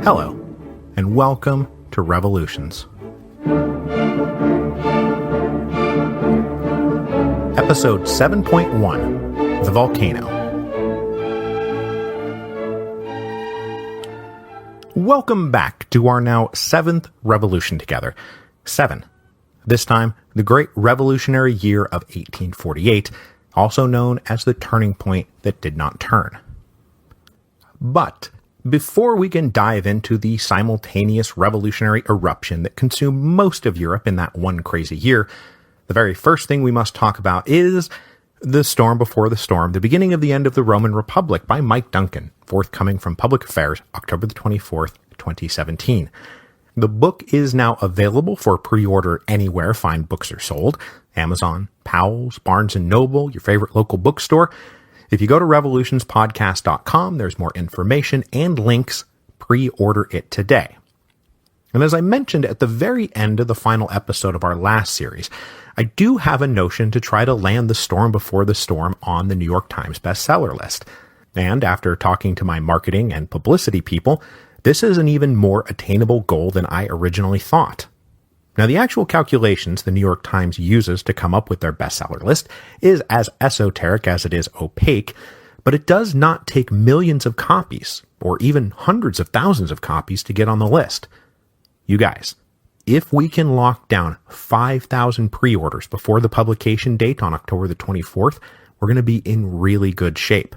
Hello, and welcome to Revolutions. Episode 7.1, The Volcano. Welcome back to our now 7th revolution together. 7. This time, the Great Revolutionary Year of 1848, also known as the turning point that did not turn. But before we can dive into the simultaneous revolutionary eruption that consumed most of Europe in that one crazy year, the very first thing we must talk about is The Storm Before the Storm, the beginning of the end of the Roman Republic by Mike Duncan, forthcoming from Public Affairs, October the 24th, 2017. The book is now available for pre-order anywhere fine books are sold: Amazon, Powell's, Barnes & Noble, your favorite local bookstore. If you go to revolutionspodcast.com, there's more information and links. Pre-order it today. And as I mentioned at the very end of the final episode of our last series, I do have a notion to try to land The Storm Before the Storm on the New York Times bestseller list. And after talking to my marketing and publicity people, this is an even more attainable goal than I originally thought. Now, the actual calculations the New York Times uses to come up with their bestseller list is as esoteric as it is opaque, but it does not take millions of copies, or even hundreds of thousands of copies to get on the list. You guys, if we can lock down 5,000 pre-orders before the publication date on October the 24th, we're going to be in really good shape.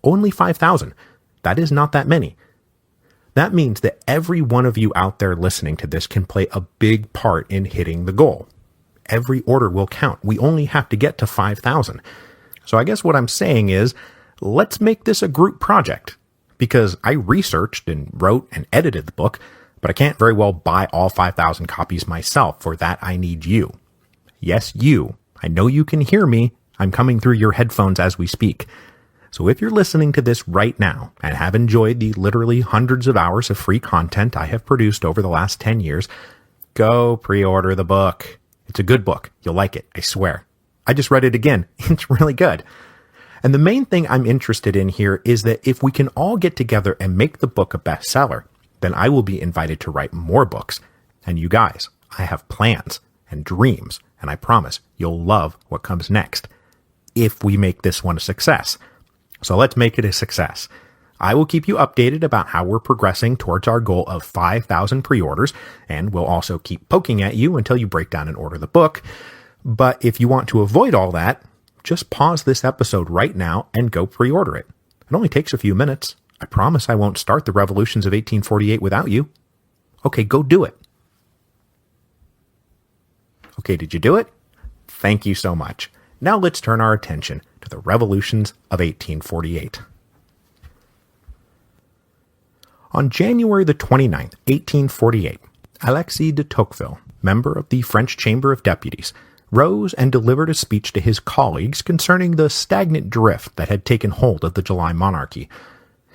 Only 5,000. That is not that many. That means that every one of you out there listening to this can play a big part in hitting the goal. Every order will count. We only have to get to 5,000. So I guess what I'm saying is, let's make this a group project. Because I researched and wrote and edited the book, but I can't very well buy all 5,000 copies myself. For that, I need you. Yes, you. I know you can hear me. I'm coming through your headphones as we speak. So if you're listening to this right now and have enjoyed the literally hundreds of hours of free content I have produced over the last 10 years, go pre-order the book. It's a good book. You'll like it, I swear. I just read it again. It's really good. And the main thing I'm interested in here is that if we can all get together and make the book a bestseller, then I will be invited to write more books. And you guys, I have plans and dreams, and I promise you'll love what comes next if we make this one a success. So let's make it a success. I will keep you updated about how we're progressing towards our goal of 5,000 pre-orders, and we'll also keep poking at you until you break down and order the book. But if you want to avoid all that, just pause this episode right now and go pre-order it. It only takes a few minutes. I promise I won't start the revolutions of 1848 without you. Okay, go do it. Okay, did you do it? Thank you so much. Now let's turn our attention to the revolutions of 1848. On January the 29th, 1848, Alexis de Tocqueville, member of the French Chamber of Deputies, rose and delivered a speech to his colleagues concerning the stagnant drift that had taken hold of the July monarchy.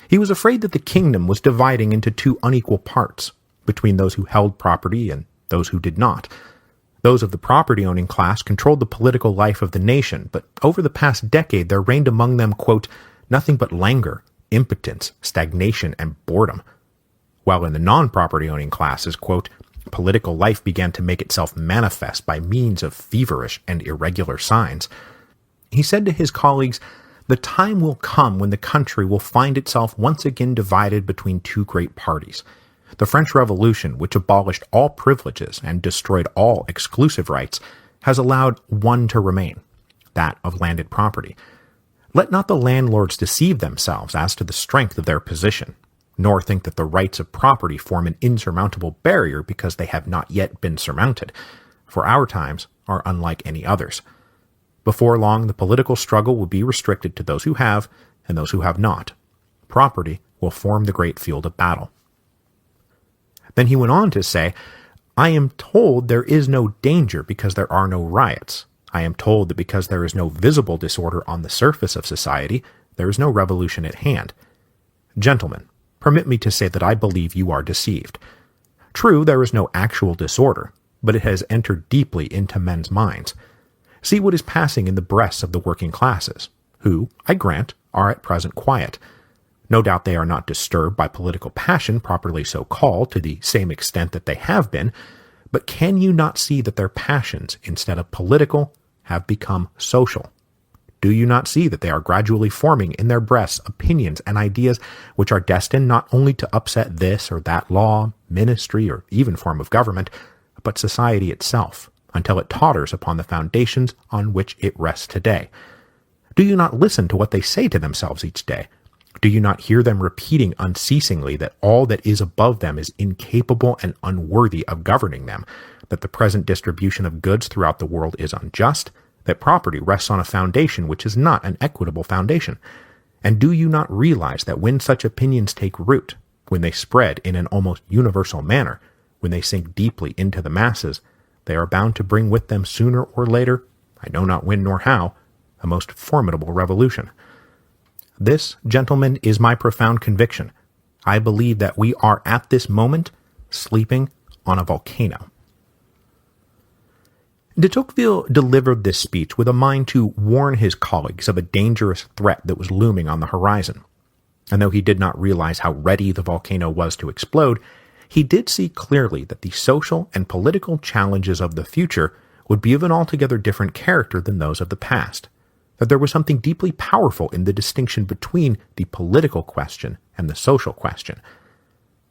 He was afraid that the kingdom was dividing into two unequal parts, between those who held property and those who did not. Those of the property-owning class controlled the political life of the nation, but over the past decade there reigned among them, quote, nothing but languor, impotence, stagnation, and boredom. While in the non-property-owning classes, quote, political life began to make itself manifest by means of feverish and irregular signs. He said to his colleagues, the time will come when the country will find itself once again divided between two great parties. The French Revolution, which abolished all privileges and destroyed all exclusive rights, has allowed one to remain, that of landed property. Let not the landlords deceive themselves as to the strength of their position, nor think that the rights of property form an insurmountable barrier because they have not yet been surmounted, for our times are unlike any others. Before long, the political struggle will be restricted to those who have and those who have not. Property will form the great field of battle. Then he went on to say, I am told there is no danger because there are no riots. I am told that because there is no visible disorder on the surface of society, there is no revolution at hand. Gentlemen, permit me to say that I believe you are deceived. True, there is no actual disorder, but it has entered deeply into men's minds. See what is passing in the breasts of the working classes, who, I grant, are at present quiet. No doubt they are not disturbed by political passion, properly so called, to the same extent that they have been, but can you not see that their passions, instead of political, have become social? Do you not see that they are gradually forming in their breasts opinions and ideas which are destined not only to upset this or that law, ministry, or even form of government, but society itself, until it totters upon the foundations on which it rests today? Do you not listen to what they say to themselves each day? Do you not hear them repeating unceasingly that all that is above them is incapable and unworthy of governing them, that the present distribution of goods throughout the world is unjust, that property rests on a foundation which is not an equitable foundation? And do you not realize that when such opinions take root, when they spread in an almost universal manner, when they sink deeply into the masses, they are bound to bring with them sooner or later, I know not when nor how, a most formidable revolution? This, gentlemen, is my profound conviction. I believe that we are at this moment sleeping on a volcano. De Tocqueville delivered this speech with a mind to warn his colleagues of a dangerous threat that was looming on the horizon. And though he did not realize how ready the volcano was to explode, he did see clearly that the social and political challenges of the future would be of an altogether different character than those of the past, that there was something deeply powerful in the distinction between the political question and the social question.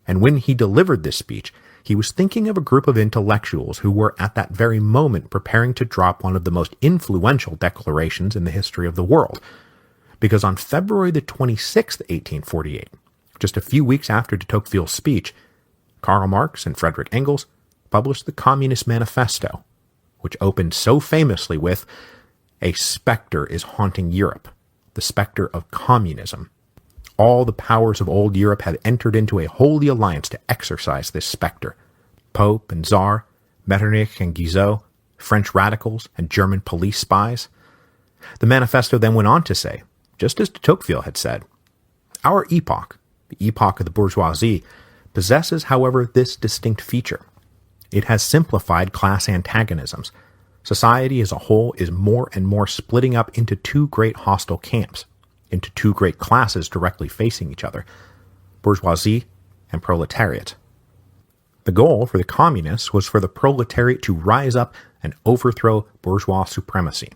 And when he delivered this speech, he was thinking of a group of intellectuals who were at that very moment preparing to drop one of the most influential declarations in the history of the world. Because on February the 26th, 1848, just a few weeks after de Tocqueville's speech, Karl Marx and Friedrich Engels published the Communist Manifesto, which opened so famously with, "A specter is haunting Europe, the specter of communism. All the powers of old Europe have entered into a holy alliance to exorcise this specter. Pope and Tsar, Metternich and Guizot, French radicals and German police spies." The manifesto then went on to say, just as de Tocqueville had said, "Our epoch, the epoch of the bourgeoisie, possesses, however, this distinct feature. It has simplified class antagonisms. Society as a whole is more and more splitting up into two great hostile camps, into two great classes directly facing each other, bourgeoisie and proletariat. The goal for the communists was for the proletariat to rise up and overthrow bourgeois supremacy,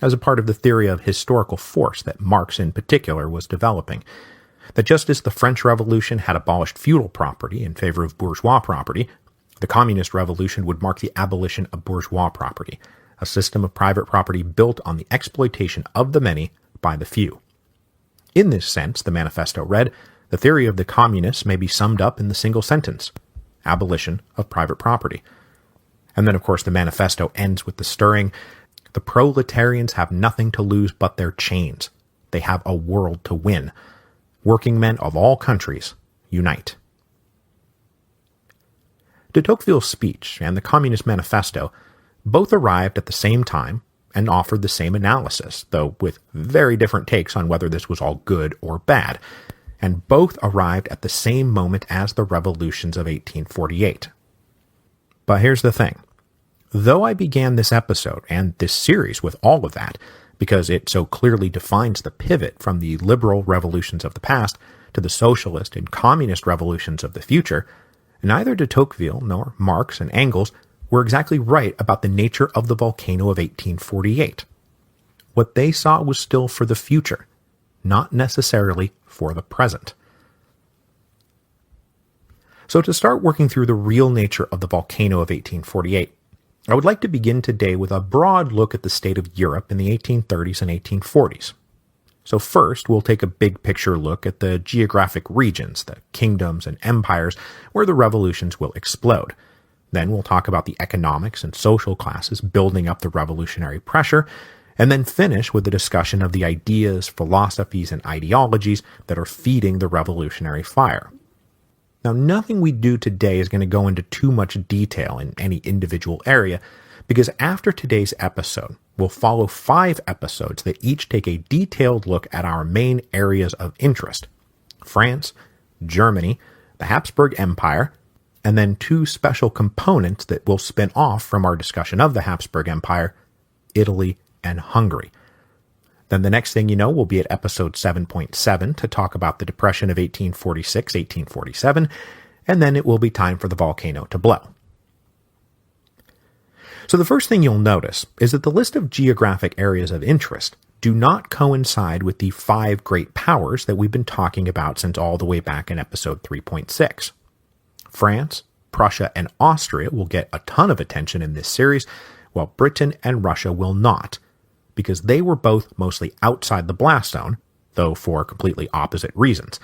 as a part of the theory of historical force that Marx in particular was developing. That just as the French Revolution had abolished feudal property in favor of bourgeois property, the Communist Revolution would mark the abolition of bourgeois property, a system of private property built on the exploitation of the many by the few. In this sense, the manifesto read, the theory of the communists may be summed up in the single sentence, abolition of private property. And then, of course, the manifesto ends with the stirring, the proletarians have nothing to lose but their chains. They have a world to win. Working men of all countries, unite. De Tocqueville's speech and the Communist Manifesto both arrived at the same time and offered the same analysis, though with very different takes on whether this was all good or bad, and both arrived at the same moment as the revolutions of 1848. But here's the thing. Though I began this episode and this series with all of that, because it so clearly defines the pivot from the liberal revolutions of the past to the socialist and communist revolutions of the future, neither de Tocqueville nor Marx and Engels were exactly right about the nature of the volcano of 1848. What they saw was still for the future, not necessarily for the present. So to start working through the real nature of the volcano of 1848, I would like to begin today with a broad look at the state of Europe in the 1830s and 1840s. So first, we'll take a big picture look at the geographic regions, the kingdoms and empires where the revolutions will explode. Then we'll talk about the economics and social classes building up the revolutionary pressure, and then finish with a discussion of the ideas, philosophies, and ideologies that are feeding the revolutionary fire. Now, nothing we do today is going to go into too much detail in any individual area, because after today's episode, we'll follow 5 episodes that each take a detailed look at our main areas of interest: France, Germany, the Habsburg Empire, and then 2 special components that will spin off from our discussion of the Habsburg Empire, Italy and Hungary. Then the next thing you know, we'll be at episode 7.7 to talk about the Depression of 1846-1847, and then it will be time for the volcano to blow. So the first thing you'll notice is that the list of geographic areas of interest do not coincide with the 5 great powers that we've been talking about since all the way back in episode 3.6. France, Prussia, and Austria will get a ton of attention in this series, while Britain and Russia will not, because they were both mostly outside the blast zone, though for completely opposite reasons.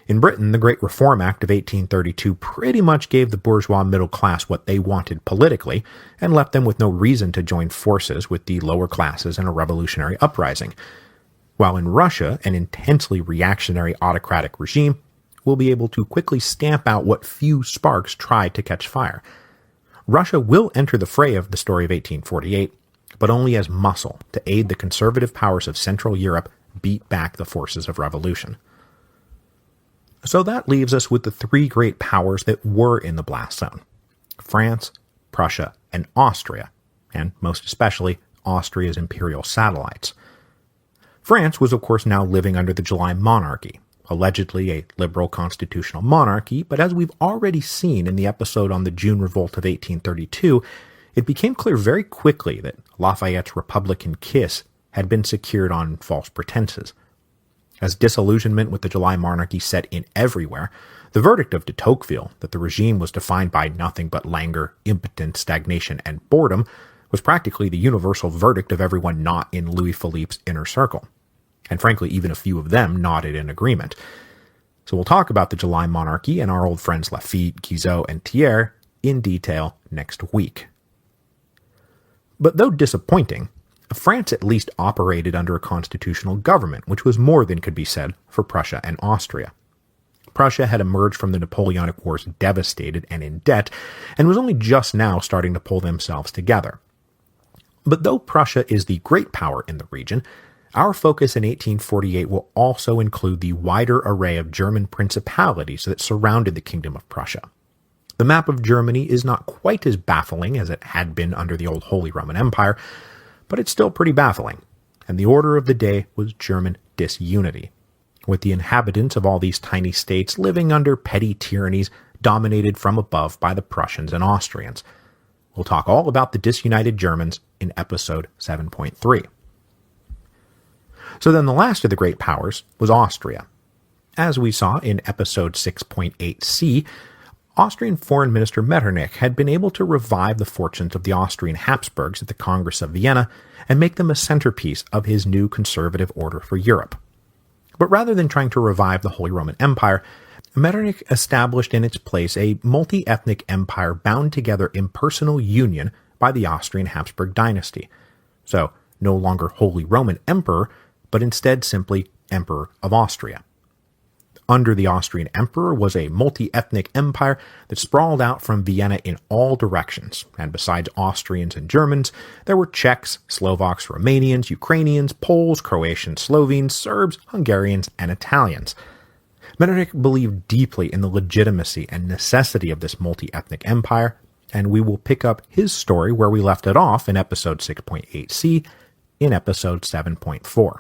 In Britain, the Great Reform Act of 1832 pretty much gave the bourgeois middle class what they wanted politically, and left them with no reason to join forces with the lower classes in a revolutionary uprising. While in Russia, an intensely reactionary autocratic regime will be able to quickly stamp out what few sparks tried to catch fire. Russia will enter the fray of the story of 1848, but only as muscle to aid the conservative powers of Central Europe beat back the forces of revolution. So that leaves us with the 3 great powers that were in the blast zone: France, Prussia, and Austria, and most especially Austria's imperial satellites. France was of course now living under the July monarchy, allegedly a liberal constitutional monarchy, but as we've already seen in the episode on the June Revolt of 1832, it became clear very quickly that Lafayette's Republican kiss had been secured on false pretenses. As disillusionment with the July monarchy set in everywhere, the verdict of de Tocqueville that the regime was defined by nothing but languor, impotence, stagnation, and boredom was practically the universal verdict of everyone not in Louis Philippe's inner circle. And frankly, even a few of them nodded in agreement. So we'll talk about the July monarchy and our old friends Laffitte, Guizot, and Thiers in detail next week. But though disappointing, France at least operated under a constitutional government, which was more than could be said for Prussia and Austria. Prussia had emerged from the Napoleonic Wars devastated and in debt, and was only just now starting to pull themselves together. But though Prussia is the great power in the region, our focus in 1848 will also include the wider array of German principalities that surrounded the Kingdom of Prussia. The map of Germany is not quite as baffling as it had been under the old Holy Roman Empire, but it's still pretty baffling, and the order of the day was German disunity, with the inhabitants of all these tiny states living under petty tyrannies dominated from above by the Prussians and Austrians. We'll talk all about the disunited Germans in episode 7.3. So then the last of the great powers was Austria. As we saw in episode 6.8c, Austrian Foreign Minister Metternich had been able to revive the fortunes of the Austrian Habsburgs at the Congress of Vienna and make them a centerpiece of his new conservative order for Europe. But rather than trying to revive the Holy Roman Empire, Metternich established in its place a multi-ethnic empire bound together in personal union by the Austrian Habsburg dynasty. So, no longer Holy Roman Emperor, but instead simply Emperor of Austria. Under the Austrian Emperor was a multi-ethnic empire that sprawled out from Vienna in all directions, and besides Austrians and Germans, there were Czechs, Slovaks, Romanians, Ukrainians, Poles, Croatians, Slovenes, Serbs, Hungarians, and Italians. Metternich believed deeply in the legitimacy and necessity of this multi-ethnic empire, and we will pick up his story where we left it off in episode 6.8c in episode 7.4.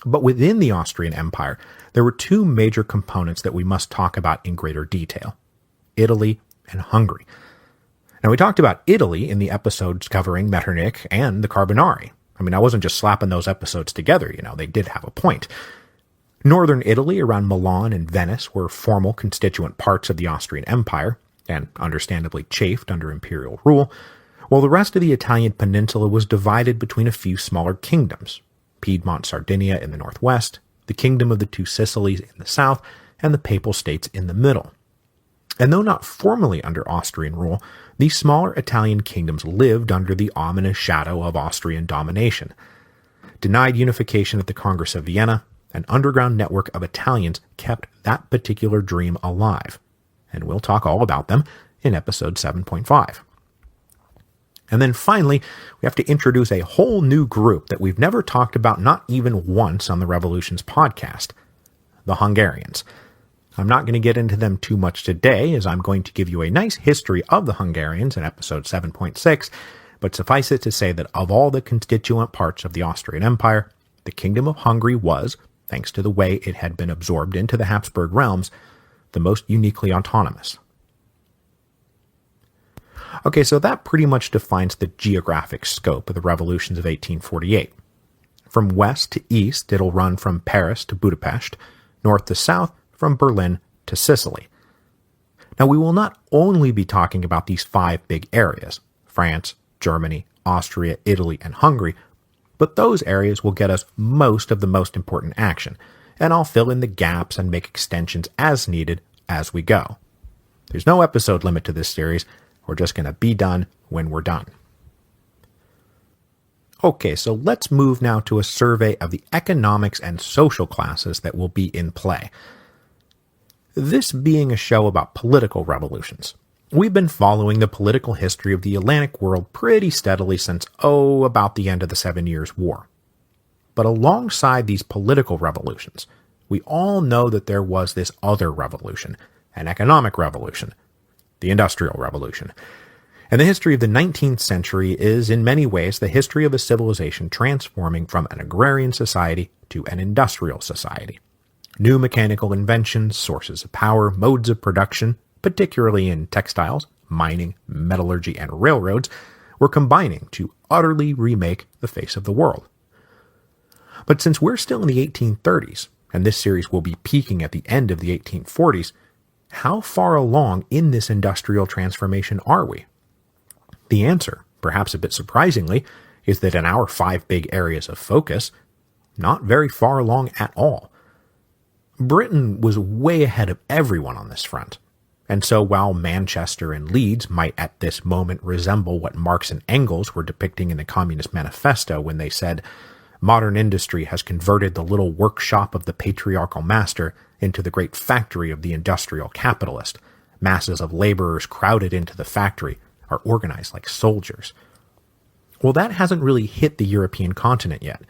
But within the Austrian Empire, there were 2 major components that we must talk about in greater detail: Italy and Hungary. Now, we talked about Italy in the episodes covering Metternich and the Carbonari. I wasn't just slapping those episodes together, they did have a point. Northern Italy around Milan and Venice were formal constituent parts of the Austrian Empire, and understandably chafed under imperial rule, while the rest of the Italian peninsula was divided between a few smaller kingdoms: Piedmont, Sardinia in the northwest, the Kingdom of the Two Sicilies in the south, and the Papal States in the middle. And though not formally under Austrian rule, these smaller Italian kingdoms lived under the ominous shadow of Austrian domination. Denied unification at the Congress of Vienna, an underground network of Italians kept that particular dream alive. And we'll talk all about them in episode 7.5. And then finally, we have to introduce a whole new group that we've never talked about, not even once on the Revolutions podcast: the Hungarians. I'm not going to get into them too much today, as I'm going to give you a nice history of the Hungarians in episode 7.6, but suffice it to say that of all the constituent parts of the Austrian Empire, the Kingdom of Hungary was, thanks to the way it had been absorbed into the Habsburg realms, the most uniquely autonomous. Okay, so that pretty much defines the geographic scope of the revolutions of 1848. From west to east, it'll run from Paris to Budapest, north to south, from Berlin to Sicily. Now, we will not only be talking about these 5 big areas, France, Germany, Austria, Italy, and Hungary, but those areas will get us most of the most important action, and I'll fill in the gaps and make extensions as needed as we go. There's no episode limit to this series. We're just going to be done when we're done. Okay, so let's move now to a survey of the economics and social classes that will be in play. This being a show about political revolutions, we've been following the political history of the Atlantic world pretty steadily since, about the end of the 7 Years' War. But alongside these political revolutions, we all know that there was this other revolution, an economic revolution, the Industrial Revolution. And the history of the 19th century is, in many ways, the history of a civilization transforming from an agrarian society to an industrial society. New mechanical inventions, sources of power, modes of production, particularly in textiles, mining, metallurgy, and railroads, were combining to utterly remake the face of the world. But since we're still in the 1830s, and this series will be peaking at the end of the 1840s, how far along in this industrial transformation are we? The answer, perhaps a bit surprisingly, is that in our 5 big areas of focus, not very far along at all. Britain was way ahead of everyone on this front, and so while Manchester and Leeds might at this moment resemble what Marx and Engels were depicting in the Communist Manifesto when they said, "Modern industry has converted the little workshop of the patriarchal master into the great factory of the industrial capitalist. Masses of laborers crowded into the factory are organized like soldiers." Well, that hasn't really hit the European continent yet.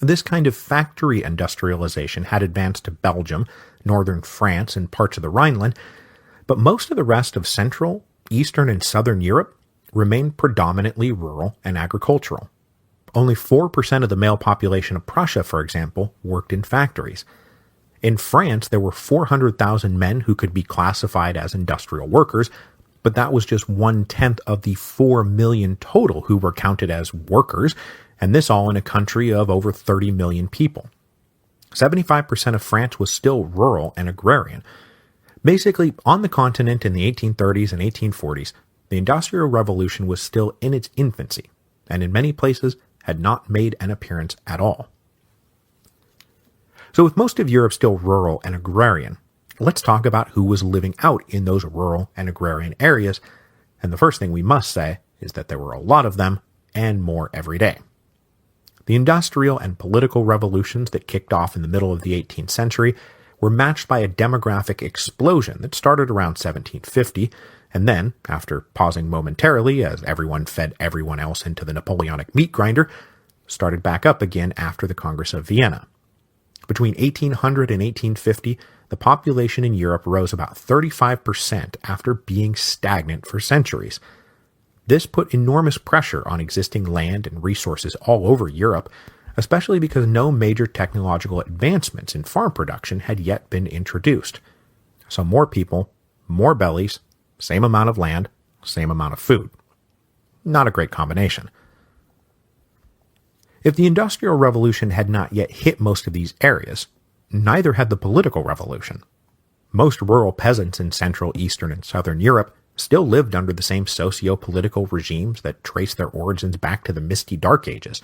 This kind of factory industrialization had advanced to Belgium, northern France, and parts of the Rhineland, but most of the rest of Central, Eastern, and Southern Europe remained predominantly rural and agricultural. Only 4% of the male population of Prussia, for example, worked in factories. In France, there were 400,000 men who could be classified as industrial workers, but that was just 1/10 of the 4 million total who were counted as workers, and this all in a country of over 30 million people. 75% of France was still rural and agrarian. Basically, on the continent in the 1830s and 1840s, the Industrial Revolution was still in its infancy, and in many places had not made an appearance at all. So with most of Europe still rural and agrarian, let's talk about who was living out in those rural and agrarian areas, and the first thing we must say is that there were a lot of them, and more every day. The industrial and political revolutions that kicked off in the middle of the 18th century were matched by a demographic explosion that started around 1750, and then, after pausing momentarily as everyone fed everyone else into the Napoleonic meat grinder, started back up again after the Congress of Vienna. Between 1800 and 1850, the population in Europe rose about 35% after being stagnant for centuries. This put enormous pressure on existing land and resources all over Europe, especially because no major technological advancements in farm production had yet been introduced. So more people, more bellies, same amount of land, same amount of food. Not a great combination. If the Industrial Revolution had not yet hit most of these areas, neither had the political revolution. Most rural peasants in Central, Eastern, and Southern Europe still lived under the same socio-political regimes that traced their origins back to the misty Dark Ages.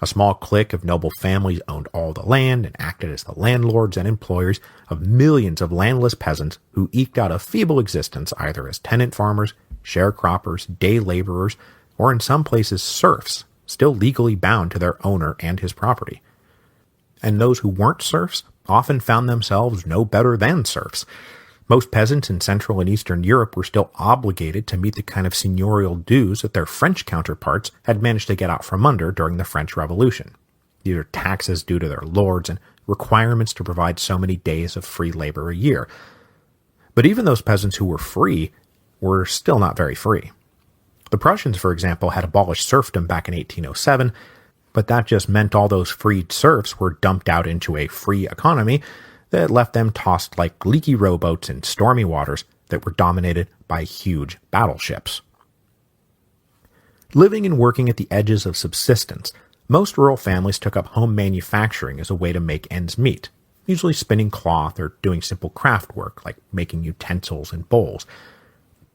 A small clique of noble families owned all the land and acted as the landlords and employers of millions of landless peasants who eked out a feeble existence either as tenant farmers, sharecroppers, day laborers, or in some places serfs, still legally bound to their owner and his property. And those who weren't serfs often found themselves no better than serfs. Most peasants in Central and Eastern Europe were still obligated to meet the kind of seigneurial dues that their French counterparts had managed to get out from under during the French Revolution. These are taxes due to their lords and requirements to provide so many days of free labor a year. But even those peasants who were free were still not very free. The Prussians, for example, had abolished serfdom back in 1807, but that just meant all those freed serfs were dumped out into a free economy that left them tossed like leaky rowboats in stormy waters that were dominated by huge battleships. Living and working at the edges of subsistence, most rural families took up home manufacturing as a way to make ends meet, usually spinning cloth or doing simple craft work like making utensils and bowls.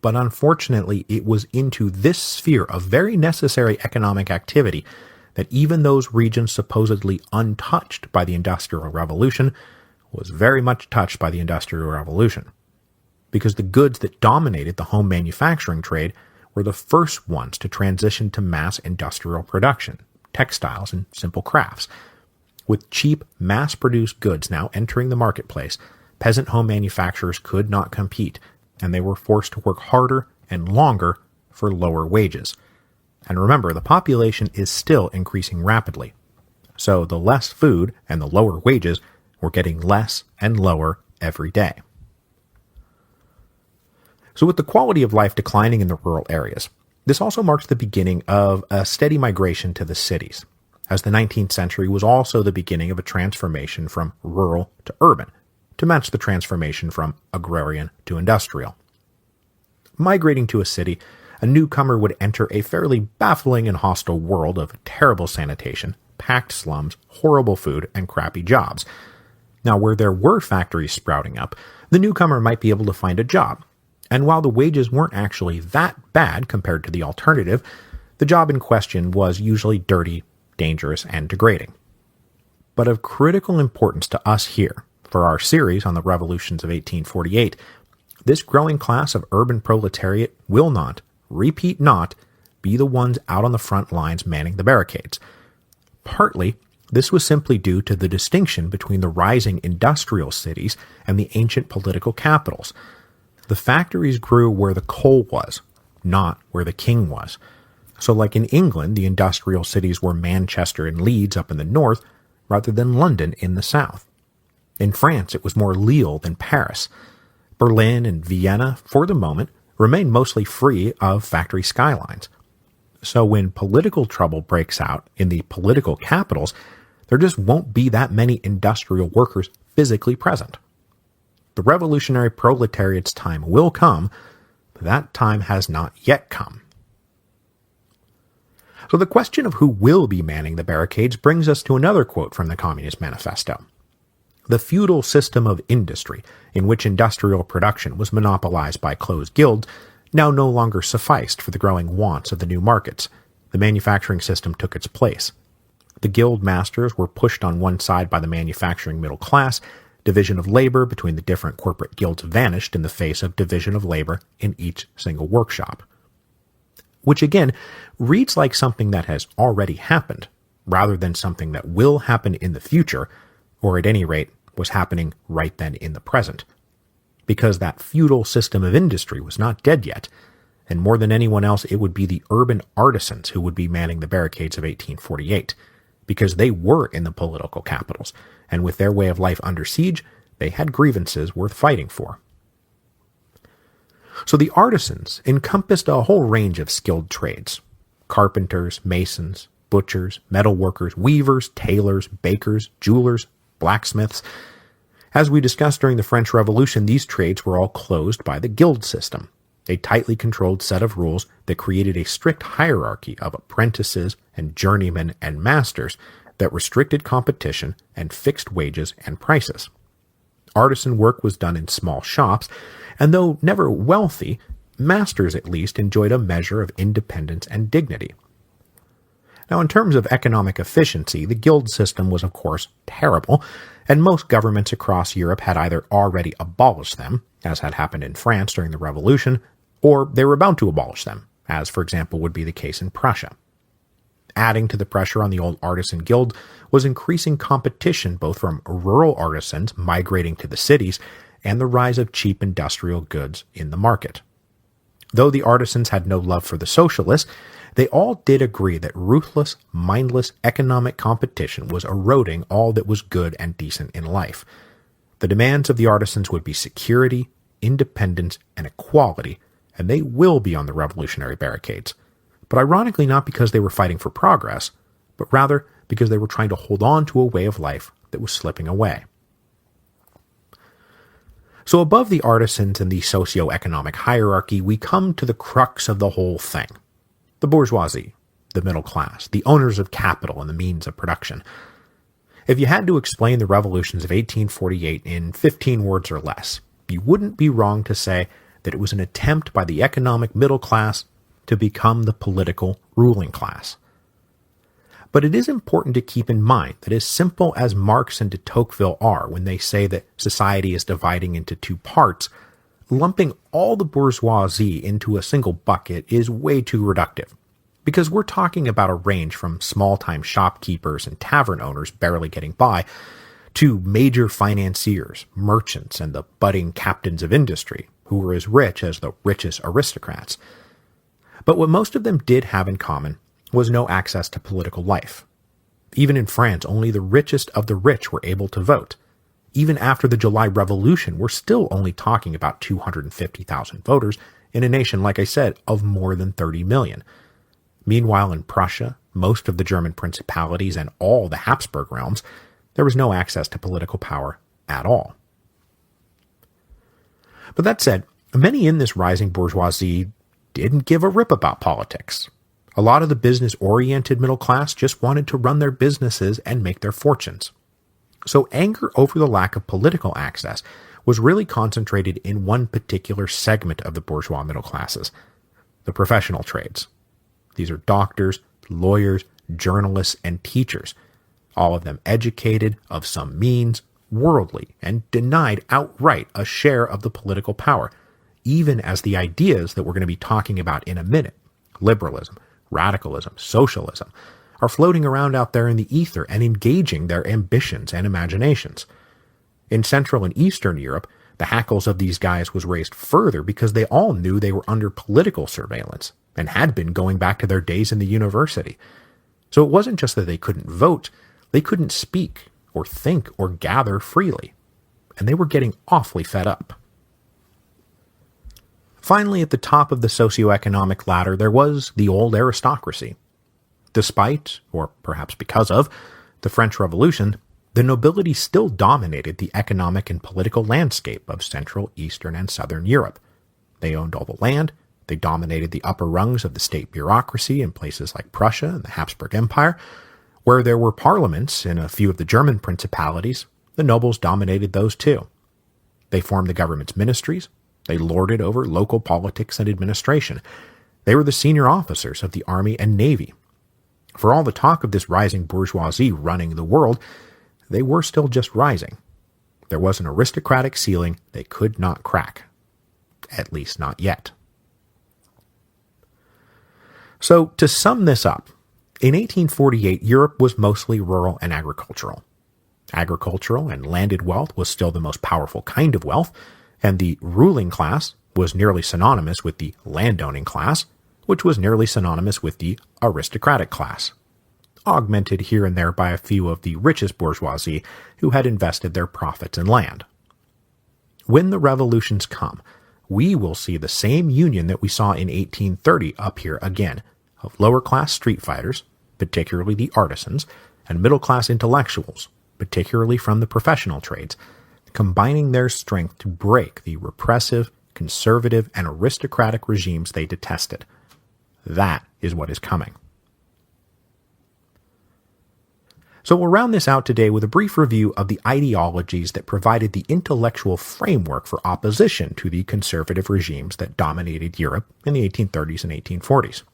But unfortunately, it was into this sphere of very necessary economic activity that even those regions supposedly untouched by the Industrial Revolution was very much touched by the Industrial Revolution, because the goods that dominated the home manufacturing trade were the first ones to transition to mass industrial production, textiles, and simple crafts. With cheap, mass-produced goods now entering the marketplace, peasant home manufacturers could not compete, and they were forced to work harder and longer for lower wages. And remember, the population is still increasing rapidly, so the less food and the lower wages were getting less and lower every day. So with the quality of life declining in the rural areas, this also marks the beginning of a steady migration to the cities, as the 19th century was also the beginning of a transformation from rural to urban, to match the transformation from agrarian to industrial. Migrating to a city, a newcomer would enter a fairly baffling and hostile world of terrible sanitation, packed slums, horrible food, and crappy jobs. Now, where there were factories sprouting up, the newcomer might be able to find a job, and while the wages weren't actually that bad compared to the alternative, the job in question was usually dirty, dangerous, and degrading. But of critical importance to us here, for our series on the revolutions of 1848, this growing class of urban proletariat will not, repeat not, be the ones out on the front lines manning the barricades. Partly, this was simply due to the distinction between the rising industrial cities and the ancient political capitals. The factories grew where the coal was, not where the king was. So like in England, the industrial cities were Manchester and Leeds up in the north, rather than London in the south. In France, it was more Lille than Paris. Berlin and Vienna, for the moment, remained mostly free of factory skylines. So when political trouble breaks out in the political capitals, there just won't be that many industrial workers physically present. The revolutionary proletariat's time will come, but that time has not yet come. So the question of who will be manning the barricades brings us to another quote from the Communist Manifesto. The feudal system of industry, in which industrial production was monopolized by closed guilds, now no longer sufficed for the growing wants of the new markets. The manufacturing system took its place. The guild masters were pushed on one side by the manufacturing middle class. Division of labor between the different corporate guilds vanished in the face of division of labor in each single workshop. Which again reads like something that has already happened, rather than something that will happen in the future, or at any rate was happening right then in the present. Because that feudal system of industry was not dead yet, and more than anyone else it would be the urban artisans who would be manning the barricades of 1848, because they were in the political capitals, and with their way of life under siege, they had grievances worth fighting for. So the artisans encompassed a whole range of skilled trades: carpenters, masons, butchers, metalworkers, weavers, tailors, bakers, jewelers, blacksmiths. As we discussed during the French Revolution, these trades were all closed by the guild system, a tightly controlled set of rules that created a strict hierarchy of apprentices and journeymen and masters that restricted competition and fixed wages and prices. Artisan work was done in small shops, and though never wealthy, masters at least enjoyed a measure of independence and dignity. Now, in terms of economic efficiency, the guild system was, of course, terrible, and most governments across Europe had either already abolished them, as had happened in France during the Revolution, or they were about to abolish them, as, for example, would be the case in Prussia. Adding to the pressure on the old artisan guild was increasing competition both from rural artisans migrating to the cities and the rise of cheap industrial goods in the market. Though the artisans had no love for the socialists, they all did agree that ruthless, mindless economic competition was eroding all that was good and decent in life. The demands of the artisans would be security, independence, and equality, and they will be on the revolutionary barricades. But ironically, not because they were fighting for progress, but rather because they were trying to hold on to a way of life that was slipping away. So above the artisans and the socio-economic hierarchy, we come to the crux of the whole thing. The bourgeoisie, the middle class, the owners of capital and the means of production. If you had to explain the revolutions of 1848 in 15 words or less, you wouldn't be wrong to say that it was an attempt by the economic middle class to become the political ruling class. But it is important to keep in mind that as simple as Marx and de Tocqueville are when they say that society is dividing into two parts, lumping all the bourgeoisie into a single bucket is way too reductive. Because we're talking about a range from small-time shopkeepers and tavern owners barely getting by, to major financiers, merchants, and the budding captains of industry, who were as rich as the richest aristocrats. But what most of them did have in common was no access to political life. Even in France, only the richest of the rich were able to vote. Even after the July Revolution, we're still only talking about 250,000 voters in a nation, like I said, of more than 30 million. Meanwhile, in Prussia, most of the German principalities, and all the Habsburg realms, there was no access to political power at all. But that said, many in this rising bourgeoisie didn't give a rip about politics. A lot of the business-oriented middle class just wanted to run their businesses and make their fortunes. So anger over the lack of political access was really concentrated in one particular segment of the bourgeois middle classes, the professional trades. These are doctors, lawyers, journalists, and teachers, all of them educated, of some means, worldly, and denied outright a share of the political power, even as the ideas that we're going to be talking about in a minute, liberalism, radicalism, socialism, are floating around out there in the ether and engaging their ambitions and imaginations. In Central and Eastern Europe, the hackles of these guys was raised further because they all knew they were under political surveillance and had been going back to their days in the university. So it wasn't just that they couldn't vote, they couldn't speak or think or gather freely. And they were getting awfully fed up. Finally, at the top of the socioeconomic ladder, there was the old aristocracy. Despite, or perhaps because of, the French Revolution, the nobility still dominated the economic and political landscape of Central, Eastern, and Southern Europe. They owned all the land, they dominated the upper rungs of the state bureaucracy in places like Prussia and the Habsburg Empire. Where there were parliaments in a few of the German principalities, the nobles dominated those too. They formed the government's ministries, they lorded over local politics and administration. They were the senior officers of the army and navy. For all the talk of this rising bourgeoisie running the world, they were still just rising. There was an aristocratic ceiling they could not crack. At least not yet. So, to sum this up, in 1848, Europe was mostly rural and agricultural. Agricultural and landed wealth was still the most powerful kind of wealth, and the ruling class was nearly synonymous with the landowning class, which was nearly synonymous with the aristocratic class, augmented here and there by a few of the richest bourgeoisie who had invested their profits in land. When the revolutions come, we will see the same union that we saw in 1830 up here again, of lower-class street fighters, particularly the artisans, and middle-class intellectuals, particularly from the professional trades, combining their strength to break the repressive, conservative, and aristocratic regimes they detested. That is what is coming. So we'll round this out today with a brief review of the ideologies that provided the intellectual framework for opposition to the conservative regimes that dominated Europe in the 1830s and 1840s.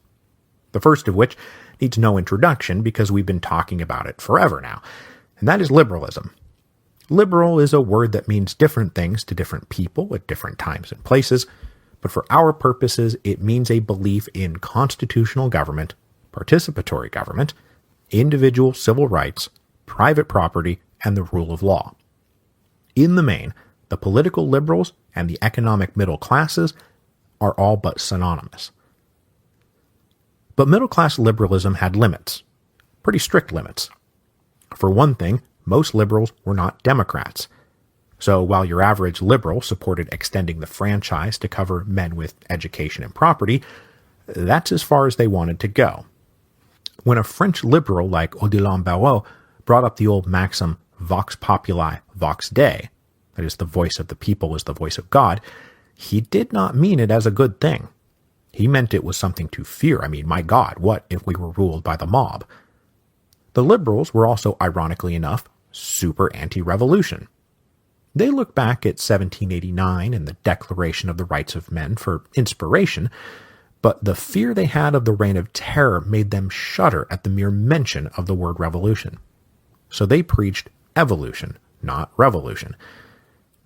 The first of which needs no introduction because we've been talking about it forever now, and that is liberalism. Liberal is a word that means different things to different people at different times and places, but for our purposes it means a belief in constitutional government, participatory government, individual civil rights, private property, and the rule of law. In the main, the political liberals and the economic middle classes are all but synonymous. But middle-class liberalism had limits, pretty strict limits. For one thing, most liberals were not Democrats. So while your average liberal supported extending the franchise to cover men with education and property, that's as far as they wanted to go. When a French liberal like Odilon Barrot brought up the old maxim vox populi, vox Dei, that is, the voice of the people is the voice of God, he did not mean it as a good thing. He meant it was something to fear. I mean, my God, what if we were ruled by the mob? The liberals were also, ironically enough, super anti-revolution. They look back at 1789 and the Declaration of the Rights of Men for inspiration, but the fear they had of the Reign of Terror made them shudder at the mere mention of the word revolution. So they preached evolution, not revolution.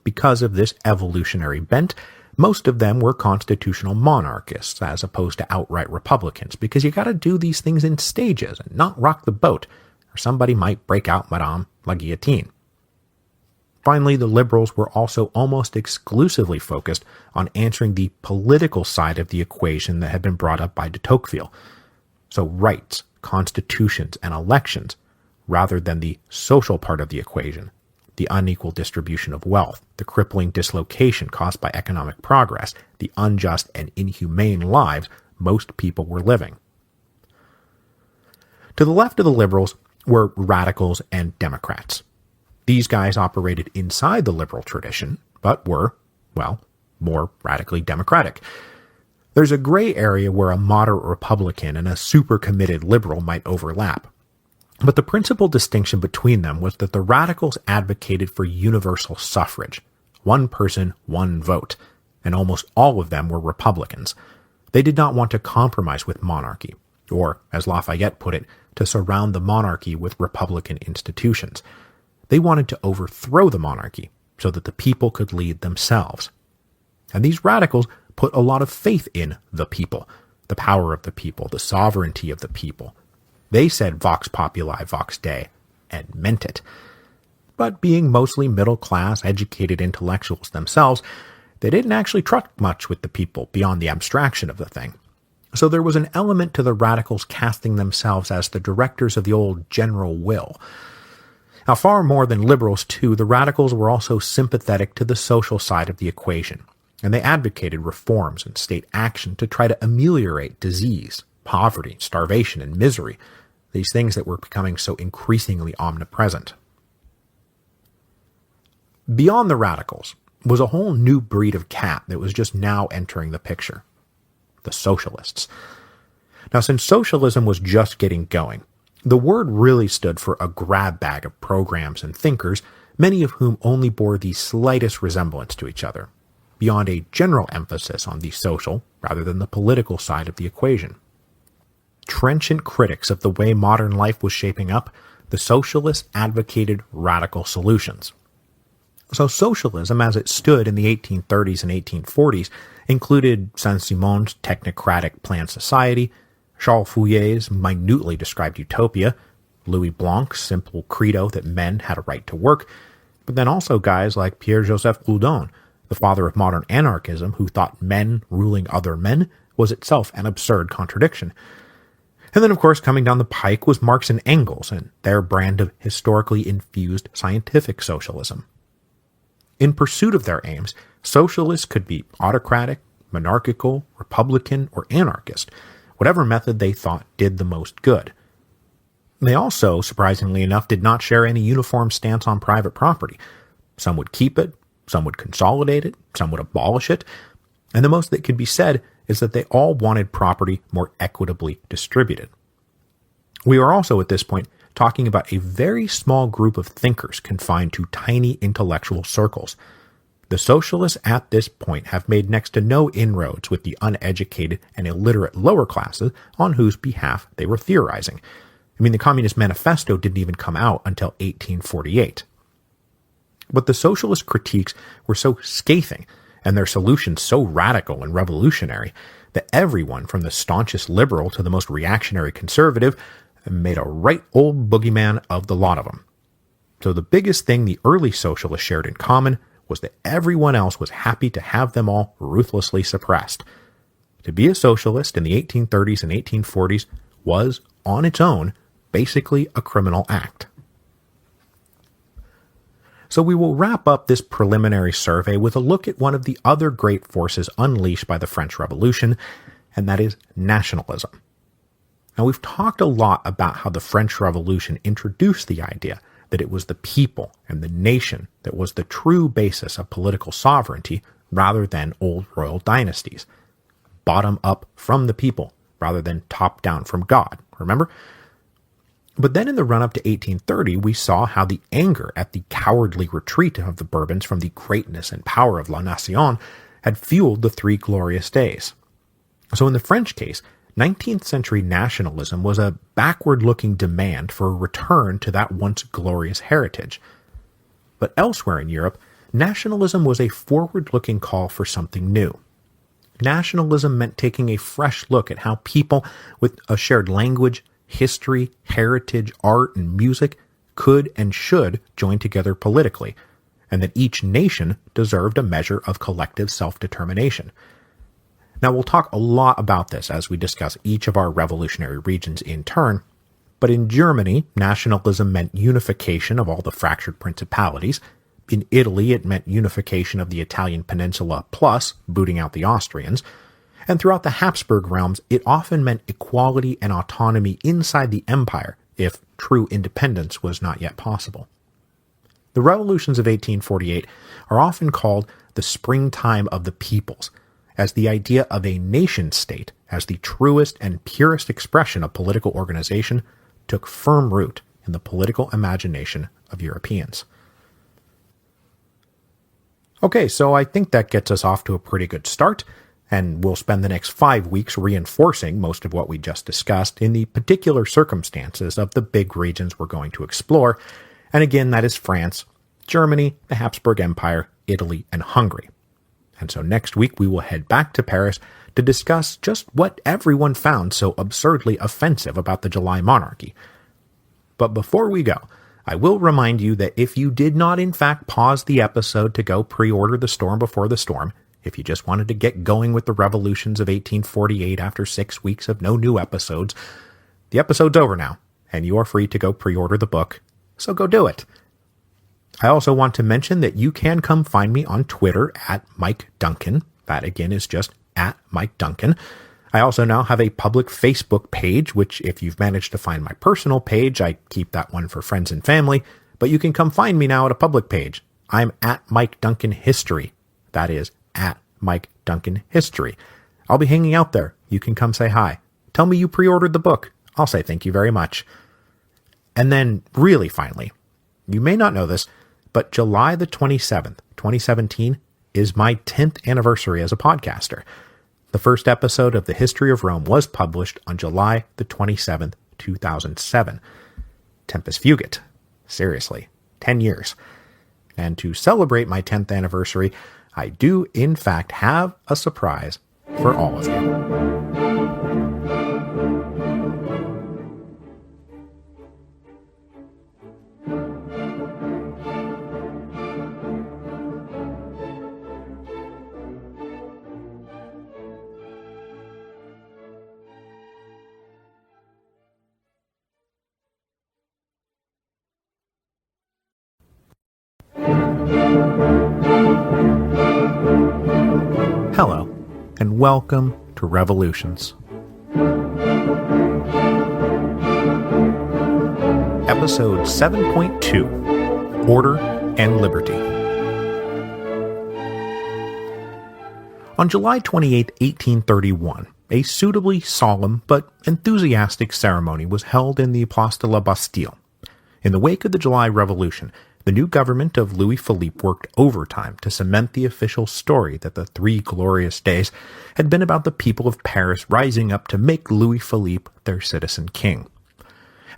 Because of this evolutionary bent, most of them were constitutional monarchists as opposed to outright Republicans, because you got to do these things in stages and not rock the boat, or somebody might break out Madame la Guillotine. Finally, the liberals were also almost exclusively focused on answering the political side of the equation that had been brought up by de Tocqueville. So rights, constitutions, and elections, rather than the social part of the equation, the unequal distribution of wealth, the crippling dislocation caused by economic progress, the unjust and inhumane lives most people were living. To the left of the liberals were radicals and Democrats. These guys operated inside the liberal tradition, but were, well, more radically democratic. There's a gray area where a moderate Republican and a super committed liberal might overlap. But the principal distinction between them was that the radicals advocated for universal suffrage, one person, one vote, and almost all of them were Republicans. They did not want to compromise with monarchy, or, as Lafayette put it, to surround the monarchy with Republican institutions. They wanted to overthrow the monarchy so that the people could lead themselves. And these radicals put a lot of faith in the people, the power of the people, the sovereignty of the people. They said vox populi, vox Dei, and meant it. But being mostly middle-class, educated intellectuals themselves, they didn't actually trust much with the people beyond the abstraction of the thing. So there was an element to the radicals casting themselves as the directors of the old general will. Now, far more than liberals, too, the radicals were also sympathetic to the social side of the equation, and they advocated reforms and state action to try to ameliorate disease, poverty, starvation, and misery, these things that were becoming so increasingly omnipresent. Beyond the radicals was a whole new breed of cat that was just now entering the picture: the socialists. Now, since socialism was just getting going, the word really stood for a grab bag of programs and thinkers, many of whom only bore the slightest resemblance to each other, beyond a general emphasis on the social rather than the political side of the equation. Trenchant critics of the way modern life was shaping up, the socialists advocated radical solutions. So socialism, as it stood in the 1830s and 1840s, included Saint-Simon's technocratic planned society, Charles Fourier's minutely described utopia, Louis Blanc's simple credo that men had a right to work, but then also guys like Pierre-Joseph Proudhon, the father of modern anarchism, who thought men ruling other men was itself an absurd contradiction. And then, of course, coming down the pike was Marx and Engels and their brand of historically infused scientific socialism. In pursuit of their aims, socialists could be autocratic, monarchical, republican, or anarchist, whatever method they thought did the most good. They also, surprisingly enough, did not share any uniform stance on private property. Some would keep it, some would consolidate it, some would abolish it, and the most that could be said is that they all wanted property more equitably distributed. We are also, at this point, talking about a very small group of thinkers confined to tiny intellectual circles. The socialists at this point have made next to no inroads with the uneducated and illiterate lower classes on whose behalf they were theorizing. I mean, the Communist Manifesto didn't even come out until 1848. But the socialist critiques were so scathing, and their solutions so radical and revolutionary, that everyone from the staunchest liberal to the most reactionary conservative made a right old boogeyman of the lot of them. So the biggest thing the early socialists shared in common was that everyone else was happy to have them all ruthlessly suppressed. To be a socialist in the 1830s and 1840s was, on its own, basically a criminal act. So we will wrap up this preliminary survey with a look at one of the other great forces unleashed by the French Revolution, and that is nationalism. Now, we've talked a lot about how the French Revolution introduced the idea that it was the people and the nation that was the true basis of political sovereignty rather than old royal dynasties. Bottom up from the people rather than top down from God, remember? But then in the run-up to 1830, we saw how the anger at the cowardly retreat of the Bourbons from the greatness and power of La Nation had fueled the Three Glorious Days. So in the French case, 19th century nationalism was a backward-looking demand for a return to that once glorious heritage. But elsewhere in Europe, nationalism was a forward-looking call for something new. Nationalism meant taking a fresh look at how people with a shared language, history, heritage, art, and music could and should join together politically, and that each nation deserved a measure of collective self-determination. Now, we'll talk a lot about this as we discuss each of our revolutionary regions in turn, but in Germany, nationalism meant unification of all the fractured principalities. In Italy, it meant unification of the Italian peninsula plus booting out the Austrians. And throughout the Habsburg realms, it often meant equality and autonomy inside the empire, if true independence was not yet possible. The revolutions of 1848 are often called the springtime of the peoples, as the idea of a nation-state as the truest and purest expression of political organization took firm root in the political imagination of Europeans. Okay, so I think that gets us off to a pretty good start, and we'll spend the next 5 weeks reinforcing most of what we just discussed in the particular circumstances of the big regions we're going to explore, and again, that is France, Germany, the Habsburg Empire, Italy, and Hungary. And so next week we will head back to Paris to discuss just what everyone found so absurdly offensive about the July monarchy. But before we go, I will remind you that if you did not in fact pause the episode to go pre-order The Storm Before the Storm, if you just wanted to get going with the revolutions of 1848 after 6 weeks of no new episodes, the episode's over now, and you are free to go pre-order the book, so go do it. I also want to mention that you can come find me on Twitter at Mike Duncan. That again is just at Mike Duncan. I also now have a public Facebook page, which if you've managed to find my personal page, I keep that one for friends and family, but you can come find me now at a public page. I'm at Mike Duncan History. That is at Mike Duncan History. I'll be hanging out there. You can come say hi. Tell me you pre-ordered the book. I'll say thank you very much. And then really finally, you may not know this, but July the 27th, 2017 is my 10th anniversary as a podcaster. The first episode of The History of Rome was published on July the 27th, 2007. Tempus Fugit. Seriously, 10 years. And to celebrate my 10th anniversary, I do in fact have a surprise for all of you. Hello, and welcome to Revolutions. Episode 7.2, Order and Liberty. On July 28, 1831, a suitably solemn but enthusiastic ceremony was held in the Place de la Bastille. In the wake of the July Revolution, the new government of Louis Philippe worked overtime to cement the official story that the Three Glorious Days had been about the people of Paris rising up to make Louis Philippe their citizen king.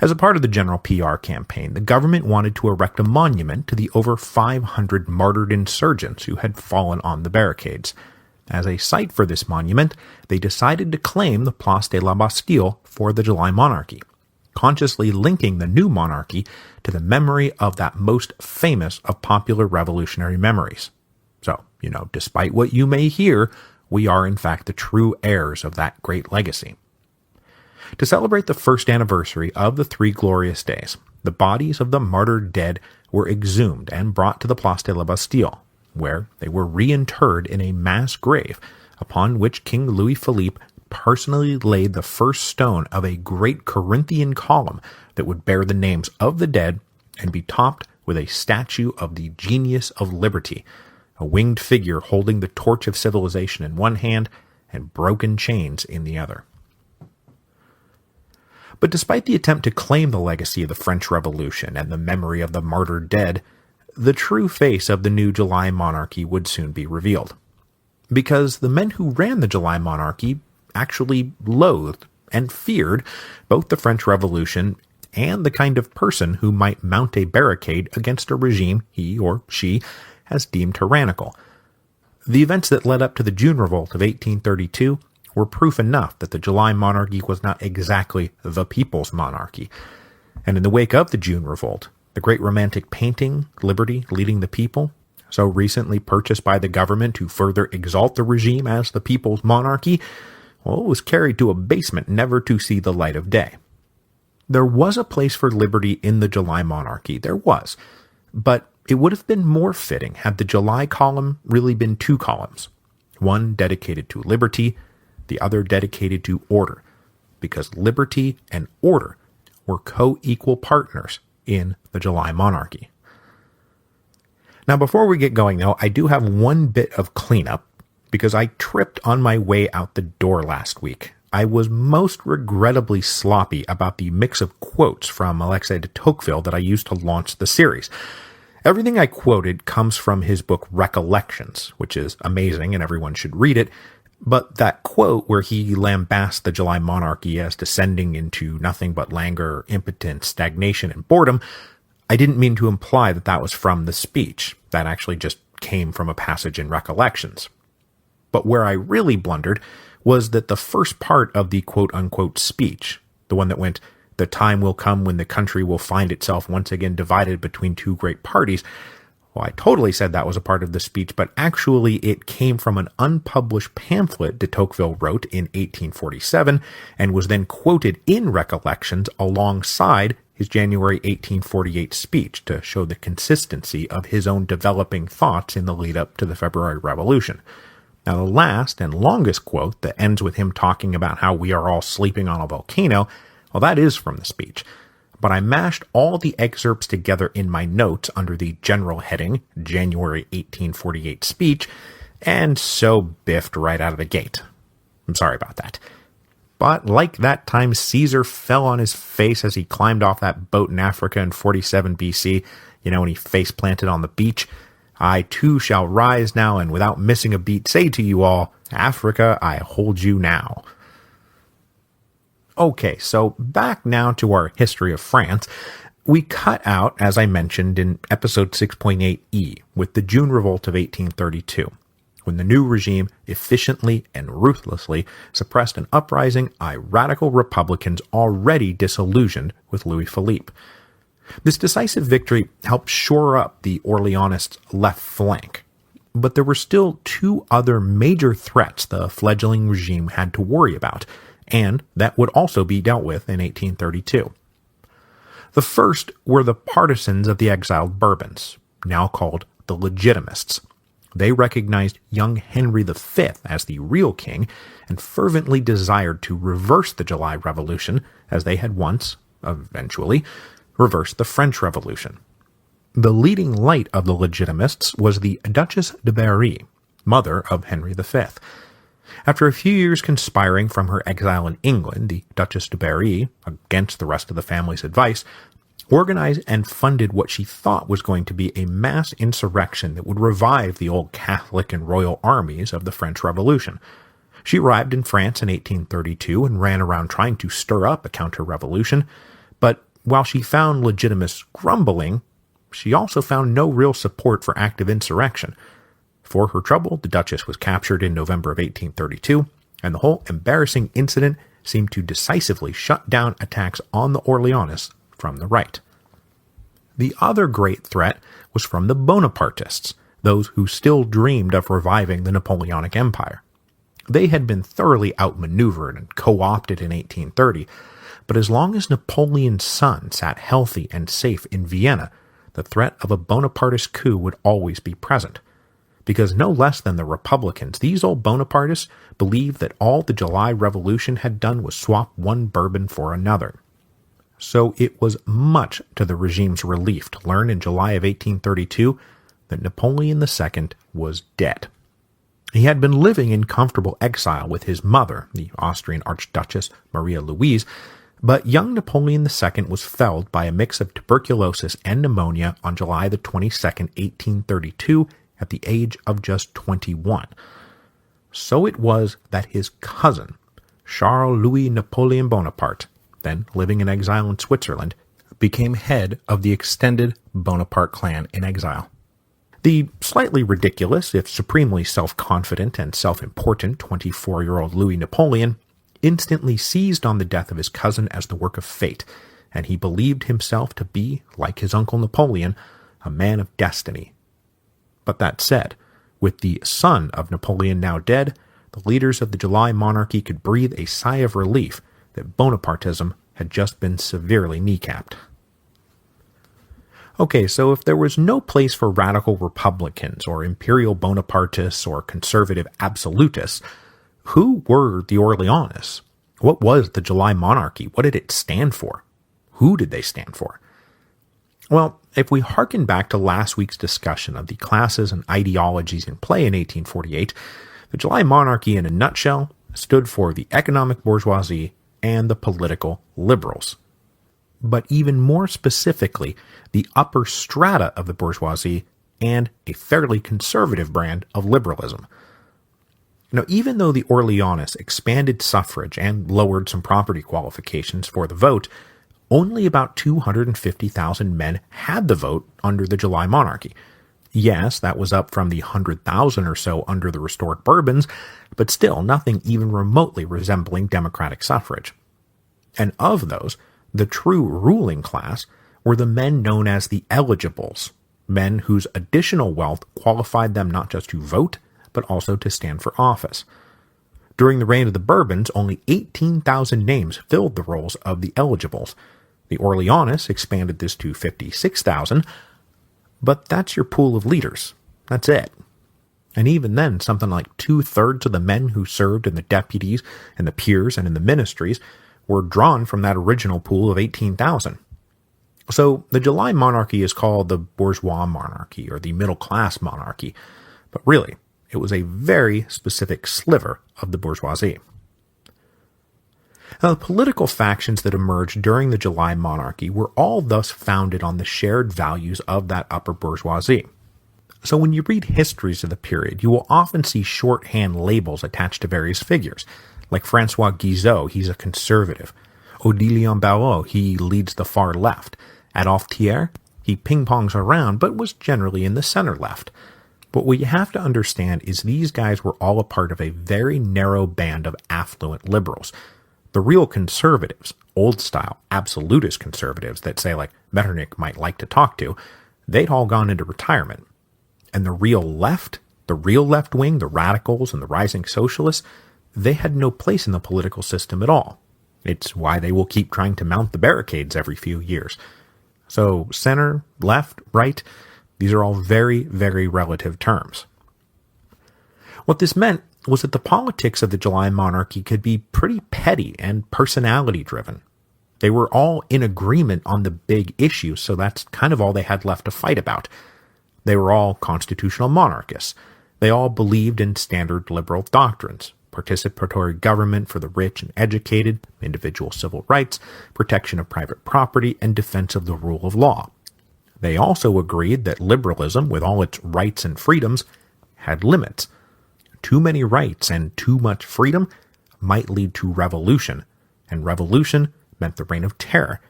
As a part of the general PR campaign, the government wanted to erect a monument to the over 500 martyred insurgents who had fallen on the barricades. As a site for this monument, they decided to claim the Place de la Bastille for the July monarchy, consciously linking the new monarchy to the memory of that most famous of popular revolutionary memories. So, despite what you may hear, we are in fact the true heirs of that great legacy. To celebrate the first anniversary of the Three Glorious Days, the bodies of the martyred dead were exhumed and brought to the Place de la Bastille, where they were reinterred in a mass grave, upon which King Louis Philippe personally laid the first stone of a great Corinthian column that would bear the names of the dead and be topped with a statue of the Genius of Liberty, a winged figure holding the torch of civilization in one hand and broken chains in the other. But despite the attempt to claim the legacy of the French Revolution and the memory of the martyred dead, the true face of the new July monarchy would soon be revealed. Because the men who ran the July monarchy actually loathed and feared both the French Revolution and the kind of person who might mount a barricade against a regime he or she has deemed tyrannical. The events that led up to the June Revolt of 1832 were proof enough that the July monarchy was not exactly the people's monarchy. And in the wake of the June Revolt, the great romantic painting, Liberty Leading the People, so recently purchased by the government to further exalt the regime as the people's monarchy, well, it was carried to a basement never to see the light of day. There was a place for liberty in the July monarchy, there was, but it would have been more fitting had the July column really been two columns, one dedicated to liberty, the other dedicated to order, because liberty and order were co-equal partners in the July monarchy. Now, before we get going, though, I do have one bit of cleanup, because I tripped on my way out the door last week. I was most regrettably sloppy about the mix of quotes from Alexis de Tocqueville that I used to launch the series. Everything I quoted comes from his book Recollections, which is amazing and everyone should read it, but that quote where he lambasts the July monarchy as descending into nothing but languor, impotence, stagnation, and boredom, I didn't mean to imply that that was from the speech. That actually just came from a passage in Recollections. But where I really blundered was that the first part of the quote-unquote speech, the one that went, "The time will come when the country will find itself once again divided between two great parties," well, I totally said that was a part of the speech, but actually it came from an unpublished pamphlet de Tocqueville wrote in 1847 and was then quoted in Recollections alongside his January 1848 speech to show the consistency of his own developing thoughts in the lead-up to the February Revolution. Now, the last and longest quote that ends with him talking about how we are all sleeping on a volcano, well, that is from the speech. But I mashed all the excerpts together in my notes under the general heading, January 1848 speech, and so biffed right out of the gate. I'm sorry about that. But like that time Caesar fell on his face as he climbed off that boat in Africa in 47 BC, when he face planted on the beach, I too shall rise now and without missing a beat say to you all, Africa, I hold you now. Okay, so back now to our history of France. We cut out, as I mentioned in episode 6.8e, with the June Revolt of 1832, when the new regime efficiently and ruthlessly suppressed an uprising by radical Republicans already disillusioned with Louis Philippe. This decisive victory helped shore up the Orleanists' left flank, but there were still two other major threats the fledgling regime had to worry about, and that would also be dealt with in 1832. The first were the partisans of the exiled Bourbons, now called the Legitimists. They recognized young Henry V as the real king and fervently desired to reverse the July Revolution, as they had once, eventually, reversed the French Revolution. The leading light of the Legitimists was the Duchess de Berry, mother of Henry V. After a few years conspiring from her exile in England, the Duchess de Berry, against the rest of the family's advice, organized and funded what she thought was going to be a mass insurrection that would revive the old Catholic and royal armies of the French Revolution. She arrived in France in 1832 and ran around trying to stir up a counter-revolution, but while she found Legitimists grumbling, she also found no real support for active insurrection. For her trouble, the Duchess was captured in November of 1832, and the whole embarrassing incident seemed to decisively shut down attacks on the Orleanists from the right. The other great threat was from the Bonapartists, those who still dreamed of reviving the Napoleonic Empire. They had been thoroughly outmaneuvered and co-opted in 1830, but as long as Napoleon's son sat healthy and safe in Vienna, the threat of a Bonapartist coup would always be present. Because no less than the Republicans, these old Bonapartists believed that all the July Revolution had done was swap one Bourbon for another. So it was much to the regime's relief to learn in July of 1832 that Napoleon II was dead. He had been living in comfortable exile with his mother, the Austrian Archduchess Maria Louise, but young Napoleon II was felled by a mix of tuberculosis and pneumonia on July the 22nd, 1832, at the age of just 21. So it was that his cousin, Charles-Louis Napoleon Bonaparte, then living in exile in Switzerland, became head of the extended Bonaparte clan in exile. The slightly ridiculous, if supremely self-confident and self-important 24-year-old Louis Napoleon instantly seized on the death of his cousin as the work of fate, and he believed himself to be, like his uncle Napoleon, a man of destiny. But that said, with the son of Napoleon now dead, the leaders of the July monarchy could breathe a sigh of relief that Bonapartism had just been severely kneecapped. Okay, so if there was no place for radical Republicans or imperial Bonapartists or conservative absolutists, who were the Orleanists? What was the July monarchy? What did it stand for? Who did they stand for? Well, if we hearken back to last week's discussion of the classes and ideologies in play in 1848, the July monarchy in a nutshell stood for the economic bourgeoisie and the political liberals. But even more specifically, the upper strata of the bourgeoisie and a fairly conservative brand of liberalism. Now, even though the Orleanists expanded suffrage and lowered some property qualifications for the vote, only about 250,000 men had the vote under the July monarchy. Yes, that was up from the 100,000 or so under the restored Bourbons, but still nothing even remotely resembling democratic suffrage. And of those, the true ruling class were the men known as the eligibles, men whose additional wealth qualified them not just to vote, but also to stand for office. During the reign of the Bourbons, only 18,000 names filled the roles of the eligibles. The Orleanists expanded this to 56,000, but that's your pool of leaders. That's it. And even then, something like 2/3 of the men who served in the deputies and the peers and in the ministries were drawn from that original pool of 18,000. So the July monarchy is called the bourgeois monarchy or the middle-class monarchy, but really, it was a very specific sliver of the bourgeoisie. Now, the political factions that emerged during the July monarchy were all thus founded on the shared values of that upper bourgeoisie. So when you read histories of the period, you will often see shorthand labels attached to various figures, like François Guizot, he's a conservative. Odilon Barrot, he leads the far left. Adolphe Thiers, he ping-pongs around, but was generally in the center left. But what you have to understand is these guys were all a part of a very narrow band of affluent liberals. The real conservatives, old-style, absolutist conservatives that say like Metternich might like to talk to, they'd all gone into retirement. And the real left wing, the radicals and the rising socialists, they had no place in the political system at all. It's why they will keep trying to mount the barricades every few years. So center, left, right, these are all very, very relative terms. What this meant was that the politics of the July monarchy could be pretty petty and personality-driven. They were all in agreement on the big issues, so that's kind of all they had left to fight about. They were all constitutional monarchists. They all believed in standard liberal doctrines: participatory government for the rich and educated, individual civil rights, protection of private property, and defense of the rule of law. They also agreed that liberalism, with all its rights and freedoms, had limits. Too many rights and too much freedom might lead to revolution, and revolution meant the reign of terror,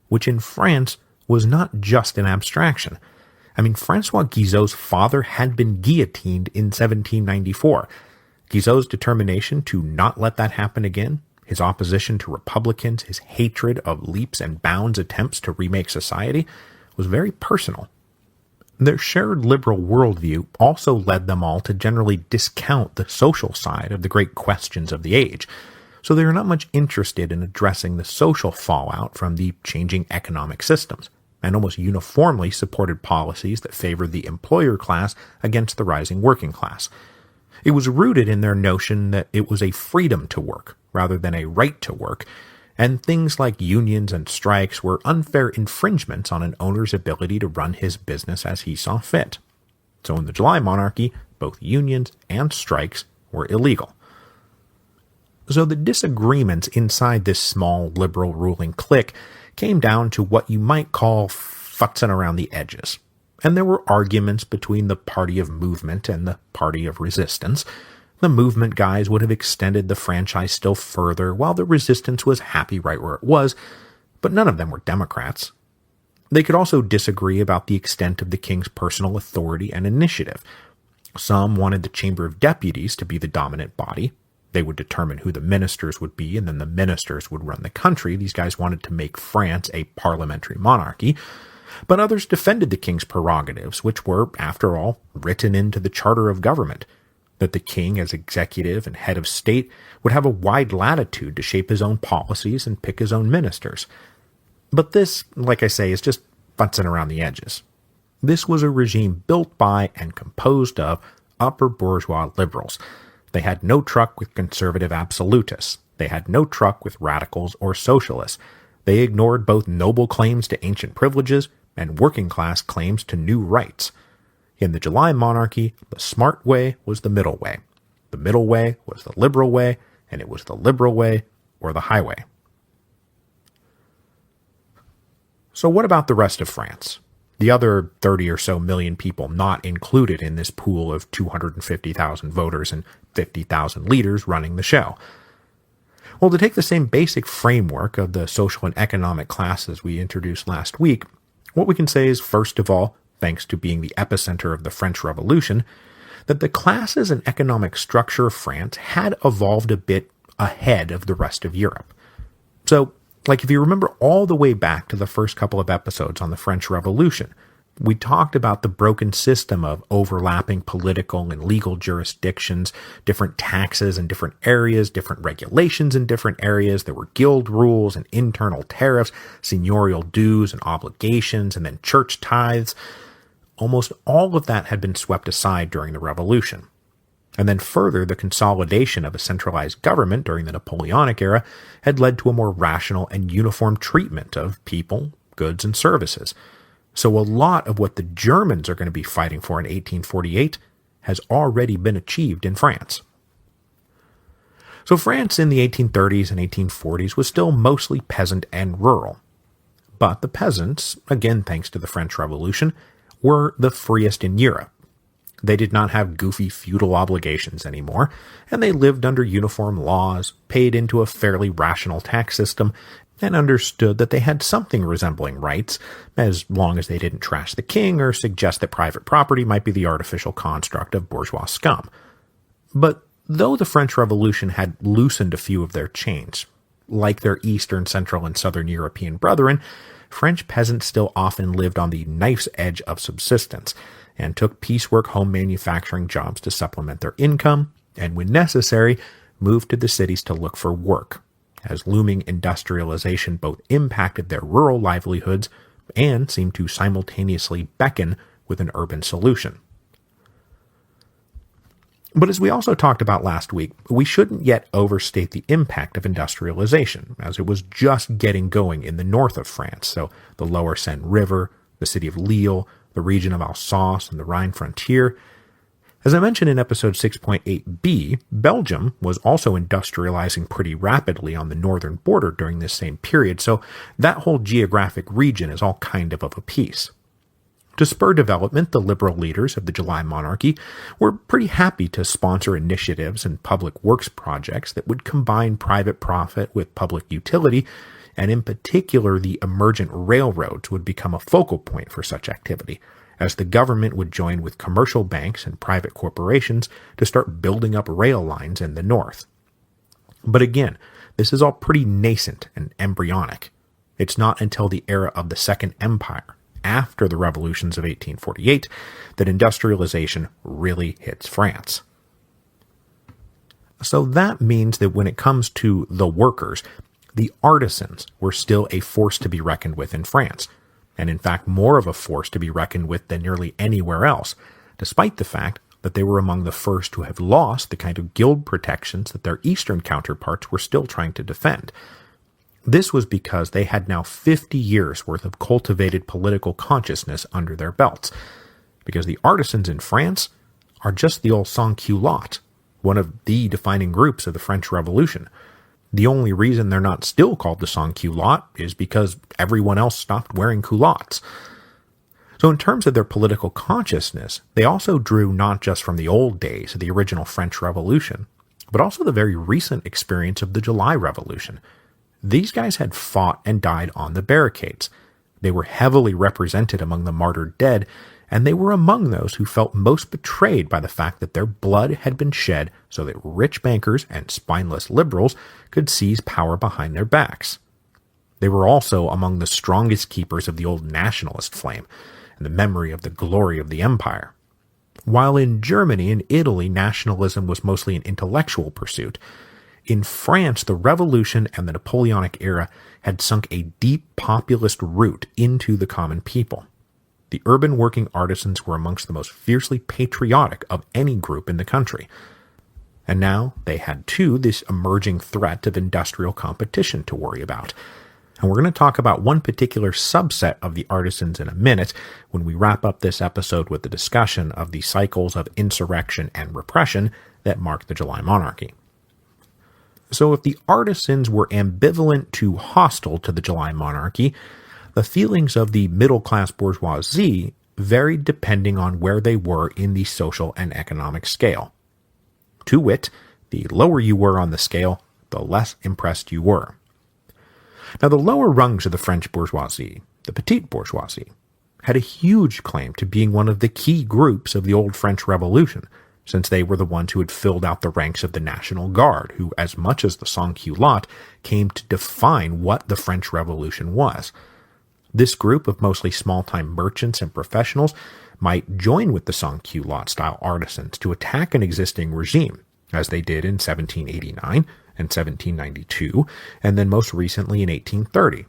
which in France was not just an abstraction. I mean, François Guizot's father had been guillotined in 1794. Guizot's determination to not let that happen again, his opposition to Republicans, his hatred of leaps and bounds attempts to remake society, was very personal. Their shared liberal worldview also led them all to generally discount the social side of the great questions of the age, so they are not much interested in addressing the social fallout from the changing economic systems, and almost uniformly supported policies that favored the employer class against the rising working class. It was rooted in their notion that it was a freedom to work rather than a right to work, and things like unions and strikes were unfair infringements on an owner's ability to run his business as he saw fit. So in the July monarchy, both unions and strikes were illegal. So the disagreements inside this small liberal ruling clique came down to what you might call futzing around the edges. And there were arguments between the party of movement and the party of resistance. The movement guys would have extended the franchise still further, while the resistance was happy right where it was, but none of them were Democrats. They could also disagree about the extent of the king's personal authority and initiative. Some wanted the Chamber of Deputies to be the dominant body. They would determine who the ministers would be, and then the ministers would run the country. These guys wanted to make France a parliamentary monarchy. But others defended the king's prerogatives, which were, after all, written into the charter of government, that the king, as executive and head of state, would have a wide latitude to shape his own policies and pick his own ministers. But this, like I say, is just futzing around the edges. This was a regime built by and composed of upper bourgeois liberals. They had no truck with conservative absolutists. They had no truck with radicals or socialists. They ignored both noble claims to ancient privileges and working-class claims to new rights. In the July monarchy, the smart way was the middle way. The middle way was the liberal way, and it was the liberal way or the highway. So what about the rest of France? The other 30 or so million people not included in this pool of 250,000 voters and 50,000 leaders running the show. Well, to take the same basic framework of the social and economic classes we introduced last week, what we can say is, first of all, thanks to being the epicenter of the French Revolution, that the classes and economic structure of France had evolved a bit ahead of the rest of Europe. So, if you remember all the way back to the first couple of episodes on the French Revolution, we talked about the broken system of overlapping political and legal jurisdictions, different taxes in different areas, different regulations in different areas. There were guild rules and internal tariffs, seigneurial dues and obligations, and then church tithes. Almost all of that had been swept aside during the Revolution. And then further, the consolidation of a centralized government during the Napoleonic era had led to a more rational and uniform treatment of people, goods, and services. So a lot of what the Germans are going to be fighting for in 1848 has already been achieved in France. So France in the 1830s and 1840s was still mostly peasant and rural. But the peasants, again thanks to the French Revolution, were the freest in Europe. They did not have goofy feudal obligations anymore, and they lived under uniform laws, paid into a fairly rational tax system, and understood that they had something resembling rights, as long as they didn't trash the king or suggest that private property might be the artificial construct of bourgeois scum. But though the French Revolution had loosened a few of their chains, like their Eastern, Central, and Southern European brethren, French peasants still often lived on the knife's edge of subsistence, and took piecework home manufacturing jobs to supplement their income, and when necessary, moved to the cities to look for work, as looming industrialization both impacted their rural livelihoods and seemed to simultaneously beckon with an urban solution. But as we also talked about last week, we shouldn't yet overstate the impact of industrialization, as it was just getting going in the north of France, so the lower Seine River, the city of Lille, the region of Alsace, and the Rhine frontier. As I mentioned in episode 6.8b, Belgium was also industrializing pretty rapidly on the northern border during this same period, so that whole geographic region is all kind of a piece. To spur development, the liberal leaders of the July monarchy were pretty happy to sponsor initiatives and public works projects that would combine private profit with public utility, and in particular the emergent railroads would become a focal point for such activity, as the government would join with commercial banks and private corporations to start building up rail lines in the north. But again, this is all pretty nascent and embryonic. It's not until the era of the Second Empire, after the revolutions of 1848 that industrialization really hits France. So that means that when it comes to the workers, the artisans were still a force to be reckoned with in France, and in fact more of a force to be reckoned with than nearly anywhere else, despite the fact that they were among the first to have lost the kind of guild protections that their eastern counterparts were still trying to defend. This was because they had now 50 years worth of cultivated political consciousness under their belts, because the artisans in France are just the old sans-culottes, one of the defining groups of the French Revolution. The only reason they're not still called the sans-culottes is because everyone else stopped wearing culottes. So in terms of their political consciousness, they also drew not just from the old days of the original French Revolution, but also the very recent experience of the July Revolution. These guys had fought and died on the barricades. They were heavily represented among the martyred dead, and they were among those who felt most betrayed by the fact that their blood had been shed so that rich bankers and spineless liberals could seize power behind their backs. They were also among the strongest keepers of the old nationalist flame and the memory of the glory of the empire. While in Germany and Italy nationalism was mostly an intellectual pursuit, in France the Revolution and the Napoleonic era had sunk a deep populist root into the common people. The urban working artisans were amongst the most fiercely patriotic of any group in the country. And now they had, too, this emerging threat of industrial competition to worry about. And we're going to talk about one particular subset of the artisans in a minute when we wrap up this episode with the discussion of the cycles of insurrection and repression that marked the July Monarchy. So if the artisans were ambivalent to hostile to the July Monarchy, the feelings of the middle-class bourgeoisie varied depending on where they were in the social and economic scale. To wit, the lower you were on the scale, the less impressed you were. Now, the lower rungs of the French bourgeoisie, the petite bourgeoisie, had a huge claim to being one of the key groups of the old French Revolution, since they were the ones who had filled out the ranks of the National Guard, who, as much as the sans-culottes, came to define what the French Revolution was. This group of mostly small-time merchants and professionals might join with the sans-culotte-style artisans to attack an existing regime, as they did in 1789 and 1792, and then most recently in 1830.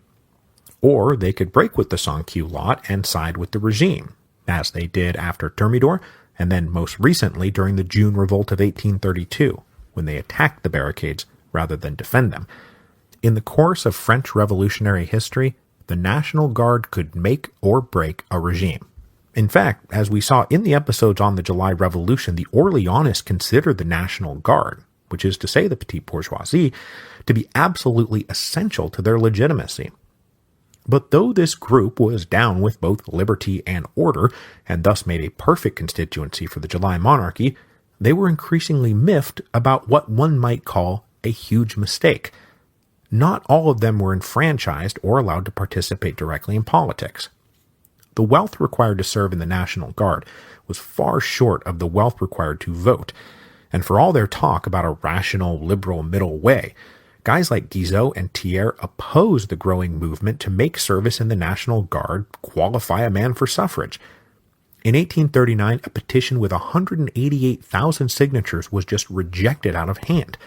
Or they could break with the sans-culottes and side with the regime, as they did after Thermidor, and then most recently during the June Revolt of 1832, when they attacked the barricades rather than defend them. In the course of French revolutionary history, the National Guard could make or break a regime. In fact, as we saw in the episodes on the July Revolution, the Orleanists considered the National Guard, which is to say the petite bourgeoisie, to be absolutely essential to their legitimacy. But though this group was down with both liberty and order, and thus made a perfect constituency for the July Monarchy, they were increasingly miffed about what one might call a huge mistake. Not all of them were enfranchised or allowed to participate directly in politics. The wealth required to serve in the National Guard was far short of the wealth required to vote, and for all their talk about a rational, liberal middle way, guys like Guizot and Thiers opposed the growing movement to make service in the National Guard qualify a man for suffrage. In 1839, a petition with 188,000 signatures was just rejected out of hand.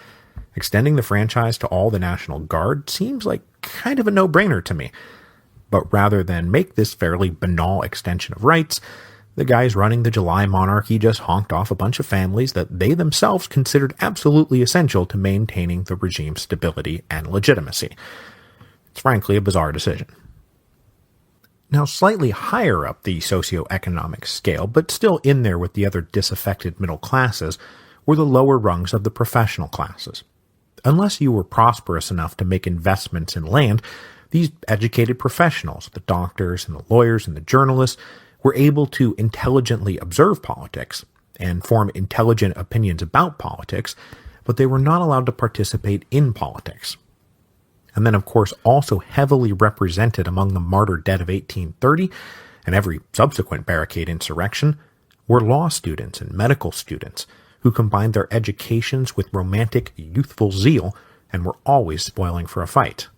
Extending the franchise to all the National Guard seems like kind of a no-brainer to me. But rather than make this fairly banal extension of rights, the guys running the July Monarchy just honked off a bunch of families that they themselves considered absolutely essential to maintaining the regime's stability and legitimacy. It's frankly a bizarre decision. Now, slightly higher up the socioeconomic scale, but still in there with the other disaffected middle classes, were the lower rungs of the professional classes. Unless you were prosperous enough to make investments in land, these educated professionals, the doctors and the lawyers and the journalists, were able to intelligently observe politics and form intelligent opinions about politics, but they were not allowed to participate in politics. And then, of course, also heavily represented among the martyr dead of 1830 and every subsequent barricade insurrection were law students and medical students who combined their educations with romantic, youthful zeal and were always spoiling for a fight.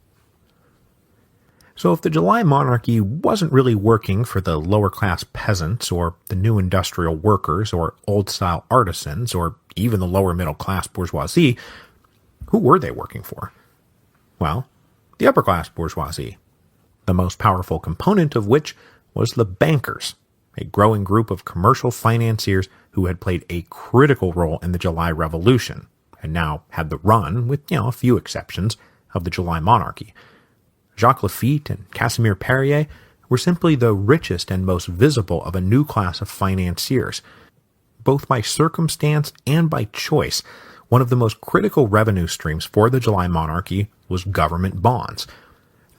So if the July monarchy wasn't really working for the lower-class peasants or the new industrial workers or old-style artisans or even the lower-middle-class bourgeoisie, who were they working for? Well, the upper-class bourgeoisie, the most powerful component of which was the bankers, a growing group of commercial financiers who had played a critical role in the July Revolution and now had the run, with a few exceptions, of the July monarchy. Jacques Lafitte and Casimir Perier were simply the richest and most visible of a new class of financiers. Both by circumstance and by choice, one of the most critical revenue streams for the July monarchy was government bonds.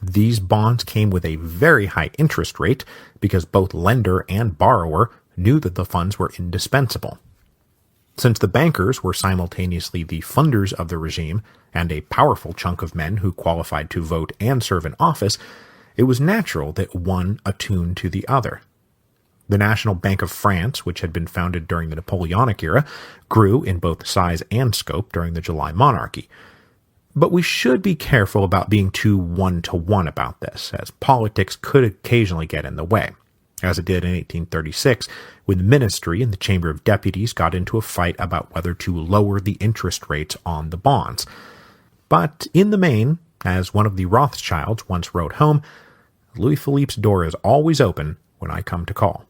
These bonds came with a very high interest rate because both lender and borrower knew that the funds were indispensable. Since the bankers were simultaneously the funders of the regime and a powerful chunk of men who qualified to vote and serve in office, it was natural that one attuned to the other. The National Bank of France, which had been founded during the Napoleonic era, grew in both size and scope during the July monarchy. But we should be careful about being too one-to-one about this, as politics could occasionally get in the way, as it did in 1836, when the ministry and the Chamber of Deputies got into a fight about whether to lower the interest rates on the bonds. But in the main, as one of the Rothschilds once wrote home, Louis Philippe's door is always open when I come to call.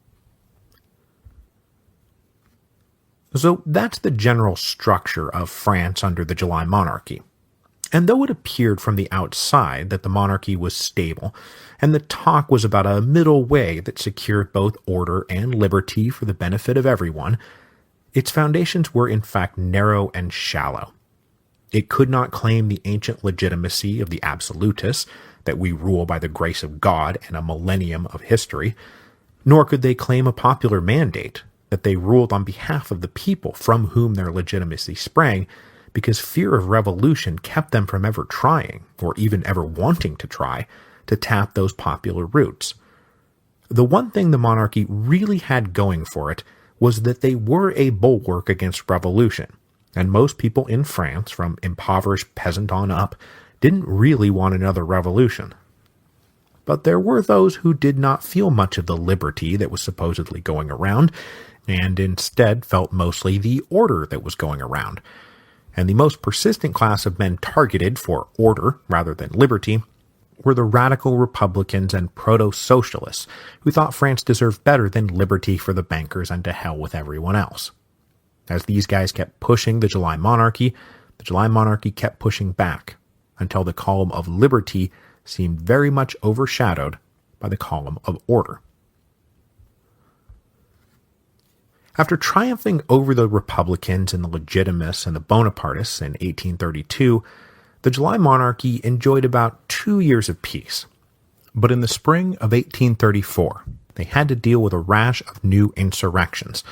So that's the general structure of France under the July monarchy. And though it appeared from the outside that the monarchy was stable, and the talk was about a middle way that secured both order and liberty for the benefit of everyone, its foundations were in fact narrow and shallow. It could not claim the ancient legitimacy of the absolutists, that we rule by the grace of God and a millennium of history, nor could they claim a popular mandate, that they ruled on behalf of the people from whom their legitimacy sprang, because fear of revolution kept them from ever trying, or even ever wanting to try, to tap those popular roots. The one thing the monarchy really had going for it was that they were a bulwark against revolution, and most people in France, from impoverished peasant on up, didn't really want another revolution. But there were those who did not feel much of the liberty that was supposedly going around, and instead felt mostly the order that was going around. And the most persistent class of men targeted for order rather than liberty were the radical Republicans and proto-socialists who thought France deserved better than liberty for the bankers and to hell with everyone else. As these guys kept pushing the July monarchy kept pushing back until the column of liberty seemed very much overshadowed by the column of order. After triumphing over the Republicans and the Legitimists and the Bonapartists in 1832, the July monarchy enjoyed about 2 years of peace. But in the spring of 1834, they had to deal with a rash of new insurrections.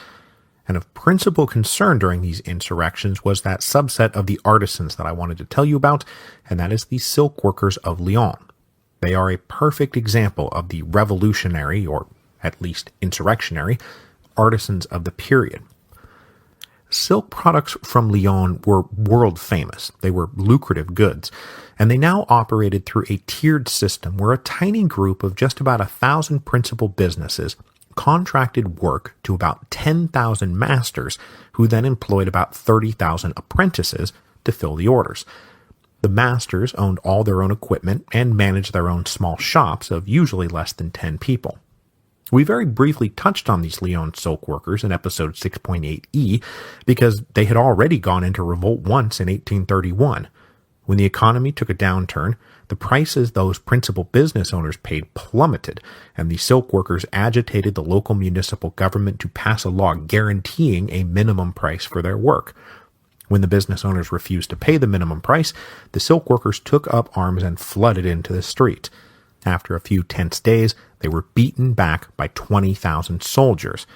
And of principal concern during these insurrections was that subset of the artisans that I wanted to tell you about, and that is the silk workers of Lyon. They are a perfect example of the revolutionary, or at least insurrectionary, artisans of the period. Silk products from Lyon were world famous. They were lucrative goods, and they now operated through a tiered system where a tiny group of just about 1,000 principal businesses contracted work to about 10,000 masters, who then employed about 30,000 apprentices to fill the orders. The masters owned all their own equipment and managed their own small shops of usually less than 10 people. We very briefly touched on these Lyon silk workers in episode 6.8e because they had already gone into revolt once in 1831. When the economy took a downturn, the prices those principal business owners paid plummeted, and the silk workers agitated the local municipal government to pass a law guaranteeing a minimum price for their work. When the business owners refused to pay the minimum price, the silk workers took up arms and flooded into the street. After a few tense days, they were beaten back by 20,000 soldiers,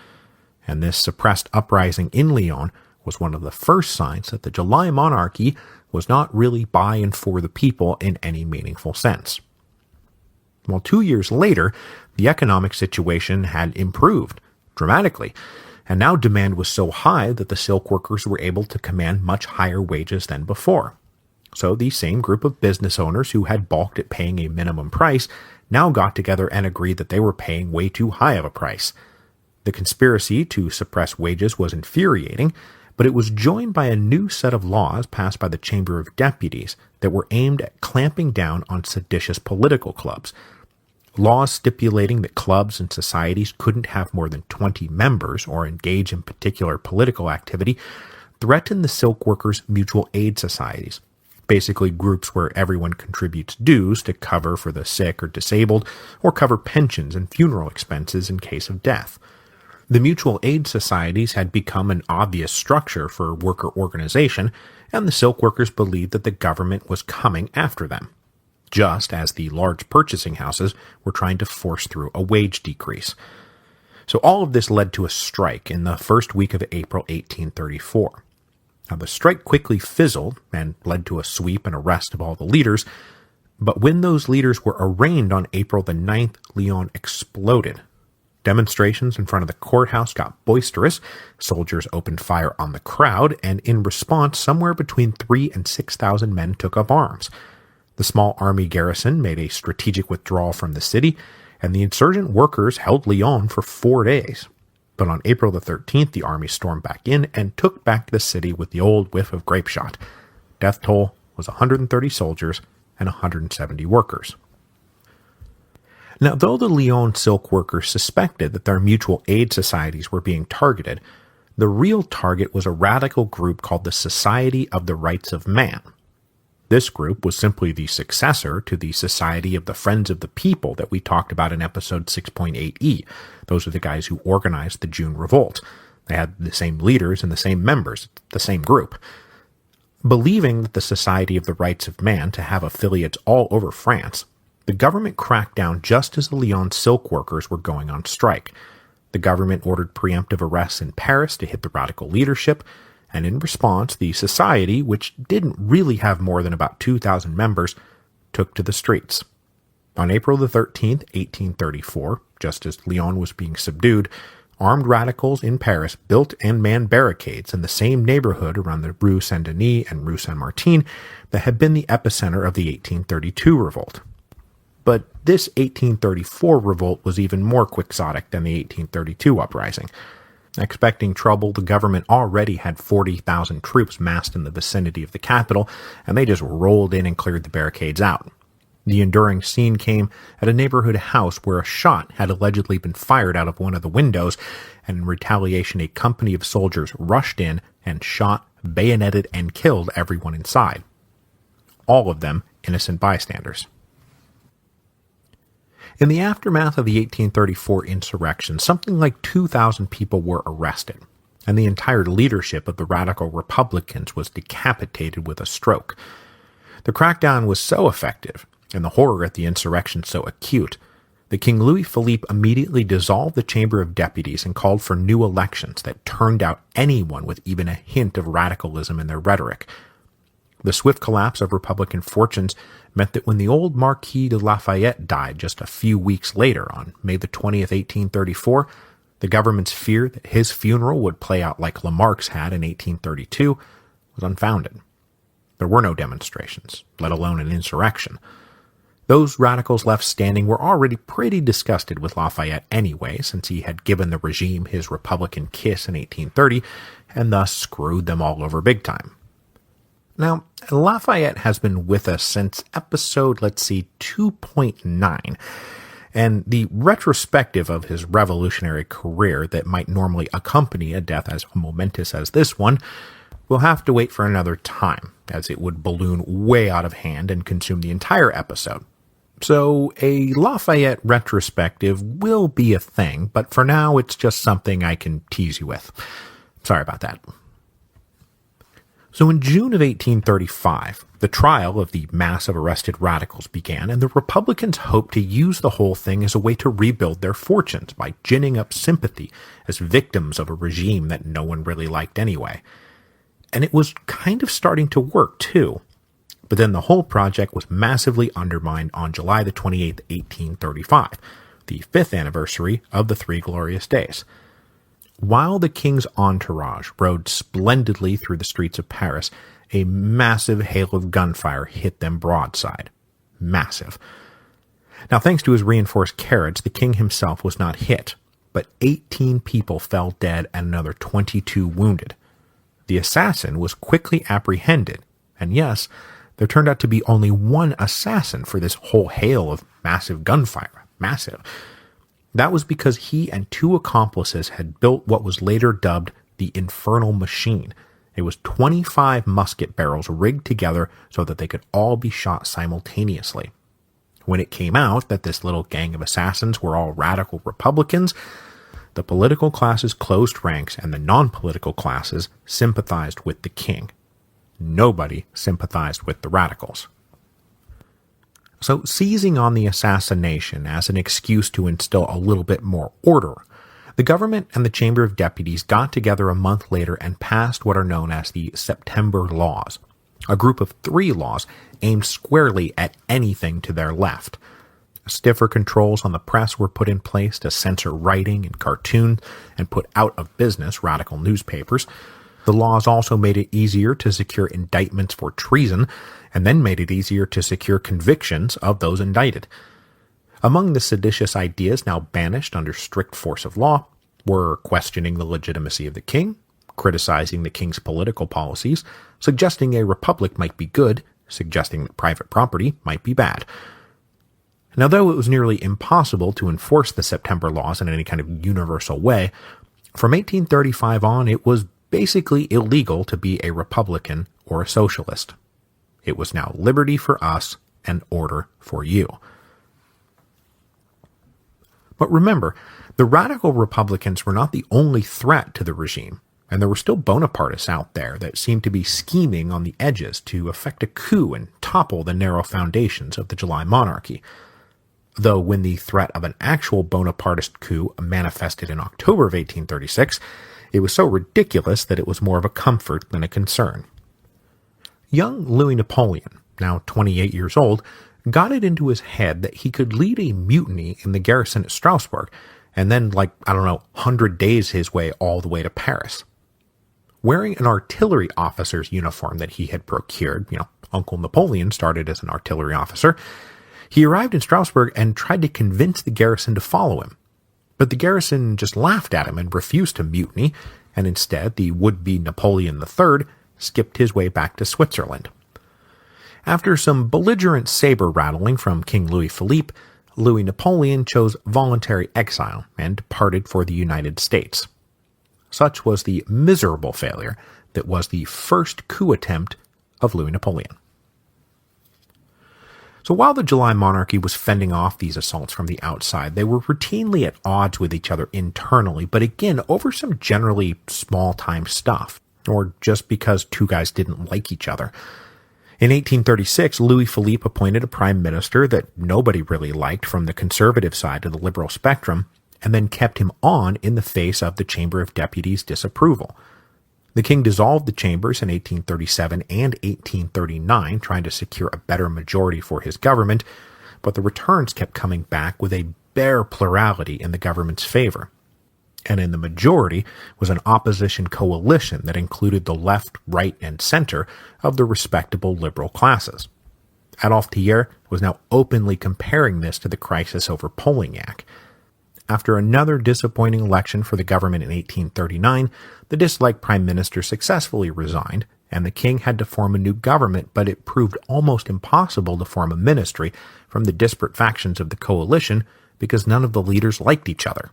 and this suppressed uprising in Lyon was one of the first signs that the July monarchy was not really by and for the people in any meaningful sense. Well, 2 years later, the economic situation had improved dramatically, and now demand was so high that the silk workers were able to command much higher wages than before. So the same group of business owners who had balked at paying a minimum price now got together and agreed that they were paying way too high of a price. The conspiracy to suppress wages was infuriating, but it was joined by a new set of laws passed by the Chamber of Deputies that were aimed at clamping down on seditious political clubs. Laws stipulating that clubs and societies couldn't have more than 20 members or engage in particular political activity threatened the silk workers' mutual aid societies, basically groups where everyone contributes dues to cover for the sick or disabled, or cover pensions and funeral expenses in case of death. The mutual aid societies had become an obvious structure for worker organization, and the silk workers believed that the government was coming after them, just as the large purchasing houses were trying to force through a wage decrease. So all of this led to a strike in the first week of April 1834. Now, the strike quickly fizzled and led to a sweep and arrest of all the leaders, but when those leaders were arraigned on April the 9th, Lyon exploded. Demonstrations in front of the courthouse got boisterous, soldiers opened fire on the crowd, and in response, somewhere between 3,000 and 6,000 men took up arms. The small army garrison made a strategic withdrawal from the city, and the insurgent workers held Lyon for 4 days. But on April the 13th, the army stormed back in and took back the city with the old whiff of grape shot. Death toll was 130 soldiers and 170 workers. Now, though the Lyon silk workers suspected that their mutual aid societies were being targeted, the real target was a radical group called the Society of the Rights of Man. This group was simply the successor to the Society of the Friends of the People that we talked about in episode 6.8e. Those are the guys who organized the June Revolt. They had the same leaders and the same members, the same group. Believing that the Society of the Rights of Man to have affiliates all over France, the government cracked down just as the Lyon silk workers were going on strike. The government ordered preemptive arrests in Paris to hit the radical leadership, and in response, the society, which didn't really have more than about 2,000 members, took to the streets. On April the 13th, 1834, just as Lyon was being subdued, armed radicals in Paris built and manned barricades in the same neighborhood around the Rue Saint-Denis and Rue Saint-Martin that had been the epicenter of the 1832 revolt. But this 1834 revolt was even more quixotic than the 1832 uprising. Expecting trouble, the government already had 40,000 troops massed in the vicinity of the capital, and they just rolled in and cleared the barricades out. The enduring scene came at a neighborhood house where a shot had allegedly been fired out of one of the windows, and in retaliation a company of soldiers rushed in and shot, bayoneted, and killed everyone inside. All of them innocent bystanders. In the aftermath of the 1834 insurrection, something like 2,000 people were arrested, and the entire leadership of the radical Republicans was decapitated with a stroke. The crackdown was so effective, and the horror at the insurrection so acute, that King Louis Philippe immediately dissolved the Chamber of Deputies and called for new elections that turned out anyone with even a hint of radicalism in their rhetoric. The swift collapse of Republican fortunes meant that when the old Marquis de Lafayette died just a few weeks later, on May the 20th, 1834, the government's fear that his funeral would play out like Lamarck's had in 1832 was unfounded. There were no demonstrations, let alone an insurrection. Those radicals left standing were already pretty disgusted with Lafayette anyway, since he had given the regime his Republican kiss in 1830, and thus screwed them all over big time. Now, Lafayette has been with us since episode, 2.9, and the retrospective of his revolutionary career that might normally accompany a death as momentous as this one will have to wait for another time, as it would balloon way out of hand and consume the entire episode. So a Lafayette retrospective will be a thing, but for now it's just something I can tease you with. Sorry about that. So in June of 1835, the trial of the mass of arrested radicals began, and the Republicans hoped to use the whole thing as a way to rebuild their fortunes by ginning up sympathy as victims of a regime that no one really liked anyway. And it was kind of starting to work, too. But then the whole project was massively undermined on July the 28th, 1835, the 5th anniversary of the Three Glorious Days. While the king's entourage rode splendidly through the streets of Paris, a massive hail of gunfire hit them broadside. Massive. Now, thanks to his reinforced carriage, the king himself was not hit, but 18 people fell dead and another 22 wounded. The assassin was quickly apprehended, and yes, there turned out to be only one assassin for this whole hail of massive gunfire. Massive. That was because he and 2 accomplices had built what was later dubbed the Infernal Machine. It was 25 musket barrels rigged together so that they could all be shot simultaneously. When it came out that this little gang of assassins were all radical Republicans, the political classes closed ranks and the non-political classes sympathized with the king. Nobody sympathized with the radicals. So, seizing on the assassination as an excuse to instill a little bit more order, the government and the Chamber of Deputies got together a month later and passed what are known as the September Laws, a group of 3 laws aimed squarely at anything to their left. Stiffer controls on the press were put in place to censor writing and cartoons and put out of business radical newspapers. The laws also made it easier to secure indictments for treason, and then made it easier to secure convictions of those indicted. Among the seditious ideas now banished under strict force of law were questioning the legitimacy of the king, criticizing the king's political policies, suggesting a republic might be good, suggesting that private property might be bad. Now, though it was nearly impossible to enforce the September Laws in any kind of universal way, from 1835 on it was basically illegal to be a Republican or a socialist. It was now liberty for us and order for you. But remember, the radical Republicans were not the only threat to the regime, and there were still Bonapartists out there that seemed to be scheming on the edges to effect a coup and topple the narrow foundations of the July monarchy. Though when the threat of an actual Bonapartist coup manifested in October of 1836, it was so ridiculous that it was more of a comfort than a concern. Young Louis Napoleon, now 28 years old, got it into his head that he could lead a mutiny in the garrison at Strasbourg, and then, 100 days his way all the way to Paris. Wearing an artillery officer's uniform that he had procured, Uncle Napoleon started as an artillery officer, he arrived in Strasbourg and tried to convince the garrison to follow him. But the garrison just laughed at him and refused to mutiny, and instead the would-be Napoleon III skipped his way back to Switzerland. After some belligerent saber-rattling from King Louis-Philippe, Louis Napoleon chose voluntary exile and departed for the United States. Such was the miserable failure that was the first coup attempt of Louis Napoleon. So while the July monarchy was fending off these assaults from the outside, they were routinely at odds with each other internally, but again, over some generally small-time stuff, or just because 2 guys didn't like each other. In 1836, Louis-Philippe appointed a prime minister that nobody really liked from the conservative side of the liberal spectrum, and then kept him on in the face of the Chamber of Deputies' disapproval. The king dissolved the chambers in 1837 and 1839, trying to secure a better majority for his government, but the returns kept coming back with a bare plurality in the government's favor. And in the majority was an opposition coalition that included the left, right, and center of the respectable liberal classes. Adolphe Thiers was now openly comparing this to the crisis over Polignac. After another disappointing election for the government in 1839, the disliked prime minister successfully resigned, and the king had to form a new government, but it proved almost impossible to form a ministry from the disparate factions of the coalition because none of the leaders liked each other.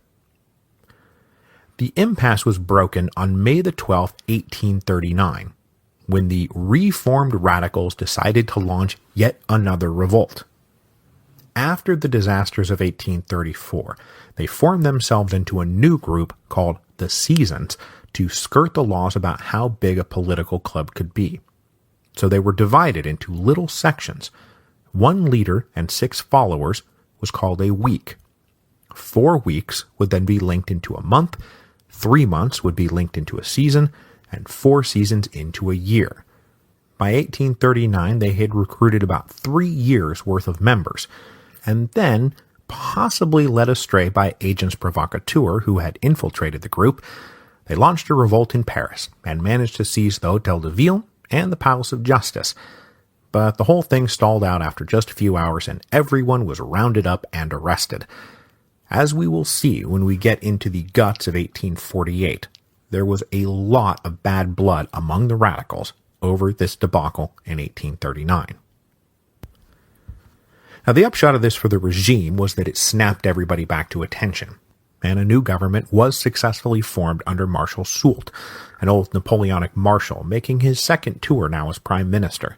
The impasse was broken on May the 12th, 1839, when the reformed radicals decided to launch yet another revolt. After the disasters of 1834, they formed themselves into a new group called the Seasons to skirt the laws about how big a political club could be. So they were divided into little sections. 1 leader and 6 followers was called a week. 4 weeks would then be linked into a month, 3 months would be linked into a season, and 4 seasons into a year. By 1839, they had recruited about 3 years' worth of members, and then, possibly led astray by agents provocateurs who had infiltrated the group, they launched a revolt in Paris and managed to seize the Hôtel de Ville and the Palace of Justice. but the whole thing stalled out after just a few hours and everyone was rounded up and arrested. As we will see when we get into the guts of 1848, there was a lot of bad blood among the radicals over this debacle in 1839. Now, the upshot of this for the regime was that it snapped everybody back to attention, and a new government was successfully formed under Marshal Soult, an old Napoleonic marshal, making his second tour now as prime minister.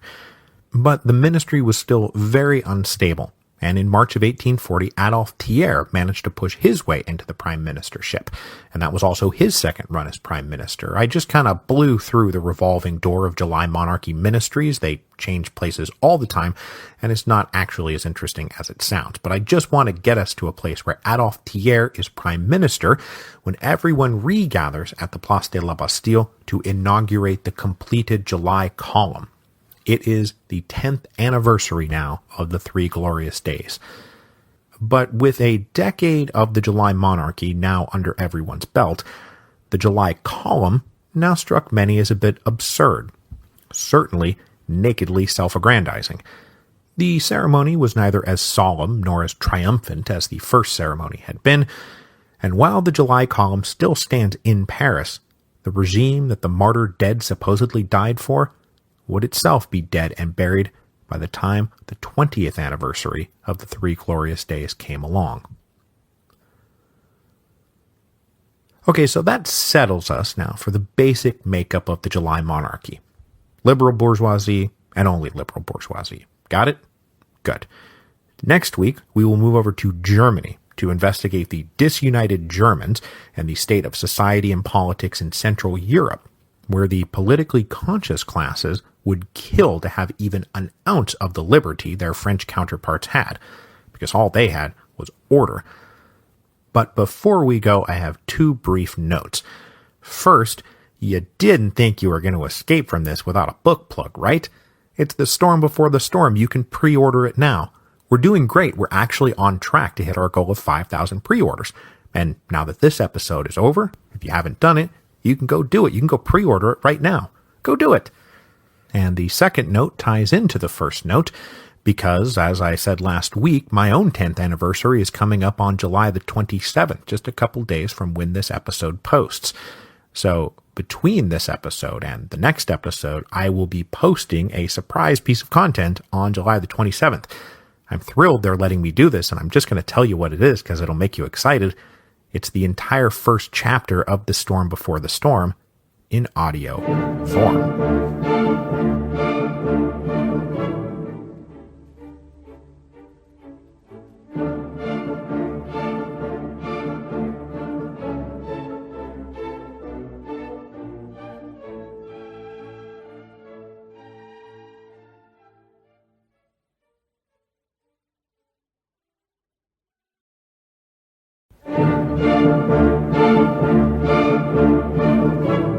But the ministry was still very unstable, and in March of 1840, Adolphe Thiers managed to push his way into the prime ministership, and that was also his second run as prime minister. I just kind of blew through the revolving door of July monarchy ministries. They change places all the time, and it's not actually as interesting as it sounds. But I just want to get us to a place where Adolphe Thiers is prime minister when everyone regathers at the Place de la Bastille to inaugurate the completed July column. It is the 10th anniversary now of the Three Glorious Days. But with a decade of the July monarchy now under everyone's belt, the July column now struck many as a bit absurd, certainly nakedly self-aggrandizing. The ceremony was neither as solemn nor as triumphant as the first ceremony had been, and while the July column still stands in Paris, the regime that the martyr dead supposedly died for would itself be dead and buried by the time the 20th anniversary of the Three Glorious Days came along. Okay, so that settles us now for the basic makeup of the July monarchy. Liberal bourgeoisie and only liberal bourgeoisie. Got it? Good. Next week, we will move over to Germany to investigate the disunited Germans and the state of society and politics in Central Europe, where the politically conscious classes would kill to have even an ounce of the liberty their French counterparts had, because all they had was order. But before we go, I have two brief notes. First, you didn't think you were going to escape from this without a book plug, right? It's The Storm Before the Storm. You can pre-order it now. We're doing great. We're actually on track to hit our goal of 5,000 pre-orders. And now that this episode is over, if you haven't done it, you can go do it. You can go pre-order it right now. Go do it. And the second note ties into the first note because, as I said last week, my own 10th anniversary is coming up on July the 27th, just a couple days from when this episode posts. So between this episode and the next episode, I will be posting a surprise piece of content on July the 27th. I'm thrilled they're letting me do this, and I'm just going to tell you what it is because it'll make you excited. It's the entire first chapter of The Storm Before the Storm in audio form.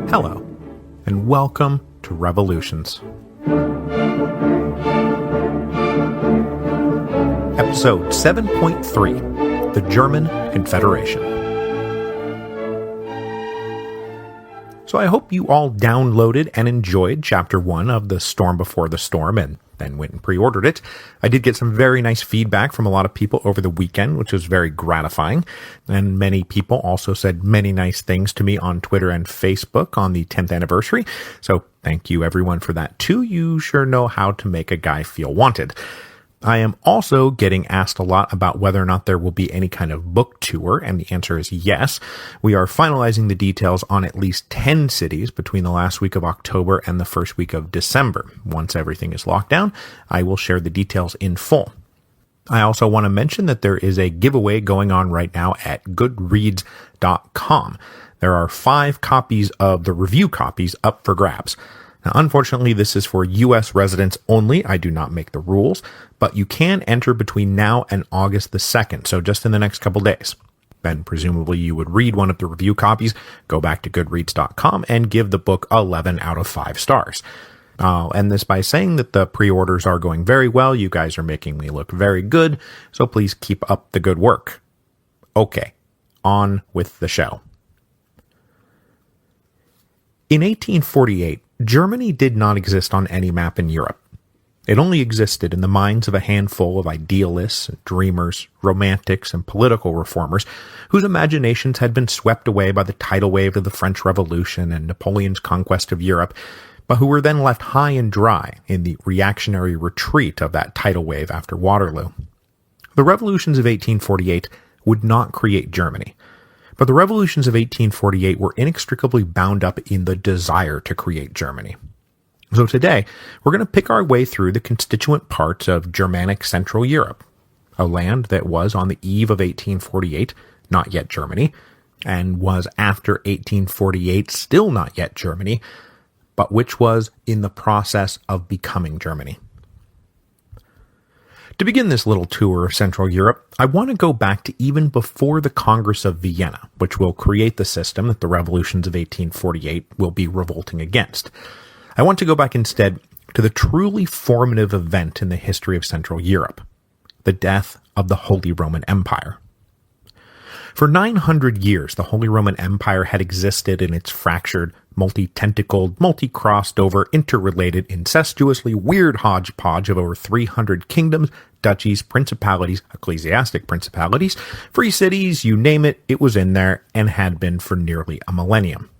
Hello, and welcome to Revolutions. Episode 7.3, The German Confederation. So I hope you all downloaded and enjoyed Chapter 1 of The Storm Before the Storm and then went and pre-ordered it. I did get some very nice feedback from a lot of people over the weekend, which was very gratifying. And many people also said many nice things to me on Twitter and Facebook on the 10th anniversary. So thank you everyone for that too. You sure know how to make a guy feel wanted. I am also getting asked a lot about whether or not there will be any kind of book tour, and the answer is yes. We are finalizing the details on at least 10 cities between the last week of October and the first week of December. Once everything is locked down, I will share the details in full. I also want to mention that there is a giveaway going on right now at goodreads.com. There are 5 copies of the review copies up for grabs. Now, unfortunately, this is for U.S. residents only. I do not make the rules, but you can enter between now and August the 2nd, so just in the next couple days. Then presumably you would read one of the review copies, go back to goodreads.com, and give the book 11 out of 5 stars. I'll end this by saying that the pre-orders are going very well. You guys are making me look very good, so please keep up the good work. Okay, on with the show. In 1848, Germany did not exist on any map in Europe. It only existed in the minds of a handful of idealists, and dreamers, romantics, and political reformers whose imaginations had been swept away by the tidal wave of the French Revolution and Napoleon's conquest of Europe, but who were then left high and dry in the reactionary retreat of that tidal wave after Waterloo. The revolutions of 1848 would not create Germany, but the revolutions of 1848 were inextricably bound up in the desire to create Germany. So today, we're going to pick our way through the constituent parts of Germanic Central Europe, a land that was on the eve of 1848, not yet Germany, and was after 1848 still not yet Germany, but which was in the process of becoming Germany. To begin this little tour of Central Europe, I want to go back to even before the Congress of Vienna, which will create the system that the revolutions of 1848 will be revolting against. I want to go back instead to the truly formative event in the history of Central Europe, the death of the Holy Roman Empire. For 900 years, the Holy Roman Empire had existed in its fractured, multi-tentacled, multi-crossed over, interrelated, incestuously weird hodgepodge of over 300 kingdoms, duchies, principalities, ecclesiastic principalities, free cities, you name it, it was in there and had been for nearly a millennium.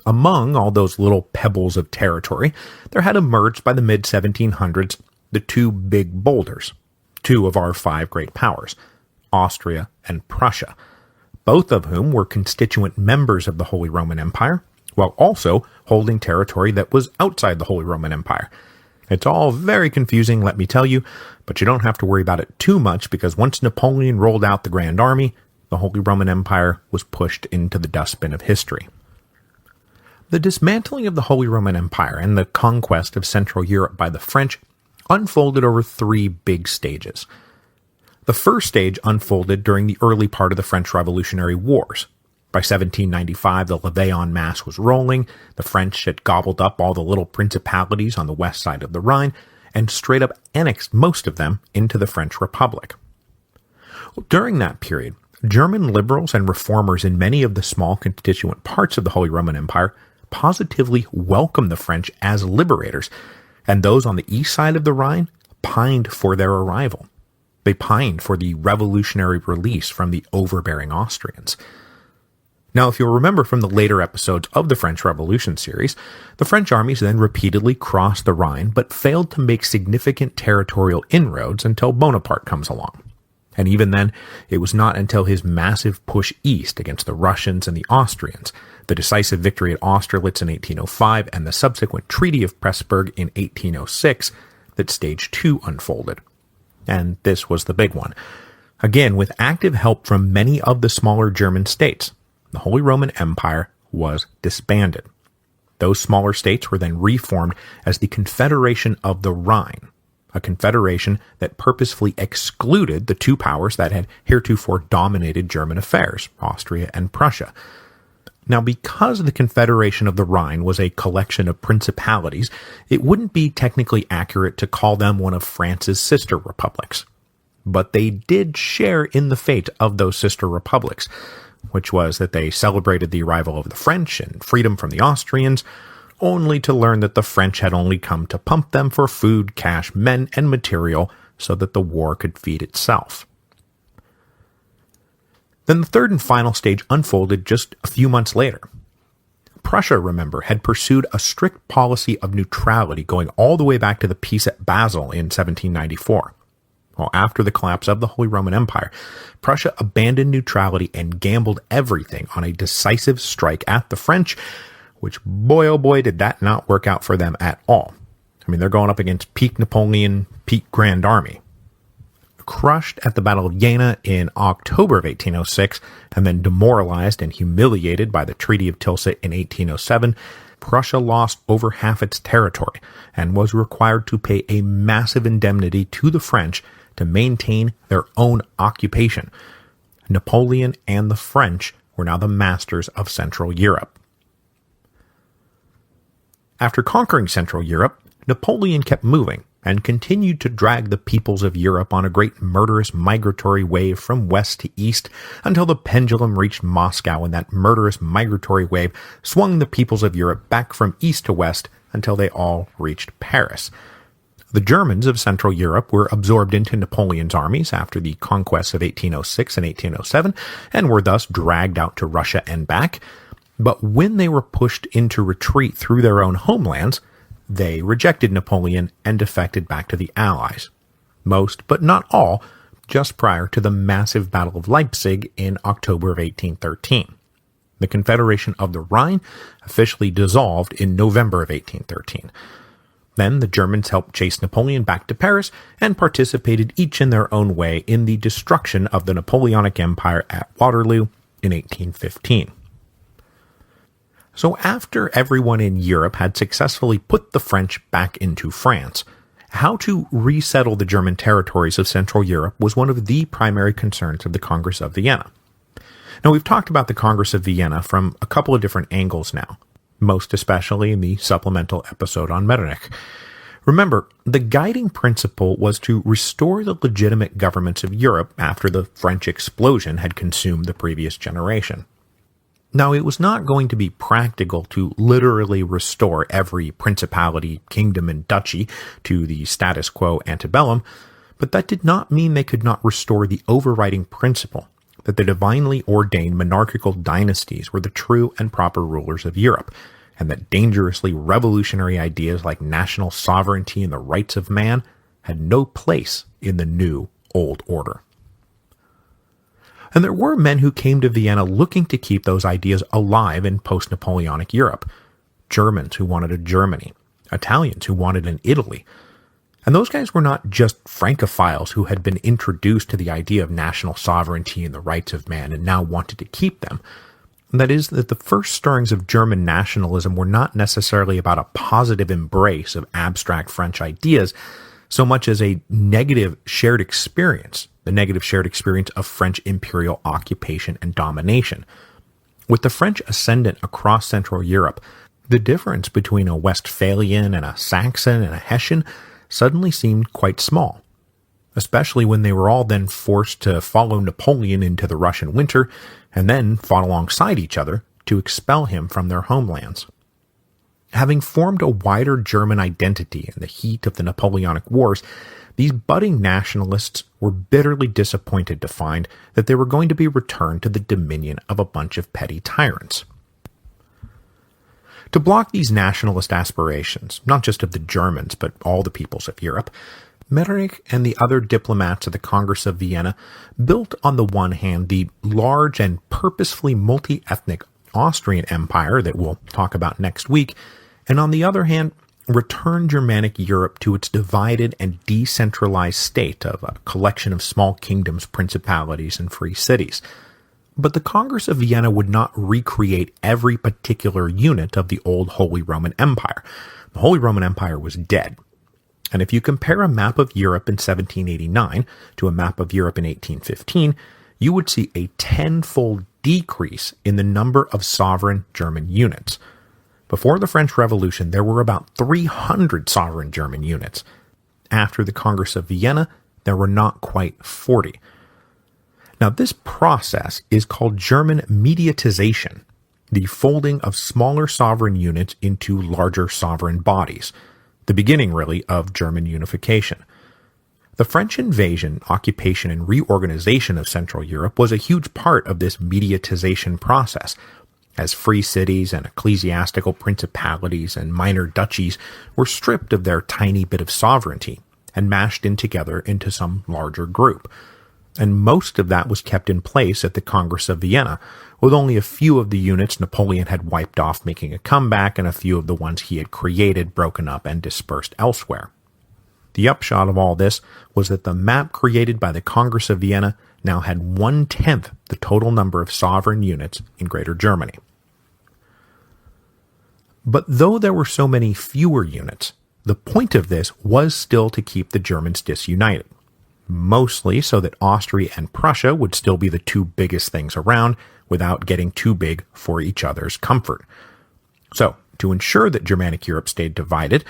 Among all those little pebbles of territory, there had emerged by the mid-1700s the two big boulders, two of our five great powers, Austria and Prussia, both of whom were constituent members of the Holy Roman Empire, while also holding territory that was outside the Holy Roman Empire. It's all very confusing, let me tell you, but you don't have to worry about it too much because once Napoleon rolled out the Grand Army, the Holy Roman Empire was pushed into the dustbin of history. The dismantling of the Holy Roman Empire and the conquest of Central Europe by the French unfolded over three big stages. The first stage unfolded during the early part of the French Revolutionary Wars. By 1795, the levée en masse was rolling, the French had gobbled up all the little principalities on the west side of the Rhine, and straight up annexed most of them into the French Republic. During that period, German liberals and reformers in many of the small constituent parts of the Holy Roman Empire positively welcomed the French as liberators, and those on the east side of the Rhine pined for their arrival. They pined for the revolutionary release from the overbearing Austrians. Now, if you'll remember from the later episodes of the French Revolution series, the French armies then repeatedly crossed the Rhine but failed to make significant territorial inroads until Bonaparte comes along. And even then, it was not until his massive push east against the Russians and the Austrians, the decisive victory at Austerlitz in 1805 and the subsequent Treaty of Pressburg in 1806, that Stage 2 unfolded. And this was the big one. Again, with active help from many of the smaller German states, the Holy Roman Empire was disbanded. Those smaller states were then reformed as the Confederation of the Rhine, a confederation that purposefully excluded the two powers that had heretofore dominated German affairs, Austria and Prussia. Now, because the Confederation of the Rhine was a collection of principalities, it wouldn't be technically accurate to call them one of France's sister republics. But they did share in the fate of those sister republics, which was that they celebrated the arrival of the French and freedom from the Austrians, only to learn that the French had only come to pump them for food, cash, men, and material so that the war could feed itself. Then the third and final stage unfolded just a few months later. Prussia, remember, had pursued a strict policy of neutrality going all the way back to the peace at Basel in 1794. Well, after the collapse of the Holy Roman Empire, Prussia abandoned neutrality and gambled everything on a decisive strike at the French, which, boy oh boy, did that not work out for them at all. I mean, they're going up against peak Napoleon, peak Grand Army. Crushed at the Battle of Jena in October of 1806, and then demoralized and humiliated by the Treaty of Tilsit in 1807, Prussia lost over half its territory and was required to pay a massive indemnity to the French to maintain their own occupation. Napoleon and the French were now the masters of Central Europe. After conquering Central Europe, Napoleon kept moving and continued to drag the peoples of Europe on a great murderous migratory wave from west to east until the pendulum reached Moscow, and that murderous migratory wave swung the peoples of Europe back from east to west until they all reached Paris. The Germans of Central Europe were absorbed into Napoleon's armies after the conquests of 1806 and 1807, and were thus dragged out to Russia and back. But when they were pushed into retreat through their own homelands, they rejected Napoleon and defected back to the Allies. Most, but not all, just prior to the massive Battle of Leipzig in October of 1813. The Confederation of the Rhine officially dissolved in November of 1813. Then the Germans helped chase Napoleon back to Paris and participated each in their own way in the destruction of the Napoleonic Empire at Waterloo in 1815. So after everyone in Europe had successfully put the French back into France, how to resettle the German territories of Central Europe was one of the primary concerns of the Congress of Vienna. Now, we've talked about the Congress of Vienna from a couple of different angles now, most especially in the supplemental episode on Metternich. Remember, the guiding principle was to restore the legitimate governments of Europe after the French explosion had consumed the previous generation. Now, it was not going to be practical to literally restore every principality, kingdom, and duchy to the status quo antebellum, but that did not mean they could not restore the overriding principle that the divinely ordained monarchical dynasties were the true and proper rulers of Europe, and that dangerously revolutionary ideas like national sovereignty and the rights of man had no place in the new old order. And there were men who came to Vienna looking to keep those ideas alive in post-Napoleonic Europe. Germans who wanted a Germany, Italians who wanted an Italy. And those guys were not just Francophiles who had been introduced to the idea of national sovereignty and the rights of man and now wanted to keep them. And that is that the first stirrings of German nationalism were not necessarily about a positive embrace of abstract French ideas, so much as a negative shared experience, the negative shared experience of French imperial occupation and domination. With the French ascendant across Central Europe, the difference between a Westphalian and a Saxon and a Hessian suddenly seemed quite small, especially when they were all then forced to follow Napoleon into the Russian winter and then fought alongside each other to expel him from their homelands. Having formed a wider German identity in the heat of the Napoleonic Wars, these budding nationalists were bitterly disappointed to find that they were going to be returned to the dominion of a bunch of petty tyrants. To block these nationalist aspirations, not just of the Germans, but all the peoples of Europe, Metternich and the other diplomats of the Congress of Vienna built on the one hand the large and purposefully multi-ethnic Austrian Empire that we'll talk about next week, and on the other hand, returned Germanic Europe to its divided and decentralized state of a collection of small kingdoms, principalities, and free cities. But the Congress of Vienna would not recreate every particular unit of the old Holy Roman Empire. The Holy Roman Empire was dead. And if you compare a map of Europe in 1789 to a map of Europe in 1815, you would see a tenfold decrease in the number of sovereign German units. Before the French Revolution, there were about 300 sovereign German units. After the Congress of Vienna, there were not quite 40. Now, this process is called German mediatization, the folding of smaller sovereign units into larger sovereign bodies, the beginning, really, of German unification. The French invasion, occupation, and reorganization of Central Europe was a huge part of this mediatization process, as free cities and ecclesiastical principalities and minor duchies were stripped of their tiny bit of sovereignty and mashed in together into some larger group. And most of that was kept in place at the Congress of Vienna, with only a few of the units Napoleon had wiped off making a comeback and a few of the ones he had created broken up and dispersed elsewhere. The upshot of all this was that the map created by the Congress of Vienna now had 1/10 the total number of sovereign units in Greater Germany. But though there were so many fewer units, the point of this was still to keep the Germans disunited, mostly so that Austria and Prussia would still be the two biggest things around without getting too big for each other's comfort. So, to ensure that Germanic Europe stayed divided,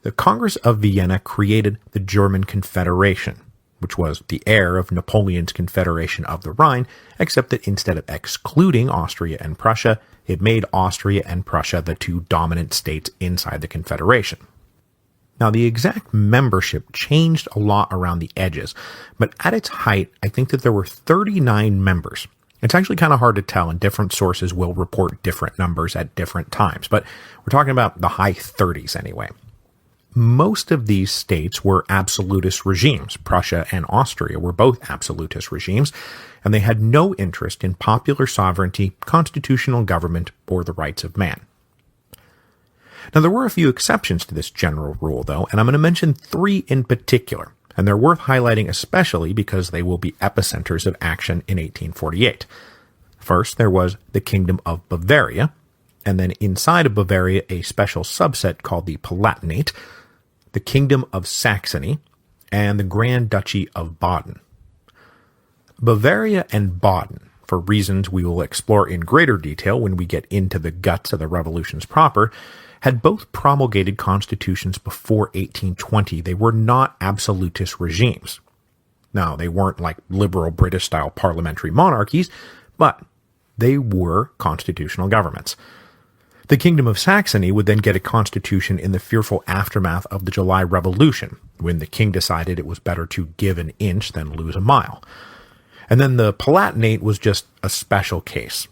the Congress of Vienna created the German Confederation, which was the heir of Napoleon's Confederation of the Rhine, except that instead of excluding Austria and Prussia, it made Austria and Prussia the two dominant states inside the Confederation. Now, the exact membership changed a lot around the edges, but at its height, I think that there were 39 members. It's actually kind of hard to tell, and different sources will report different numbers at different times, but we're talking about the high 30s anyway. Most of these states were absolutist regimes. Prussia and Austria were both absolutist regimes, and they had no interest in popular sovereignty, constitutional government, or the rights of man. Now, there were a few exceptions to this general rule, though, and I'm going to mention 3 in particular, and they're worth highlighting especially because they will be epicenters of action in 1848. First, there was the Kingdom of Bavaria, and then inside of Bavaria, a special subset called the Palatinate, the Kingdom of Saxony, and the Grand Duchy of Baden. Bavaria and Baden, for reasons we will explore in greater detail when we get into the guts of the revolutions proper, had both promulgated constitutions before 1820. They were not absolutist regimes. Now, they weren't like liberal British-style parliamentary monarchies, but they were constitutional governments. The Kingdom of Saxony would then get a constitution in the fearful aftermath of the July Revolution, when the king decided it was better to give an inch than lose a mile. And then the Palatinate was just a special case.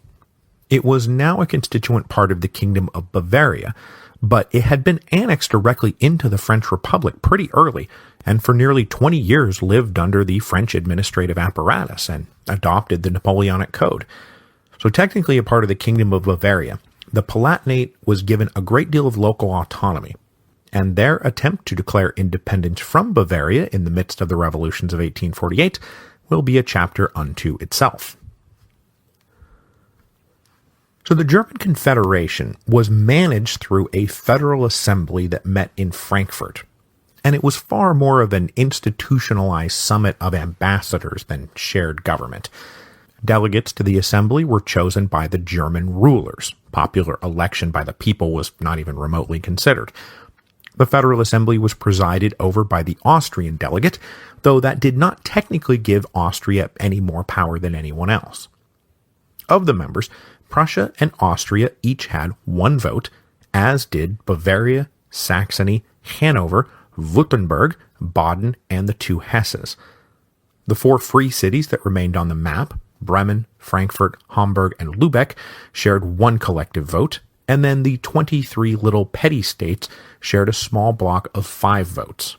It was now a constituent part of the Kingdom of Bavaria, but it had been annexed directly into the French Republic pretty early, and for nearly 20 years lived under the French administrative apparatus and adopted the Napoleonic Code. So technically a part of the Kingdom of Bavaria, the Palatinate was given a great deal of local autonomy, and their attempt to declare independence from Bavaria in the midst of the revolutions of 1848 will be a chapter unto itself. So the German Confederation was managed through a federal assembly that met in Frankfurt, and it was far more of an institutionalized summit of ambassadors than shared government. Delegates to the assembly were chosen by the German rulers. Popular election by the people was not even remotely considered. The Federal Assembly was presided over by the Austrian delegate, though that did not technically give Austria any more power than anyone else. Of the members, Prussia and Austria each had 1 vote, as did Bavaria, Saxony, Hanover, Württemberg, Baden, and the 2 Hesses. The 4 free cities that remained on the map, Bremen, Frankfurt, Hamburg, and Lübeck, shared 1 collective vote, and then the 23 little petty states shared a small block of 5 votes.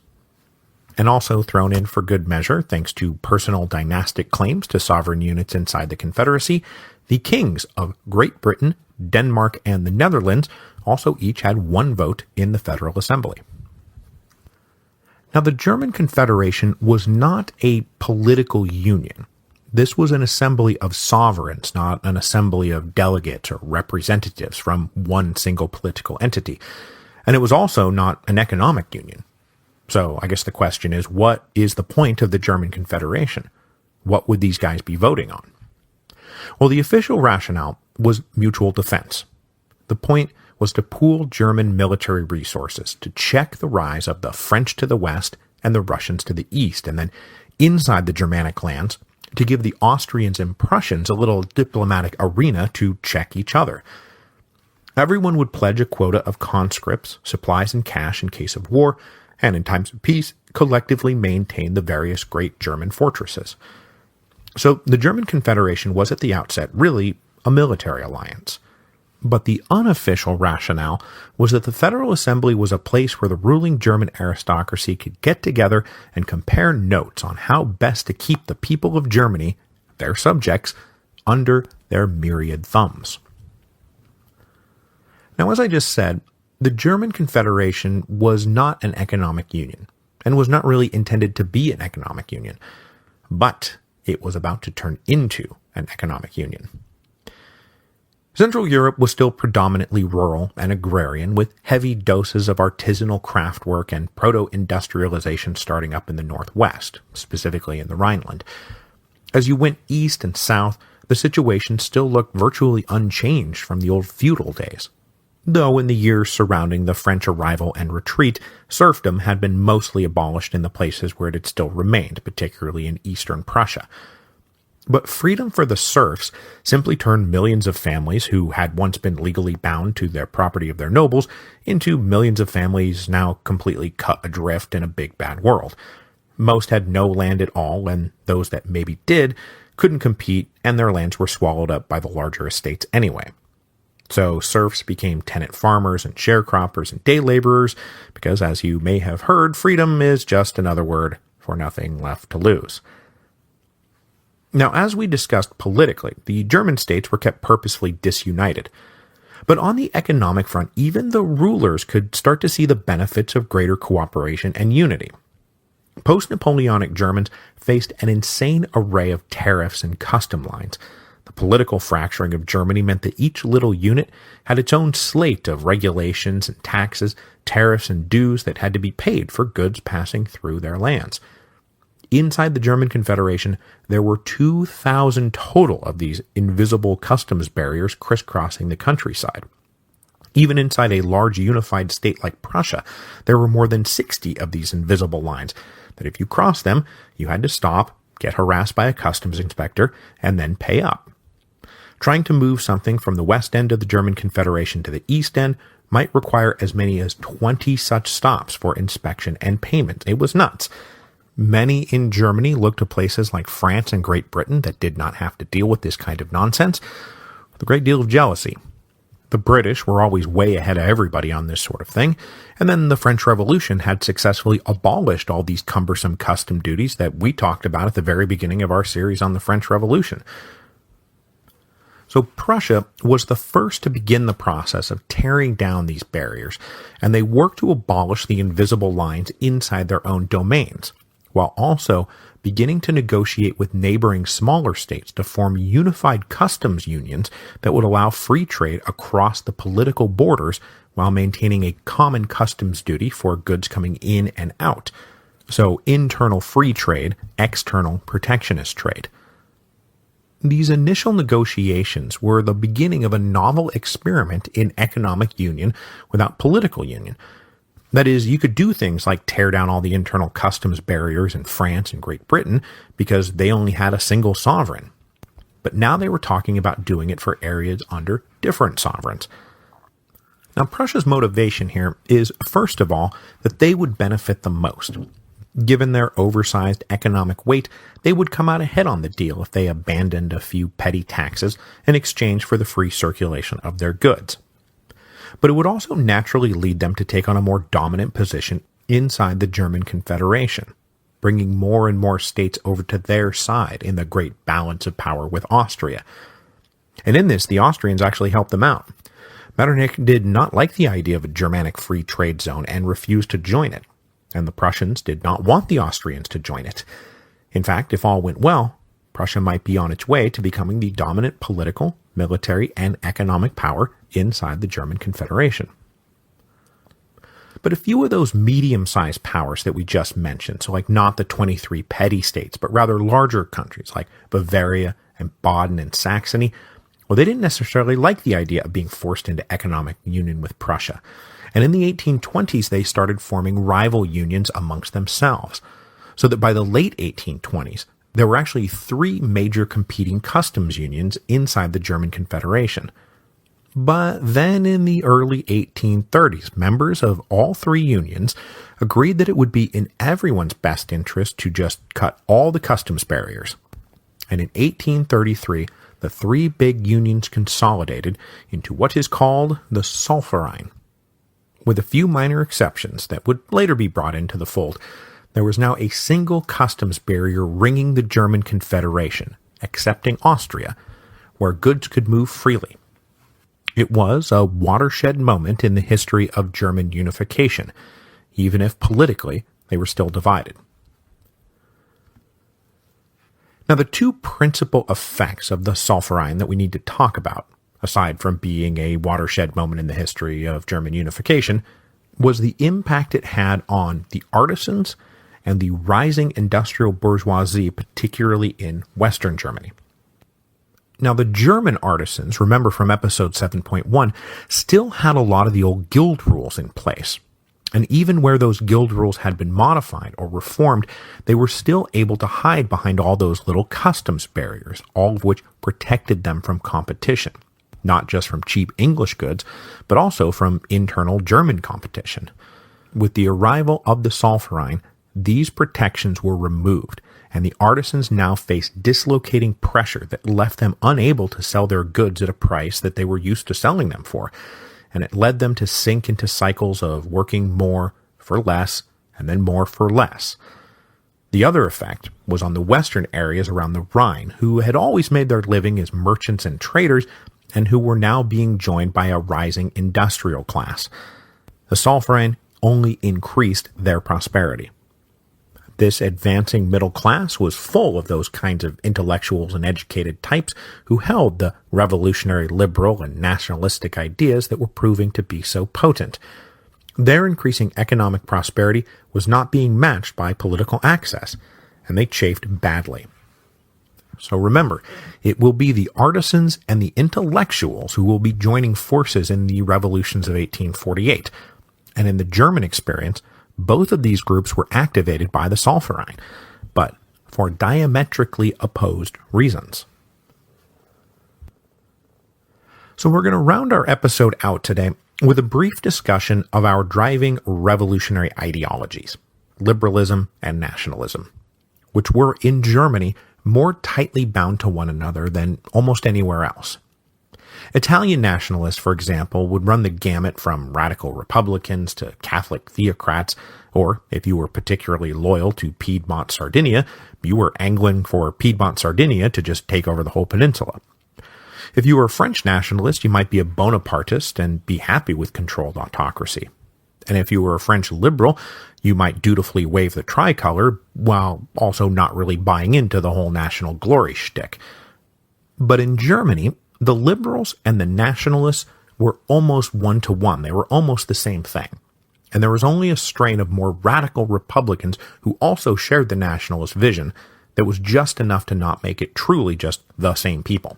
And also thrown in for good measure, thanks to personal dynastic claims to sovereign units inside the Confederacy, the kings of Great Britain, Denmark, and the Netherlands also each had 1 vote in the Federal Assembly. Now, the German Confederation was not a political union. This was an assembly of sovereigns, not an assembly of delegates or representatives from one single political entity. And it was also not an economic union. So I guess the question is, what is the point of the German Confederation? What would these guys be voting on? Well, the official rationale was mutual defense. The point was to pool German military resources to check the rise of the French to the west and the Russians to the east, and then inside the Germanic lands, to give the Austrians and Prussians a little diplomatic arena to check each other. Everyone would pledge a quota of conscripts, supplies, and cash in case of war, and in times of peace, collectively maintain the various great German fortresses. So the German Confederation was at the outset really a military alliance. But the unofficial rationale was that the Federal Assembly was a place where the ruling German aristocracy could get together and compare notes on how best to keep the people of Germany, their subjects, under their myriad thumbs. Now, as I just said, the German Confederation was not an economic union, and was not really intended to be an economic union, but it was about to turn into an economic union. Central Europe was still predominantly rural and agrarian, with heavy doses of artisanal craftwork and proto-industrialization starting up in the northwest, specifically in the Rhineland. As you went east and south, the situation still looked virtually unchanged from the old feudal days. Though in the years surrounding the French arrival and retreat, serfdom had been mostly abolished in the places where it had still remained, particularly in eastern Prussia. But freedom for the serfs simply turned millions of families who had once been legally bound to their property of their nobles into millions of families now completely cut adrift in a big bad world. Most had no land at all, and those that maybe did couldn't compete, and their lands were swallowed up by the larger estates anyway. So serfs became tenant farmers and sharecroppers and day laborers, because as you may have heard, freedom is just another word for nothing left to lose. Now, as we discussed politically, the German states were kept purposefully disunited. But on the economic front, even the rulers could start to see the benefits of greater cooperation and unity. Post-Napoleonic Germans faced an insane array of tariffs and custom lines. The political fracturing of Germany meant that each little unit had its own slate of regulations and taxes, tariffs and dues that had to be paid for goods passing through their lands. Inside the German Confederation, there were 2,000 total of these invisible customs barriers crisscrossing the countryside. Even inside a large unified state like Prussia, there were more than 60 of these invisible lines that if you crossed them, you had to stop, get harassed by a customs inspector, and then pay up. Trying to move something from the west end of the German Confederation to the east end might require as many as 20 such stops for inspection and payment. It was nuts. Many in Germany looked to places like France and Great Britain that did not have to deal with this kind of nonsense, with a great deal of jealousy. The British were always way ahead of everybody on this sort of thing, and then the French Revolution had successfully abolished all these cumbersome custom duties that we talked about at the very beginning of our series on the French Revolution. So Prussia was the first to begin the process of tearing down these barriers, and they worked to abolish the invisible lines inside their own domains, while also beginning to negotiate with neighboring smaller states to form unified customs unions that would allow free trade across the political borders while maintaining a common customs duty for goods coming in and out. So internal free trade, external protectionist trade. These initial negotiations were the beginning of a novel experiment in economic union without political union. That is, you could do things like tear down all the internal customs barriers in France and Great Britain because they only had a single sovereign. But now they were talking about doing it for areas under different sovereigns. Now, Prussia's motivation here is, first of all, that they would benefit the most. Given their oversized economic weight, they would come out ahead on the deal if they abandoned a few petty taxes in exchange for the free circulation of their goods. But it would also naturally lead them to take on a more dominant position inside the German Confederation, bringing more and more states over to their side in the great balance of power with Austria. And in this, the Austrians actually helped them out. Metternich did not like the idea of a Germanic free trade zone and refused to join it, and the Prussians did not want the Austrians to join it. In fact, if all went well, Prussia might be on its way to becoming the dominant political, military, and economic power inside the German Confederation. But a few of those medium-sized powers that we just mentioned, so like not the 23 petty states, but rather larger countries like Bavaria and Baden and Saxony, well, they didn't necessarily like the idea of being forced into economic union with Prussia. And in the 1820s, they started forming rival unions amongst themselves, so that by the late 1820s, there were actually 3 major competing customs unions inside the German Confederation. But then in the early 1830s, members of all 3 unions agreed that it would be in everyone's best interest to just cut all the customs barriers. And in 1833, the 3 big unions consolidated into what is called the Zollverein. With a few minor exceptions that would later be brought into the fold, there was now a single customs barrier ringing the German Confederation, excepting Austria, where goods could move freely. It was a watershed moment in the history of German unification, even if politically they were still divided. Now, the 2 principal effects of the Zollverein that we need to talk about, aside from being a watershed moment in the history of German unification, was the impact it had on the artisans and the rising industrial bourgeoisie, particularly in Western Germany. Now, the German artisans, remember from episode 7.1, still had a lot of the old guild rules in place. And even where those guild rules had been modified or reformed, they were still able to hide behind all those little customs barriers, all of which protected them from competition, not just from cheap English goods, but also from internal German competition. With the arrival of the Zollverein, these protections were removed, and the artisans now faced dislocating pressure that left them unable to sell their goods at a price that they were used to selling them for, and it led them to sink into cycles of working more for less and then more for less. The other effect was on the western areas around the Rhine, who had always made their living as merchants and traders, and who were now being joined by a rising industrial class. The Zollverein only increased their prosperity. This advancing middle class was full of those kinds of intellectuals and educated types who held the revolutionary liberal and nationalistic ideas that were proving to be so potent. Their increasing economic prosperity was not being matched by political access, and they chafed badly. So remember, it will be the artisans and the intellectuals who will be joining forces in the revolutions of 1848, and in the German experience, both of these groups were activated by the Zollverein, but for diametrically opposed reasons. So we're going to round our episode out today with a brief discussion of our driving revolutionary ideologies, liberalism and nationalism, which were in Germany more tightly bound to one another than almost anywhere else. Italian nationalists, for example, would run the gamut from radical Republicans to Catholic theocrats, or if you were particularly loyal to Piedmont Sardinia, you were angling for Piedmont Sardinia to just take over the whole peninsula. If you were a French nationalist, you might be a Bonapartist and be happy with controlled autocracy. And if you were a French liberal, you might dutifully wave the tricolor while also not really buying into the whole national glory shtick. But in Germany, the liberals and the nationalists were almost one-to-one. They were almost the same thing. And there was only a strain of more radical Republicans who also shared the nationalist vision that was just enough to not make it truly just the same people.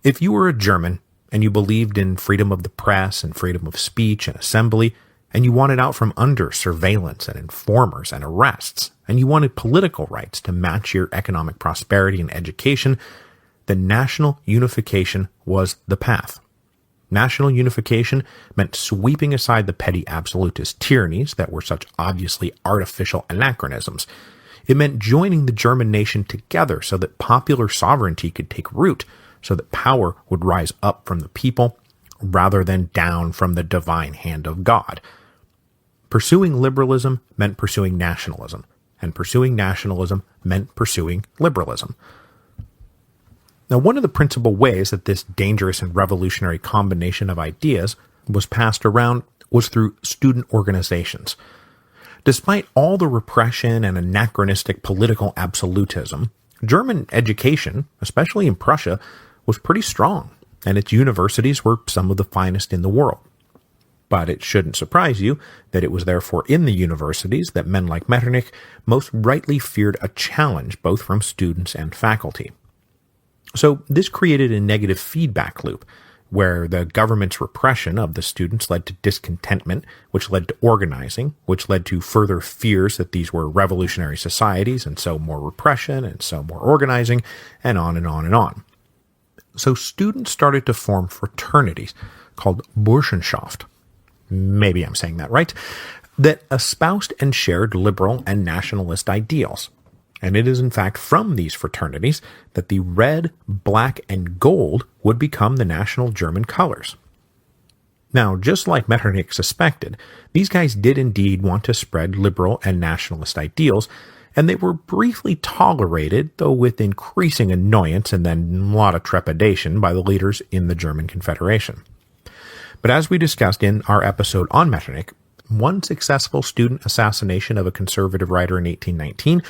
If you were a German and you believed in freedom of the press and freedom of speech and assembly, and you wanted out from under surveillance and informers and arrests, and you wanted political rights to match your economic prosperity and education, then national unification was the path. National unification meant sweeping aside the petty absolutist tyrannies that were such obviously artificial anachronisms. It meant joining the German nation together so that popular sovereignty could take root, so that power would rise up from the people rather than down from the divine hand of God. Pursuing liberalism meant pursuing nationalism, and pursuing nationalism meant pursuing liberalism. Now, one of the principal ways that this dangerous and revolutionary combination of ideas was passed around was through student organizations. Despite all the repression and anachronistic political absolutism, German education, especially in Prussia, was pretty strong, and its universities were some of the finest in the world. But it shouldn't surprise you that it was therefore in the universities that men like Metternich most rightly feared a challenge both from students and faculty. So this created a negative feedback loop, where the government's repression of the students led to discontentment, which led to organizing, which led to further fears that these were revolutionary societies, and so more repression, and so more organizing, and on and on and on. So students started to form fraternities called Burschenschaft, maybe I'm saying that right, that espoused and shared liberal and nationalist ideals. And it is in fact from these fraternities that the red, black, and gold would become the national German colors. Now, just like Metternich suspected, these guys did indeed want to spread liberal and nationalist ideals, and they were briefly tolerated, though with increasing annoyance and then a lot of trepidation by the leaders in the German Confederation. But as we discussed in our episode on Metternich, one successful student assassination of a conservative writer in 1819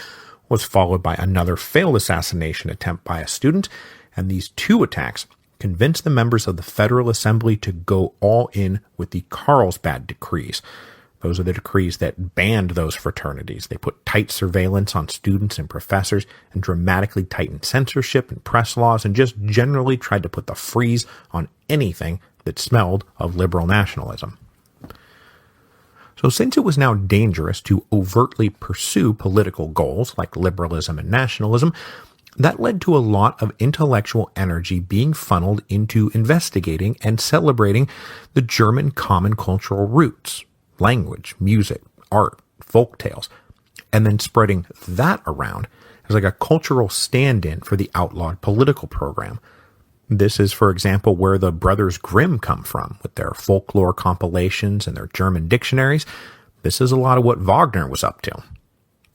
was followed by another failed assassination attempt by a student, and these two attacks convinced the members of the Federal Assembly to go all in with the Carlsbad decrees. Those are the decrees that banned those fraternities. They put tight surveillance on students and professors and dramatically tightened censorship and press laws and just generally tried to put the freeze on anything that smelled of liberal nationalism. So So since it was now dangerous to overtly pursue political goals like liberalism and nationalism, that led to a lot of intellectual energy being funneled into investigating and celebrating the German common cultural roots, language, music, art, folk tales, and then spreading that around as like a cultural stand-in for the outlawed political program. This is, for example, where the Brothers Grimm come from, with their folklore compilations and their German dictionaries. This is a lot of what Wagner was up to.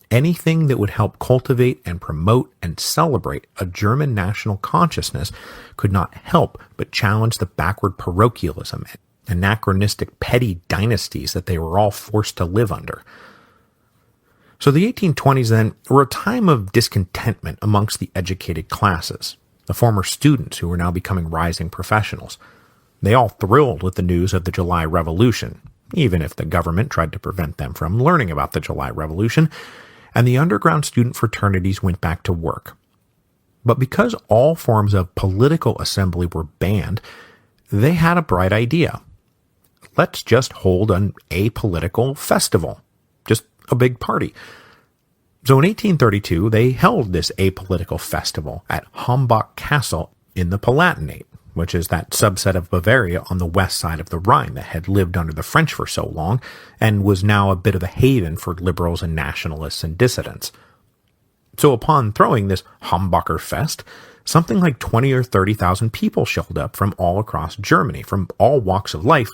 Anything that would help cultivate and promote and celebrate a German national consciousness could not help but challenge the backward parochialism and anachronistic petty dynasties that they were all forced to live under. So the 1820s then were a time of discontentment amongst the educated classes, the former students who were now becoming rising professionals. They all thrilled with the news of the July Revolution, even if the government tried to prevent them from learning about the July Revolution, and the underground student fraternities went back to work. But because all forms of political assembly were banned, they had a bright idea. Let's just hold an apolitical festival, just a big party. So in 1832, they held this apolitical festival at Hambach Castle in the Palatinate, which is that subset of Bavaria on the west side of the Rhine that had lived under the French for so long and was now a bit of a haven for liberals and nationalists and dissidents. So upon throwing this Hambacher Fest, something like 20 or 30,000 people showed up from all across Germany, from all walks of life,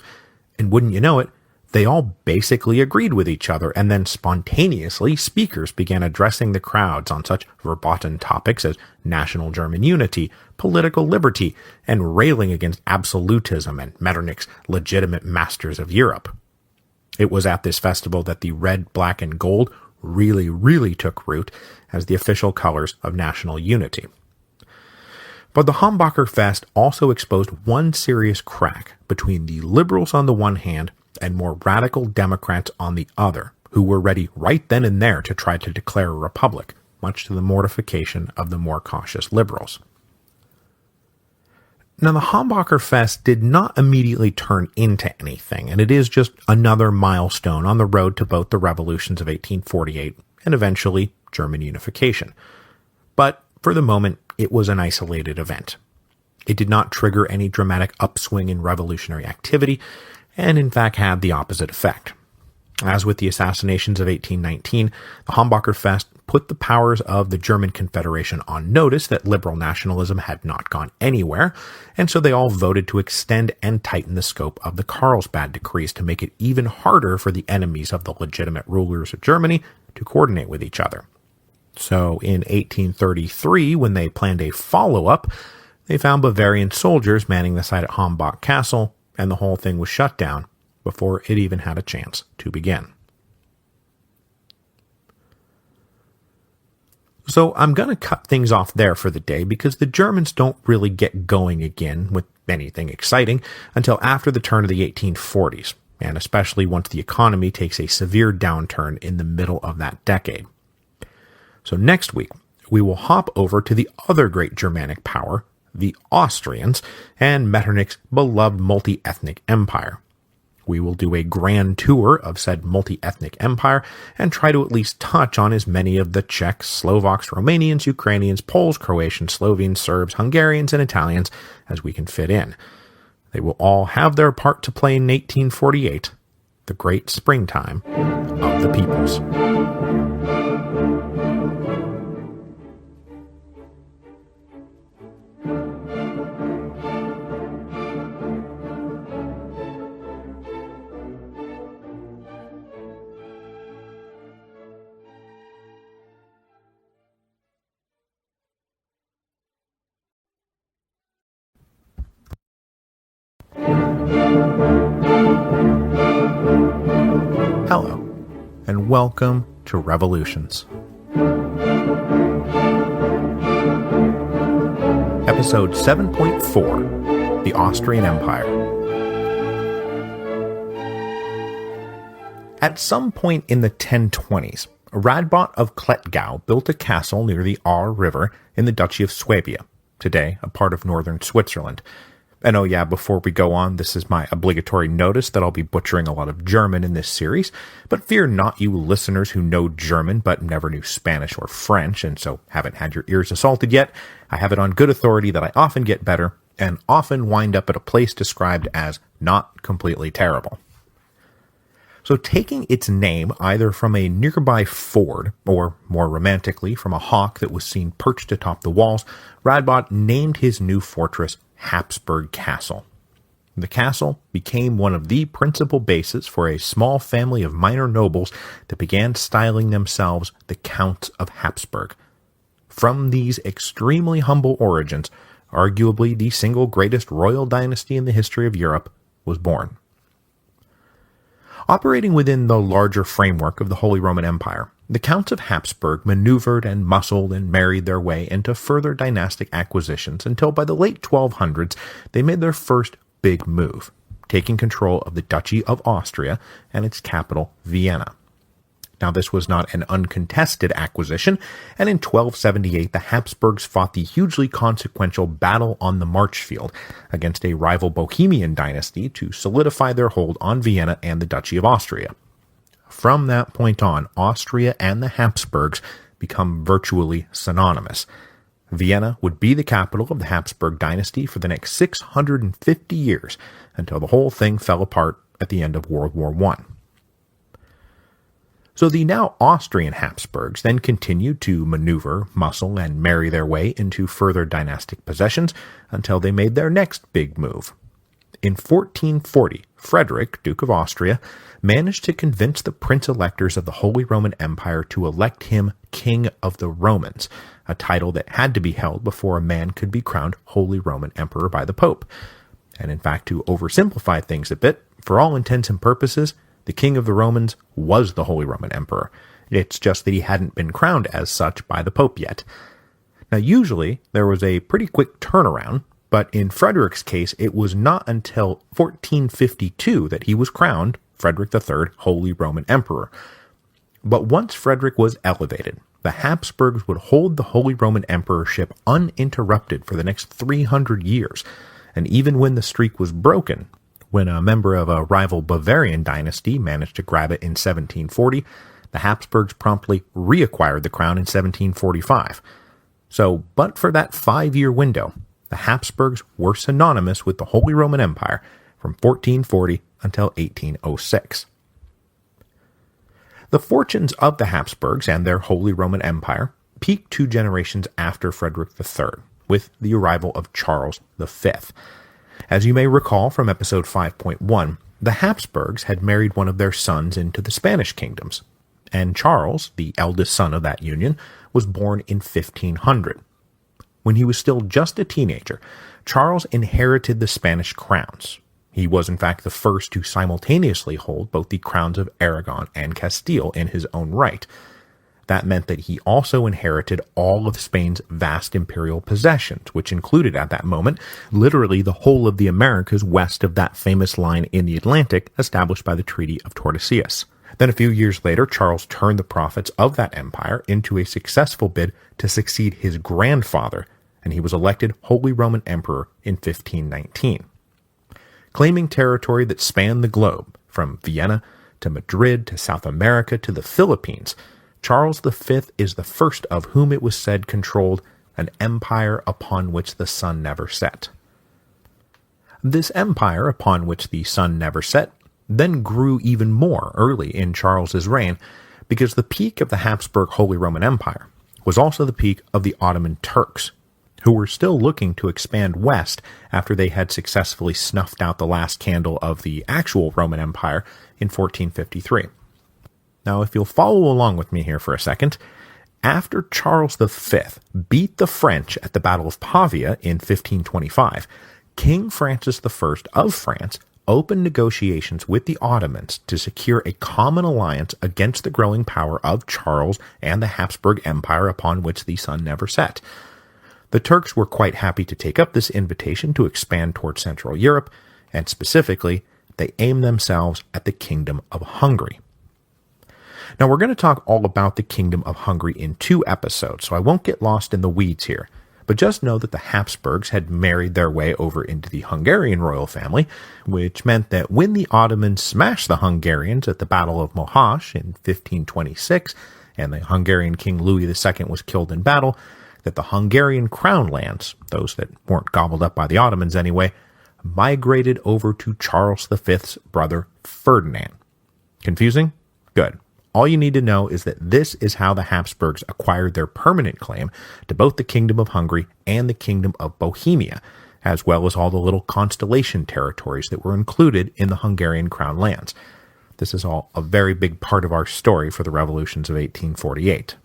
and wouldn't you know it, they all basically agreed with each other, and then spontaneously speakers began addressing the crowds on such verboten topics as national German unity, political liberty, and railing against absolutism and Metternich's legitimate masters of Europe. It was at this festival that the red, black, and gold really took root as the official colors of national unity. But the Hambacher Fest also exposed one serious crack between the liberals on the one hand and more radical Democrats on the other, who were ready right then and there to try to declare a republic, much to the mortification of the more cautious liberals. Now, the Hambacher Fest did not immediately turn into anything, and it is just another milestone on the road to both the revolutions of 1848 and eventually German unification. But for the moment, it was an isolated event. It did not trigger any dramatic upswing in revolutionary activity, and in fact had the opposite effect. As with the assassinations of 1819, the Hambacher Fest put the powers of the German Confederation on notice that liberal nationalism had not gone anywhere, and so they all voted to extend and tighten the scope of the Carlsbad decrees to make it even harder for the enemies of the legitimate rulers of Germany to coordinate with each other. So in 1833, when they planned a follow-up, they found Bavarian soldiers manning the site at Hambach Castle, and the whole thing was shut down before it even had a chance to begin. So I'm going to cut things off there for the day because the Germans don't really get going again with anything exciting until after the turn of the 1840s, and especially once the economy takes a severe downturn in the middle of that decade. So next week, we will hop over to the other great Germanic power, the Austrians, and Metternich's beloved multi-ethnic empire. We will do a grand tour of said multi-ethnic empire and try to at least touch on as many of the Czechs, Slovaks, Romanians, Ukrainians, Poles, Croatians, Slovenes, Serbs, Hungarians, and Italians as we can fit in. They will all have their part to play in 1848, the great springtime of the peoples. Hello, and welcome to Revolutions. Episode 7.4, The Austrian Empire. At some point in the 1020s, Radbot of Klettgau built a castle near the Aar River in the Duchy of Swabia, today a part of northern Switzerland. And oh yeah, before we go on, this is my obligatory notice that I'll be butchering a lot of German in this series, but fear not, you listeners who know German but never knew Spanish or French and so haven't had your ears assaulted yet. I have it on good authority that I often get better and often wind up at a place described as not completely terrible. So taking its name either from a nearby ford, or more romantically from a hawk that was seen perched atop the walls, Radbot named his new fortress Habsburg Castle. The castle became one of the principal bases for a small family of minor nobles that began styling themselves the Counts of Habsburg. From these extremely humble origins, arguably the single greatest royal dynasty in the history of Europe was born. Operating within the larger framework of the Holy Roman Empire, the Counts of Habsburg maneuvered and muscled and married their way into further dynastic acquisitions until by the late 1200s they made their first big move, taking control of the Duchy of Austria and its capital, Vienna. Now, this was not an uncontested acquisition, and in 1278 the Habsburgs fought the hugely consequential Battle on the Marchfield against a rival Bohemian dynasty to solidify their hold on Vienna and the Duchy of Austria. From that point on, Austria and the Habsburgs become virtually synonymous. Vienna would be the capital of the Habsburg dynasty for the next 650 years, until the whole thing fell apart at the end of World War I. So the now Austrian Habsburgs then continued to maneuver, muscle, and marry their way into further dynastic possessions until they made their next big move. In 1440, Frederick, Duke of Austria, managed to convince the prince-electors of the Holy Roman Empire to elect him King of the Romans, a title that had to be held before a man could be crowned Holy Roman Emperor by the Pope. And in fact, to oversimplify things a bit, for all intents and purposes, the King of the Romans was the Holy Roman Emperor. It's just that he hadn't been crowned as such by the Pope yet. Now, usually, there was a pretty quick turnaround, but in Frederick's case, it was not until 1452 that he was crowned Frederick III, Holy Roman Emperor. But once Frederick was elevated, the Habsburgs would hold the Holy Roman Emperorship uninterrupted for the next 300 years, and even when the streak was broken, when a member of a rival Bavarian dynasty managed to grab it in 1740, the Habsburgs promptly reacquired the crown in 1745. So, but for that 5-year window, the Habsburgs were synonymous with the Holy Roman Empire from 1440 until 1806. The fortunes of the Habsburgs and their Holy Roman Empire peaked 2 generations after Frederick III, with the arrival of Charles V. As you may recall from episode 5.1, the Habsburgs had married one of their sons into the Spanish kingdoms, and Charles, the eldest son of that union, was born in 1500. When he was still just a teenager, Charles inherited the Spanish crowns. He was in fact the first to simultaneously hold both the crowns of Aragon and Castile in his own right. That meant that he also inherited all of Spain's vast imperial possessions, which included at that moment literally the whole of the Americas west of that famous line in the Atlantic established by the Treaty of Tordesillas. Then a few years later, Charles turned the profits of that empire into a successful bid to succeed his grandfather, and he was elected Holy Roman Emperor in 1519. Claiming territory that spanned the globe, from Vienna to Madrid to South America to the Philippines, Charles V is the first of whom it was said controlled an empire upon which the sun never set. This empire upon which the sun never set then grew even more early in Charles's reign, because the peak of the Habsburg Holy Roman Empire was also the peak of the Ottoman Turks, who were still looking to expand west after they had successfully snuffed out the last candle of the actual Roman Empire in 1453. Now, if you'll follow along with me here for a second, after Charles V beat the French at the Battle of Pavia in 1525, King Francis I of France opened negotiations with the Ottomans to secure a common alliance against the growing power of Charles and the Habsburg Empire upon which the sun never set. The Turks were quite happy to take up this invitation to expand toward Central Europe, and specifically, they aimed themselves at the Kingdom of Hungary. Now, we're going to talk all about the Kingdom of Hungary in 2 episodes, so I won't get lost in the weeds here. But just know that the Habsburgs had married their way over into the Hungarian royal family, which meant that when the Ottomans smashed the Hungarians at the Battle of Mohacs in 1526, and the Hungarian King Louis II was killed in battle, that the Hungarian crown lands, those that weren't gobbled up by the Ottomans anyway, migrated over to Charles V's brother Ferdinand. Confusing? Good. All you need to know is that this is how the Habsburgs acquired their permanent claim to both the Kingdom of Hungary and the Kingdom of Bohemia, as well as all the little constellation territories that were included in the Hungarian crown lands. This is all a very big part of our story for the revolutions of 1848.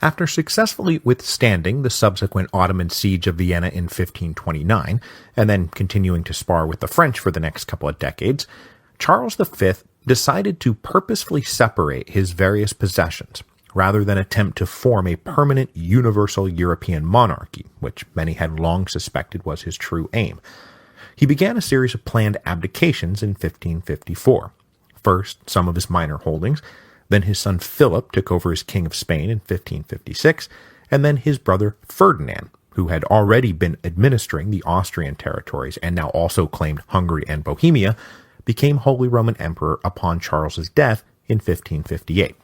After successfully withstanding the subsequent Ottoman siege of Vienna in 1529, and then continuing to spar with the French for the next couple of decades, Charles V decided to purposefully separate his various possessions, rather than attempt to form a permanent universal European monarchy, which many had long suspected was his true aim. He began a series of planned abdications in 1554. First, some of his minor holdings, then his son Philip took over as King of Spain in 1556, and then his brother Ferdinand, who had already been administering the Austrian territories and now also claimed Hungary and Bohemia, became Holy Roman Emperor upon Charles's death in 1558.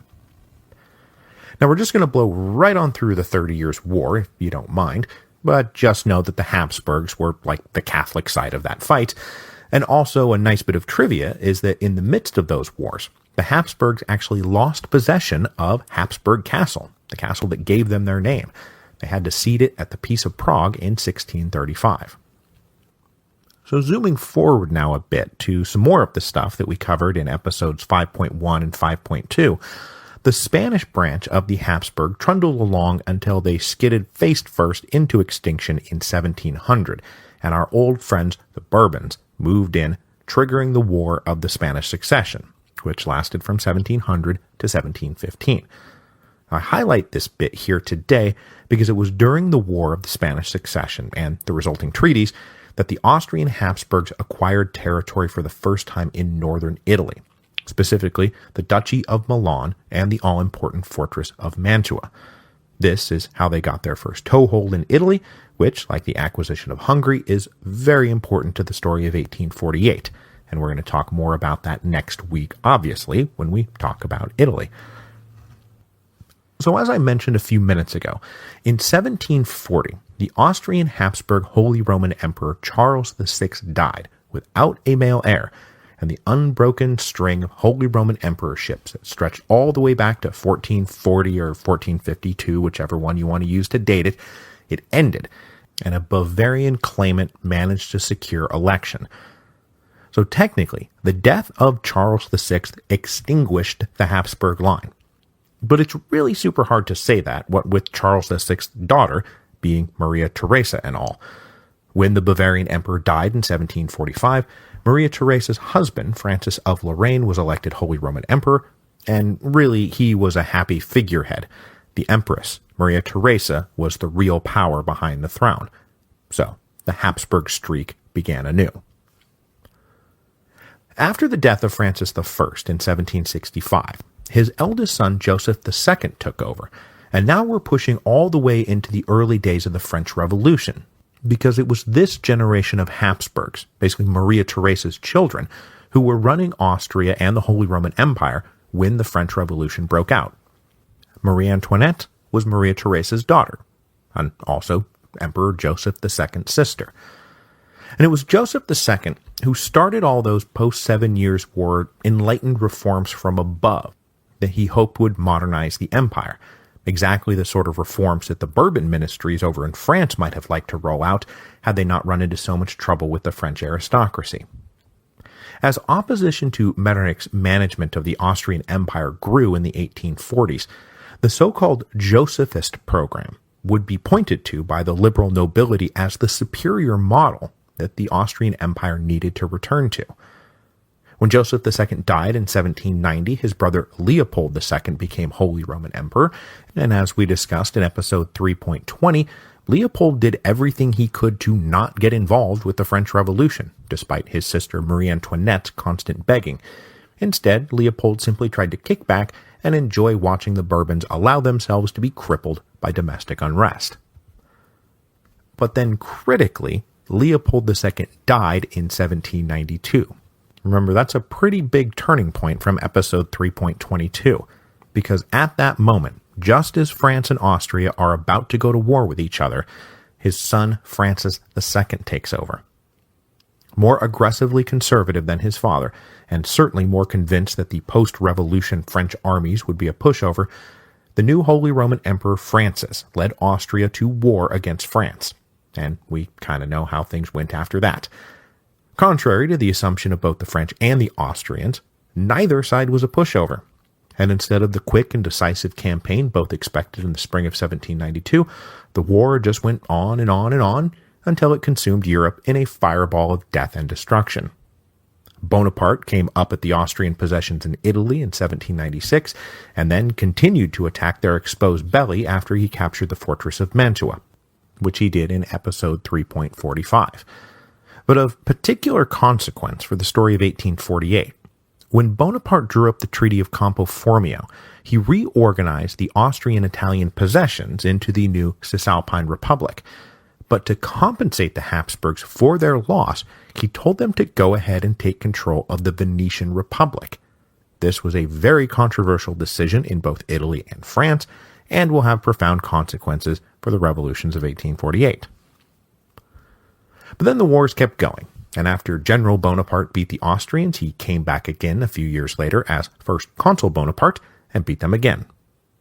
Now we're just going to blow right on through the 30 Years' War, if you don't mind, but just know that the Habsburgs were like the Catholic side of that fight, and also a nice bit of trivia is that in the midst of those wars, the Habsburgs actually lost possession of Habsburg Castle, the castle that gave them their name. They had to cede it at the Peace of Prague in 1635. So zooming forward now a bit to some more of the stuff that we covered in episodes 5.1 and 5.2, the Spanish branch of the Habsburg trundled along until they skidded face first into extinction in 1700, and our old friends, the Bourbons, moved in, triggering the War of the Spanish Succession, which lasted from 1700 to 1715. I highlight this bit here today because it was during the War of the Spanish Succession and the resulting treaties that the Austrian Habsburgs acquired territory for the first time in northern Italy, specifically the Duchy of Milan and the all-important fortress of Mantua. This is how they got their first toehold in Italy, which, like the acquisition of Hungary, is very important to the story of 1848, and we're going to talk more about that next week, obviously, when we talk about Italy. So as I mentioned a few minutes ago, in 1740, the Austrian Habsburg Holy Roman Emperor Charles VI died without a male heir, and the unbroken string of Holy Roman emperorships that stretched all the way back to 1440 or 1452, whichever one you want to use to date it, it ended, and a Bavarian claimant managed to secure election. So technically, the death of Charles VI extinguished the Habsburg line. But it's really super hard to say that, what with Charles VI's daughter being Maria Theresa and all. When the Bavarian emperor died in 1745, Maria Theresa's husband, Francis of Lorraine, was elected Holy Roman Emperor, and really he was a happy figurehead. The Empress, Maria Theresa, was the real power behind the throne. So, the Habsburg streak began anew. After the death of Francis I in 1765, his eldest son Joseph II took over, and now we're pushing all the way into the early days of the French Revolution, because it was this generation of Habsburgs, basically Maria Theresa's children, who were running Austria and the Holy Roman Empire when the French Revolution broke out. Marie Antoinette was Maria Theresa's daughter, and also Emperor Joseph II's sister. And it was Joseph II who started all those post-7 Years' War enlightened reforms from above that he hoped would modernize the empire, exactly the sort of reforms that the Bourbon ministries over in France might have liked to roll out had they not run into so much trouble with the French aristocracy. As opposition to Metternich's management of the Austrian Empire grew in the 1840s, the so-called Josephist program would be pointed to by the liberal nobility as the superior model that the Austrian Empire needed to return to. When Joseph II died in 1790, his brother Leopold II became Holy Roman Emperor, and as we discussed in episode 3.20, Leopold did everything he could to not get involved with the French Revolution, despite his sister Marie Antoinette's constant begging. Instead, Leopold simply tried to kick back and enjoy watching the Bourbons allow themselves to be crippled by domestic unrest. But then critically, Leopold II died in 1792. Remember, that's a pretty big turning point from episode 3.22, because at that moment, just as France and Austria are about to go to war with each other, his son Francis II takes over. More aggressively conservative than his father, and certainly more convinced that the post-revolution French armies would be a pushover, the new Holy Roman Emperor Francis led Austria to war against France, and we kind of know how things went after that. Contrary to the assumption of both the French and the Austrians, neither side was a pushover, and instead of the quick and decisive campaign both expected in the spring of 1792, the war just went on and on and on until it consumed Europe in a fireball of death and destruction. Bonaparte came up at the Austrian possessions in Italy in 1796, and then continued to attack their exposed belly after he captured the fortress of Mantua, which he did in episode 3.45. But of particular consequence for the story of 1848, when Bonaparte drew up the Treaty of Campo Formio, he reorganized the Austrian-Italian possessions into the new Cisalpine Republic. But to compensate the Habsburgs for their loss, he told them to go ahead and take control of the Venetian Republic. This was a very controversial decision in both Italy and France, and will have profound consequences for the revolutions of 1848. But then the wars kept going, and after General Bonaparte beat the Austrians, he came back again a few years later as First Consul Bonaparte and beat them again.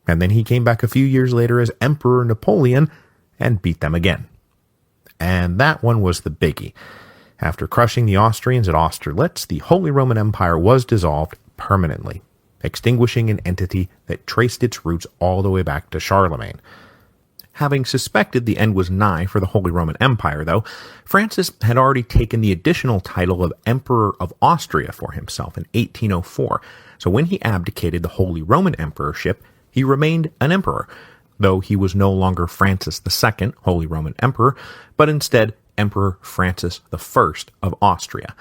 And then he came back a few years later as Emperor Napoleon and beat them again. And that one was the biggie. After crushing the Austrians at Austerlitz, the Holy Roman Empire was dissolved permanently, extinguishing an entity that traced its roots all the way back to Charlemagne. Having suspected the end was nigh for the Holy Roman Empire, though, Francis had already taken the additional title of Emperor of Austria for himself in 1804, so when he abdicated the Holy Roman Emperorship, he remained an emperor, though he was no longer Francis II, Holy Roman Emperor, but instead Emperor Francis I of Austria.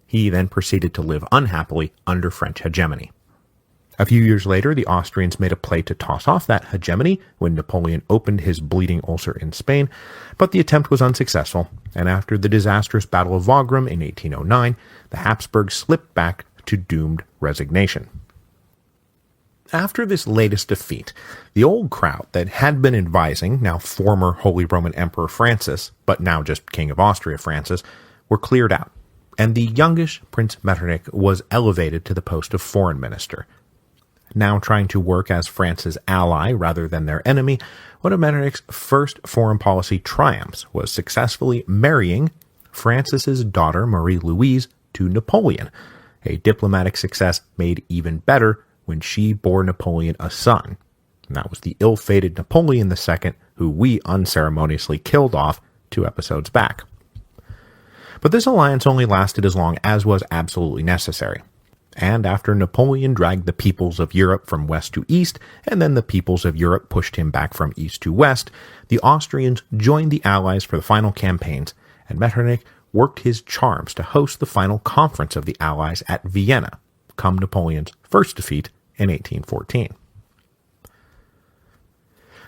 He then proceeded to live unhappily under French hegemony. A few years later, the Austrians made a play to toss off that hegemony when Napoleon opened his bleeding ulcer in Spain, but the attempt was unsuccessful, and after the disastrous Battle of Wagram in 1809, the Habsburgs slipped back to doomed resignation. After this latest defeat, the old crowd that had been advising now former Holy Roman Emperor Francis, but now just King of Austria Francis, were cleared out, and the youngish Prince Metternich was elevated to the post of foreign minister. Now trying to work as France's ally rather than their enemy, one of Metternich's first foreign policy triumphs was successfully marrying Francis's daughter Marie-Louise to Napoleon, a diplomatic success made even better when she bore Napoleon a son. And that was the ill-fated Napoleon II, who we unceremoniously killed off 2 episodes back. But this alliance only lasted as long as was absolutely necessary. And after Napoleon dragged the peoples of Europe from west to east, and then the peoples of Europe pushed him back from east to west, the Austrians joined the Allies for the final campaigns, and Metternich worked his charms to host the final conference of the Allies at Vienna, come Napoleon's first defeat in 1814.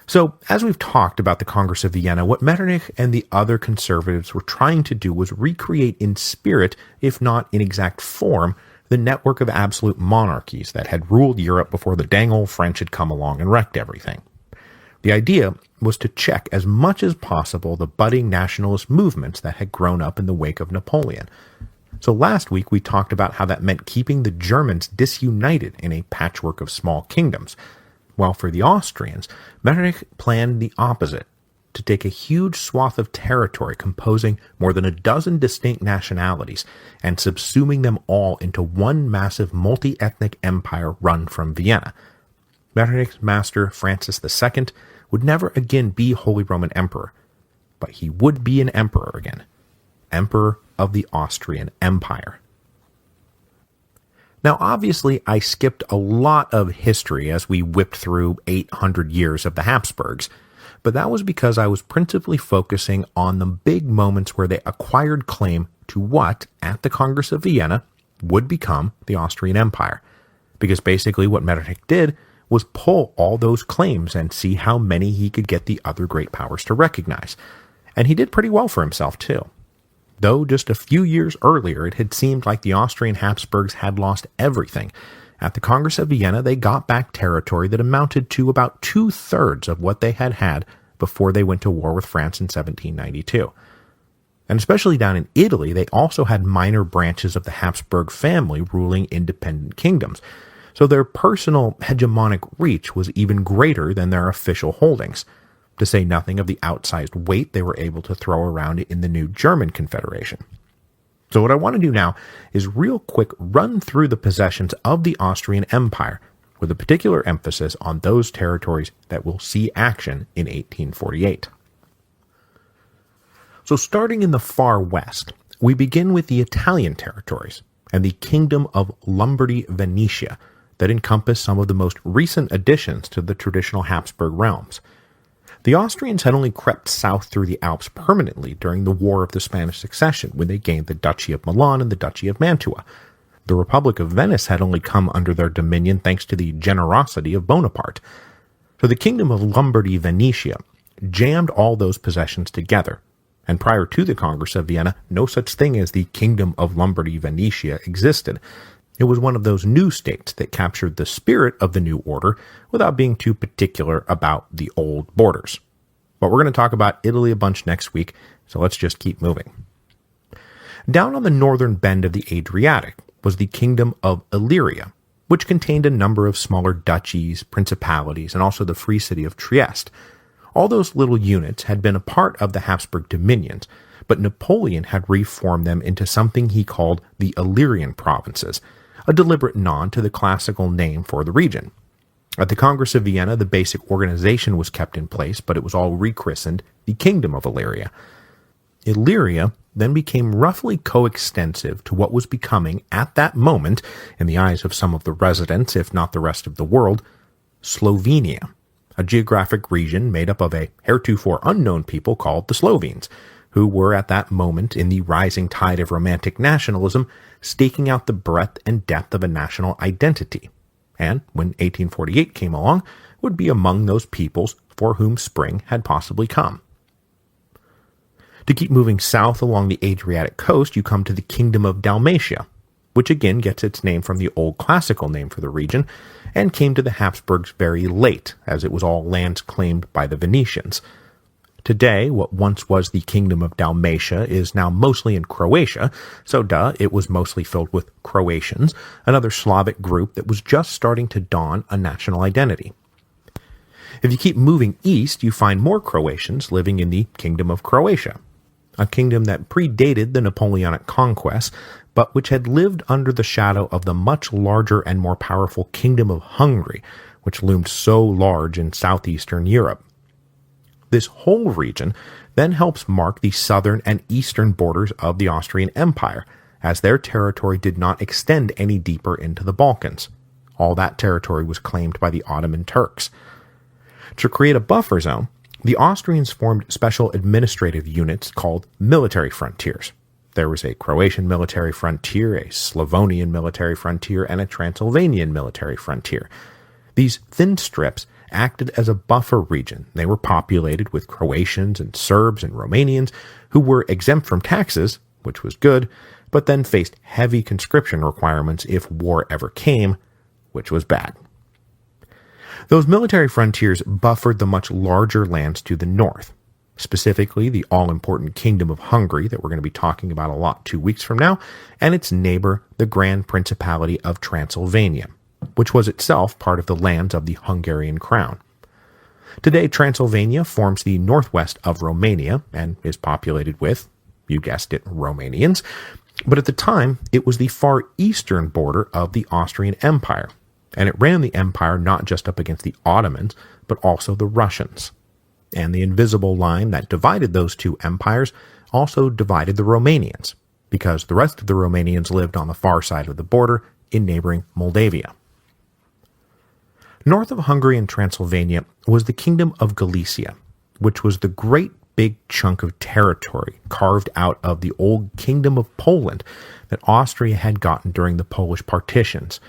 So, as we've talked about the Congress of Vienna, what Metternich and the other conservatives were trying to do was recreate in spirit, if not in exact form, the network of absolute monarchies that had ruled Europe before the dang old French had come along and wrecked everything. The idea was to check as much as possible the budding nationalist movements that had grown up in the wake of Napoleon. So last week we talked about how that meant keeping the Germans disunited in a patchwork of small kingdoms, while for the Austrians, Metternich planned the opposite, to take a huge swath of territory composing more than a dozen distinct nationalities and subsuming them all into one massive multi-ethnic empire run from Vienna. Metternich's master, Francis II, would never again be Holy Roman Emperor, but he would be an emperor again, Emperor of the Austrian Empire. Now, obviously, I skipped a lot of history as we whipped through 800 years of the Habsburgs, but that was because I was principally focusing on the big moments where they acquired claim to what, at the Congress of Vienna, would become the Austrian Empire. Because basically what Metternich did was pull all those claims and see how many he could get the other great powers to recognize. And he did pretty well for himself, too. Though just a few years earlier it had seemed like the Austrian Habsburgs had lost everything, at the Congress of Vienna they got back territory that amounted to about 2/3 of what they had had before they went to war with France in 1792. And especially down in Italy, they also had minor branches of the Habsburg family ruling independent kingdoms, so their personal hegemonic reach was even greater than their official holdings, to say nothing of the outsized weight they were able to throw around in the new German Confederation. So what I want to do now is real quick run through the possessions of the Austrian Empire, with a particular emphasis on those territories that will see action in 1848. So starting in the far west, we begin with the Italian territories and the Kingdom of Lombardy-Venetia that encompass some of the most recent additions to the traditional Habsburg realms. The Austrians had only crept south through the Alps permanently during the War of the Spanish Succession when they gained the Duchy of Milan and the Duchy of Mantua. The Republic of Venice had only come under their dominion thanks to the generosity of Bonaparte. So the Kingdom of Lombardy-Venetia jammed all those possessions together, and prior to the Congress of Vienna, no such thing as the Kingdom of Lombardy-Venetia existed. It was one of those new states that captured the spirit of the new order without being too particular about the old borders. But we're going to talk about Italy a bunch next week, so let's just keep moving. Down on the northern bend of the Adriatic was the Kingdom of Illyria, which contained a number of smaller duchies, principalities, and also the free city of Trieste. All those little units had been a part of the Habsburg dominions, but Napoleon had reformed them into something he called the Illyrian provinces, a deliberate nod to the classical name for the region. At the Congress of Vienna, the basic organization was kept in place, but it was all rechristened the Kingdom of Illyria. Illyria then became roughly coextensive to what was becoming, at that moment, in the eyes of some of the residents, if not the rest of the world, Slovenia, a geographic region made up of a heretofore unknown people called the Slovenes, who were at that moment in the rising tide of romantic nationalism, staking out the breadth and depth of a national identity, and, when 1848 came along, would be among those peoples for whom spring had possibly come. To keep moving south along the Adriatic coast, you come to the Kingdom of Dalmatia, which again gets its name from the old classical name for the region, and came to the Habsburgs very late, as it was all lands claimed by the Venetians. Today, what once was the Kingdom of Dalmatia is now mostly in Croatia, so it was mostly filled with Croatians, another Slavic group that was just starting to don a national identity. If you keep moving east, you find more Croatians living in the Kingdom of Croatia, a kingdom that predated the Napoleonic conquest, but which had lived under the shadow of the much larger and more powerful Kingdom of Hungary, which loomed so large in southeastern Europe. This whole region then helps mark the southern and eastern borders of the Austrian Empire, as their territory did not extend any deeper into the Balkans. All that territory was claimed by the Ottoman Turks. To create a buffer zone, the Austrians formed special administrative units called military frontiers. There was a Croatian military frontier, a Slavonian military frontier, and a Transylvanian military frontier. These thin strips acted as a buffer region. They were populated with Croatians and Serbs and Romanians who were exempt from taxes, which was good, but then faced heavy conscription requirements if war ever came, which was bad. Those military frontiers buffered the much larger lands to the north, specifically the all-important Kingdom of Hungary that we're going to be talking about a lot 2 weeks from now, and its neighbor, the Grand Principality of Transylvania, which was itself part of the lands of the Hungarian crown. Today, Transylvania forms the northwest of Romania and is populated with, you guessed it, Romanians, but at the time, it was the far eastern border of the Austrian Empire, and it ran the empire not just up against the Ottomans, but also the Russians. And the invisible line that divided those two empires also divided the Romanians, because the rest of the Romanians lived on the far side of the border in neighboring Moldavia. North of Hungary and Transylvania was the Kingdom of Galicia, which was the great big chunk of territory carved out of the old Kingdom of Poland that Austria had gotten during the Polish partitions.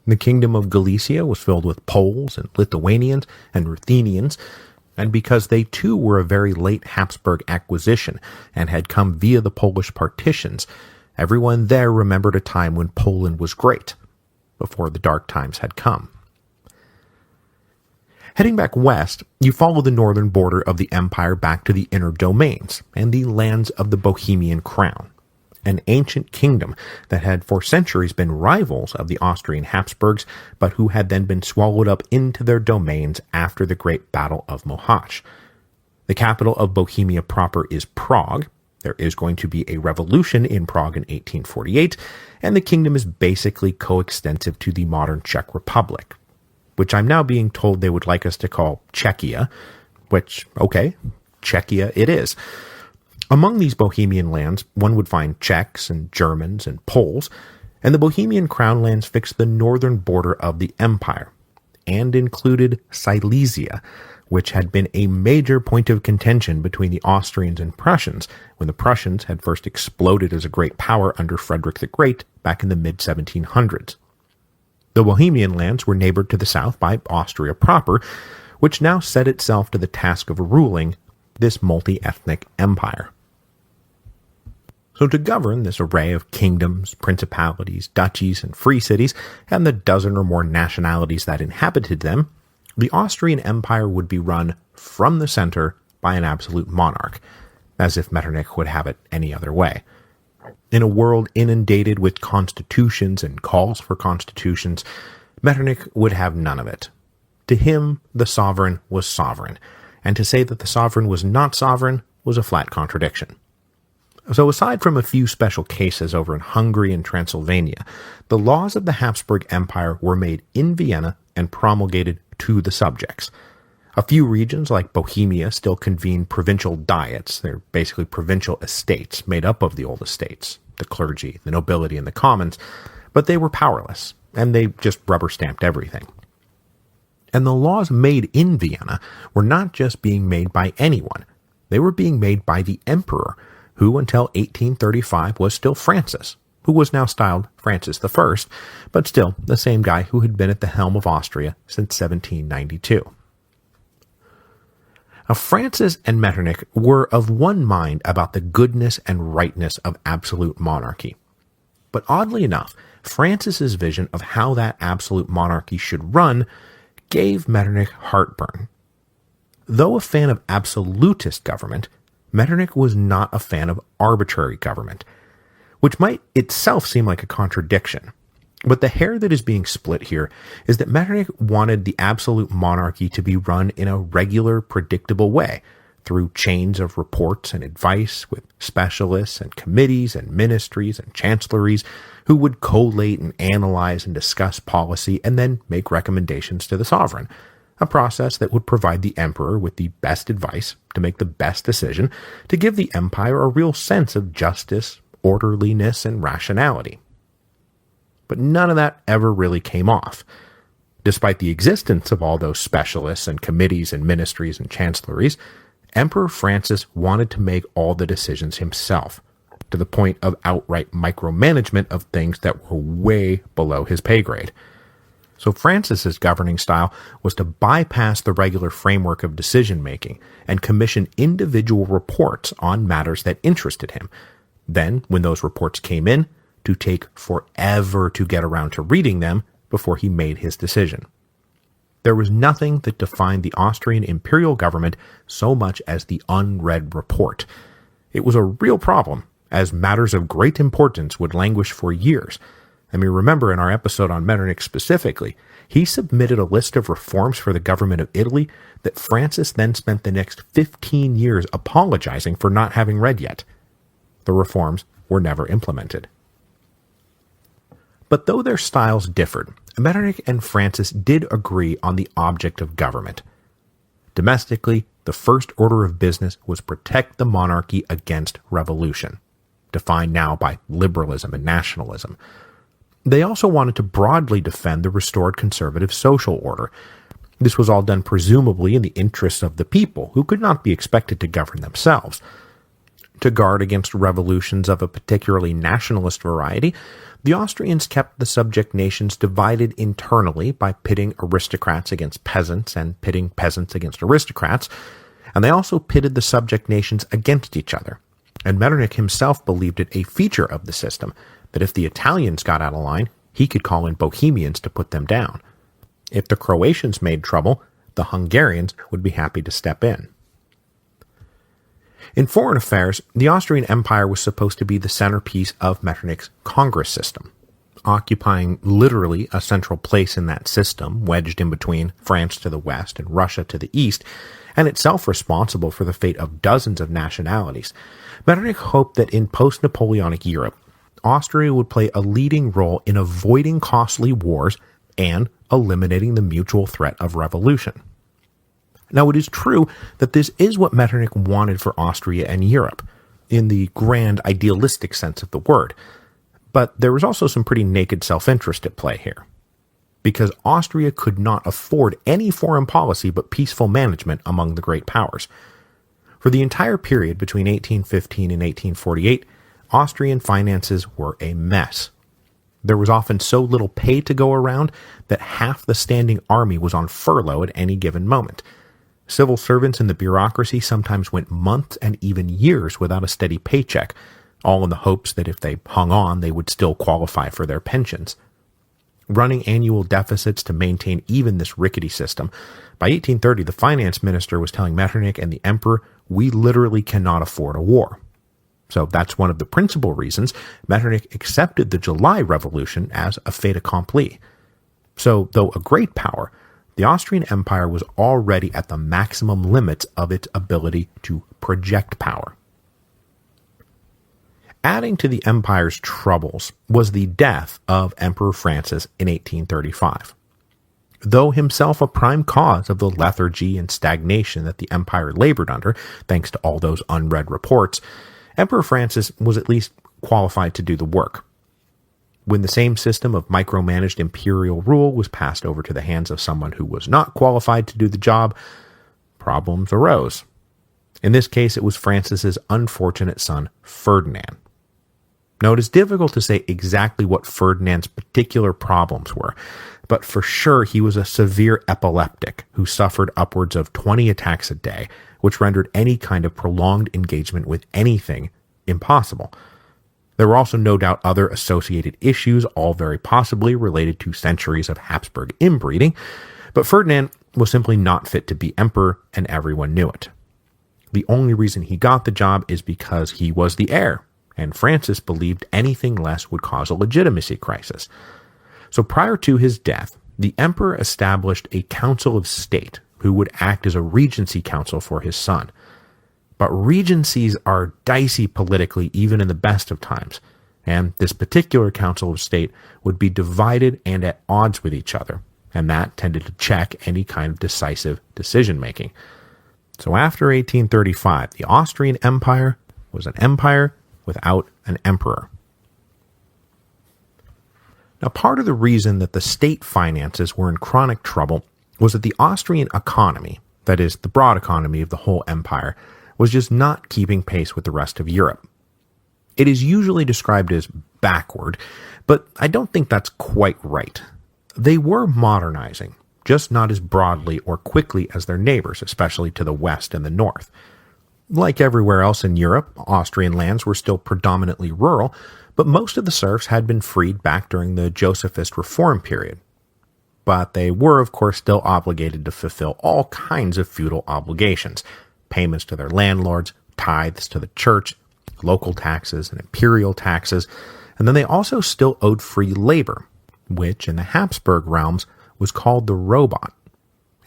The kingdom of Galicia was filled with Poles and Lithuanians and Ruthenians, and because they too were a very late Habsburg acquisition and had come via the Polish partitions, everyone there remembered a time when Poland was great, before the dark times had come. Heading back west, you follow the northern border of the empire back to the inner domains and the lands of the Bohemian crown, an ancient kingdom that had for centuries been rivals of the Austrian Habsburgs, but who had then been swallowed up into their domains after the Great Battle of Mohács. The capital of Bohemia proper is Prague. There is going to be a revolution in Prague in 1848, and the kingdom is basically coextensive to the modern Czech Republic, which I'm now being told they would like us to call Czechia, which, okay, Czechia it is. Among these Bohemian lands, one would find Czechs and Germans and Poles, and the Bohemian crown lands fixed the northern border of the empire, and included Silesia, which had been a major point of contention between the Austrians and Prussians when the Prussians had first exploded as a great power under Frederick the Great back in the mid-1700s. The Bohemian lands were neighbored to the south by Austria proper, which now set itself to the task of ruling this multi-ethnic empire. So to govern this array of kingdoms, principalities, duchies, and free cities, and the dozen or more nationalities that inhabited them, the Austrian Empire would be run from the center by an absolute monarch, as if Metternich would have it any other way. In a world inundated with constitutions and calls for constitutions, Metternich would have none of it. To him, the sovereign was sovereign, and to say that the sovereign was not sovereign was a flat contradiction. So aside from a few special cases over in Hungary and Transylvania, the laws of the Habsburg Empire were made in Vienna and promulgated to the subjects. A few regions like Bohemia still convene provincial diets. They're basically provincial estates made up of the old estates, the clergy, the nobility, and the commons, but they were powerless, and they just rubber-stamped everything. And the laws made in Vienna were not just being made by anyone. They were being made by the emperor, who until 1835 was still Francis, who was now styled Francis I, but still the same guy who had been at the helm of Austria since 1792. Now, Francis and Metternich were of one mind about the goodness and rightness of absolute monarchy. But oddly enough, Francis's vision of how that absolute monarchy should run gave Metternich heartburn. Though a fan of absolutist government, Metternich was not a fan of arbitrary government, which might itself seem like a contradiction. But the hair that is being split here is that Metternich wanted the absolute monarchy to be run in a regular, predictable way, through chains of reports and advice with specialists and committees and ministries and chancelleries who would collate and analyze and discuss policy and then make recommendations to the sovereign, a process that would provide the emperor with the best advice to make the best decision to give the empire a real sense of justice, orderliness, and rationality. But none of that ever really came off. Despite the existence of all those specialists and committees and ministries and chancelleries, Emperor Francis wanted to make all the decisions himself, to the point of outright micromanagement of things that were way below his pay grade. So Francis's governing style was to bypass the regular framework of decision-making and commission individual reports on matters that interested him. Then, when those reports came in, to take forever to get around to reading them before he made his decision. There was nothing that defined the Austrian imperial government so much as the unread report. It was a real problem, as matters of great importance would languish for years. I mean, remember in our episode on Metternich specifically, he submitted a list of reforms for the government of Italy that Francis then spent the next 15 years apologizing for not having read yet. The reforms were never implemented. But though their styles differed, Metternich and Francis did agree on the object of government. Domestically, the first order of business was protect the monarchy against revolution, defined now by liberalism and nationalism. They also wanted to broadly defend the restored conservative social order. This was all done presumably in the interests of the people, who could not be expected to govern themselves. To guard against revolutions of a particularly nationalist variety, The Austrians kept the subject nations divided internally by pitting aristocrats against peasants and pitting peasants against aristocrats, and they also pitted the subject nations against each other. And Metternich himself believed it a feature of the system that if the Italians got out of line, he could call in Bohemians to put them down. If the Croatians made trouble, the Hungarians would be happy to step in. In foreign affairs, the Austrian Empire was supposed to be the centerpiece of Metternich's Congress system, occupying literally a central place in that system, wedged in between France to the west and Russia to the east, and itself responsible for the fate of dozens of nationalities. Metternich hoped that in post-Napoleonic Europe, Austria would play a leading role in avoiding costly wars and eliminating the mutual threat of revolution. Now, it is true that this is what Metternich wanted for Austria and Europe, in the grand idealistic sense of the word, but there was also some pretty naked self-interest at play here. Because Austria could not afford any foreign policy but peaceful management among the great powers. For the entire period between 1815 and 1848, Austrian finances were a mess. There was often so little pay to go around that half the standing army was on furlough at any given moment. Civil servants in the bureaucracy sometimes went months and even years without a steady paycheck, all in the hopes that if they hung on, they would still qualify for their pensions. Running annual deficits to maintain even this rickety system, by 1830 the finance minister was telling Metternich and the emperor, "We literally cannot afford a war." So that's one of the principal reasons Metternich accepted the July Revolution as a fait accompli. So, though a great power, the Austrian Empire was already at the maximum limits of its ability to project power. Adding to the empire's troubles was the death of Emperor Francis in 1835. Though himself a prime cause of the lethargy and stagnation that the empire labored under, thanks to all those unread reports, Emperor Francis was at least qualified to do the work. When the same system of micromanaged imperial rule was passed over to the hands of someone who was not qualified to do the job, problems arose. In this case, it was Francis's unfortunate son, Ferdinand. Now, it is difficult to say exactly what Ferdinand's particular problems were, but for sure he was a severe epileptic who suffered upwards of 20 attacks a day, which rendered any kind of prolonged engagement with anything impossible. There were also no doubt other associated issues, all very possibly related to centuries of Habsburg inbreeding, but Ferdinand was simply not fit to be emperor, and everyone knew it. The only reason he got the job is because he was the heir, and Francis believed anything less would cause a legitimacy crisis. So prior to his death, the emperor established a council of state who would act as a regency council for his son. But regencies are dicey politically even in the best of times, and this particular council of state would be divided and at odds with each other, and that tended to check any kind of decisive decision-making. So after 1835, the Austrian Empire was an empire without an emperor. Now, part of the reason that the state finances were in chronic trouble was that the Austrian economy, that is, the broad economy of the whole empire, was just not keeping pace with the rest of Europe. It is usually described as backward, but I don't think that's quite right. They were modernizing, just not as broadly or quickly as their neighbors, especially to the west and the north. Like everywhere else in Europe, Austrian lands were still predominantly rural, but most of the serfs had been freed back during the Josephist reform period. But they were, of course, still obligated to fulfill all kinds of feudal obligations, payments to their landlords, tithes to the church, local taxes and imperial taxes, and then they also still owed free labor, which in the Habsburg realms was called the robot.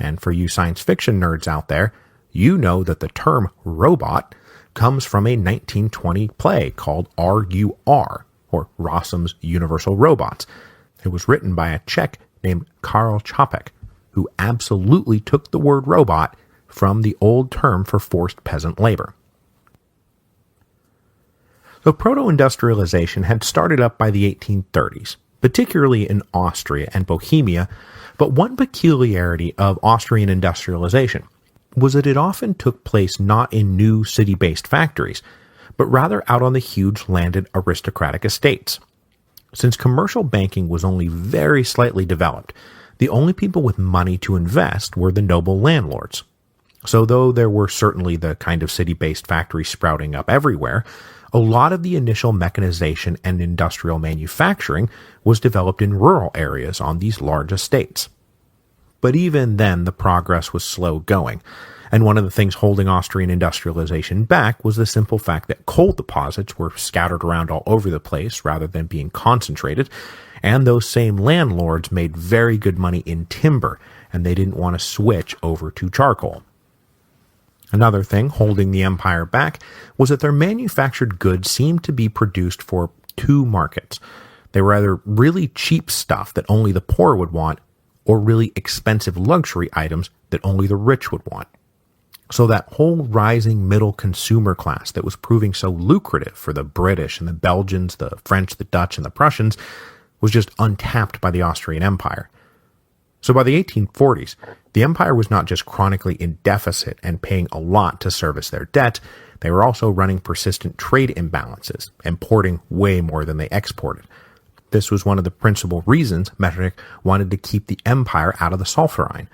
And for you science fiction nerds out there, you know that the term robot comes from a 1920 play called R.U.R., or Rossum's Universal Robots. It was written by a Czech named Karl Čapek, who absolutely took the word robot from the old term for forced peasant labor. So proto-industrialization had started up by the 1830s, particularly in Austria and Bohemia, but one peculiarity of Austrian industrialization was that it often took place not in new city-based factories, but rather out on the huge landed aristocratic estates. Since commercial banking was only very slightly developed, the only people with money to invest were the noble landlords. So though there were certainly the kind of city-based factories sprouting up everywhere, a lot of the initial mechanization and industrial manufacturing was developed in rural areas on these large estates. But even then, the progress was slow going, and one of the things holding Austrian industrialization back was the simple fact that coal deposits were scattered around all over the place rather than being concentrated, and those same landlords made very good money in timber, and they didn't want to switch over to charcoal. Another thing holding the empire back was that their manufactured goods seemed to be produced for two markets. They were either really cheap stuff that only the poor would want, or really expensive luxury items that only the rich would want. So that whole rising middle consumer class that was proving so lucrative for the British and the Belgians, the French, the Dutch, and the Prussians was just untapped by the Austrian Empire. So by the 1840s, the empire was not just chronically in deficit and paying a lot to service their debt, they were also running persistent trade imbalances, importing way more than they exported. This was one of the principal reasons Metternich wanted to keep the empire out of the Zollverein.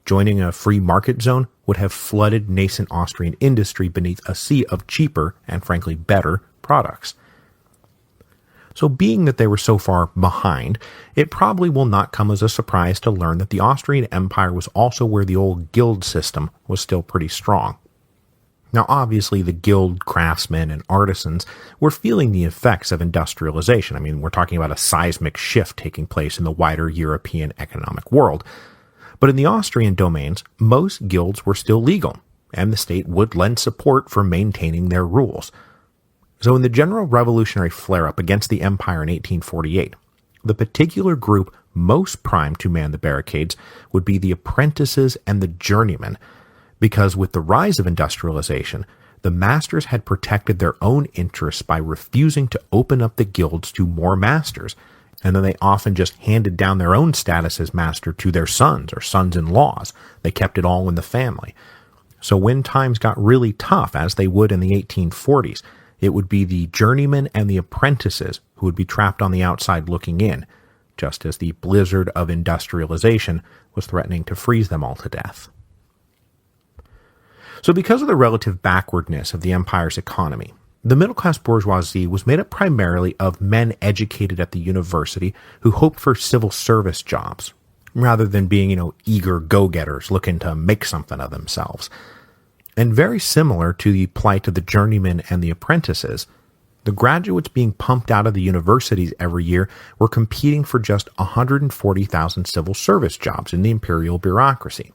Joining a free market zone would have flooded nascent Austrian industry beneath a sea of cheaper and frankly better products. So being that they were so far behind, it probably will not come as a surprise to learn that the Austrian Empire was also where the old guild system was still pretty strong. Now obviously the guild craftsmen and artisans were feeling the effects of industrialization. I mean, we're talking about a seismic shift taking place in the wider European economic world. But in the Austrian domains, most guilds were still legal, and the state would lend support for maintaining their rules. So in the general revolutionary flare-up against the empire in 1848, the particular group most primed to man the barricades would be the apprentices and the journeymen, because with the rise of industrialization, the masters had protected their own interests by refusing to open up the guilds to more masters, and then they often just handed down their own status as master to their sons or sons-in-laws. They kept it all in the family. So when times got really tough, as they would in the 1840s, it would be the journeymen and the apprentices who would be trapped on the outside looking in, just as the blizzard of industrialization was threatening to freeze them all to death. So because of the relative backwardness of the empire's economy, the middle-class bourgeoisie was made up primarily of men educated at the university who hoped for civil service jobs, rather than being, eager go-getters looking to make something of themselves. And very similar to the plight of the journeymen and the apprentices, the graduates being pumped out of the universities every year were competing for just 140,000 civil service jobs in the imperial bureaucracy.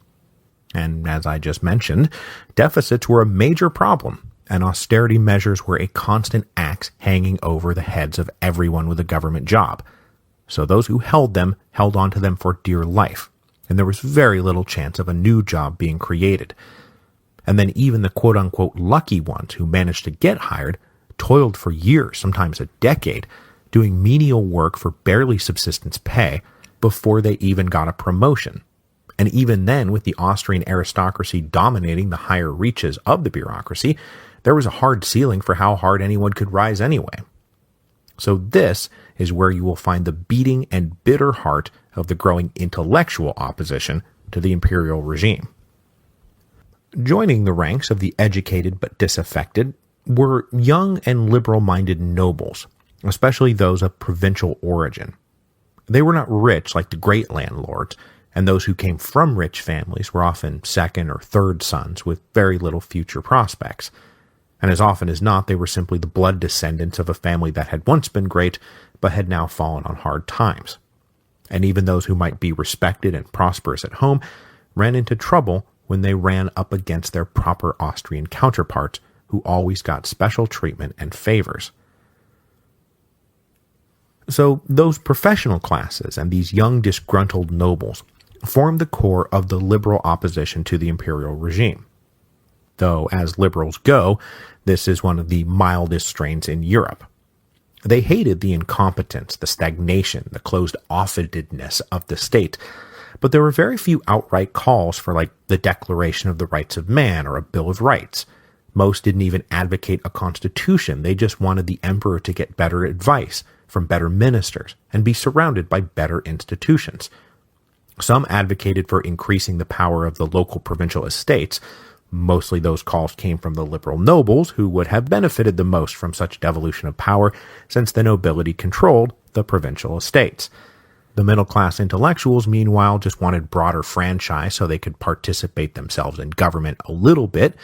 And as I just mentioned, deficits were a major problem, and austerity measures were a constant axe hanging over the heads of everyone with a government job. So those who held them held onto them for dear life, and there was very little chance of a new job being created. And then even the quote-unquote lucky ones who managed to get hired toiled for years, sometimes a decade, doing menial work for barely subsistence pay before they even got a promotion. And even then, with the Austrian aristocracy dominating the higher reaches of the bureaucracy, there was a hard ceiling for how hard anyone could rise anyway. So this is where you will find the beating and bitter heart of the growing intellectual opposition to the imperial regime. Joining the ranks of the educated but disaffected were young and liberal-minded nobles, especially those of provincial origin. They were not rich like the great landlords, and those who came from rich families were often second or third sons with very little future prospects. And as often as not, they were simply the blood descendants of a family that had once been great, but had now fallen on hard times. And even those who might be respected and prosperous at home ran into trouble when they ran up against their proper Austrian counterparts, who always got special treatment and favors. So those professional classes and these young disgruntled nobles formed the core of the liberal opposition to the imperial regime. Though, as liberals go, this is one of the mildest strains in Europe. They hated the incompetence, the stagnation, the closed-offedness of the state, but there were very few outright calls for, the Declaration of the Rights of Man or a Bill of Rights. Most didn't even advocate a constitution, they just wanted the emperor to get better advice, from better ministers and be surrounded by better institutions. Some advocated for increasing the power of the local provincial estates. Mostly those calls came from the liberal nobles, who would have benefited the most from such devolution of power, since the nobility controlled the provincial estates. The middle-class intellectuals, meanwhile, just wanted broader franchise so they could participate themselves in government a little bit,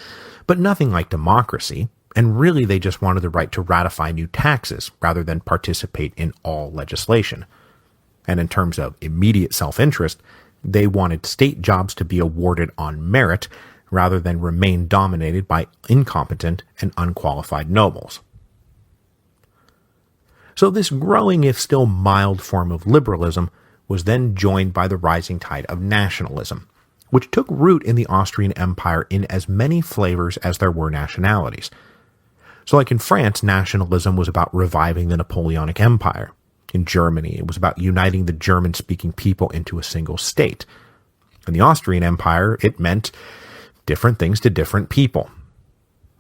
but nothing like democracy, and really they just wanted the right to ratify new taxes rather than participate in all legislation. And in terms of immediate self-interest, they wanted state jobs to be awarded on merit rather than remain dominated by incompetent and unqualified nobles. So this growing, if still mild, form of liberalism was then joined by the rising tide of nationalism, which took root in the Austrian Empire in as many flavors as there were nationalities. So like in France, nationalism was about reviving the Napoleonic Empire. In Germany, it was about uniting the German-speaking people into a single state. In the Austrian Empire, it meant different things to different people.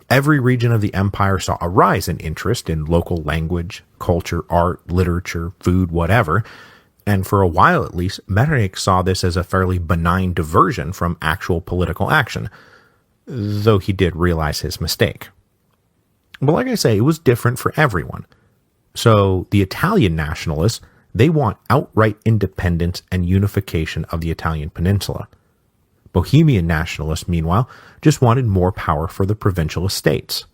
Every region of the empire saw a rise in interest in local language, culture, art, literature, food, whatever, and for a while at least, Metternich saw this as a fairly benign diversion from actual political action, though he did realize his mistake. But like I say, it was different for everyone. So the Italian nationalists, they want outright independence and unification of the Italian peninsula. Bohemian nationalists, meanwhile, just wanted more power for the provincial estates.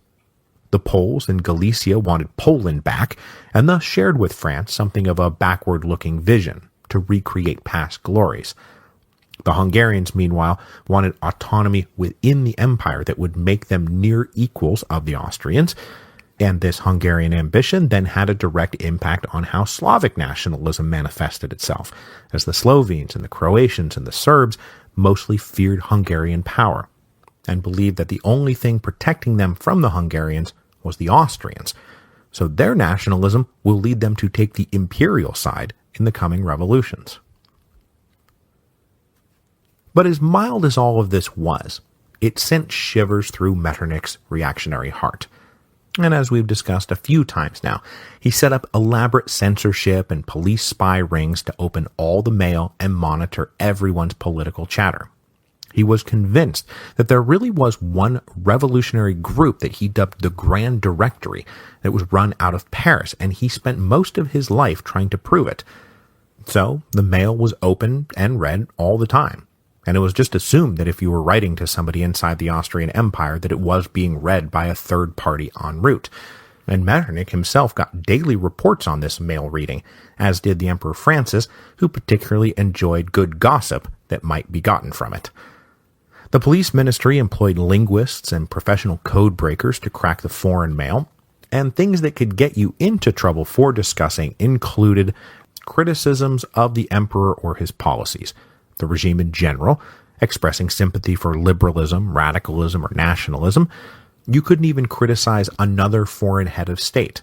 The Poles in Galicia wanted Poland back, and thus shared with France something of a backward-looking vision to recreate past glories. The Hungarians, meanwhile, wanted autonomy within the empire that would make them near equals of the Austrians, and this Hungarian ambition then had a direct impact on how Slavic nationalism manifested itself, as the Slovenes and the Croatians and the Serbs mostly feared Hungarian power, and believed that the only thing protecting them from the Hungarians was the Austrians, so their nationalism will lead them to take the imperial side in the coming revolutions. But as mild as all of this was, it sent shivers through Metternich's reactionary heart. And as we've discussed a few times now, he set up elaborate censorship and police spy rings to open all the mail and monitor everyone's political chatter. He was convinced that there really was one revolutionary group that he dubbed the Grand Directory that was run out of Paris, and he spent most of his life trying to prove it. So the mail was open and read all the time. And it was just assumed that if you were writing to somebody inside the Austrian Empire that it was being read by a third party en route. And Metternich himself got daily reports on this mail reading, as did the Emperor Francis, who particularly enjoyed good gossip that might be gotten from it. The police ministry employed linguists and professional code breakers to crack the foreign mail, and things that could get you into trouble for discussing included criticisms of the emperor or his policies, the regime in general, expressing sympathy for liberalism, radicalism, or nationalism. You couldn't even criticize another foreign head of state.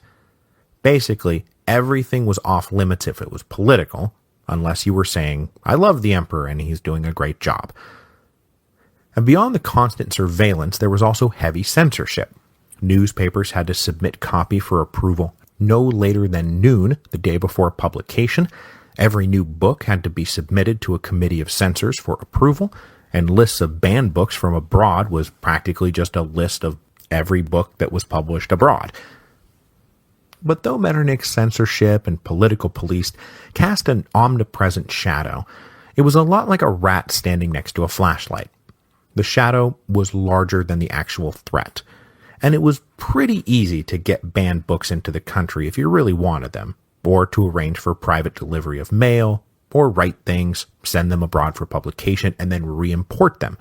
Basically, everything was off limits if it was political, unless you were saying, I love the emperor and he's doing a great job. And beyond the constant surveillance, there was also heavy censorship. Newspapers had to submit copy for approval no later than noon the day before publication. Every new book had to be submitted to a committee of censors for approval, and lists of banned books from abroad was practically just a list of every book that was published abroad. But though Metternich's censorship and political police cast an omnipresent shadow, it was a lot like a rat standing next to a flashlight. The shadow was larger than the actual threat, and it was pretty easy to get banned books into the country if you really wanted them, or to arrange for private delivery of mail, or write things, send them abroad for publication, and then re-import them,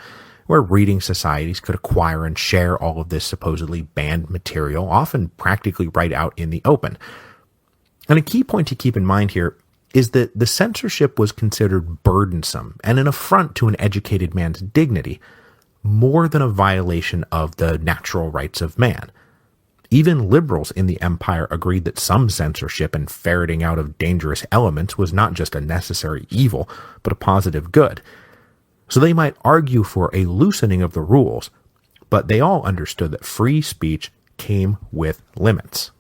where reading societies could acquire and share all of this supposedly banned material, often practically right out in the open. And a key point to keep in mind here is that the censorship was considered burdensome and an affront to an educated man's dignity, more than a violation of the natural rights of man. Even liberals in the empire agreed that some censorship and ferreting out of dangerous elements was not just a necessary evil, but a positive good. So they might argue for a loosening of the rules, but they all understood that free speech came with limits.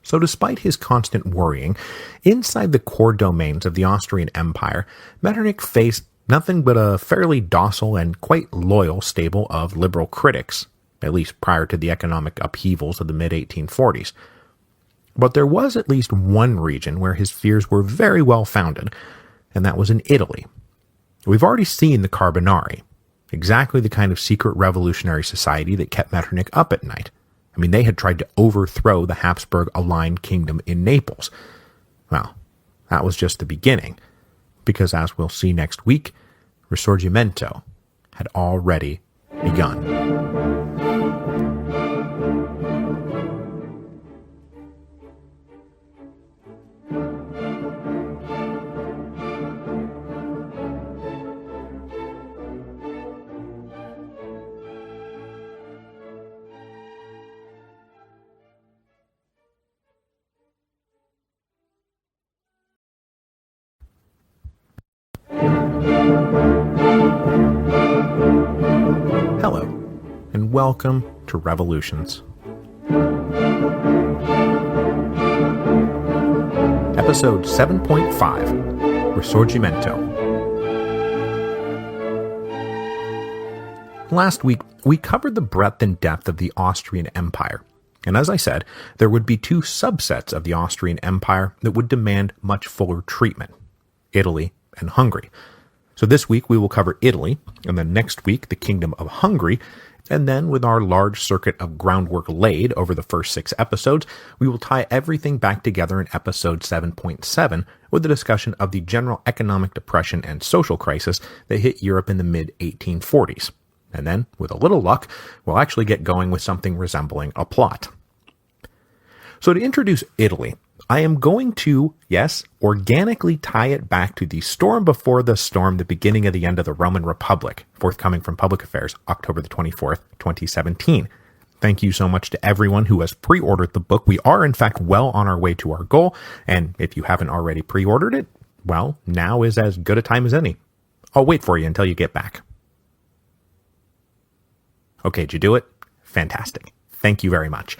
So despite his constant worrying, inside the core domains of the Austrian Empire, Metternich faced nothing but a fairly docile and quite loyal stable of liberal critics, at least prior to the economic upheavals of the mid-1840s. But there was at least one region where his fears were very well founded, and that was in Italy. We've already seen the Carbonari, exactly the kind of secret revolutionary society that kept Metternich up at night. I mean, they had tried to overthrow the Habsburg-aligned kingdom in Naples. Well, that was just the beginning, because as we'll see next week, Risorgimento had already begun. Hello, and welcome to Revolutions. Episode 7.5, Risorgimento. Last week, we covered the breadth and depth of the Austrian Empire, and as I said, there would be two subsets of the Austrian Empire that would demand much fuller treatment: Italy and Hungary. So this week we will cover Italy, and then next week the Kingdom of Hungary, and then with our large circuit of groundwork laid over the first 6 episodes, we will tie everything back together in episode 7.7 with the discussion of the general economic depression and social crisis that hit Europe in the mid-1840s. And then, with a little luck, we'll actually get going with something resembling a plot. So to introduce Italy, I am going to, yes, organically tie it back to the storm before the storm, the beginning of the end of the Roman Republic, forthcoming from Public Affairs, October the 24th, 2017. Thank you so much to everyone who has pre-ordered the book. We are, in fact, well on our way to our goal, and if you haven't already pre-ordered it, well, now is as good a time as any. I'll wait for you until you get back. Okay, did you do it? Fantastic. Thank you very much.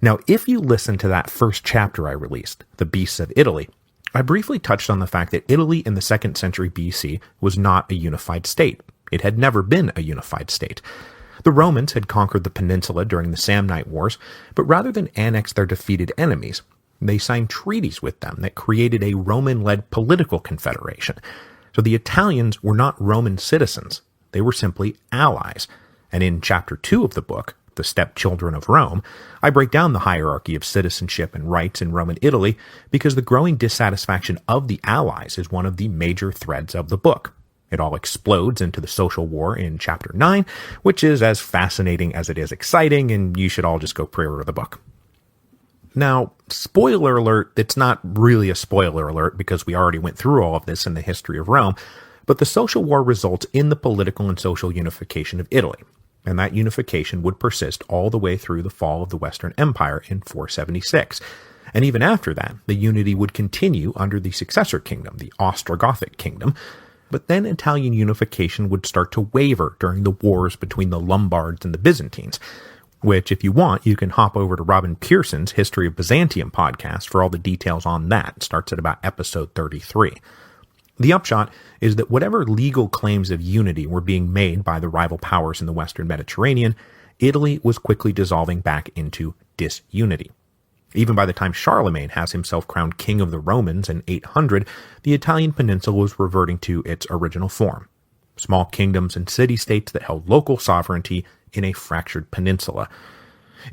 Now, if you listen to that first chapter I released, The Beasts of Italy, I briefly touched on the fact that Italy in the 2nd century BC was not a unified state. It had never been a unified state. The Romans had conquered the peninsula during the Samnite Wars, but rather than annex their defeated enemies, they signed treaties with them that created a Roman-led political confederation. So the Italians were not Roman citizens. They were simply allies. And in chapter 2 of the book, The Stepchildren of Rome, I break down the hierarchy of citizenship and rights in Roman Italy because the growing dissatisfaction of the Allies is one of the major threads of the book. It all explodes into the social war in chapter 9, which is as fascinating as it is exciting, and you should all just go pre-order the book. Now, spoiler alert, it's not really a spoiler alert because we already went through all of this in the history of Rome, but the social war results in the political and social unification of Italy. And that unification would persist all the way through the fall of the Western Empire in 476. And even after that, the unity would continue under the successor kingdom, the Ostrogothic kingdom. But then Italian unification would start to waver during the wars between the Lombards and the Byzantines, which, if you want, you can hop over to Robin Pearson's History of Byzantium podcast for all the details on that. It starts at about episode 33. The upshot is that whatever legal claims of unity were being made by the rival powers in the Western Mediterranean, Italy was quickly dissolving back into disunity. Even by the time Charlemagne has himself crowned king of the Romans in 800, the Italian peninsula was reverting to its original form: small kingdoms and city-states that held local sovereignty in a fractured peninsula.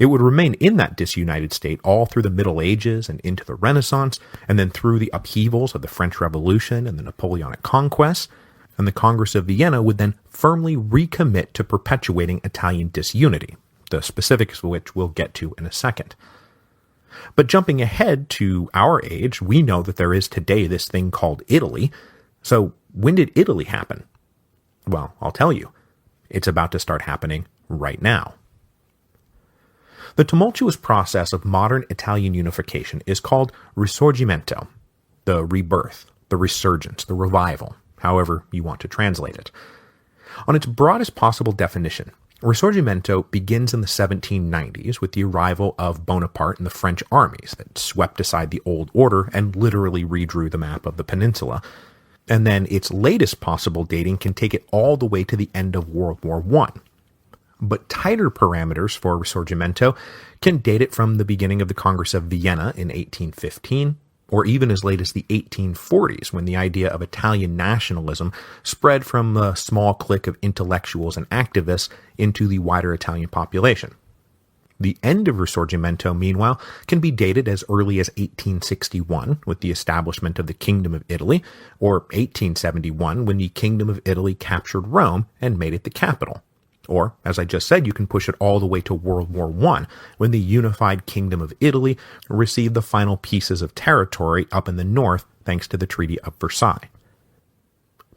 It would remain in that disunited state all through the Middle Ages and into the Renaissance, and then through the upheavals of the French Revolution and the Napoleonic conquests, and the Congress of Vienna would then firmly recommit to perpetuating Italian disunity, the specifics of which we'll get to in a second. But jumping ahead to our age, we know that there is today this thing called Italy. So when did Italy happen? Well, I'll tell you. It's about to start happening right now. The tumultuous process of modern Italian unification is called Risorgimento, the rebirth, the resurgence, the revival, however you want to translate it. On its broadest possible definition, Risorgimento begins in the 1790s with the arrival of Bonaparte and the French armies that swept aside the old order and literally redrew the map of the peninsula. And then its latest possible dating can take it all the way to the end of World War I. But tighter parameters for Risorgimento can date it from the beginning of the Congress of Vienna in 1815, or even as late as the 1840s, when the idea of Italian nationalism spread from a small clique of intellectuals and activists into the wider Italian population. The end of Risorgimento, meanwhile, can be dated as early as 1861, with the establishment of the Kingdom of Italy, or 1871, when the Kingdom of Italy captured Rome and made it the capital. Or, as I just said, you can push it all the way to World War I, when the unified Kingdom of Italy received the final pieces of territory up in the north thanks to the Treaty of Versailles.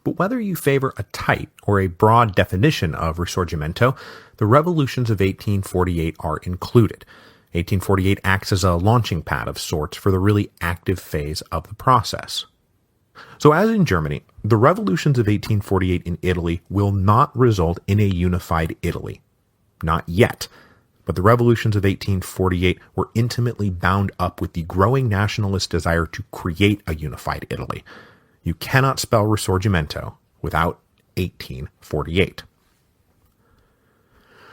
But whether you favor a tight or a broad definition of Risorgimento, the revolutions of 1848 are included. 1848 acts as a launching pad of sorts for the really active phase of the process. So as in Germany, the revolutions of 1848 in Italy will not result in a unified Italy. Not yet. But the revolutions of 1848 were intimately bound up with the growing nationalist desire to create a unified Italy. You cannot spell Risorgimento without 1848.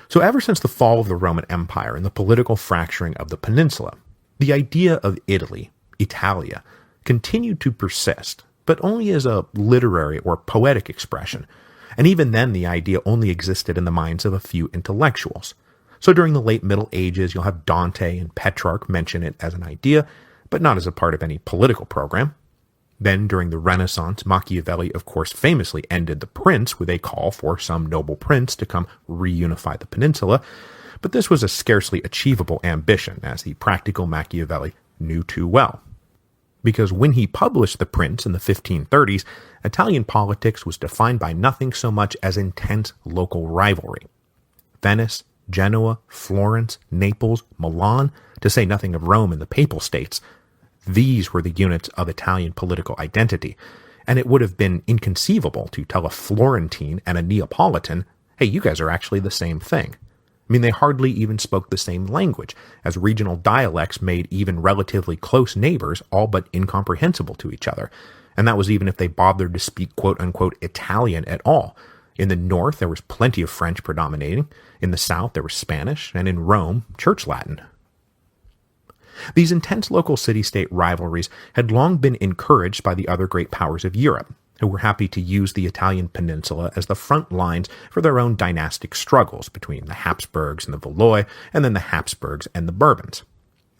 So ever since the fall of the Roman Empire and the political fracturing of the peninsula, the idea of Italy, Italia, continued to persist, but only as a literary or poetic expression, and even then the idea only existed in the minds of a few intellectuals. So during the late Middle Ages, you'll have Dante and Petrarch mention it as an idea, but not as a part of any political program. Then during the Renaissance, Machiavelli of course famously ended The Prince with a call for some noble prince to come reunify the peninsula, but this was a scarcely achievable ambition, as the practical Machiavelli knew too well. Because when he published The Prince in the 1530s, Italian politics was defined by nothing so much as intense local rivalry. Venice, Genoa, Florence, Naples, Milan, to say nothing of Rome and the Papal States, these were the units of Italian political identity, and it would have been inconceivable to tell a Florentine and a Neapolitan, hey, you guys are actually the same thing. I mean, they hardly even spoke the same language, as regional dialects made even relatively close neighbors all but incomprehensible to each other, and that was even if they bothered to speak quote-unquote Italian at all. In the north, there was plenty of French predominating, in the south there was Spanish, and in Rome, Church Latin. These intense local city-state rivalries had long been encouraged by the other great powers of Europe, who were happy to use the Italian peninsula as the front lines for their own dynastic struggles between the Habsburgs and the Valois, and then the Habsburgs and the Bourbons.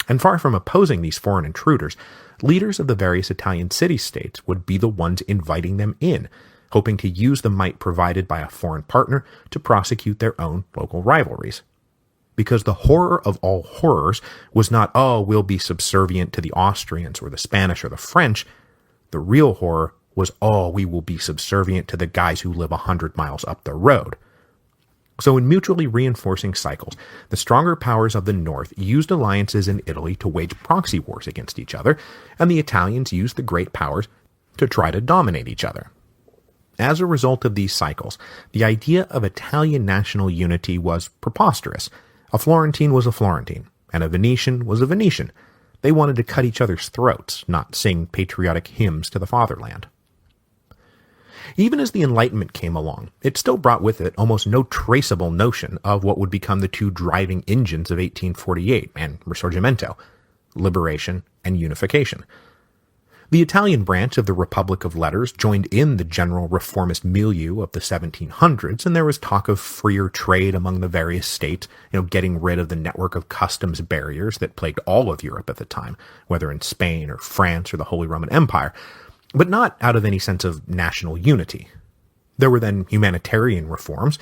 And far from opposing these foreign intruders, leaders of the various Italian city-states would be the ones inviting them in, hoping to use the might provided by a foreign partner to prosecute their own local rivalries. Because the horror of all horrors was not, oh, we'll be subservient to the Austrians or the Spanish or the French. The real horror was, oh, we will be subservient to the guys who live 100 miles up the road. So in mutually reinforcing cycles, the stronger powers of the north used alliances in Italy to wage proxy wars against each other, and the Italians used the great powers to try to dominate each other. As a result of these cycles, the idea of Italian national unity was preposterous. A Florentine was a Florentine, and a Venetian was a Venetian. They wanted to cut each other's throats, not sing patriotic hymns to the fatherland. Even as the Enlightenment came along, it still brought with it almost no traceable notion of what would become the two driving engines of 1848 and Risorgimento, liberation and unification. The Italian branch of the Republic of Letters joined in the general reformist milieu of the 1700s, and there was talk of freer trade among the various states, getting rid of the network of customs barriers that plagued all of Europe at the time, whether in Spain or France or the Holy Roman Empire, but not out of any sense of national unity. There were then humanitarian reforms,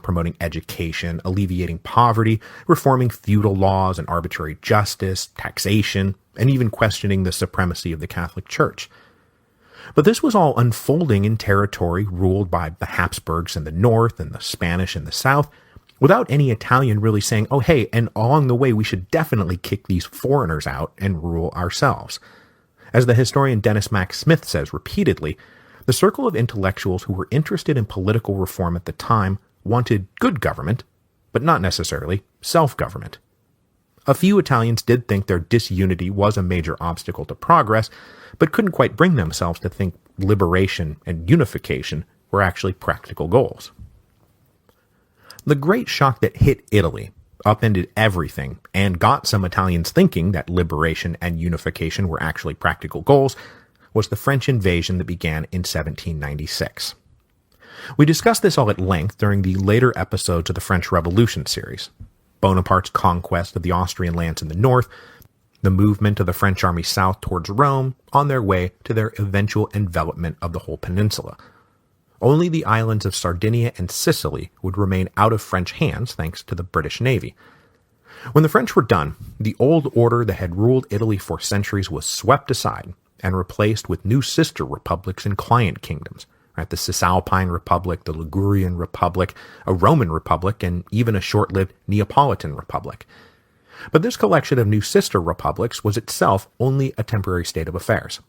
promoting education, alleviating poverty, reforming feudal laws and arbitrary justice, taxation, and even questioning the supremacy of the Catholic Church. But this was all unfolding in territory ruled by the Habsburgs in the north and the Spanish in the south, without any Italian really saying, oh hey, and along the way we should definitely kick these foreigners out and rule ourselves. As the historian Dennis Mack Smith says repeatedly, the circle of intellectuals who were interested in political reform at the time wanted good government, but not necessarily self-government. A few Italians did think their disunity was a major obstacle to progress, but couldn't quite bring themselves to think liberation and unification were actually practical goals. The great shock that hit Italy upended everything and got some Italians thinking that liberation and unification were actually practical goals was the French invasion that began in 1796. We discussed this all at length during the later episodes of the French Revolution series. Bonaparte's conquest of the Austrian lands in the north, the movement of the French army south towards Rome on their way to their eventual envelopment of the whole peninsula. Only the islands of Sardinia and Sicily would remain out of French hands thanks to the British Navy. When the French were done, the old order that had ruled Italy for centuries was swept aside and replaced with new sister republics and client kingdoms, the Cisalpine Republic, the Ligurian Republic, a Roman Republic, and even a short-lived Neapolitan Republic. But this collection of new sister republics was itself only a temporary state of affairs.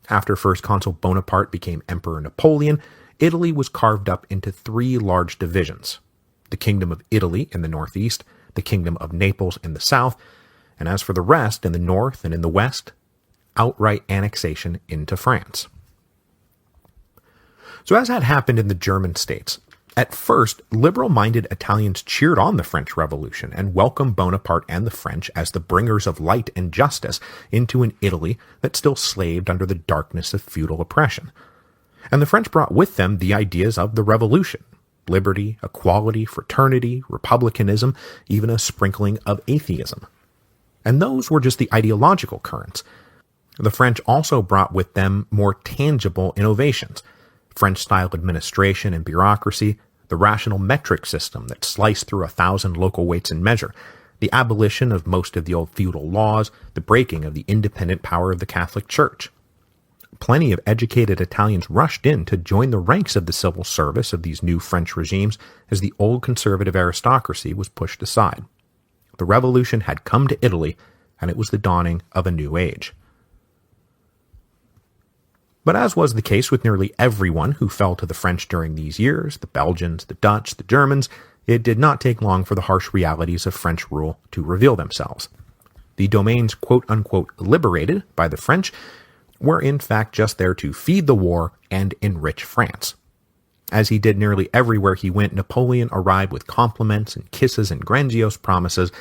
After First Consul Bonaparte became Emperor Napoleon, Italy was carved up into three large divisions: the Kingdom of Italy in the northeast, the Kingdom of Naples in the south, and as for the rest in the north and in the west, outright annexation into France. So as had happened in the German states, at first, liberal-minded Italians cheered on the French Revolution and welcomed Bonaparte and the French as the bringers of light and justice into an Italy that still slaved under the darkness of feudal oppression. And the French brought with them the ideas of the Revolution: liberty, equality, fraternity, republicanism, even a sprinkling of atheism. And those were just the ideological currents. The French also brought with them more tangible innovations: French-style administration and bureaucracy, the rational metric system that sliced through 1,000 local weights and measure, the abolition of most of the old feudal laws, the breaking of the independent power of the Catholic Church. Plenty of educated Italians rushed in to join the ranks of the civil service of these new French regimes as the old conservative aristocracy was pushed aside. The revolution had come to Italy, and it was the dawning of a new age. But as was the case with nearly everyone who fell to the French during these years, the Belgians, the Dutch, the Germans, it did not take long for the harsh realities of French rule to reveal themselves. The domains quote-unquote liberated by the French were in fact just there to feed the war and enrich France. As he did nearly everywhere he went, Napoleon arrived with compliments and kisses and grandiose promises,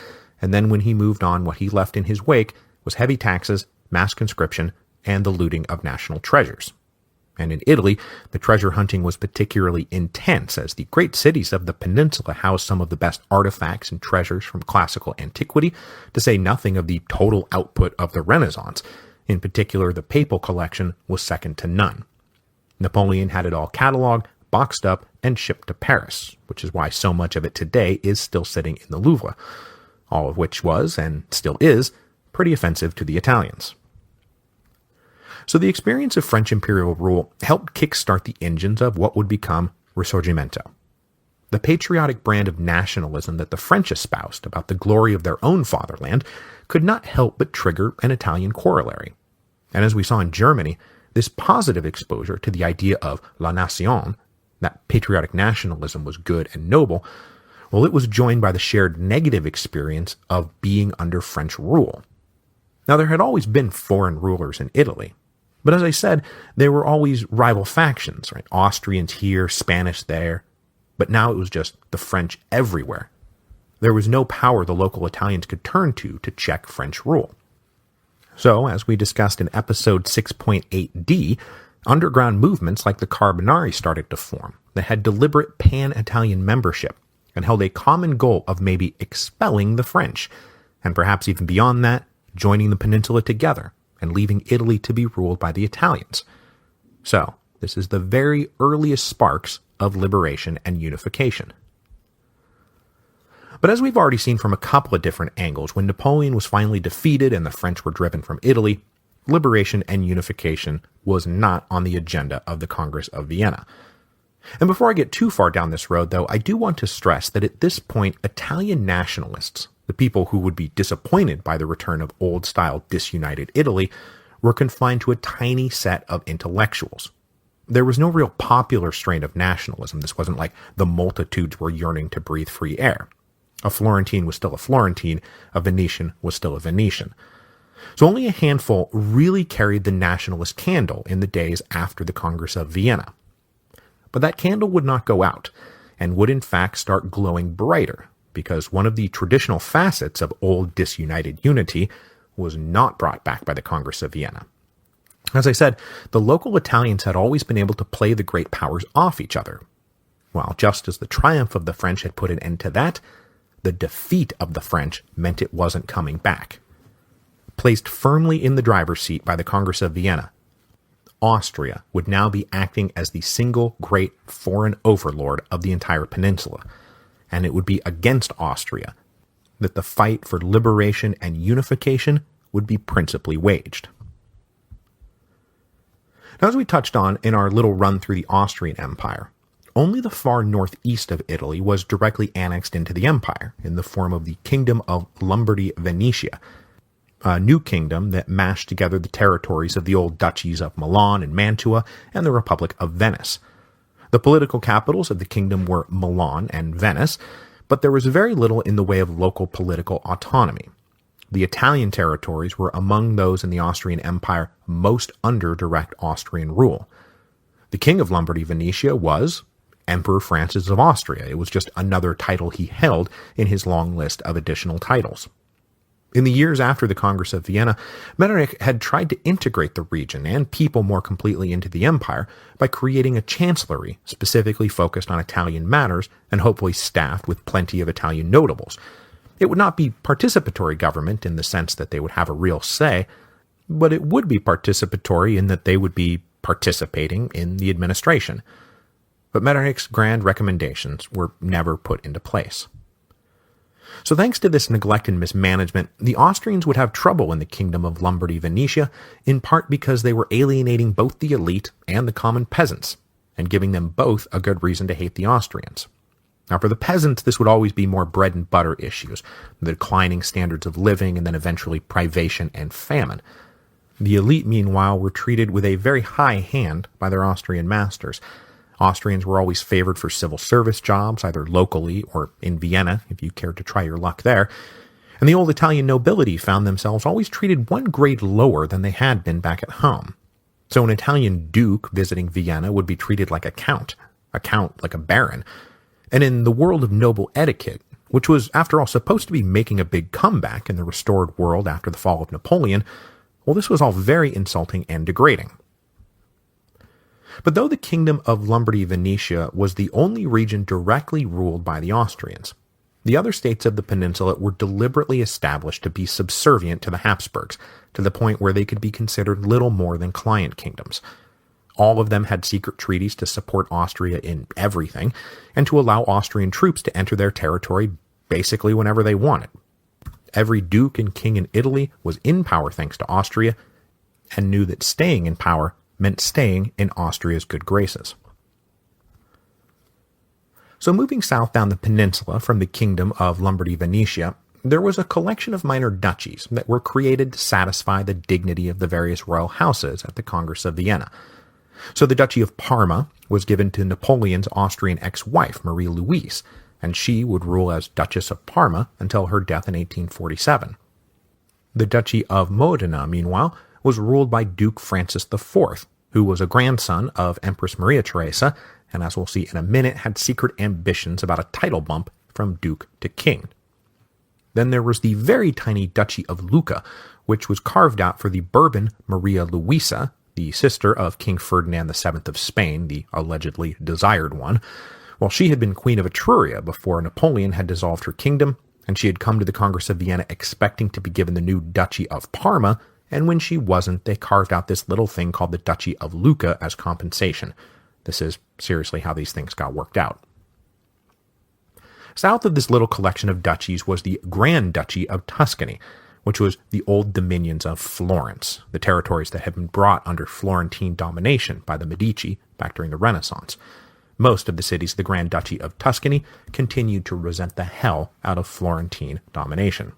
and then when he moved on, what he left in his wake was heavy taxes, mass conscription, and the looting of national treasures. And in Italy, the treasure hunting was particularly intense, as the great cities of the peninsula housed some of the best artifacts and treasures from classical antiquity, to say nothing of the total output of the Renaissance. In particular, the papal collection was second to none. Napoleon had it all cataloged, boxed up, and shipped to Paris, which is why so much of it today is still sitting in the Louvre, all of which was, and still is, pretty offensive to the Italians. So the experience of French imperial rule helped kickstart the engines of what would become Risorgimento. The patriotic brand of nationalism that the French espoused about the glory of their own fatherland could not help but trigger an Italian corollary. And as we saw in Germany, this positive exposure to the idea of la nation, that patriotic nationalism was good and noble, well, it was joined by the shared negative experience of being under French rule. Now, there had always been foreign rulers in Italy, but as I said, there were always rival factions, right? Austrians here, Spanish there, but now it was just the French everywhere. There was no power the local Italians could turn to check French rule. So, as we discussed in episode 6.8d, underground movements like the Carbonari started to form that had deliberate pan-Italian membership and held a common goal of maybe expelling the French, and perhaps even beyond that, joining the peninsula together and leaving Italy to be ruled by the Italians. So, this is the very earliest sparks of liberation and unification. But as we've already seen from a couple of different angles, when Napoleon was finally defeated and the French were driven from Italy, liberation and unification was not on the agenda of the Congress of Vienna. And before I get too far down this road, though, I do want to stress that at this point, Italian nationalists, the people who would be disappointed by the return of old-style disunited Italy, were confined to a tiny set of intellectuals. There was no real popular strain of nationalism. This wasn't like the multitudes were yearning to breathe free air. A Florentine was still a Florentine, a Venetian was still a Venetian. So only a handful really carried the nationalist candle in the days after the Congress of Vienna. But that candle would not go out, and would in fact start glowing brighter, because one of the traditional facets of old disunited unity was not brought back by the Congress of Vienna. As I said, the local Italians had always been able to play the great powers off each other. While just as the triumph of the French had put an end to that, the defeat of the French meant it wasn't coming back. Placed firmly in the driver's seat by the Congress of Vienna, Austria would now be acting as the single great foreign overlord of the entire peninsula, and it would be against Austria that the fight for liberation and unification would be principally waged. Now, as we touched on in our little run through the Austrian Empire, only the far northeast of Italy was directly annexed into the empire in the form of the Kingdom of Lombardy-Venetia, a new kingdom that mashed together the territories of the old duchies of Milan and Mantua and the Republic of Venice. The political capitals of the kingdom were Milan and Venice, but there was very little in the way of local political autonomy. The Italian territories were among those in the Austrian Empire most under direct Austrian rule. The King of Lombardy-Venetia was Emperor Francis of Austria. It was just another title he held in his long list of additional titles. In the years after the Congress of Vienna, Metternich had tried to integrate the region and people more completely into the empire by creating a chancellery specifically focused on Italian matters and hopefully staffed with plenty of Italian notables. It would not be participatory government in the sense that they would have a real say, but it would be participatory in that they would be participating in the administration. But Metternich's grand recommendations were never put into place. So thanks to this neglect and mismanagement, the Austrians would have trouble in the Kingdom of Lombardy-Venetia, in part because they were alienating both the elite and the common peasants, and giving them both a good reason to hate the Austrians. Now, for the peasants, this would always be more bread and butter issues, the declining standards of living and then eventually privation and famine. The elite, meanwhile, were treated with a very high hand by their Austrian masters. Austrians were always favored for civil service jobs, either locally or in Vienna, if you cared to try your luck there. And the old Italian nobility found themselves always treated one grade lower than they had been back at home. So an Italian duke visiting Vienna would be treated like a count like a baron. And in the world of noble etiquette, which was, after all, supposed to be making a big comeback in the restored world after the fall of Napoleon, well, this was all very insulting and degrading. But though the Kingdom of Lombardy-Venetia was the only region directly ruled by the Austrians, the other states of the peninsula were deliberately established to be subservient to the Habsburgs, to the point where they could be considered little more than client kingdoms. All of them had secret treaties to support Austria in everything, and to allow Austrian troops to enter their territory basically whenever they wanted. Every duke and king in Italy was in power thanks to Austria, and knew that staying in power meant staying in Austria's good graces. So moving south down the peninsula from the Kingdom of Lombardy-Venetia, there was a collection of minor duchies that were created to satisfy the dignity of the various royal houses at the Congress of Vienna. So the Duchy of Parma was given to Napoleon's Austrian ex-wife, Marie Louise, and she would rule as Duchess of Parma until her death in 1847. The Duchy of Modena, meanwhile, was ruled by Duke Francis IV, who was a grandson of Empress Maria Theresa, and as we'll see in a minute, had secret ambitions about a title bump from Duke to King. Then there was the very tiny Duchy of Lucca, which was carved out for the Bourbon Maria Luisa, the sister of King Ferdinand VII of Spain, the allegedly desired one. While she had been Queen of Etruria before Napoleon had dissolved her kingdom, and she had come to the Congress of Vienna expecting to be given the new Duchy of Parma, and when she wasn't, they carved out this little thing called the Duchy of Lucca as compensation. This is seriously how these things got worked out. South of this little collection of duchies was the Grand Duchy of Tuscany, which was the old dominions of Florence, the territories that had been brought under Florentine domination by the Medici back during the Renaissance. Most of the cities of the Grand Duchy of Tuscany continued to resent the hell out of Florentine domination.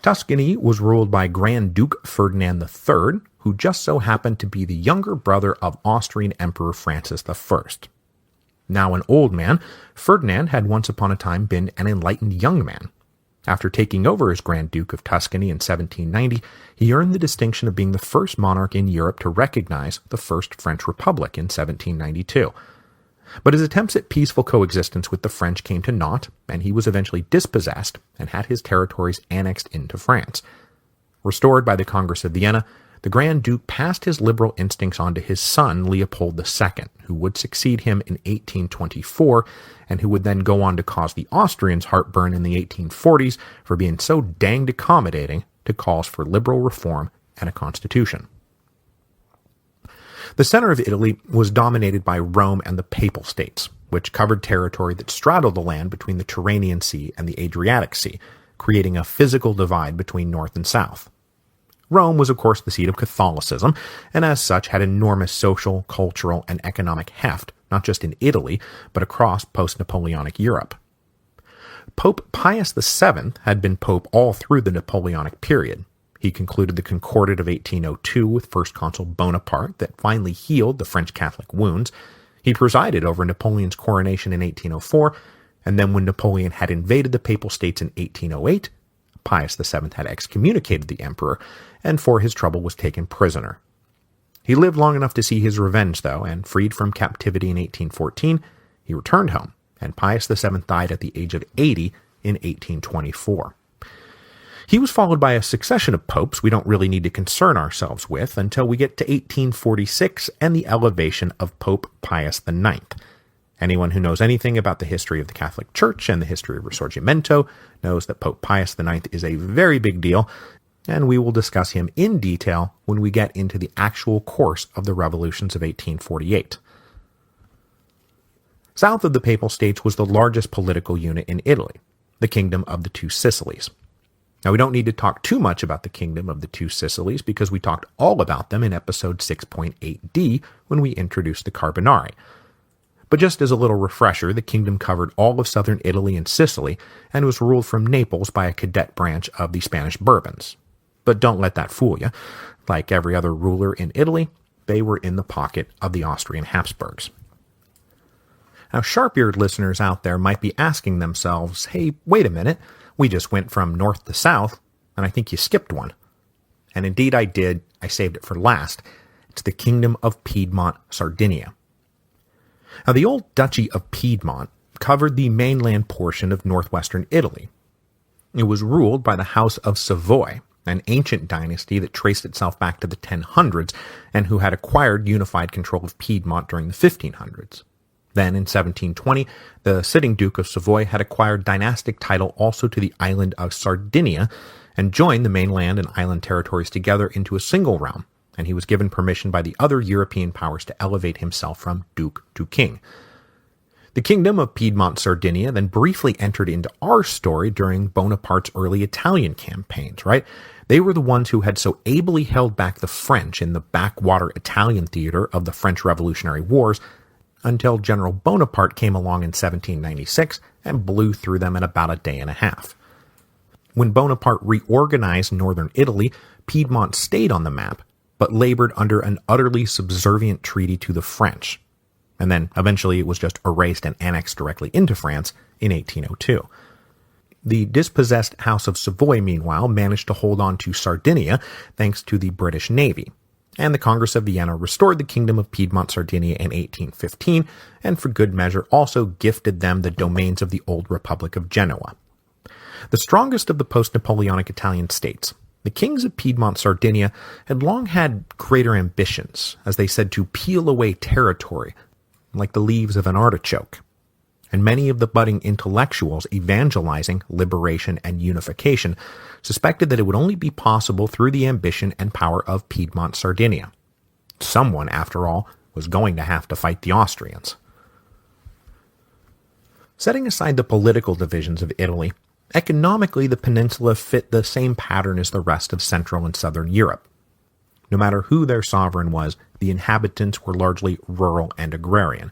Tuscany was ruled by Grand Duke Ferdinand III, who just so happened to be the younger brother of Austrian Emperor Francis I. Now an old man, Ferdinand had once upon a time been an enlightened young man. After taking over as Grand Duke of Tuscany in 1790, he earned the distinction of being the first monarch in Europe to recognize the First French Republic in 1792. But his attempts at peaceful coexistence with the French came to naught, and he was eventually dispossessed and had his territories annexed into France. Restored by the Congress of Vienna, the Grand Duke passed his liberal instincts on to his son Leopold II, who would succeed him in 1824, and who would then go on to cause the Austrians heartburn in the 1840s for being so danged accommodating to calls for liberal reform and a constitution. The center of Italy was dominated by Rome and the Papal States, which covered territory that straddled the land between the Tyrrhenian Sea and the Adriatic Sea, creating a physical divide between north and south. Rome was, of course, the seat of Catholicism, and as such had enormous social, cultural, and economic heft, not just in Italy, but across post-Napoleonic Europe. Pope Pius VII had been pope all through the Napoleonic period. He concluded the Concordat of 1802 with First Consul Bonaparte that finally healed the French Catholic wounds. He presided over Napoleon's coronation in 1804, and then when Napoleon had invaded the Papal States in 1808, Pius VII had excommunicated the emperor, and for his trouble was taken prisoner. He lived long enough to see his revenge, though, and freed from captivity in 1814, he returned home, and Pius VII died at the age of 80 in 1824. He was followed by a succession of popes we don't really need to concern ourselves with until we get to 1846 and the elevation of Pope Pius IX. Anyone who knows anything about the history of the Catholic Church and the history of Risorgimento knows that Pope Pius IX is a very big deal, and we will discuss him in detail when we get into the actual course of the revolutions of 1848. South of the Papal States was the largest political unit in Italy, the Kingdom of the Two Sicilies. Now, we don't need to talk too much about the Kingdom of the Two Sicilies because we talked all about them in episode 6.8d when we introduced the Carbonari. But just as a little refresher, the kingdom covered all of southern Italy and Sicily and was ruled from Naples by a cadet branch of the Spanish Bourbons. But don't let that fool you. Like every other ruler in Italy, they were in the pocket of the Austrian Habsburgs. Now, sharp-eared listeners out there might be asking themselves, hey, wait a minute, we just went from north to south, and I think you skipped one. And indeed I did. I saved it for last. It's the Kingdom of Piedmont, Sardinia. Now, the old Duchy of Piedmont covered the mainland portion of northwestern Italy. It was ruled by the House of Savoy, an ancient dynasty that traced itself back to the 1000s and who had acquired unified control of Piedmont during the 1500s. Then, in 1720, the sitting Duke of Savoy had acquired dynastic title also to the island of Sardinia and joined the mainland and island territories together into a single realm, and he was given permission by the other European powers to elevate himself from duke to king. The Kingdom of Piedmont Sardinia then briefly entered into our story during Bonaparte's early Italian campaigns, right? They were the ones who had so ably held back the French in the backwater Italian theater of the French Revolutionary Wars until General Bonaparte came along in 1796 and blew through them in about a day and a half. When Bonaparte reorganized northern Italy, Piedmont stayed on the map, but labored under an utterly subservient treaty to the French. And then eventually it was just erased and annexed directly into France in 1802. The dispossessed House of Savoy, meanwhile, managed to hold on to Sardinia thanks to the British Navy. And the Congress of Vienna restored the Kingdom of Piedmont Sardinia in 1815, and for good measure also gifted them the domains of the old Republic of Genoa. The strongest of the post-Napoleonic Italian states, the kings of Piedmont Sardinia had long had greater ambitions, as they said, to peel away territory, like the leaves of an artichoke. And many of the budding intellectuals evangelizing liberation and unification suspected that it would only be possible through the ambition and power of Piedmont Sardinia. Someone, after all, was going to have to fight the Austrians. Setting aside the political divisions of Italy, economically the peninsula fit the same pattern as the rest of Central and Southern Europe. No matter who their sovereign was, the inhabitants were largely rural and agrarian.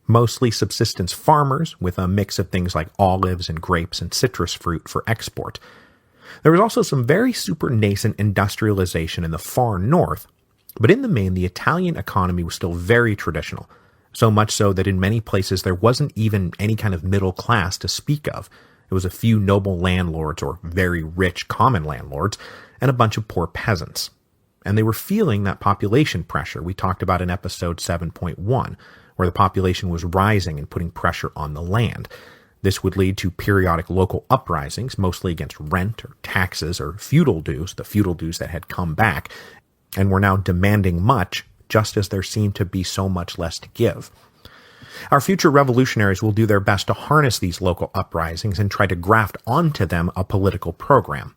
Mostly subsistence farmers, with a mix of things like olives and grapes and citrus fruit for export. There was also some very super nascent industrialization in the far north, but in the main the Italian economy was still very traditional, So much so that in many places there wasn't even any kind of middle class to speak of. It was a few noble landlords or very rich common landlords and a bunch of poor peasants. And they were feeling that population pressure we talked about in episode 7.1, where the population was rising and putting pressure on the land. This would lead to periodic local uprisings, mostly against rent or taxes or feudal dues, the feudal dues that had come back, and were now demanding much, just as there seemed to be so much less to give. Our future revolutionaries will do their best to harness these local uprisings and try to graft onto them a political program.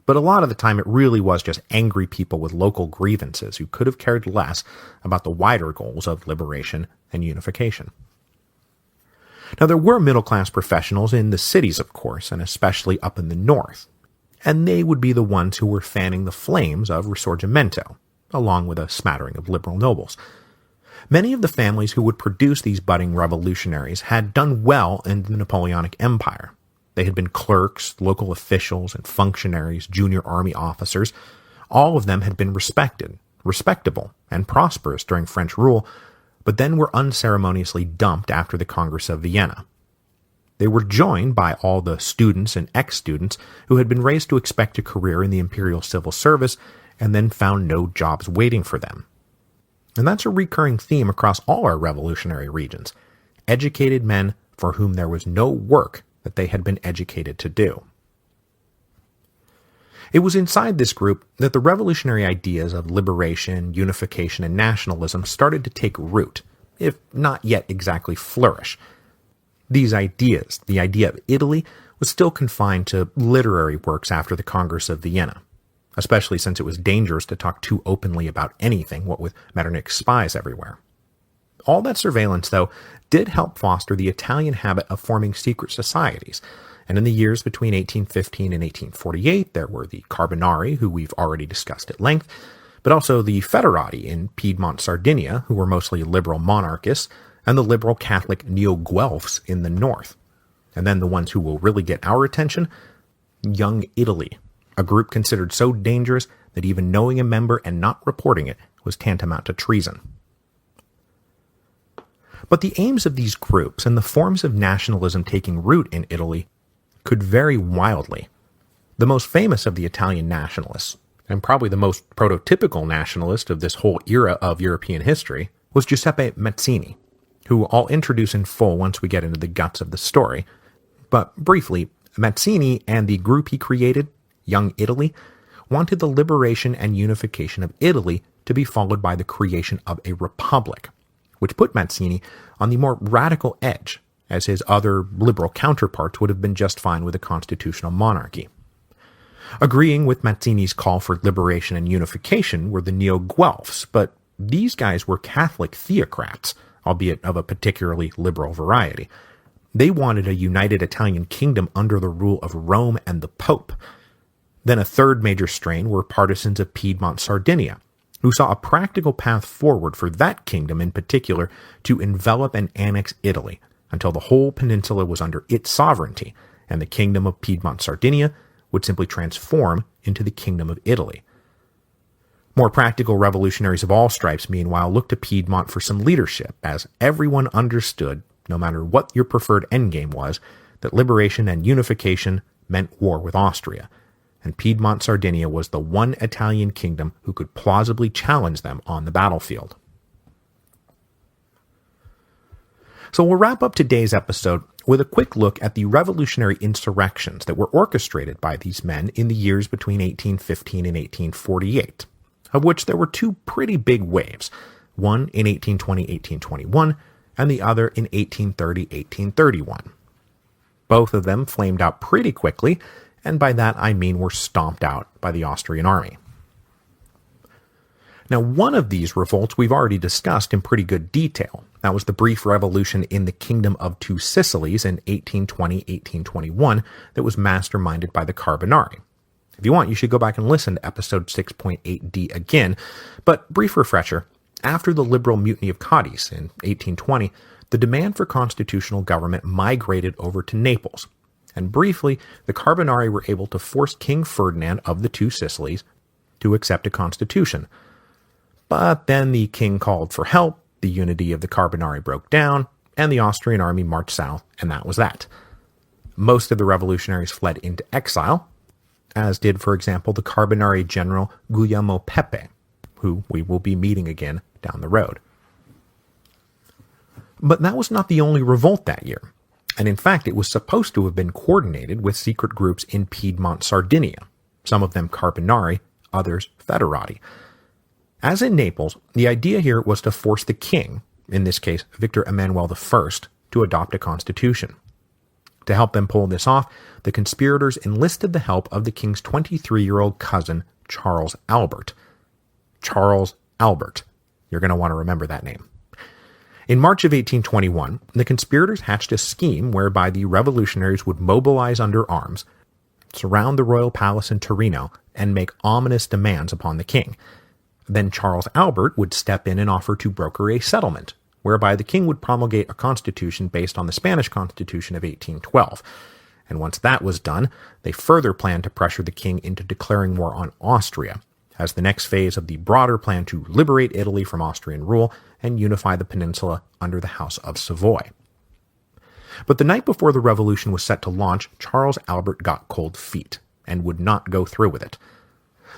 But a lot of the time it really was just angry people with local grievances who could have cared less about the wider goals of liberation and unification. Now, there were middle-class professionals in the cities, of course, and especially up in the north, and they would be the ones who were fanning the flames of Risorgimento, along with a smattering of liberal nobles. Many of the families who would produce these budding revolutionaries had done well in the Napoleonic Empire. They had been clerks, local officials, and functionaries, junior army officers. All of them had been respected, respectable, and prosperous during French rule, but then were unceremoniously dumped after the Congress of Vienna. They were joined by all the students and ex-students who had been raised to expect a career in the imperial civil service and then found no jobs waiting for them. And that's a recurring theme across all our revolutionary regions. Educated men for whom there was no work that they had been educated to do. It was inside this group that the revolutionary ideas of liberation, unification, and nationalism started to take root, if not yet exactly flourish. These ideas, the idea of Italy, was still confined to literary works after the Congress of Vienna, especially since it was dangerous to talk too openly about anything, what with Metternich spies everywhere. All that surveillance, though, did help foster the Italian habit of forming secret societies, and in the years between 1815 and 1848, there were the Carbonari, who we've already discussed at length, but also the Federati in Piedmont, Sardinia, who were mostly liberal monarchists, and the liberal Catholic Neo-Guelphs in the north. And then the ones who will really get our attention, Young Italy, a group considered so dangerous that even knowing a member and not reporting it was tantamount to treason. But the aims of these groups and the forms of nationalism taking root in Italy could vary wildly. The most famous of the Italian nationalists, and probably the most prototypical nationalist of this whole era of European history, was Giuseppe Mazzini, who I'll introduce in full once we get into the guts of the story. But briefly, Mazzini and the group he created, Young Italy, wanted the liberation and unification of Italy to be followed by the creation of a republic, which put Mazzini on the more radical edge, as his other liberal counterparts would have been just fine with a constitutional monarchy. Agreeing with Mazzini's call for liberation and unification were the Neo-Guelphs, but these guys were Catholic theocrats, albeit of a particularly liberal variety. They wanted a united Italian kingdom under the rule of Rome and the Pope. Then a third major strain were partisans of Piedmont, Sardinia, who saw a practical path forward for that kingdom in particular to envelop and annex Italy, until the whole peninsula was under its sovereignty, and the kingdom of Piedmont Sardinia would simply transform into the kingdom of Italy. More practical revolutionaries of all stripes, meanwhile, looked to Piedmont for some leadership, as everyone understood, no matter what your preferred endgame was, that liberation and unification meant war with Austria, and Piedmont Sardinia was the one Italian kingdom who could plausibly challenge them on the battlefield. So we'll wrap up today's episode with a quick look at the revolutionary insurrections that were orchestrated by these men in the years between 1815 and 1848, of which there were two pretty big waves, one in 1820-1821 and the other in 1830-1831. Both of them flamed out pretty quickly, and by that I mean were stomped out by the Austrian army. Now, one of these revolts we've already discussed in pretty good detail. That was the brief revolution in the Kingdom of Two Sicilies in 1820-1821 that was masterminded by the Carbonari. If you want, you should go back and listen to episode 6.8d again, but brief refresher, after the liberal mutiny of Cadiz in 1820, the demand for constitutional government migrated over to Naples, and briefly, the Carbonari were able to force King Ferdinand of the Two Sicilies to accept a constitution. But then the king called for help, The unity of the Carbonari broke down, and the Austrian army marched south, and that was that. Most of the revolutionaries fled into exile, as did, for example, the Carbonari general Guglielmo Pepe, who we will be meeting again down the road. But that was not the only revolt that year, and in fact it was supposed to have been coordinated with secret groups in Piedmont, Sardinia, some of them Carbonari, others Federati. As in Naples, the idea here was to force the king, in this case Victor Emmanuel I, to adopt a constitution. To help them pull this off, the conspirators enlisted the help of the king's 23-year-old cousin, Charles Albert. Charles Albert. You're going to want to remember that name. In March of 1821, the conspirators hatched a scheme whereby the revolutionaries would mobilize under arms, surround the royal palace in Torino, and make ominous demands upon the king. Then Charles Albert would step in and offer to broker a settlement, whereby the king would promulgate a constitution based on the Spanish Constitution of 1812. And once that was done, they further planned to pressure the king into declaring war on Austria, as the next phase of the broader plan to liberate Italy from Austrian rule and unify the peninsula under the House of Savoy. But the night before the revolution was set to launch, Charles Albert got cold feet and would not go through with it.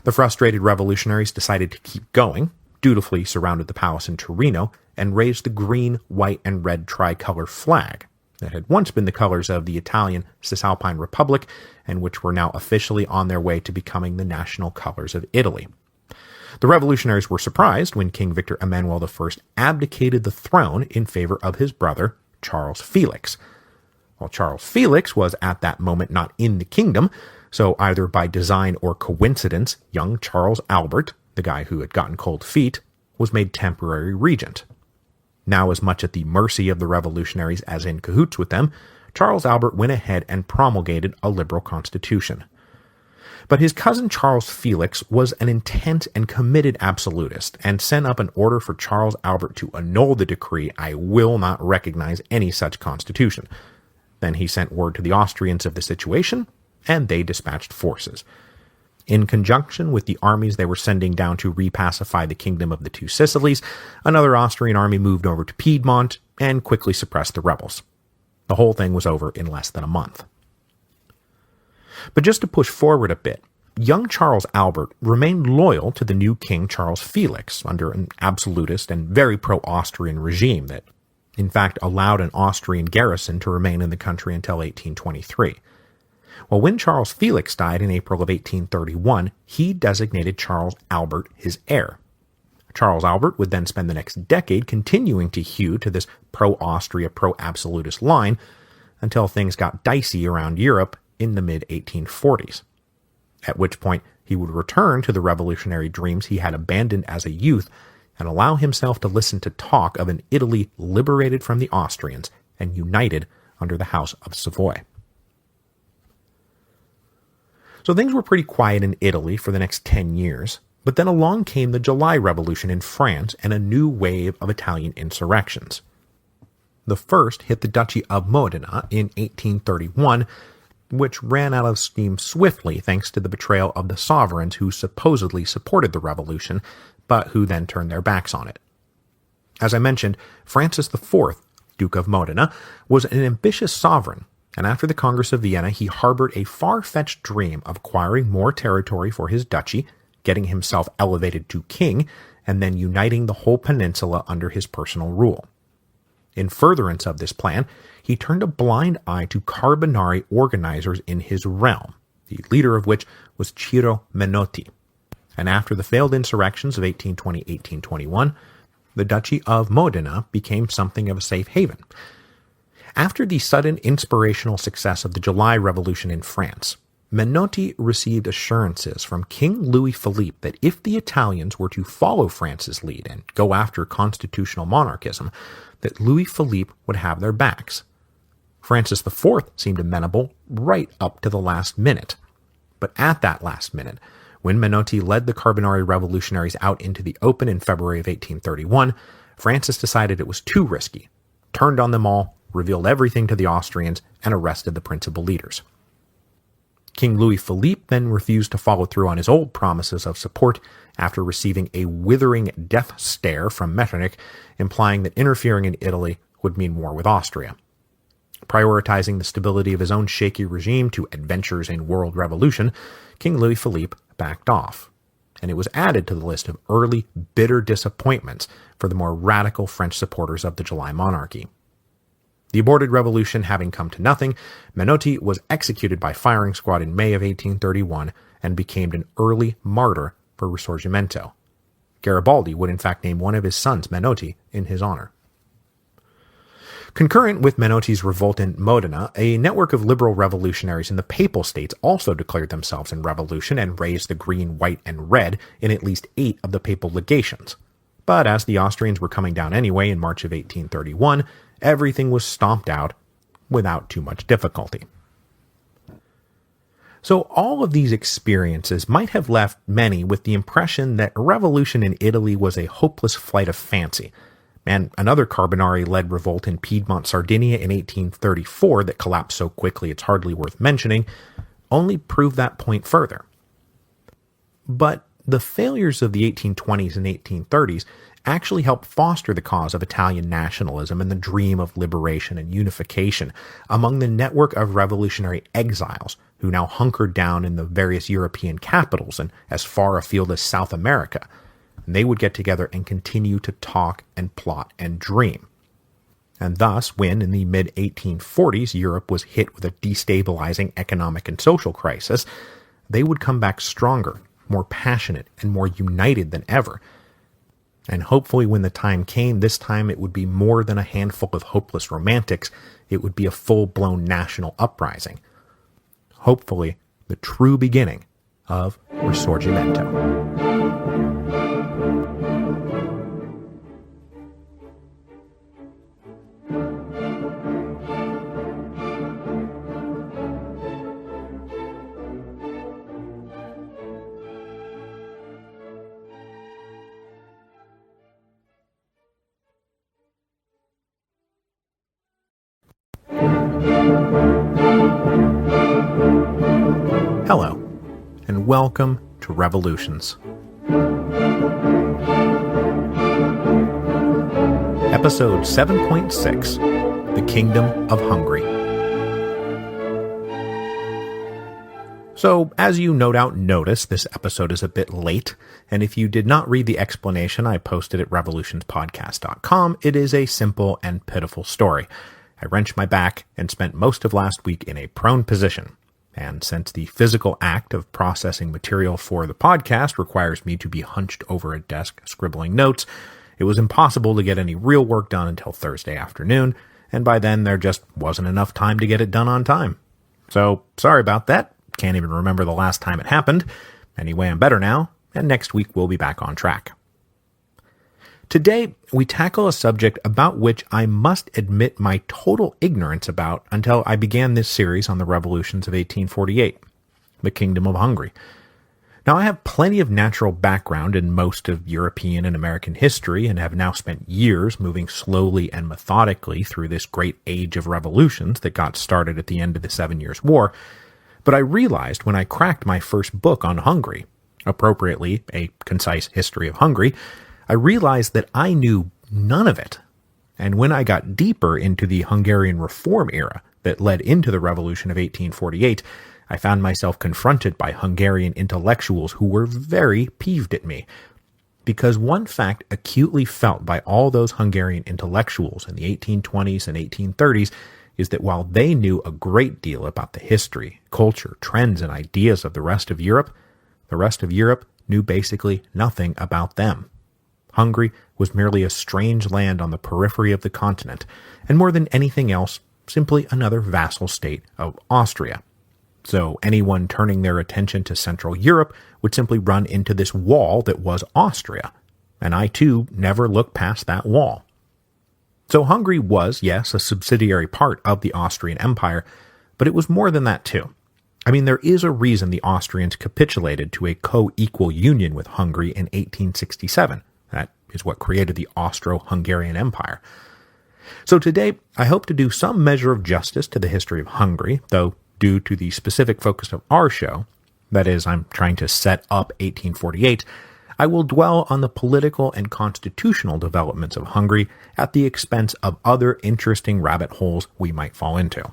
The frustrated revolutionaries decided to keep going, dutifully surrounded the palace in Torino, and raised the green, white, and red tricolor flag that had once been the colors of the Italian Cisalpine Republic and which were now officially on their way to becoming the national colors of Italy. The revolutionaries were surprised when King Victor Emmanuel I abdicated the throne in favor of his brother, Charles Felix. Well, Charles Felix was at that moment not in the kingdom, so either by design or coincidence, young Charles Albert, the guy who had gotten cold feet, was made temporary regent. Now as much at the mercy of the revolutionaries as in cahoots with them, Charles Albert went ahead and promulgated a liberal constitution. But his cousin Charles Felix was an intense and committed absolutist and sent up an order for Charles Albert to annul the decree, "I will not recognize any such constitution." Then he sent word to the Austrians of the situation, and they dispatched forces. In conjunction with the armies they were sending down to repacify the kingdom of the Two Sicilies, another Austrian army moved over to Piedmont and quickly suppressed the rebels. The whole thing was over in less than a month. But just to push forward a bit, young Charles Albert remained loyal to the new king Charles Felix under an absolutist and very pro-Austrian regime that, in fact, allowed an Austrian garrison to remain in the country until 1823. Well, when Charles Felix died in April of 1831, he designated Charles Albert his heir. Charles Albert would then spend the next decade continuing to hew to this pro-Austria, pro-absolutist line until things got dicey around Europe in the mid-1840s, at which point he would return to the revolutionary dreams he had abandoned as a youth and allow himself to listen to talk of an Italy liberated from the Austrians and united under the House of Savoy. So things were pretty quiet in Italy for the next 10 years, but then along came the July Revolution in France and a new wave of Italian insurrections. The first hit the Duchy of Modena in 1831, which ran out of steam swiftly thanks to the betrayal of the sovereigns who supposedly supported the revolution, but who then turned their backs on it. As I mentioned, Francis IV, Duke of Modena, was an ambitious sovereign, and after the Congress of Vienna, he harbored a far-fetched dream of acquiring more territory for his duchy, getting himself elevated to king, and then uniting the whole peninsula under his personal rule. In furtherance of this plan, he turned a blind eye to Carbonari organizers in his realm, the leader of which was Ciro Menotti. And after the failed insurrections of 1820-1821, the Duchy of Modena became something of a safe haven. After the sudden inspirational success of the July Revolution in France, Menotti received assurances from King Louis Philippe that if the Italians were to follow France's lead and go after constitutional monarchism, that Louis Philippe would have their backs. Francis IV seemed amenable right up to the last minute. But at that last minute, when Menotti led the Carbonari revolutionaries out into the open in February of 1831, Francis decided it was too risky, turned on them all, revealed everything to the Austrians, and arrested the principal leaders. King Louis Philippe then refused to follow through on his old promises of support after receiving a withering death stare from Metternich, implying that interfering in Italy would mean war with Austria. Prioritizing the stability of his own shaky regime to adventures in world revolution, King Louis Philippe backed off, and it was added to the list of early, bitter disappointments for the more radical French supporters of the July monarchy. The aborted revolution having come to nothing, Menotti was executed by firing squad in May of 1831 and became an early martyr for Risorgimento. Garibaldi would in fact name one of his sons Menotti in his honor. Concurrent with Menotti's revolt in Modena, a network of liberal revolutionaries in the Papal States also declared themselves in revolution and raised the green, white, and red in at least 8 of the papal legations. But as the Austrians were coming down anyway in March of 1831, everything was stomped out without too much difficulty. So all of these experiences might have left many with the impression that a revolution in Italy was a hopeless flight of fancy, and another Carbonari-led revolt in Piedmont, Sardinia in 1834 that collapsed so quickly it's hardly worth mentioning, only proved that point further. But the failures of the 1820s and 1830s actually helped foster the cause of Italian nationalism and the dream of liberation and unification among the network of revolutionary exiles who now hunkered down in the various European capitals and as far afield as South America. And they would get together and continue to talk and plot and dream. And thus, when in the mid-1840s Europe was hit with a destabilizing economic and social crisis, they would come back stronger, more passionate, and more united than ever. And hopefully when the time came, this time it would be more than a handful of hopeless romantics. It would be a full-blown national uprising. Hopefully, the true beginning of Risorgimento. Hello, and welcome to Revolutions. Episode 7.6, The Kingdom of Hungary. So, as you no doubt noticed, this episode is a bit late, and if you did not read the explanation I posted at revolutionspodcast.com, it is a simple and pitiful story. I wrenched my back and spent most of last week in a prone position. And since the physical act of processing material for the podcast requires me to be hunched over a desk scribbling notes, it was impossible to get any real work done until Thursday afternoon, and by then there just wasn't enough time to get it done on time. So, sorry about that. Can't even remember the last time it happened. Anyway, I'm better now, and next week we'll be back on track. Today, we tackle a subject about which I must admit my total ignorance about until I began this series on the revolutions of 1848, the Kingdom of Hungary. Now, I have plenty of natural background in most of European and American history and have now spent years moving slowly and methodically through this great age of revolutions that got started at the end of the 7 Years' War, but I realized when I cracked my first book on Hungary, appropriately A Concise History of Hungary, I realized that I knew none of it. And when I got deeper into the Hungarian reform era that led into the Revolution of 1848, I found myself confronted by Hungarian intellectuals who were very peeved at me. Because one fact acutely felt by all those Hungarian intellectuals in the 1820s and 1830s is that while they knew a great deal about the history, culture, trends, and ideas of the rest of Europe knew basically nothing about them. Hungary was merely a strange land on the periphery of the continent, and more than anything else, simply another vassal state of Austria. So anyone turning their attention to Central Europe would simply run into this wall that was Austria, and I too never looked past that wall. So Hungary was, yes, a subsidiary part of the Austrian Empire, but it was more than that too. I mean, there is a reason the Austrians capitulated to a co-equal union with Hungary in 1867. That is what created the Austro-Hungarian Empire. So today, I hope to do some measure of justice to the history of Hungary, though due to the specific focus of our show, that is, I'm trying to set up 1848, I will dwell on the political and constitutional developments of Hungary at the expense of other interesting rabbit holes we might fall into.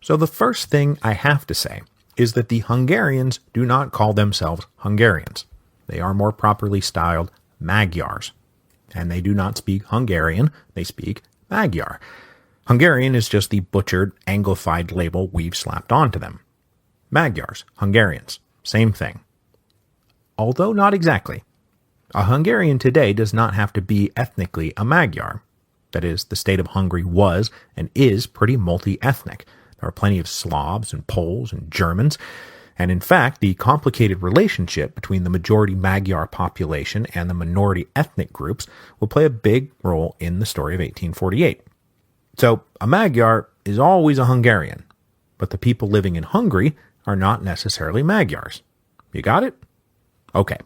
So the first thing I have to say is that the Hungarians do not call themselves Hungarians. They are more properly styled Magyars. And they do not speak Hungarian, they speak Magyar. Hungarian is just the butchered, anglified label we've slapped onto them. Magyars, Hungarians, same thing. Although not exactly. A Hungarian today does not have to be ethnically a Magyar. That is, the state of Hungary was and is pretty multi-ethnic. There are plenty of Slavs and Poles and Germans, and in fact, the complicated relationship between the majority Magyar population and the minority ethnic groups will play a big role in the story of 1848. So, a Magyar is always a Hungarian, but the people living in Hungary are not necessarily Magyars. You got it? Okay.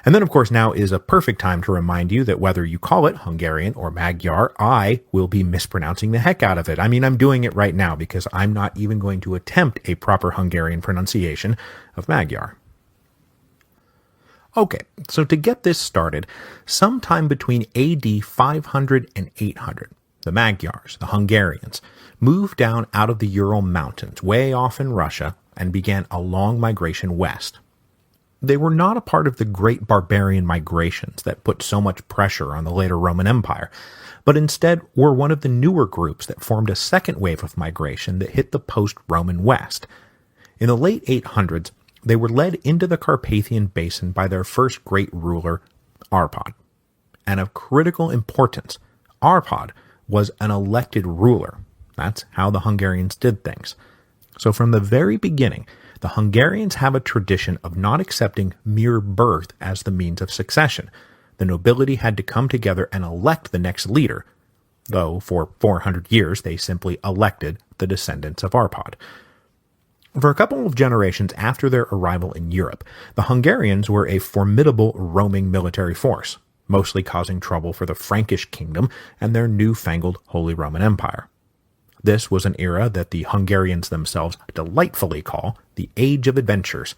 And then, of course, now is a perfect time to remind you that whether you call it Hungarian or Magyar, I will be mispronouncing the heck out of it. I mean, I'm doing it right now because I'm not even going to attempt a proper Hungarian pronunciation of Magyar. Okay, so to get this started, sometime between AD 500 and 800, the Magyars, the Hungarians, moved down out of the Ural Mountains, way off in Russia, and began a long migration west. They were not a part of the great barbarian migrations that put so much pressure on the later Roman Empire, but instead were one of the newer groups that formed a second wave of migration that hit the post-Roman West. In the late 800s, they were led into the Carpathian Basin by their first great ruler, Arpad. And of critical importance, Arpad was an elected ruler. That's how the Hungarians did things. So from the very beginning, the Hungarians have a tradition of not accepting mere birth as the means of succession. The nobility had to come together and elect the next leader, though for 400 years they simply elected the descendants of Arpad. For a couple of generations after their arrival in Europe, the Hungarians were a formidable roaming military force, mostly causing trouble for the Frankish kingdom and their newfangled Holy Roman Empire. This was an era that the Hungarians themselves delightfully call the Age of Adventures,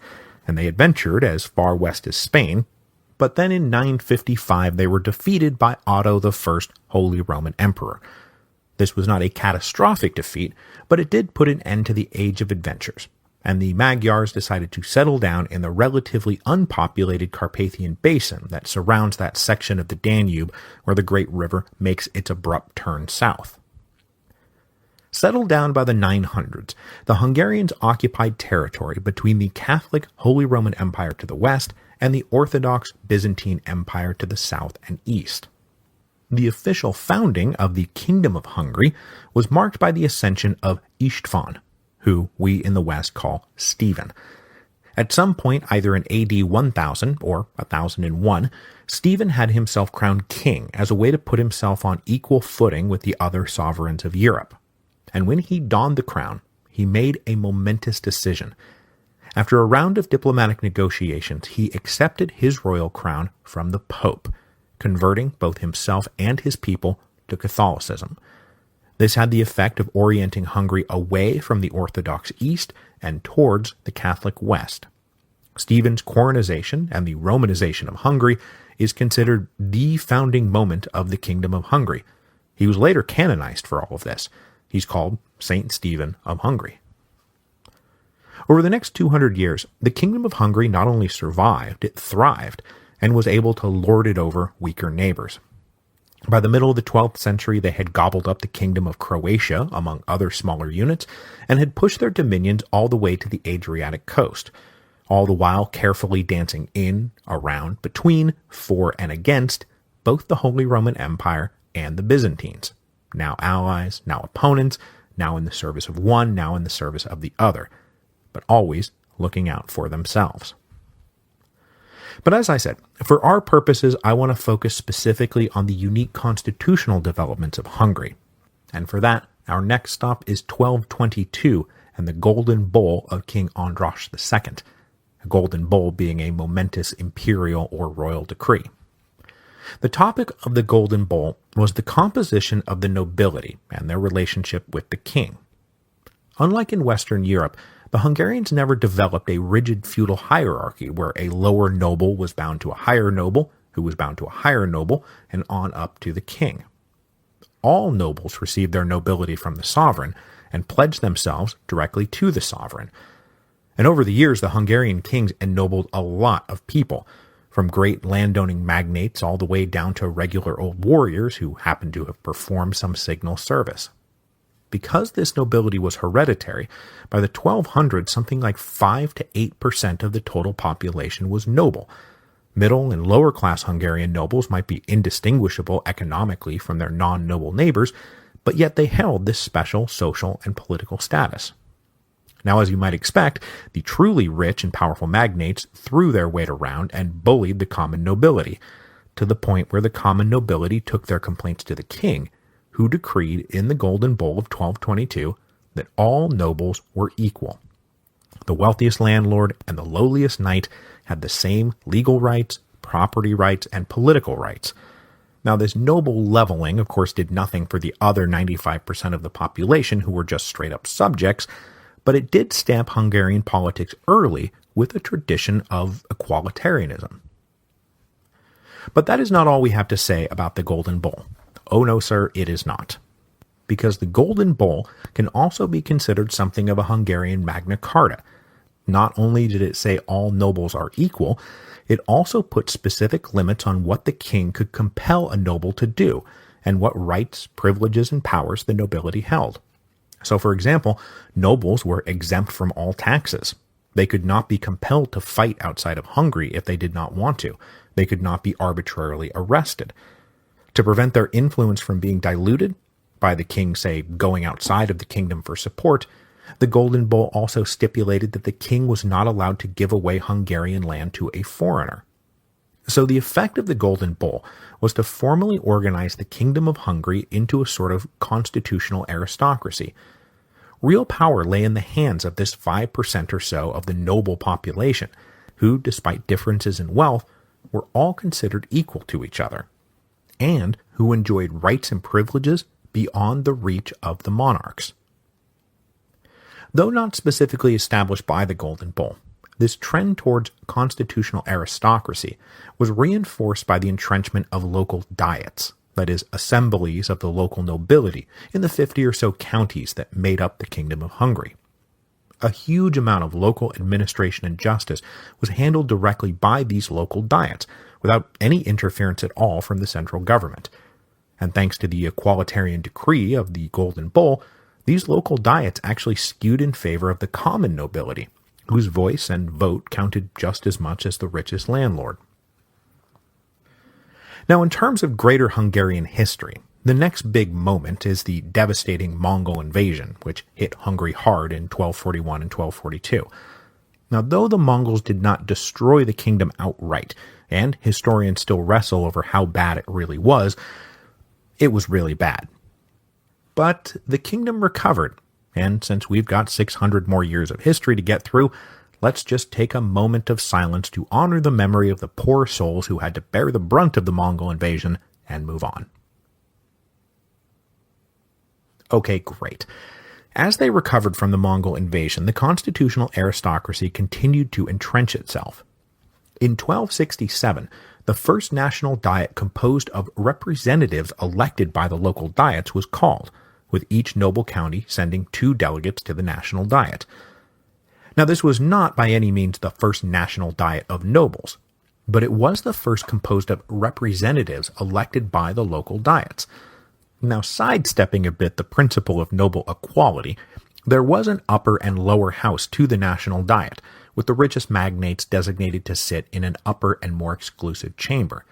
and they adventured as far west as Spain, but then in 955 they were defeated by Otto I, Holy Roman Emperor. This was not a catastrophic defeat, but it did put an end to the Age of Adventures, and the Magyars decided to settle down in the relatively unpopulated Carpathian Basin that surrounds that section of the Danube where the great river makes its abrupt turn south. Settled down by the 900s, the Hungarians occupied territory between the Catholic Holy Roman Empire to the west and the Orthodox Byzantine Empire to the south and east. The official founding of the Kingdom of Hungary was marked by the ascension of István, who we in the West call Stephen. At some point, either in AD 1000 or 1001, Stephen had himself crowned king as a way to put himself on equal footing with the other sovereigns of Europe. And when he donned the crown, he made a momentous decision. After a round of diplomatic negotiations, he accepted his royal crown from the Pope, converting both himself and his people to Catholicism. This had the effect of orienting Hungary away from the Orthodox East and towards the Catholic West. Stephen's coronization and the Romanization of Hungary is considered the founding moment of the Kingdom of Hungary. He was later canonized for all of this. He's called Saint Stephen of Hungary. Over the next 200 years, the Kingdom of Hungary not only survived, it thrived, and was able to lord it over weaker neighbors. By the middle of the 12th century, they had gobbled up the Kingdom of Croatia, among other smaller units, and had pushed their dominions all the way to the Adriatic coast, all the while carefully dancing in, around, between, for, and against both the Holy Roman Empire and the Byzantines. Now allies, now opponents, now in the service of one, now in the service of the other, but always looking out for themselves. But as I said, for our purposes, I want to focus specifically on the unique constitutional developments of Hungary. And for that, our next stop is 1222 and the Golden Bull of King Andras II, a golden bull being a momentous imperial or royal decree. The topic of the Golden Bull was the composition of the nobility and their relationship with the king. Unlike in Western Europe, the Hungarians never developed a rigid feudal hierarchy where a lower noble was bound to a higher noble, who was bound to a higher noble, and on up to the king. All nobles received their nobility from the sovereign and pledged themselves directly to the sovereign. And over the years, the Hungarian kings ennobled a lot of people, from great landowning magnates all the way down to regular old warriors who happened to have performed some signal service. Because this nobility was hereditary, by the 1200s something like 5 to 8% of the total population was noble. Middle and lower class Hungarian nobles might be indistinguishable economically from their non-noble neighbors, but yet they held this special social and political status. Now, as you might expect, the truly rich and powerful magnates threw their weight around and bullied the common nobility, to the point where the common nobility took their complaints to the king, who decreed in the Golden Bull of 1222 that all nobles were equal. The wealthiest landlord and the lowliest knight had the same legal rights, property rights, and political rights. Now, this noble leveling, of course, did nothing for the other 95% of the population who were just straight-up subjects, but it did stamp Hungarian politics early with a tradition of equalitarianism. But that is not all we have to say about the Golden Bull. Oh no, sir, it is not. Because the Golden Bull can also be considered something of a Hungarian Magna Carta. Not only did it say all nobles are equal, it also put specific limits on what the king could compel a noble to do, and what rights, privileges, and powers the nobility held. So, for example, nobles were exempt from all taxes. They could not be compelled to fight outside of Hungary if they did not want to. They could not be arbitrarily arrested. To prevent their influence from being diluted by the king, say, going outside of the kingdom for support, the Golden Bull also stipulated that the king was not allowed to give away Hungarian land to a foreigner. So the effect of the Golden Bull was to formally organize the Kingdom of Hungary into a sort of constitutional aristocracy. Real power lay in the hands of this 5% or so of the noble population, who, despite differences in wealth, were all considered equal to each other, and who enjoyed rights and privileges beyond the reach of the monarchs. Though not specifically established by the Golden Bull, this trend towards constitutional aristocracy was reinforced by the entrenchment of local diets, that is, assemblies of the local nobility in the 50 or so counties that made up the Kingdom of Hungary. A huge amount of local administration and justice was handled directly by these local diets, without any interference at all from the central government. And thanks to the equalitarian decree of the Golden Bull, these local diets actually skewed in favor of the common nobility, whose voice and vote counted just as much as the richest landlord. Now, in terms of greater Hungarian history, the next big moment is the devastating Mongol invasion, which hit Hungary hard in 1241 and 1242. Now, though the Mongols did not destroy the kingdom outright, and historians still wrestle over how bad it really was really bad. But the kingdom recovered, and since we've got 600 more years of history to get through, let's just take a moment of silence to honor the memory of the poor souls who had to bear the brunt of the Mongol invasion and move on. Okay, great. As they recovered from the Mongol invasion, the constitutional aristocracy continued to entrench itself. In 1267, the first national diet composed of representatives elected by the local diets was called, with each noble county sending 2 delegates to the national diet. Now, this was not by any means the first national diet of nobles, but it was the first composed of representatives elected by the local diets. Now, sidestepping a bit the principle of noble equality, there was an upper and lower house to the national diet, with the richest magnates designated to sit in an upper and more exclusive chamber.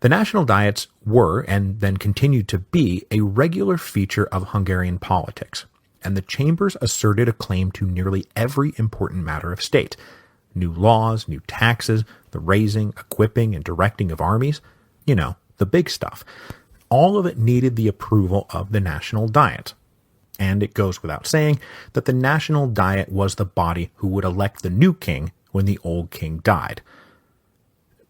The national diets were, and then continued to be, a regular feature of Hungarian politics, and the chambers asserted a claim to nearly every important matter of state: new laws, new taxes, the raising, equipping, and directing of armies, the big stuff. All of it needed the approval of the national diet. And it goes without saying that the national diet was the body who would elect the new king when the old king died.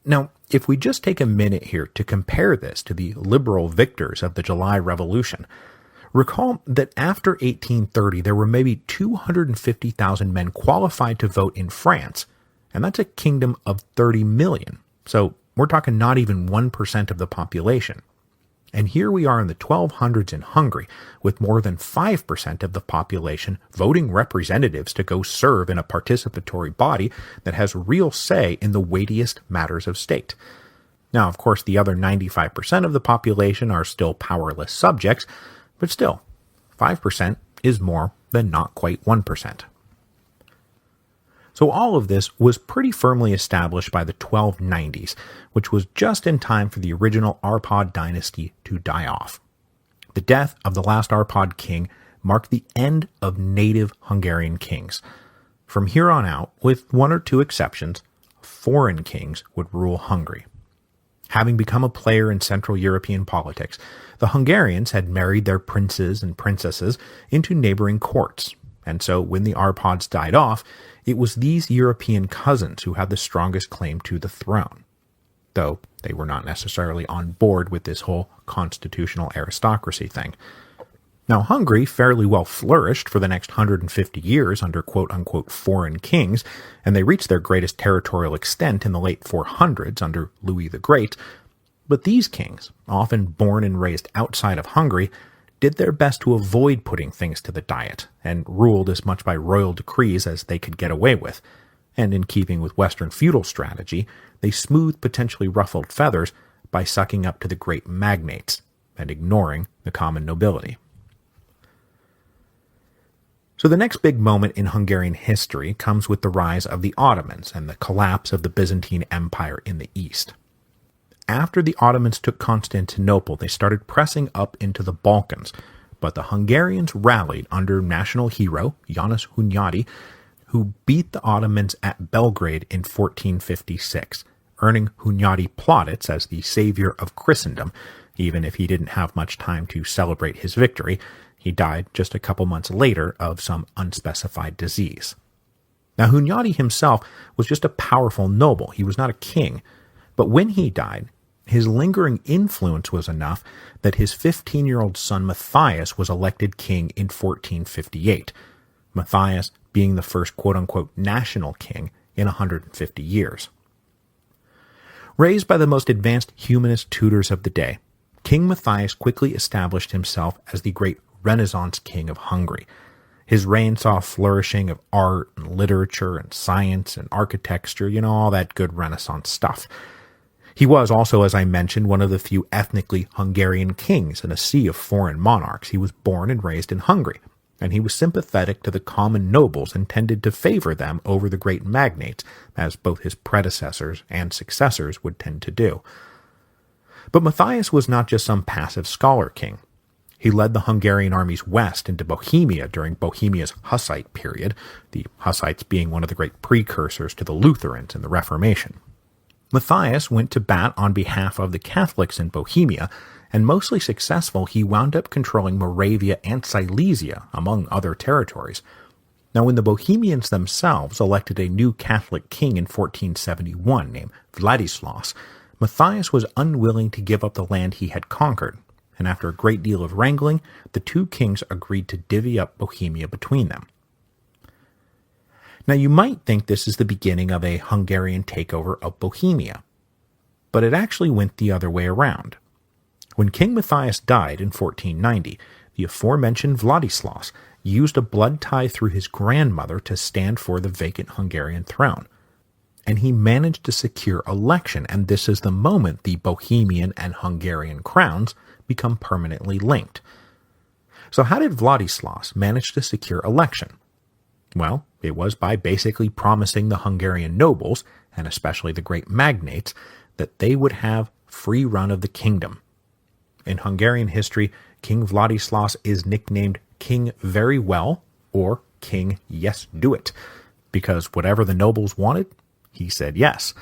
Now, if we just take a minute here to compare this to the liberal victors of the July Revolution, Recall that after 1830, there were maybe 250,000 men qualified to vote in France, and that's a kingdom of 30 million. So we're talking not even 1% of the population. And here we are in the 1200s in Hungary, with more than 5% of the population voting representatives to go serve in a participatory body that has real say in the weightiest matters of state. Now, of course, the other 95% of the population are still powerless subjects, but still, 5% is more than not quite 1%. So all of this was pretty firmly established by the 1290s, which was just in time for the original Arpad dynasty to die off. The death of the last Arpad king marked the end of native Hungarian kings. From here on out, with one or two exceptions, foreign kings would rule Hungary. Having become a player in Central European politics, the Hungarians had married their princes and princesses into neighboring courts, and so when the Arpads died off, it was these European cousins who had the strongest claim to the throne, though they were not necessarily on board with this whole constitutional aristocracy thing. Now, Hungary fairly well flourished for the next 150 years under quote-unquote foreign kings, and they reached their greatest territorial extent in the late 400s under Louis the Great. But these kings, often born and raised outside of Hungary, did their best to avoid putting things to the diet, and ruled as much by royal decrees as they could get away with. And in keeping with Western feudal strategy, they smoothed potentially ruffled feathers by sucking up to the great magnates, and ignoring the common nobility. So the next big moment in Hungarian history comes with the rise of the Ottomans and the collapse of the Byzantine Empire in the east. After the Ottomans took Constantinople, they started pressing up into the Balkans, but the Hungarians rallied under national hero János Hunyadi, who beat the Ottomans at Belgrade in 1456, earning Hunyadi plaudits as the savior of Christendom, even if he didn't have much time to celebrate his victory. He died just a couple months later of some unspecified disease. Now, Hunyadi himself was just a powerful noble. He was not a king. But when he died, his lingering influence was enough that his 15-year-old son Matthias was elected king in 1458, Matthias being the first quote-unquote national king in 150 years. Raised by the most advanced humanist tutors of the day, King Matthias quickly established himself as the great Renaissance king of Hungary. His reign saw a flourishing of art and literature and science and architecture, all that good Renaissance stuff. He was also, as I mentioned, one of the few ethnically Hungarian kings in a sea of foreign monarchs. He was born and raised in Hungary, and he was sympathetic to the common nobles and tended to favor them over the great magnates, as both his predecessors and successors would tend to do. But Matthias was not just some passive scholar king. He led the Hungarian armies west into Bohemia during Bohemia's Hussite period, the Hussites being one of the great precursors to the Lutherans in the Reformation. Matthias went to bat on behalf of the Catholics in Bohemia, and mostly successful, he wound up controlling Moravia and Silesia, among other territories. Now, when the Bohemians themselves elected a new Catholic king in 1471 named Vladislaus, Matthias was unwilling to give up the land he had conquered, and after a great deal of wrangling, the two kings agreed to divvy up Bohemia between them. Now, you might think this is the beginning of a Hungarian takeover of Bohemia, but it actually went the other way around. When King Matthias died in 1490, the aforementioned Vladislaus used a blood tie through his grandmother to stand for the vacant Hungarian throne, and he managed to secure election, and this is the moment the Bohemian and Hungarian crowns become permanently linked. So how did Vladislaus manage to secure election? Well, it was by basically promising the Hungarian nobles, and especially the great magnates, that they would have free run of the kingdom. In Hungarian history, King Vladislaus is nicknamed King Very Well, or King Yes Do It, because whatever the nobles wanted, he said yes.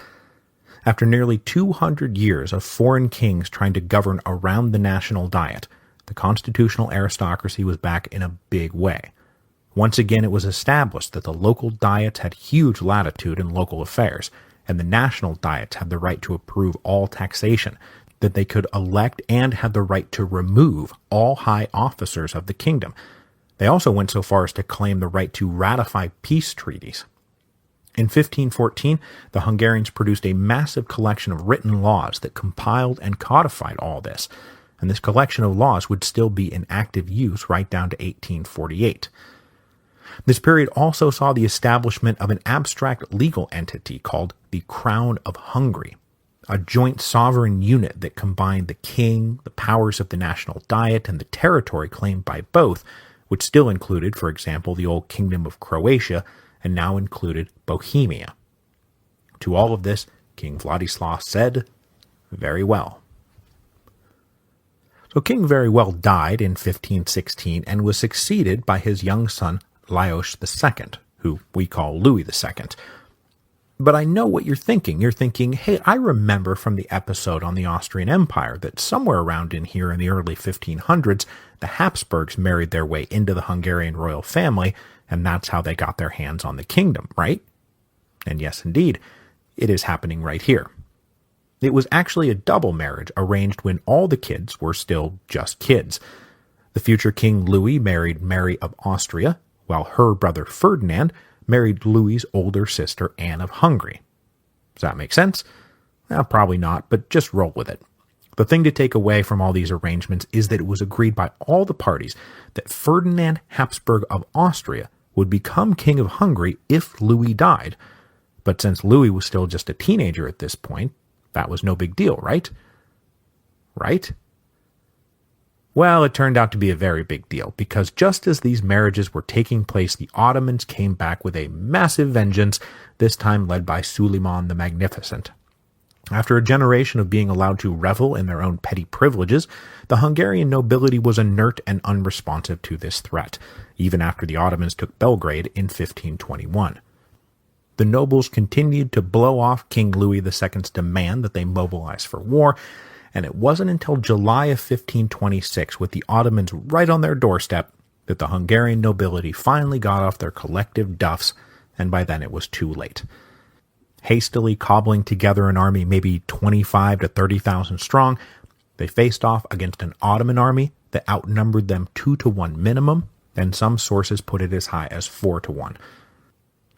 After nearly 200 years of foreign kings trying to govern around the national diet, the constitutional aristocracy was back in a big way. Once again, it was established that the local diets had huge latitude in local affairs, and the national diets had the right to approve all taxation, that they could elect and had the right to remove all high officers of the kingdom. They also went so far as to claim the right to ratify peace treaties. In 1514, the Hungarians produced a massive collection of written laws that compiled and codified all this, and this collection of laws would still be in active use right down to 1848. This period also saw the establishment of an abstract legal entity called the Crown of Hungary, a joint sovereign unit that combined the king, the powers of the national diet, and the territory claimed by both, which still included, for example, the old Kingdom of Croatia, and now included Bohemia. To all of this, King Vladislav said, "Very well." So King Very Well died in 1516 and was succeeded by his young son Lajos II, who we call Louis II. But I know what you're thinking. You're thinking, hey, I remember from the episode on the Austrian Empire that somewhere around in here in the early 1500s, the Habsburgs married their way into the Hungarian royal family, and that's how they got their hands on the kingdom, right? And yes, indeed, it is happening right here. It was actually a double marriage arranged when all the kids were still just kids. The future King Louis married Mary of Austria, while her brother Ferdinand married Louis's older sister Anne of Hungary. Does that make sense? Probably not, but just roll with it. The thing to take away from all these arrangements is that it was agreed by all the parties that Ferdinand Habsburg of Austria would become King of Hungary if Louis died. But since Louis was still just a teenager at this point, that was no big deal, right? Right? Well, it turned out to be a very big deal, because just as these marriages were taking place, the Ottomans came back with a massive vengeance, this time led by Suleiman the Magnificent. After a generation of being allowed to revel in their own petty privileges, the Hungarian nobility was inert and unresponsive to this threat, even after the Ottomans took Belgrade in 1521. The nobles continued to blow off King Louis II's demand that they mobilize for war, and it wasn't until July of 1526, with the Ottomans right on their doorstep, that the Hungarian nobility finally got off their collective duffs, and by then it was too late. Hastily cobbling together an army maybe 25 to 30,000 strong, they faced off against an Ottoman army that outnumbered them 2-1 minimum, and some sources put it as high as 4-1.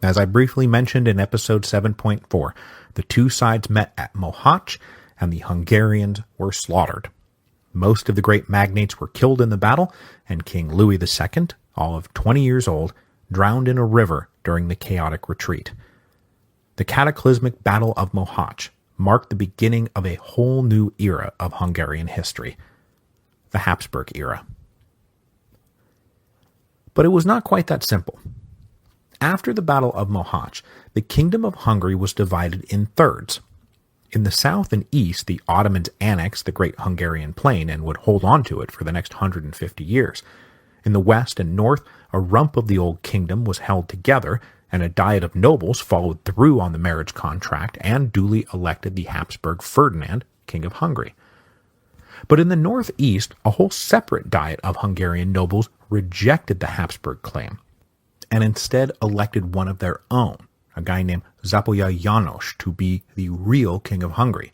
As I briefly mentioned in episode 7.4, the two sides met at Mohacs, and the Hungarians were slaughtered. Most of the great magnates were killed in the battle, and King Louis II, all of 20 years old, drowned in a river during the chaotic retreat. The cataclysmic Battle of Mohacs marked the beginning of a whole new era of Hungarian history, the Habsburg era. But it was not quite that simple. After the Battle of Mohacs, the Kingdom of Hungary was divided in thirds. In the south and east, the Ottomans annexed the Great Hungarian Plain and would hold on to it for the next 150 years. In the west and north, a rump of the old kingdom was held together, and a diet of nobles followed through on the marriage contract and duly elected the Habsburg Ferdinand, King of Hungary. But in the northeast, a whole separate diet of Hungarian nobles rejected the Habsburg claim, and instead elected one of their own, a guy named Zápolya János, to be the real King of Hungary.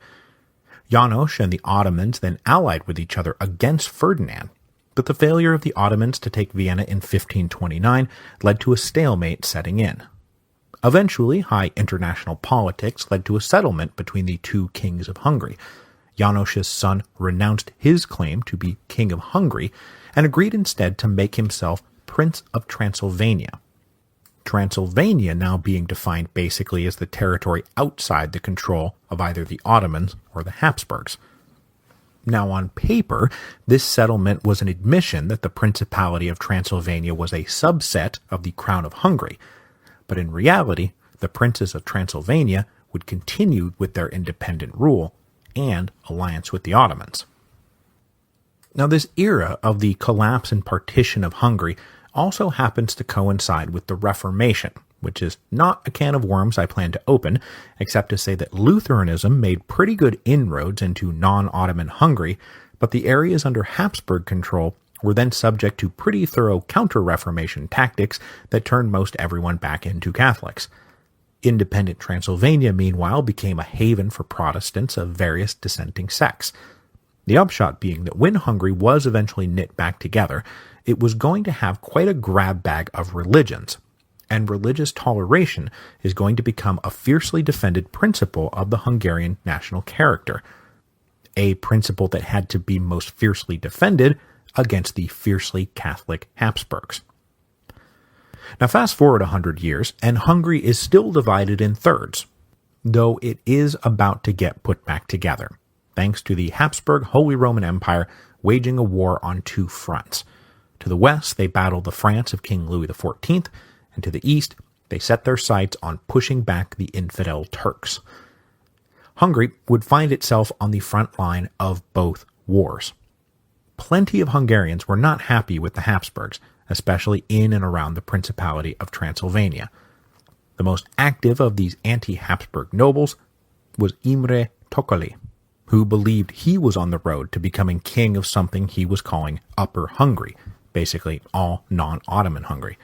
János and the Ottomans then allied with each other against Ferdinand, but the failure of the Ottomans to take Vienna in 1529 led to a stalemate setting in. Eventually, high international politics led to a settlement between the two kings of Hungary. János's son renounced his claim to be King of Hungary and agreed instead to make himself Prince of Transylvania. Transylvania now being defined basically as the territory outside the control of either the Ottomans or the Habsburgs. Now, on paper, this settlement was an admission that the Principality of Transylvania was a subset of the Crown of Hungary, but in reality, the princes of Transylvania would continue with their independent rule and alliance with the Ottomans. Now, this era of the collapse and partition of Hungary also happens to coincide with the Reformation, which is not a can of worms I plan to open, except to say that Lutheranism made pretty good inroads into non-Ottoman Hungary, but the areas under Habsburg control were then subject to pretty thorough counter-Reformation tactics that turned most everyone back into Catholics. Independent Transylvania, meanwhile, became a haven for Protestants of various dissenting sects. The upshot being that when Hungary was eventually knit back together, it was going to have quite a grab bag of religions, and religious toleration is going to become a fiercely defended principle of the Hungarian national character, a principle that had to be most fiercely defended against the fiercely Catholic Habsburgs. Now fast forward 100 years, and Hungary is still divided in thirds, though it is about to get put back together, thanks to the Habsburg Holy Roman Empire waging a war on two fronts. To the west, they battled the France of King Louis XIV, and to the east, they set their sights on pushing back the infidel Turks. Hungary would find itself on the front line of both wars. Plenty of Hungarians were not happy with the Habsburgs, especially in and around the Principality of Transylvania. The most active of these anti-Habsburg nobles was Imre Tokoli, who believed he was on the road to becoming king of something he was calling Upper Hungary, basically all non-Ottoman Hungary.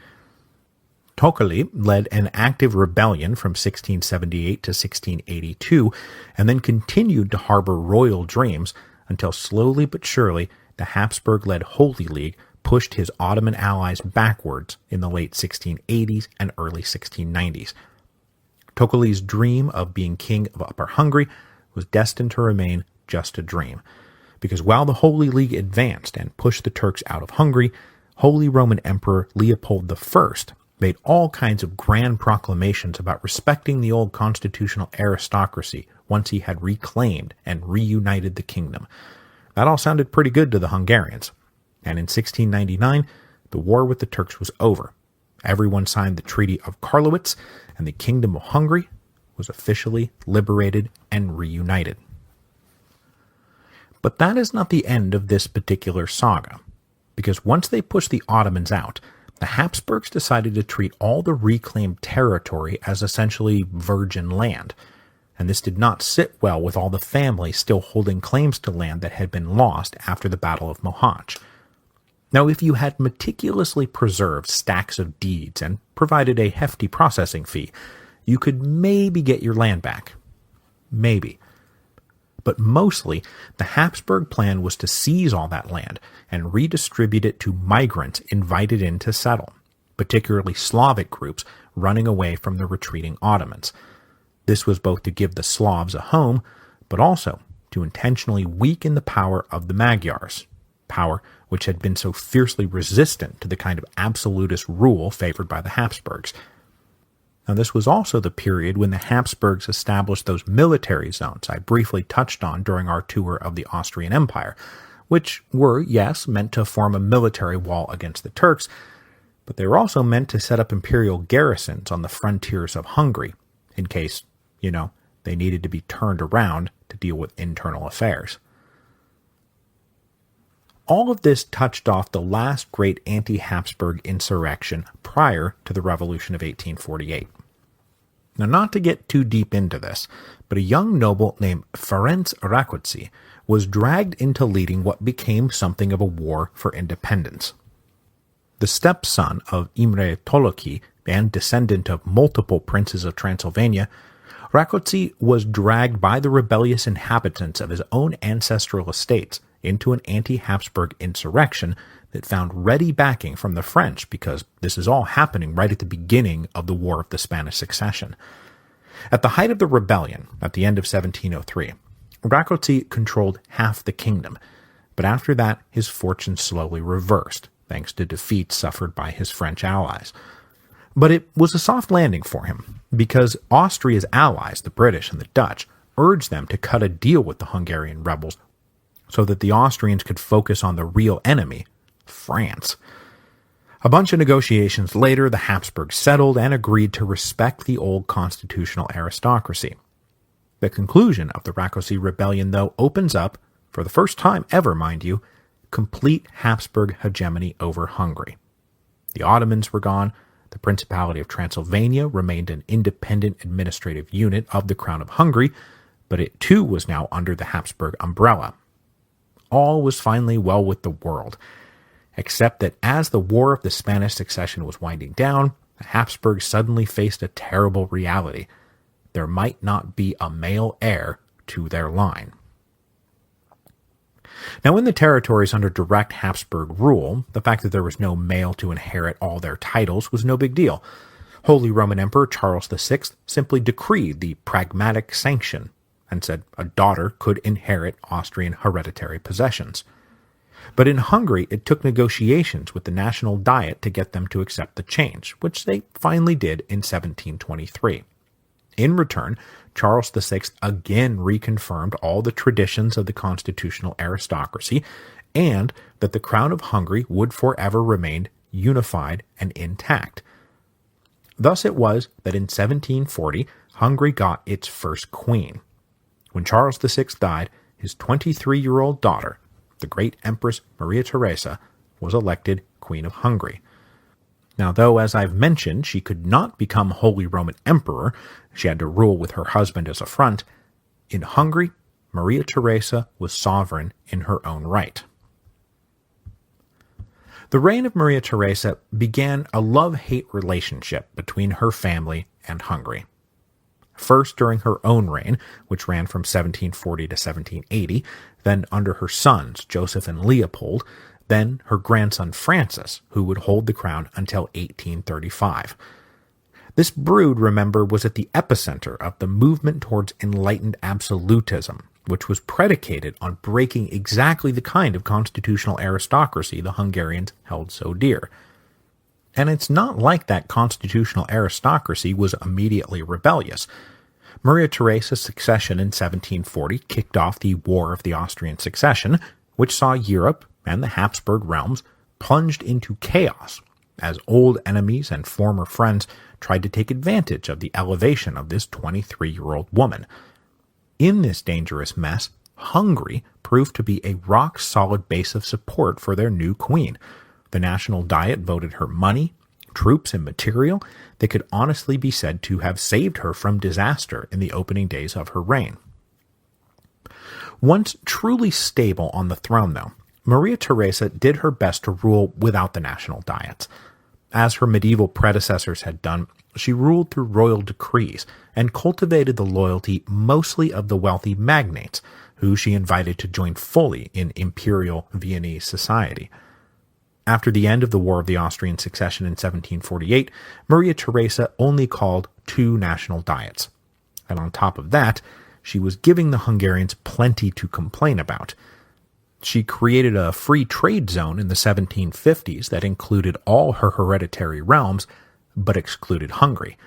Tokoli led an active rebellion from 1678 to 1682, and then continued to harbor royal dreams until slowly but surely the Habsburg-led Holy League pushed his Ottoman allies backwards in the late 1680s and early 1690s. Tokoli's dream of being king of Upper Hungary was destined to remain just a dream, because while the Holy League advanced and pushed the Turks out of Hungary, Holy Roman Emperor Leopold I made all kinds of grand proclamations about respecting the old constitutional aristocracy once he had reclaimed and reunited the kingdom. That all sounded pretty good to the Hungarians, and in 1699, the war with the Turks was over. Everyone signed the Treaty of Karlowitz, and the Kingdom of Hungary was officially liberated and reunited. But that is not the end of this particular saga, because once they pushed the Ottomans out, the Habsburgs decided to treat all the reclaimed territory as essentially virgin land, and this did not sit well with all the families still holding claims to land that had been lost after the Battle of Mohács. Now, if you had meticulously preserved stacks of deeds and provided a hefty processing fee, you could maybe get your land back. Maybe. But mostly, the Habsburg plan was to seize all that land and redistribute it to migrants invited in to settle, particularly Slavic groups running away from the retreating Ottomans. This was both to give the Slavs a home, but also to intentionally weaken the power of the Magyars, power which had been so fiercely resistant to the kind of absolutist rule favored by the Habsburgs. Now, this was also the period when the Habsburgs established those military zones I briefly touched on during our tour of the Austrian Empire, which were, yes, meant to form a military wall against the Turks, but they were also meant to set up imperial garrisons on the frontiers of Hungary, in case, they needed to be turned around to deal with internal affairs. All of this touched off the last great anti-Habsburg insurrection prior to the Revolution of 1848. Now, not to get too deep into this, but a young noble named Ferenc Rákóczi was dragged into leading what became something of a war for independence. The stepson of Imre Toloki and descendant of multiple princes of Transylvania, Rákóczi was dragged by the rebellious inhabitants of his own ancestral estates into an anti-Habsburg insurrection that found ready backing from the French, because this is all happening right at the beginning of the War of the Spanish Succession. At the height of the rebellion, at the end of 1703, Rákóczi controlled half the kingdom, but after that his fortune slowly reversed, thanks to defeats suffered by his French allies. But it was a soft landing for him, because Austria's allies, the British and the Dutch, urged them to cut a deal with the Hungarian rebels so that the Austrians could focus on the real enemy, France. A bunch of negotiations later, the Habsburgs settled and agreed to respect the old constitutional aristocracy. The conclusion of the Rákóczi rebellion, though, opens up, for the first time ever, mind you, complete Habsburg hegemony over Hungary. The Ottomans were gone, the Principality of Transylvania remained an independent administrative unit of the Crown of Hungary, but it too was now under the Habsburg umbrella. All was finally well with the world, except that as the War of the Spanish Succession was winding down, the Habsburgs suddenly faced a terrible reality. There might not be a male heir to their line. Now, in the territories under direct Habsburg rule, the fact that there was no male to inherit all their titles was no big deal. Holy Roman Emperor Charles VI simply decreed the pragmatic sanction and said a daughter could inherit Austrian hereditary possessions. But in Hungary, it took negotiations with the National Diet to get them to accept the change, which they finally did in 1723. In return, Charles VI again reconfirmed all the traditions of the constitutional aristocracy and that the crown of Hungary would forever remain unified and intact. Thus it was that in 1740, Hungary got its first queen. When Charles VI died, his 23-year-old daughter, the great Empress Maria Theresa, was elected Queen of Hungary. Now, though, as I've mentioned, she could not become Holy Roman Emperor, she had to rule with her husband as a front, in Hungary, Maria Theresa was sovereign in her own right. The reign of Maria Theresa began a love-hate relationship between her family and Hungary. First during her own reign, which ran from 1740 to 1780, then under her sons, Joseph and Leopold, then her grandson Francis, who would hold the crown until 1835. This brood, remember, was at the epicenter of the movement towards enlightened absolutism, which was predicated on breaking exactly the kind of constitutional aristocracy the Hungarians held so dear. And it's not like that constitutional aristocracy was immediately rebellious. Maria Theresa's succession in 1740 kicked off the War of the Austrian Succession, which saw Europe and the Habsburg realms plunged into chaos as old enemies and former friends tried to take advantage of the elevation of this 23-year-old woman. In this dangerous mess, Hungary proved to be a rock-solid base of support for their new queen. The National Diet voted her money, troops, and material that could honestly be said to have saved her from disaster in the opening days of her reign. Once truly stable on the throne, though, Maria Theresa did her best to rule without the National Diets. As her medieval predecessors had done, she ruled through royal decrees and cultivated the loyalty mostly of the wealthy magnates, who she invited to join fully in imperial Viennese society. After the end of the War of the Austrian Succession in 1748, Maria Theresa only called 2 national diets. And on top of that, she was giving the Hungarians plenty to complain about. She created a free trade zone in the 1750s that included all her hereditary realms, but excluded Hungary.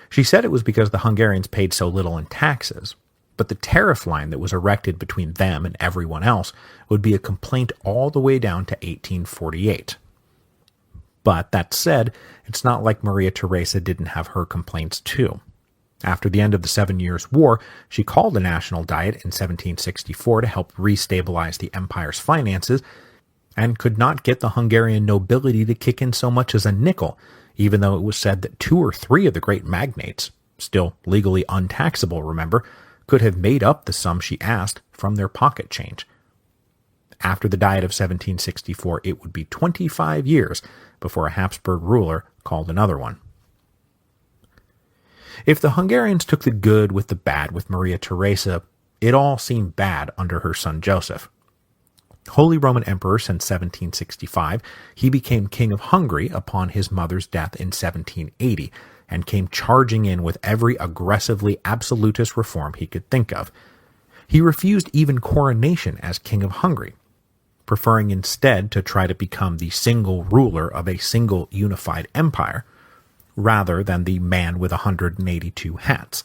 She said it was because the Hungarians paid so little in taxes, but the tariff line that was erected between them and everyone else would be a complaint all the way down to 1848. But that said, it's not like Maria Theresa didn't have her complaints too. After the end of the 7 Years' War, she called a national diet in 1764 to help restabilize the empire's finances, and could not get the Hungarian nobility to kick in so much as a nickel, even though it was said that 2 or 3 of the great magnates, still legally untaxable, remember, could have made up the sum she asked from their pocket change. After the Diet of 1764, it would be 25 years before a Habsburg ruler called another one. If the Hungarians took the good with the bad with Maria Theresa, it all seemed bad under her son Joseph. Holy Roman Emperor since 1765, he became King of Hungary upon his mother's death in 1780, and came charging in with every aggressively absolutist reform he could think of. He refused even coronation as King of Hungary, preferring instead to try to become the single ruler of a single unified empire, rather than the man with 182 hats.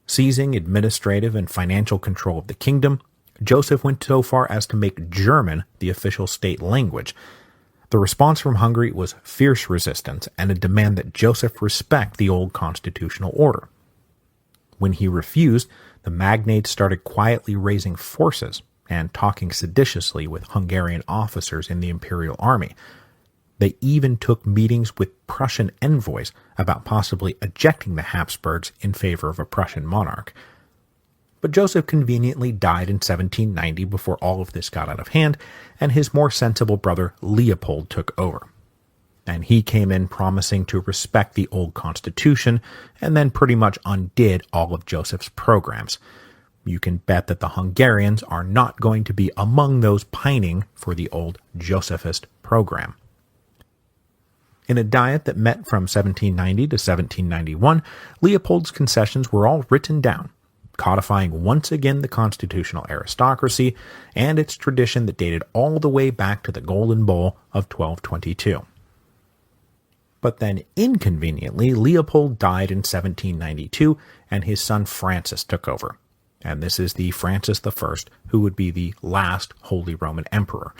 Seizing administrative and financial control of the kingdom, Joseph went so far as to make German the official state language. The response from Hungary was fierce resistance and a demand that Joseph respect the old constitutional order. When he refused, the magnates started quietly raising forces and talking seditiously with Hungarian officers in the imperial army. They even took meetings with Prussian envoys about possibly ejecting the Habsburgs in favor of a Prussian monarch. But Joseph conveniently died in 1790 before all of this got out of hand, and his more sensible brother Leopold took over. And he came in promising to respect the old constitution, and then pretty much undid all of Joseph's programs. you can bet that the Hungarians are not going to be among those pining for the old Josephist program. In a diet that met from 1790 to 1791, Leopold's concessions were all written down, codifying once again the constitutional aristocracy and its tradition that dated all the way back to the Golden Bowl of 1222. But then, inconveniently, Leopold died in 1792, and his son Francis took over. And this is the Francis I who would be the last Holy Roman Emperor.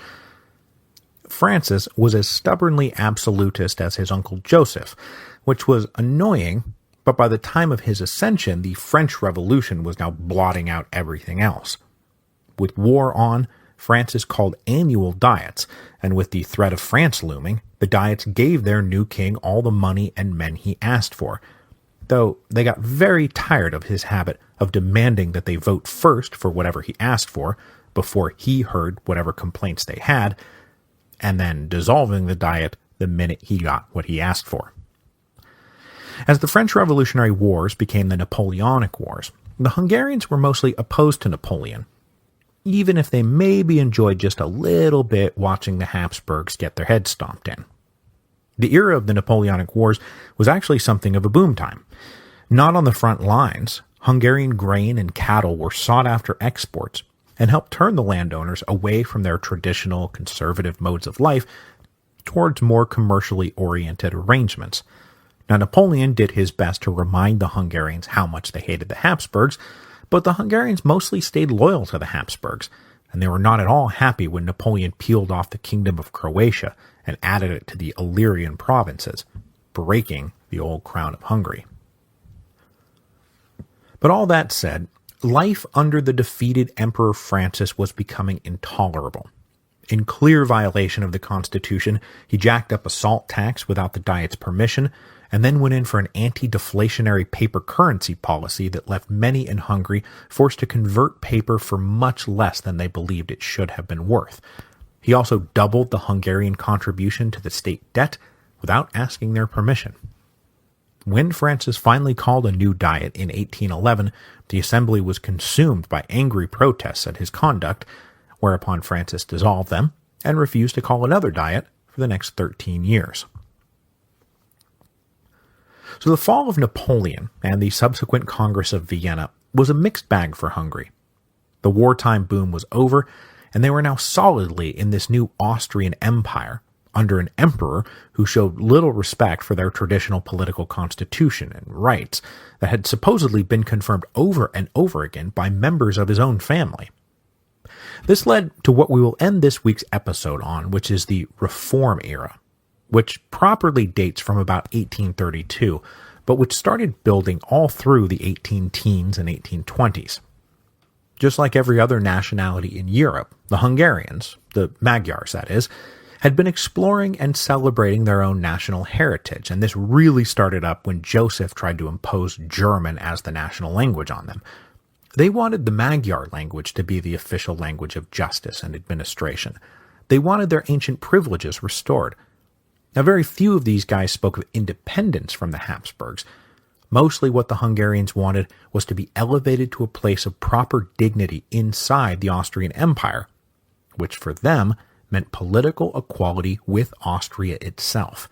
Francis was as stubbornly absolutist as his uncle Joseph, which was annoying, but by the time of his ascension, the French Revolution was now blotting out everything else. With war on, Francis called annual diets, and with the threat of France looming, the diets gave their new king all the money and men he asked for, though they got very tired of his habit of demanding that they vote first for whatever he asked for, before he heard whatever complaints they had, and then dissolving the diet the minute he got what he asked for. As the French Revolutionary Wars became the Napoleonic Wars, the Hungarians were mostly opposed to Napoleon, even if they maybe enjoyed just a little bit watching the Habsburgs get their heads stomped in. The era of the Napoleonic Wars was actually something of a boom time. Not on the front lines, Hungarian grain and cattle were sought-after exports and helped turn the landowners away from their traditional conservative modes of life towards more commercially oriented arrangements. Now, Napoleon did his best to remind the Hungarians how much they hated the Habsburgs, but the Hungarians mostly stayed loyal to the Habsburgs, and they were not at all happy when Napoleon peeled off the Kingdom of Croatia and added it to the Illyrian provinces, breaking the old crown of Hungary. But all that said, life under the defeated Emperor Francis was becoming intolerable. In clear violation of the Constitution, he jacked up a salt tax without the Diet's permission, and then went in for an anti-deflationary paper currency policy that left many in Hungary forced to convert paper for much less than they believed it should have been worth. He also doubled the Hungarian contribution to the state debt without asking their permission. When Francis finally called a new Diet in 1811, the assembly was consumed by angry protests at his conduct, whereupon Francis dissolved them and refused to call another Diet for the next 13 years. So the fall of Napoleon and the subsequent Congress of Vienna was a mixed bag for Hungary. The wartime boom was over, and they were now solidly in this new Austrian Empire, under an emperor who showed little respect for their traditional political constitution and rights that had supposedly been confirmed over and over again by members of his own family. This led to what we will end this week's episode on, which is the Reform era, which properly dates from about 1832, but which started building all through the 18-teens and 1820s. Just like every other nationality in Europe, the Hungarians, the Magyars that is, had been exploring and celebrating their own national heritage, and this really started up when Joseph tried to impose German as the national language on them. They wanted the Magyar language to be the official language of justice and administration. They wanted their ancient privileges restored. Now, very few of these guys spoke of independence from the Habsburgs. Mostly what the Hungarians wanted was to be elevated to a place of proper dignity inside the Austrian Empire, which for them meant political equality with Austria itself.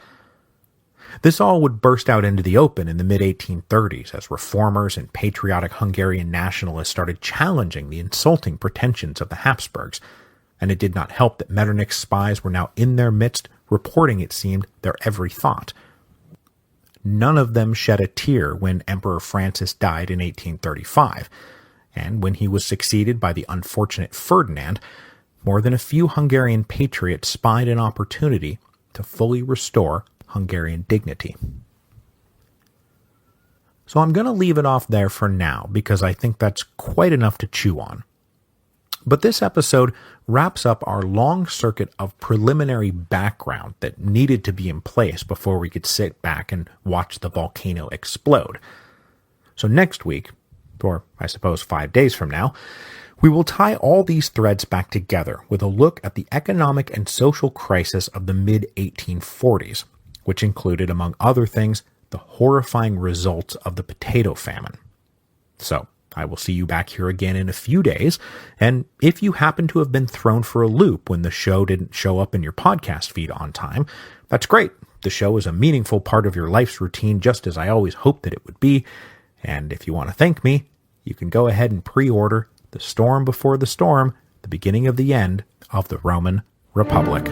This all would burst out into the open in the mid-1830s as reformers and patriotic Hungarian nationalists started challenging the insulting pretensions of the Habsburgs, and it did not help that Metternich's spies were now in their midst, reporting, it seemed, their every thought. None of them shed a tear when Emperor Francis died in 1835, and when he was succeeded by the unfortunate Ferdinand, more than a few Hungarian patriots spied an opportunity to fully restore Hungarian dignity. So I'm going to leave it off there for now, because I think that's quite enough to chew on. But this episode wraps up our long circuit of preliminary background that needed to be in place before we could sit back and watch the volcano explode. So next week, or I suppose 5 days from now, we will tie all these threads back together with a look at the economic and social crisis of the mid-1840s, which included, among other things, the horrifying results of the potato famine. So, I will see you back here again in a few days, and if you happen to have been thrown for a loop when the show didn't show up in your podcast feed on time, that's great. The show is a meaningful part of your life's routine, just as I always hoped that it would be, and if you want to thank me, you can go ahead and pre-order The Storm Before the Storm, the beginning of the end of the Roman Republic.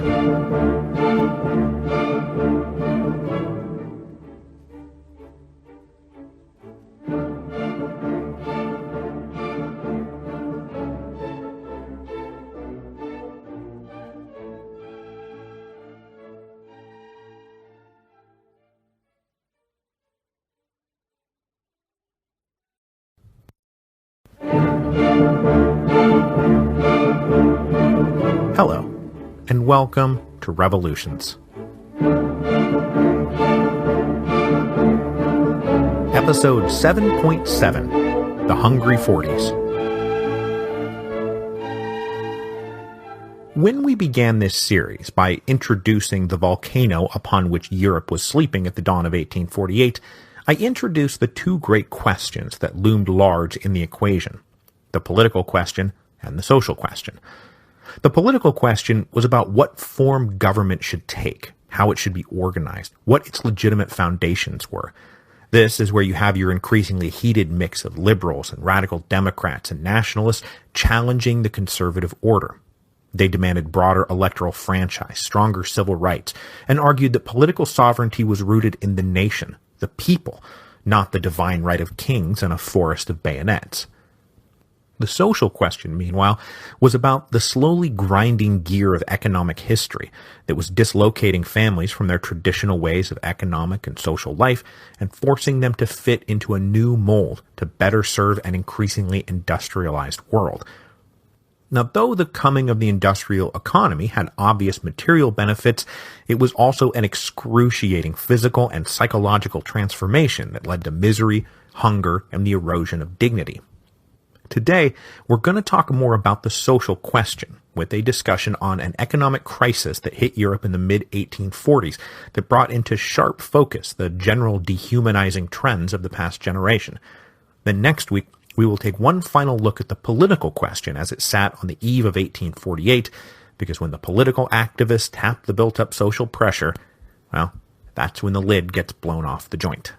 Hello, and welcome to Revolutions. Episode 7.7, The Hungry Forties. When we began this series by introducing the volcano upon which Europe was sleeping at the dawn of 1848, I introduced the two great questions that loomed large in the equation: the political question and the social question. The political question was about what form government should take, how it should be organized, what its legitimate foundations were. This is where you have your increasingly heated mix of liberals and radical Democrats and nationalists challenging the conservative order. They demanded broader electoral franchise, stronger civil rights, and argued that political sovereignty was rooted in the nation, the people, not the divine right of kings and a forest of bayonets. The social question, meanwhile, was about the slowly grinding gear of economic history that was dislocating families from their traditional ways of economic and social life and forcing them to fit into a new mold to better serve an increasingly industrialized world. Now, though the coming of the industrial economy had obvious material benefits, it was also an excruciating physical and psychological transformation that led to misery, hunger, and the erosion of dignity. Today, we're going to talk more about the social question, with a discussion on an economic crisis that hit Europe in the mid-1840s that brought into sharp focus the general dehumanizing trends of the past generation. Then next week, we will take one final look at the political question as it sat on the eve of 1848, because when the political activists tap the built-up social pressure, well, that's when the lid gets blown off the joint.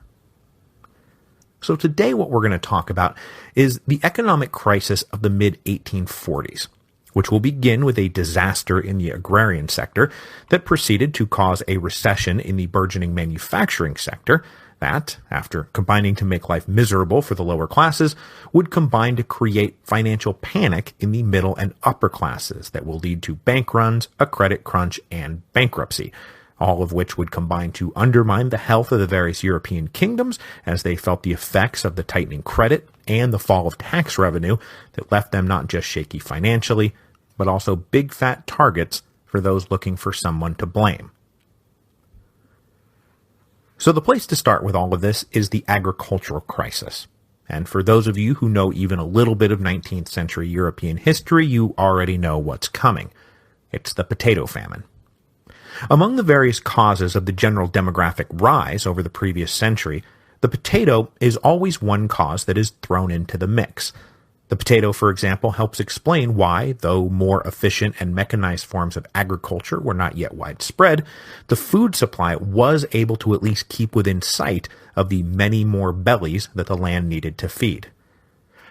So today what we're going to talk about is the economic crisis of the mid-1840s, which will begin with a disaster in the agrarian sector that proceeded to cause a recession in the burgeoning manufacturing sector that, after combining to make life miserable for the lower classes, would combine to create financial panic in the middle and upper classes that will lead to bank runs, a credit crunch, and bankruptcy, all of which would combine to undermine the health of the various European kingdoms as they felt the effects of the tightening credit and the fall of tax revenue that left them not just shaky financially, but also big fat targets for those looking for someone to blame. So the place to start with all of this is the agricultural crisis. And for those of you who know even a little bit of 19th century European history, you already know what's coming. It's the potato famine. Among the various causes of the general demographic rise over the previous century, the potato is always one cause that is thrown into the mix. The potato, for example, helps explain why, though more efficient and mechanized forms of agriculture were not yet widespread, the food supply was able to at least keep within sight of the many more bellies that the land needed to feed.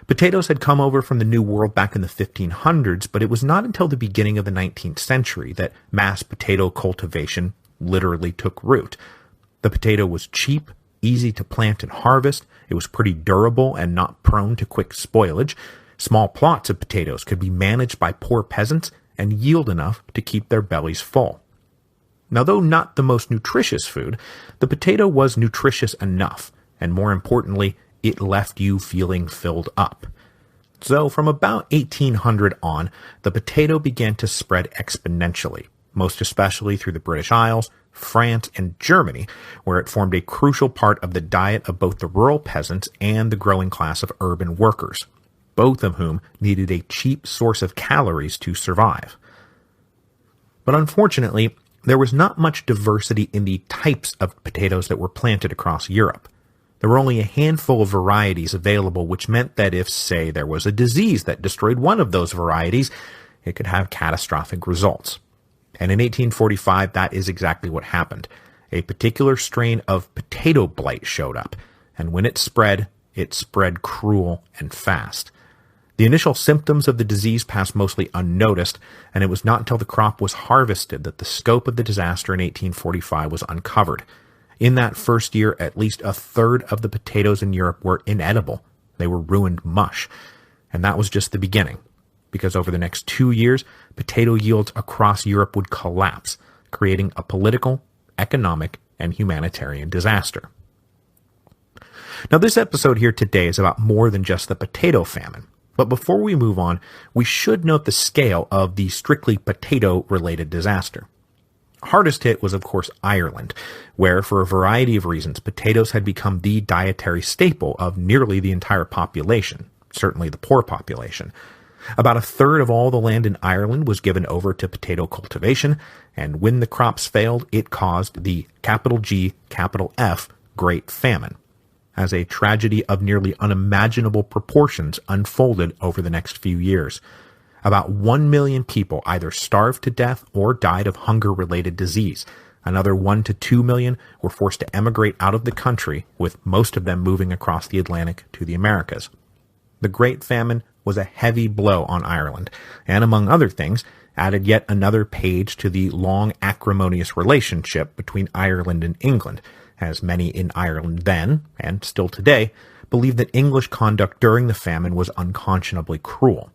Potatoes had come over from the New World back in the 1500s, but it was not until the beginning of the 19th century that mass potato cultivation literally took root. The potato was cheap, easy to plant and harvest, it was pretty durable and not prone to quick spoilage. Small plots of potatoes could be managed by poor peasants and yield enough to keep their bellies full. Now, though not the most nutritious food, the potato was nutritious enough, and more importantly, it left you feeling filled up. So from about 1800 on, the potato began to spread exponentially, most especially through the British Isles, France, and Germany, where it formed a crucial part of the diet of both the rural peasants and the growing class of urban workers, both of whom needed a cheap source of calories to survive. But unfortunately, there was not much diversity in the types of potatoes that were planted across Europe. There were only a handful of varieties available, which meant that if, say, there was a disease that destroyed one of those varieties, it could have catastrophic results. And in 1845, that is exactly what happened. A particular strain of potato blight showed up, and when it spread cruel and fast. The initial symptoms of the disease passed mostly unnoticed, and it was not until the crop was harvested that the scope of the disaster in 1845 was uncovered. In that first year, at least a third of the potatoes in Europe were inedible. They were ruined mush. And that was just the beginning, because over the next 2 years, potato yields across Europe would collapse, creating a political, economic, and humanitarian disaster. Now, this episode here today is about more than just the potato famine. But before we move on, we should note the scale of the strictly potato-related disaster. Hardest hit was, of course, Ireland, where, for a variety of reasons, potatoes had become the dietary staple of nearly the entire population, certainly the poor population. About a third of all the land in Ireland was given over to potato cultivation, and when the crops failed, it caused the capital G, capital F, Great Famine, as a tragedy of nearly unimaginable proportions unfolded over the next few years. About 1 million people either starved to death or died of hunger-related disease. Another 1 to 2 million were forced to emigrate out of the country, with most of them moving across the Atlantic to the Americas. The Great Famine was a heavy blow on Ireland, and among other things, added yet another page to the long acrimonious relationship between Ireland and England, as many in Ireland then, and still today, believed that English conduct during the famine was unconscionably cruel.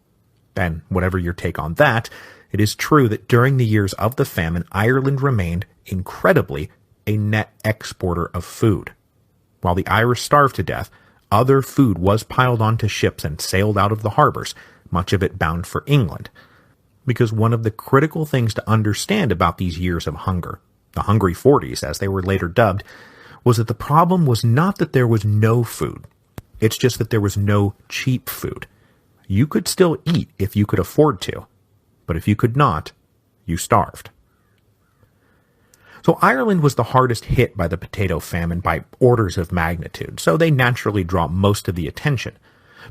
And whatever your take on that, it is true that during the years of the famine, Ireland remained, incredibly, a net exporter of food. While the Irish starved to death, other food was piled onto ships and sailed out of the harbors, much of it bound for England. Because one of the critical things to understand about these years of hunger, the Hungry 40s as they were later dubbed, was that the problem was not that there was no food. It's just that there was no cheap food. You could still eat if you could afford to, but if you could not, you starved. So Ireland was the hardest hit by the potato famine by orders of magnitude, so they naturally draw most of the attention.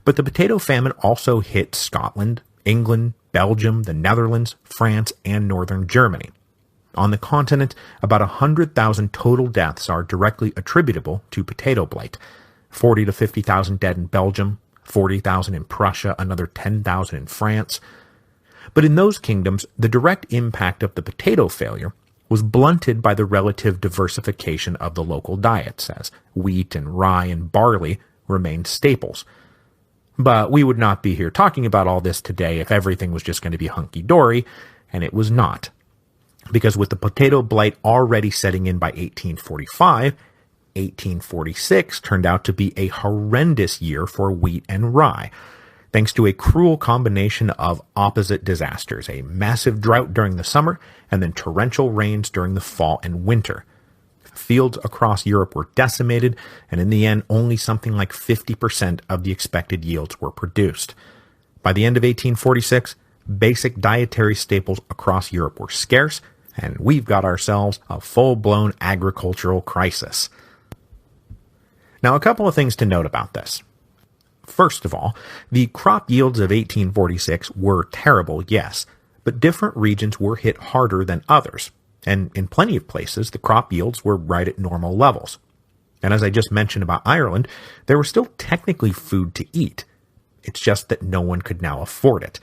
But the potato famine also hit Scotland, England, Belgium, the Netherlands, France, and northern Germany. On the continent, about 100,000 total deaths are directly attributable to potato blight. 40 to 50,000 dead in Belgium, 40,000 in Prussia, another 10,000 in France. But in those kingdoms, the direct impact of the potato failure was blunted by the relative diversification of the local diets, as wheat and rye and barley remained staples. But we would not be here talking about all this today if everything was just going to be hunky-dory, and it was not. Because with the potato blight already setting in by 1845, 1846 turned out to be a horrendous year for wheat and rye, thanks to a cruel combination of opposite disasters, a massive drought during the summer and then torrential rains during the fall and winter. Fields across Europe were decimated, and in the end, only something like 50% of the expected yields were produced. By the end of 1846, basic dietary staples across Europe were scarce, and we've got ourselves a full-blown agricultural crisis. Now, a couple of things to note about this. First of all, the crop yields of 1846 were terrible, yes, but different regions were hit harder than others, and in plenty of places, the crop yields were right at normal levels. And as I just mentioned about Ireland, there was still technically food to eat. It's just that no one could now afford it,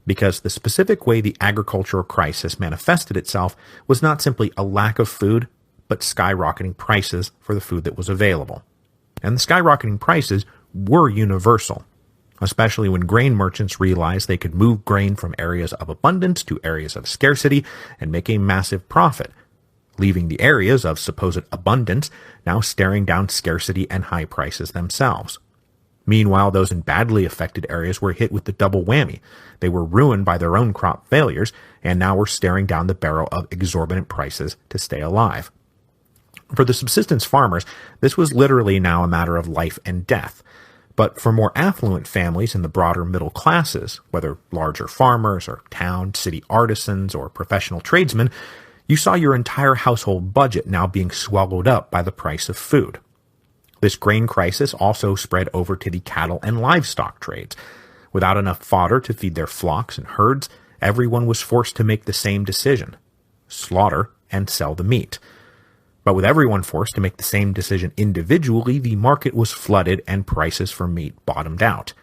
because the specific way the agricultural crisis manifested itself was not simply a lack of food, but skyrocketing prices for the food that was available. And the skyrocketing prices were universal, especially when grain merchants realized they could move grain from areas of abundance to areas of scarcity and make a massive profit, leaving the areas of supposed abundance now staring down scarcity and high prices themselves. Meanwhile, those in badly affected areas were hit with the double whammy. They were ruined by their own crop failures, and now were staring down the barrel of exorbitant prices to stay alive. For the subsistence farmers, this was literally now a matter of life and death. But for more affluent families in the broader middle classes, whether larger farmers or town, city artisans or professional tradesmen, you saw your entire household budget now being swallowed up by the price of food. This grain crisis also spread over to the cattle and livestock trades. Without enough fodder to feed their flocks and herds, everyone was forced to make the same decision: slaughter and sell the meat. But with everyone forced to make the same decision individually, the market was flooded and prices for meat bottomed out.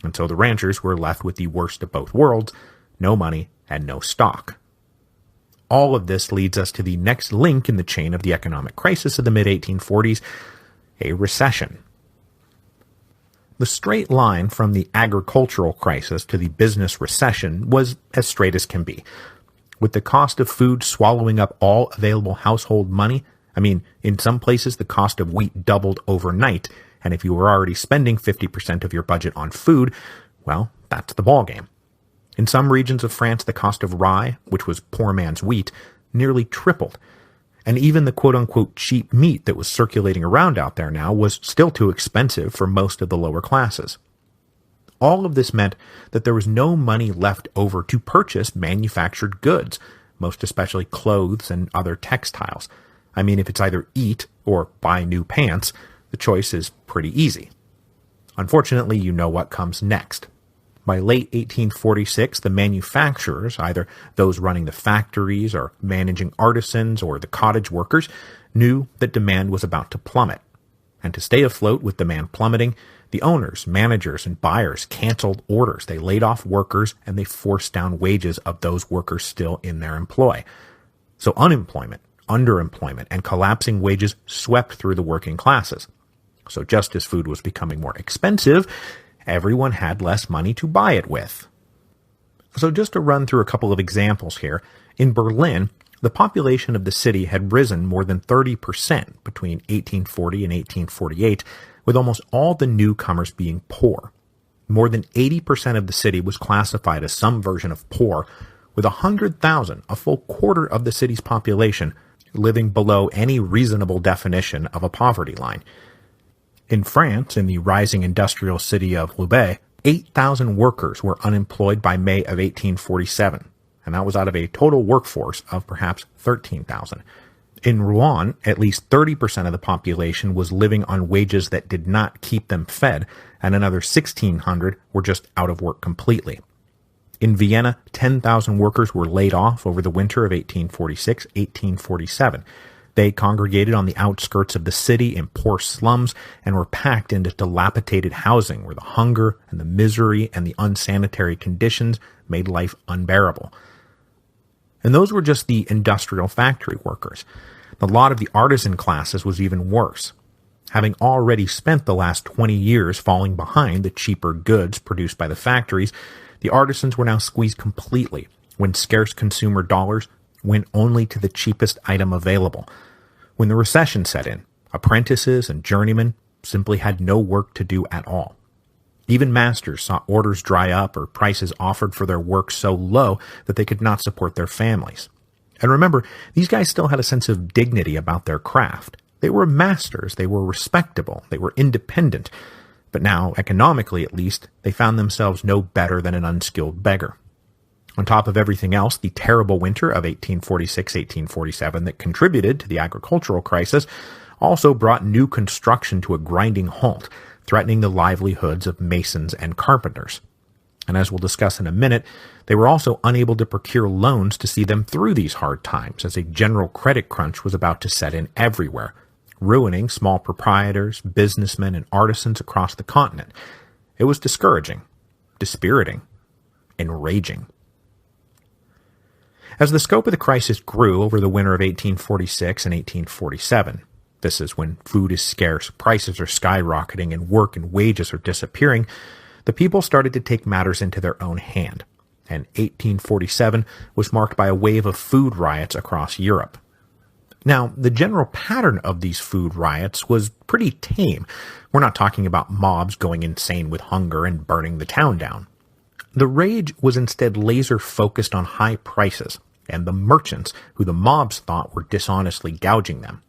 And so the ranchers were left with the worst of both worlds: no money and no stock. All of this leads us to the next link in the chain of the economic crisis of the mid-1840s, a recession. The straight line from the agricultural crisis to the business recession was as straight as can be. With the cost of food swallowing up all available household money, in some places the cost of wheat doubled overnight, and if you were already spending 50% of your budget on food, well, that's the ballgame. In some regions of France, the cost of rye, which was poor man's wheat, nearly tripled. And even the quote-unquote cheap meat that was circulating around out there now was still too expensive for most of the lower classes. All of this meant that there was no money left over to purchase manufactured goods, most especially clothes and other textiles. If it's either eat or buy new pants, the choice is pretty easy. Unfortunately, you know what comes next. By late 1846, the manufacturers, either those running the factories or managing artisans or the cottage workers, knew that demand was about to plummet. And to stay afloat with demand plummeting, the owners, managers, and buyers canceled orders. They laid off workers, and they forced down wages of those workers still in their employ. So unemployment, underemployment, and collapsing wages swept through the working classes. So just as food was becoming more expensive, everyone had less money to buy it with. So just to run through a couple of examples here, in Berlin, the population of the city had risen more than 30% between 1840 and 1848, with almost all the newcomers being poor. More than 80% of the city was classified as some version of poor, with 100,000, a full quarter of the city's population, living below any reasonable definition of a poverty line. In France, in the rising industrial city of Roubaix, 8,000 workers were unemployed by May of 1847, and that was out of a total workforce of perhaps 13,000. In Rouen, at least 30% of the population was living on wages that did not keep them fed, and another 1,600 were just out of work completely. In Vienna, 10,000 workers were laid off over the winter of 1846-1847. They congregated on the outskirts of the city in poor slums and were packed into dilapidated housing where the hunger and the misery and the unsanitary conditions made life unbearable. And those were just the industrial factory workers. The lot of the artisan classes was even worse. Having already spent the last 20 years falling behind the cheaper goods produced by the factories, the artisans were now squeezed completely when scarce consumer dollars went only to the cheapest item available. When the recession set in, apprentices and journeymen simply had no work to do at all. Even masters saw orders dry up or prices offered for their work so low that they could not support their families. And remember, these guys still had a sense of dignity about their craft. They were masters, they were respectable, they were independent. But now, economically at least, they found themselves no better than an unskilled beggar. On top of everything else, the terrible winter of 1846-1847 that contributed to the agricultural crisis also brought new construction to a grinding halt, threatening the livelihoods of masons and carpenters. And as we'll discuss in a minute, they were also unable to procure loans to see them through these hard times, as a general credit crunch was about to set in everywhere, ruining small proprietors, businessmen, and artisans across the continent. It was discouraging, dispiriting, enraging. As the scope of the crisis grew over the winter of 1846 and 1847, this is when food is scarce, prices are skyrocketing, and work and wages are disappearing, the people started to take matters into their own hand, and 1847 was marked by a wave of food riots across Europe. Now, the general pattern of these food riots was pretty tame. We're not talking about mobs going insane with hunger and burning the town down. The rage was instead laser-focused on high prices and the merchants who the mobs thought were dishonestly gouging them.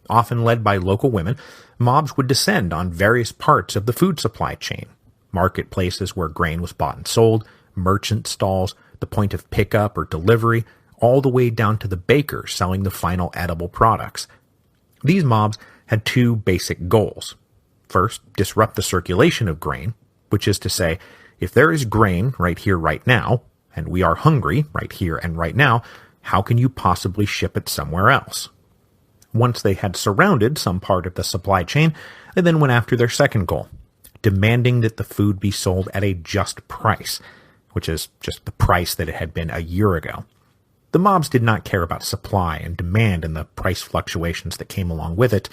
Often led by local women, mobs would descend on various parts of the food supply chain: marketplaces where grain was bought and sold, merchant stalls, the point of pickup or delivery, all the way down to the bakers selling the final edible products. These mobs had two basic goals. First, disrupt the circulation of grain, which is to say, if there is grain right here, right now, and we are hungry right here and right now, how can you possibly ship it somewhere else? Once they had surrounded some part of the supply chain, they then went after their second goal, demanding that the food be sold at a just price, which is just the price that it had been a year ago. The mobs did not care about supply and demand and the price fluctuations that came along with it.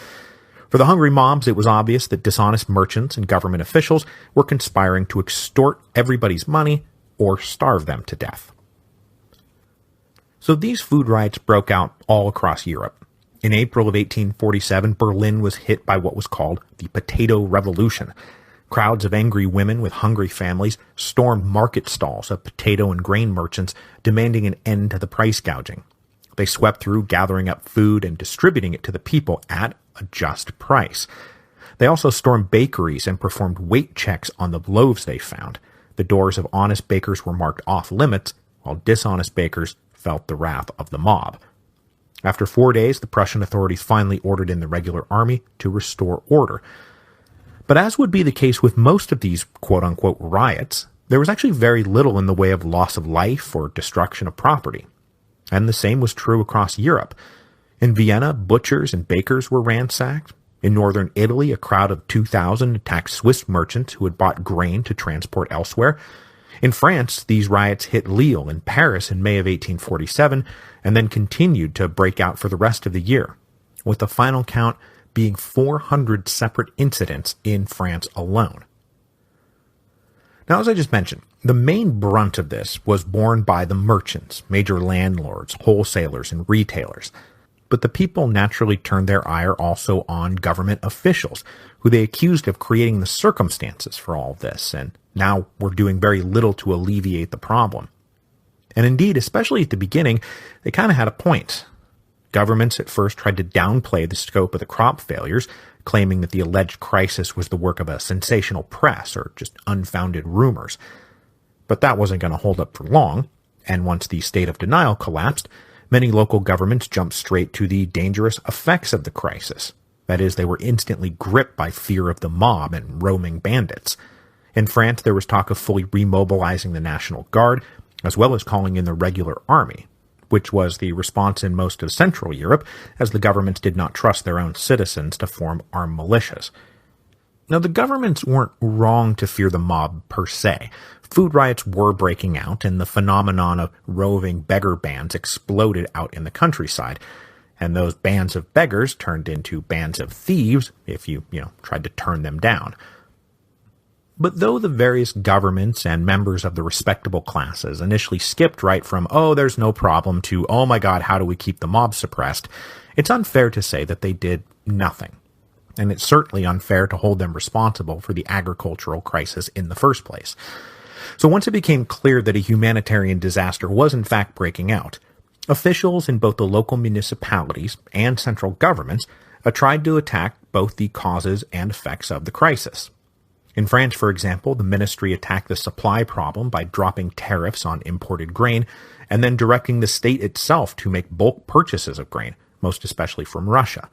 For the hungry mobs, it was obvious that dishonest merchants and government officials were conspiring to extort everybody's money or starve them to death. So these food riots broke out all across Europe. In April of 1847, Berlin was hit by what was called the Potato Revolution. Crowds of angry women with hungry families stormed market stalls of potato and grain merchants, demanding an end to the price gouging. They swept through, gathering up food and distributing it to the people at a just price. They also stormed bakeries and performed weight checks on the loaves they found. The doors of honest bakers were marked off limits, while dishonest bakers felt the wrath of the mob. After 4 days, the Prussian authorities finally ordered in the regular army to restore order. But as would be the case with most of these quote-unquote riots, there was actually very little in the way of loss of life or destruction of property. And the same was true across Europe. In Vienna, butchers and bakers were ransacked. In northern Italy, a crowd of 2,000 attacked Swiss merchants who had bought grain to transport elsewhere. In France, these riots hit Lille and Paris in May of 1847, and then continued to break out for the rest of the year, with the final count being 400 separate incidents in France alone. Now, as I just mentioned, the main brunt of this was borne by the merchants, major landlords, wholesalers, and retailers. But the people naturally turned their ire also on government officials, who they accused of creating the circumstances for all of this, and now were doing very little to alleviate the problem. And indeed, especially at the beginning, they kind of had a point. Governments at first tried to downplay the scope of the crop failures, claiming that the alleged crisis was the work of a sensational press or just unfounded rumors. But that wasn't going to hold up for long, and once the state of denial collapsed, many local governments jumped straight to the dangerous effects of the crisis. That is, they were instantly gripped by fear of the mob and roaming bandits. In France, there was talk of fully remobilizing the National Guard, as well as calling in the regular army, which was the response in most of Central Europe, as the governments did not trust their own citizens to form armed militias. Now, the governments weren't wrong to fear the mob per se. Food riots were breaking out, and the phenomenon of roving beggar bands exploded out in the countryside. And those bands of beggars turned into bands of thieves if you tried to turn them down. But though the various governments and members of the respectable classes initially skipped right from, oh, there's no problem, to, oh my god, how do we keep the mob suppressed, it's unfair to say that they did nothing. And it's certainly unfair to hold them responsible for the agricultural crisis in the first place. So once it became clear that a humanitarian disaster was in fact breaking out, officials in both the local municipalities and central governments tried to attack both the causes and effects of the crisis. In France, for example, the ministry attacked the supply problem by dropping tariffs on imported grain and then directing the state itself to make bulk purchases of grain, most especially from Russia.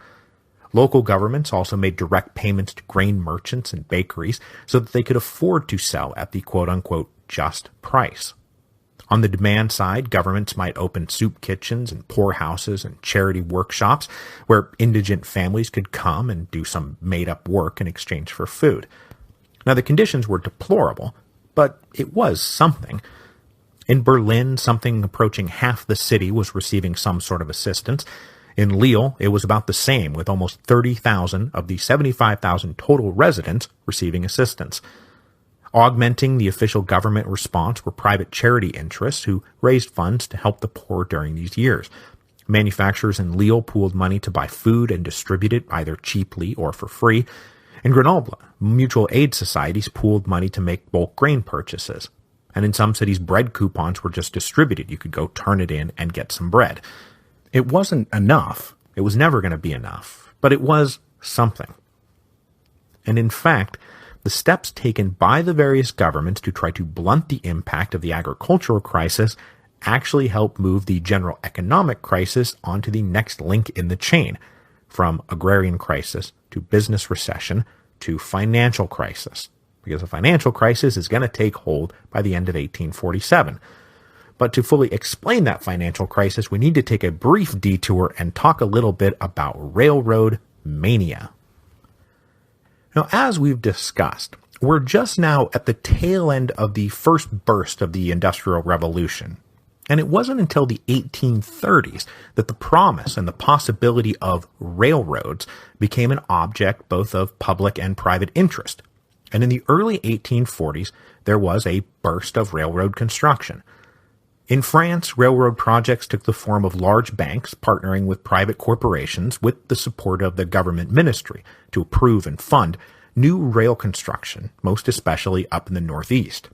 Local governments also made direct payments to grain merchants and bakeries so that they could afford to sell at the quote-unquote just price. On the demand side, governments might open soup kitchens and poorhouses and charity workshops where indigent families could come and do some made-up work in exchange for food. Now, the conditions were deplorable, but it was something. In Berlin, something approaching half the city was receiving some sort of assistance. In Lille, it was about the same, with almost 30,000 of the 75,000 total residents receiving assistance. Augmenting the official government response were private charity interests who raised funds to help the poor during these years. Manufacturers in Lille pooled money to buy food and distribute it either cheaply or for free. In Grenoble, mutual aid societies pooled money to make bulk grain purchases. And in some cities, bread coupons were just distributed. You could go turn it in and get some bread. It wasn't enough. It was never going to be enough. But it was something. And in fact, the steps taken by the various governments to try to blunt the impact of the agricultural crisis actually helped move the general economic crisis onto the next link in the chain. from agrarian crisis to business recession to financial crisis, because a financial crisis is going to take hold by the end of 1847. But to fully explain that financial crisis, we need to take a brief detour and talk a little bit about railroad mania. Now, as we've discussed, we're just now at the tail end of the first burst of the Industrial Revolution. And it wasn't until the 1830s that the promise and the possibility of railroads became an object both of public and private interest. And in the early 1840s, there was a burst of railroad construction. In France, railroad projects took the form of large banks partnering with private corporations with the support of the government ministry to approve and fund new rail construction, most especially up in the Northeast.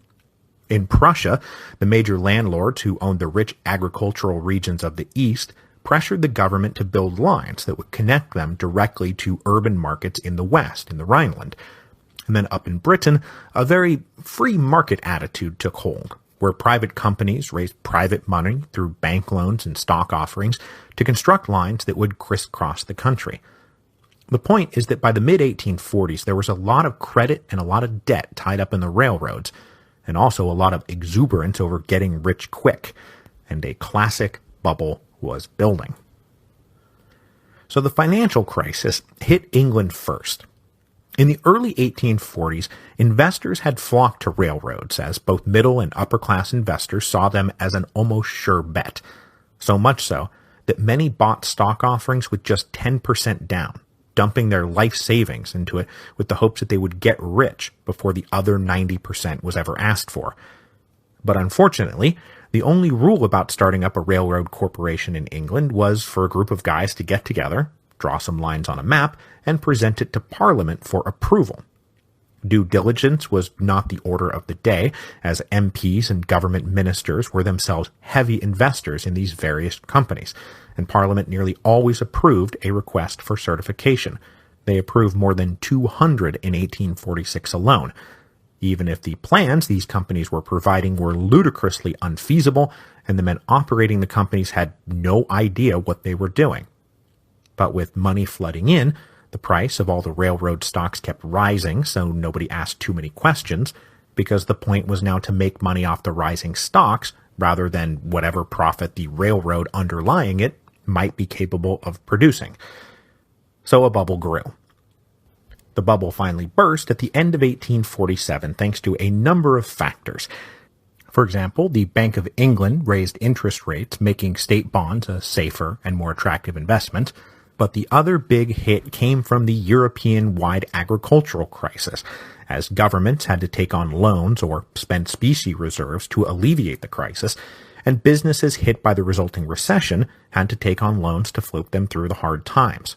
In Prussia, the major landlords who owned the rich agricultural regions of the East pressured the government to build lines that would connect them directly to urban markets in the West, in the Rhineland. And then up in Britain, a very free market attitude took hold, where private companies raised private money through bank loans and stock offerings to construct lines that would crisscross the country. The point is that by the mid-1840s, there was a lot of credit and a lot of debt tied up in the railroads, and also a lot of exuberance over getting rich quick, and a classic bubble was building. So the financial crisis hit England first. In the early 1840s, investors had flocked to railroads as both middle and upper-class investors saw them as an almost sure bet, so much so that many bought stock offerings with just 10% down, dumping their life savings into it with the hopes that they would get rich before the other 90% was ever asked for. But unfortunately, the only rule about starting up a railroad corporation in England was for a group of guys to get together, draw some lines on a map, and present it to Parliament for approval. Due diligence was not the order of the day, as MPs and government ministers were themselves heavy investors in these various companies, and Parliament nearly always approved a request for certification. They approved more than 200 in 1846 alone, even if the plans these companies were providing were ludicrously unfeasible, and the men operating the companies had no idea what they were doing. But with money flooding in, the price of all the railroad stocks kept rising, so nobody asked too many questions, because the point was now to make money off the rising stocks rather than whatever profit the railroad underlying it might be capable of producing. So a bubble grew. The bubble finally burst at the end of 1847 thanks to a number of factors. For example, the Bank of England raised interest rates, making state bonds a safer and more attractive investment. But the other big hit came from the European-wide agricultural crisis, as governments had to take on loans or spend specie reserves to alleviate the crisis, and businesses hit by the resulting recession had to take on loans to float them through the hard times.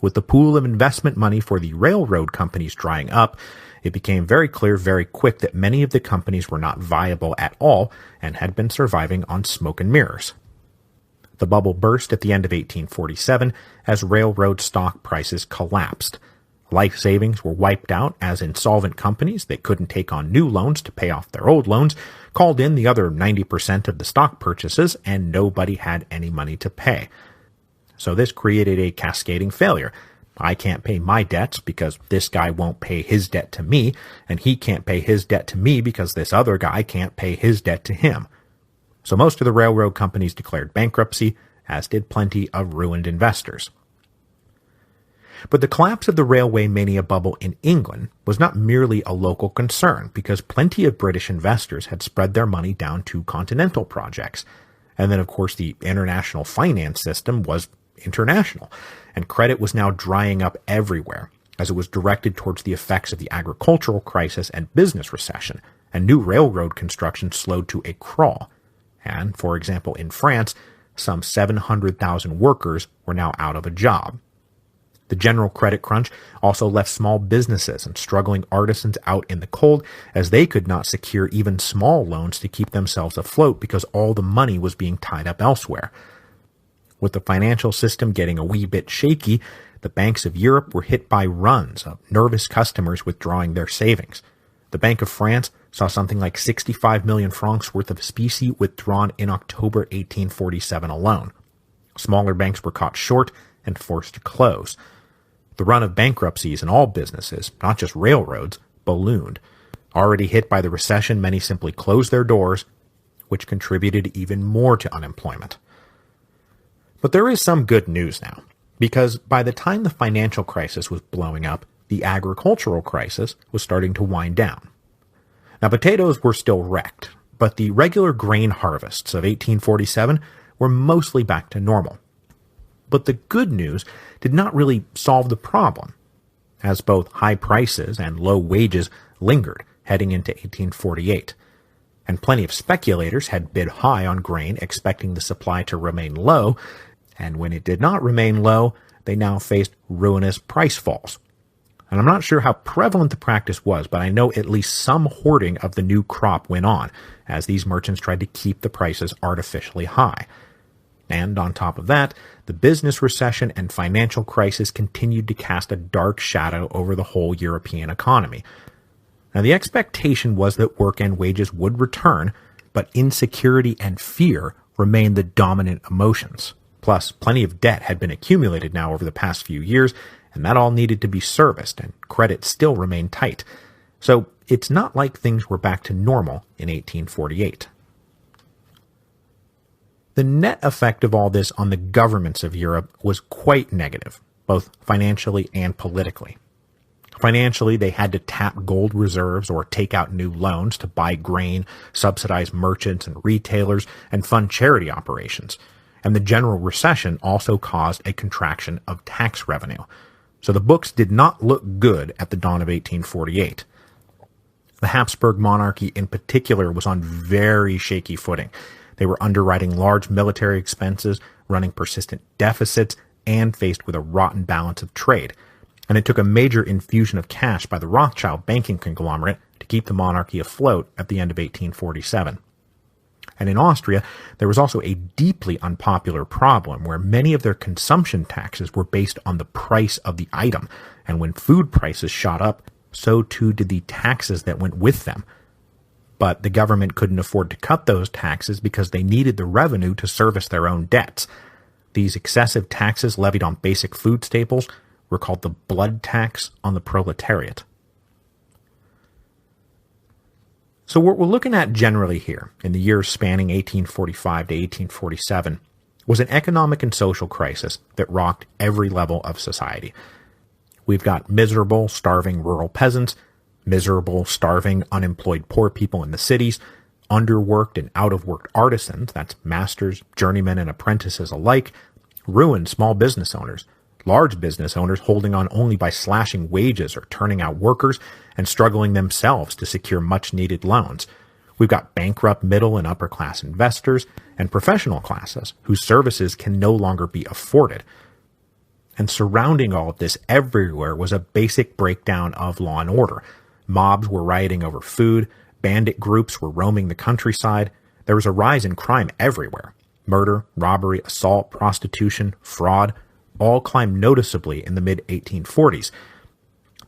With the pool of investment money for the railroad companies drying up, it became very clear very quick that many of the companies were not viable at all and had been surviving on smoke and mirrors. The bubble burst at the end of 1847 as railroad stock prices collapsed. Life savings were wiped out as insolvent companies that couldn't take on new loans to pay off their old loans called in the other 90% of the stock purchases, and nobody had any money to pay. So this created a cascading failure. I can't pay my debts because this guy won't pay his debt to me, and he can't pay his debt to me because this other guy can't pay his debt to him. So most of the railroad companies declared bankruptcy, as did plenty of ruined investors. But the collapse of the railway mania bubble in England was not merely a local concern, because plenty of British investors had spread their money down to continental projects. And then, of course, the international finance system was international, and credit was now drying up everywhere, as it was directed towards the effects of the agricultural crisis and business recession, and new railroad construction slowed to a crawl. And, for example, in France, some 700,000 workers were now out of a job. The general credit crunch also left small businesses and struggling artisans out in the cold, as they could not secure even small loans to keep themselves afloat because all the money was being tied up elsewhere. With the financial system getting a wee bit shaky, the banks of Europe were hit by runs of nervous customers withdrawing their savings. The Bank of France saw something like 65 million francs worth of specie withdrawn in October 1847 alone. Smaller banks were caught short, and forced to close. The run of bankruptcies in all businesses, not just railroads, ballooned. Already hit by the recession, many simply closed their doors, which contributed even more to unemployment. But there is some good news now, because by the time the financial crisis was blowing up, the agricultural crisis was starting to wind down. Now, potatoes were still wrecked, but the regular grain harvests of 1847 were mostly back to normal. But the good news did not really solve the problem, as both high prices and low wages lingered heading into 1848, and plenty of speculators had bid high on grain expecting the supply to remain low, and when it did not remain low, they now faced ruinous price falls. And I'm not sure how prevalent the practice was, but I know at least some hoarding of the new crop went on, as these merchants tried to keep the prices artificially high. And on top of that, the business recession and financial crisis continued to cast a dark shadow over the whole European economy. Now, the expectation was that work and wages would return, but insecurity and fear remained the dominant emotions. Plus, plenty of debt had been accumulated now over the past few years, and that all needed to be serviced, and credit still remained tight. So it's not like things were back to normal in 1848. The net effect of all this on the governments of Europe was quite negative, both financially and politically. Financially, they had to tap gold reserves or take out new loans to buy grain, subsidize merchants and retailers, and fund charity operations. And the general recession also caused a contraction of tax revenue. So the books did not look good at the dawn of 1848. The Habsburg monarchy in particular was on very shaky footing. They were underwriting large military expenses, running persistent deficits, and faced with a rotten balance of trade. And it took a major infusion of cash by the Rothschild banking conglomerate to keep the monarchy afloat at the end of 1847. And in Austria, there was also a deeply unpopular problem where many of their consumption taxes were based on the price of the item, and when food prices shot up, so too did the taxes that went with them. But the government couldn't afford to cut those taxes because they needed the revenue to service their own debts. These excessive taxes levied on basic food staples were called the blood tax on the proletariat. So what we're looking at generally here, in the years spanning 1845 to 1847, was an economic and social crisis that rocked every level of society. We've got miserable, starving rural peasants, miserable, starving, unemployed poor people in the cities, underworked and out-of-work artisans, that's masters, journeymen, and apprentices alike, ruined small business owners, large business owners holding on only by slashing wages or turning out workers and struggling themselves to secure much-needed loans. We've got bankrupt middle and upper-class investors and professional classes whose services can no longer be afforded. And surrounding all of this everywhere was a basic breakdown of law and order. Mobs were rioting over food, bandit groups were roaming the countryside, there was a rise in crime everywhere. Murder, robbery, assault, prostitution, fraud, all climbed noticeably in the mid-1840s.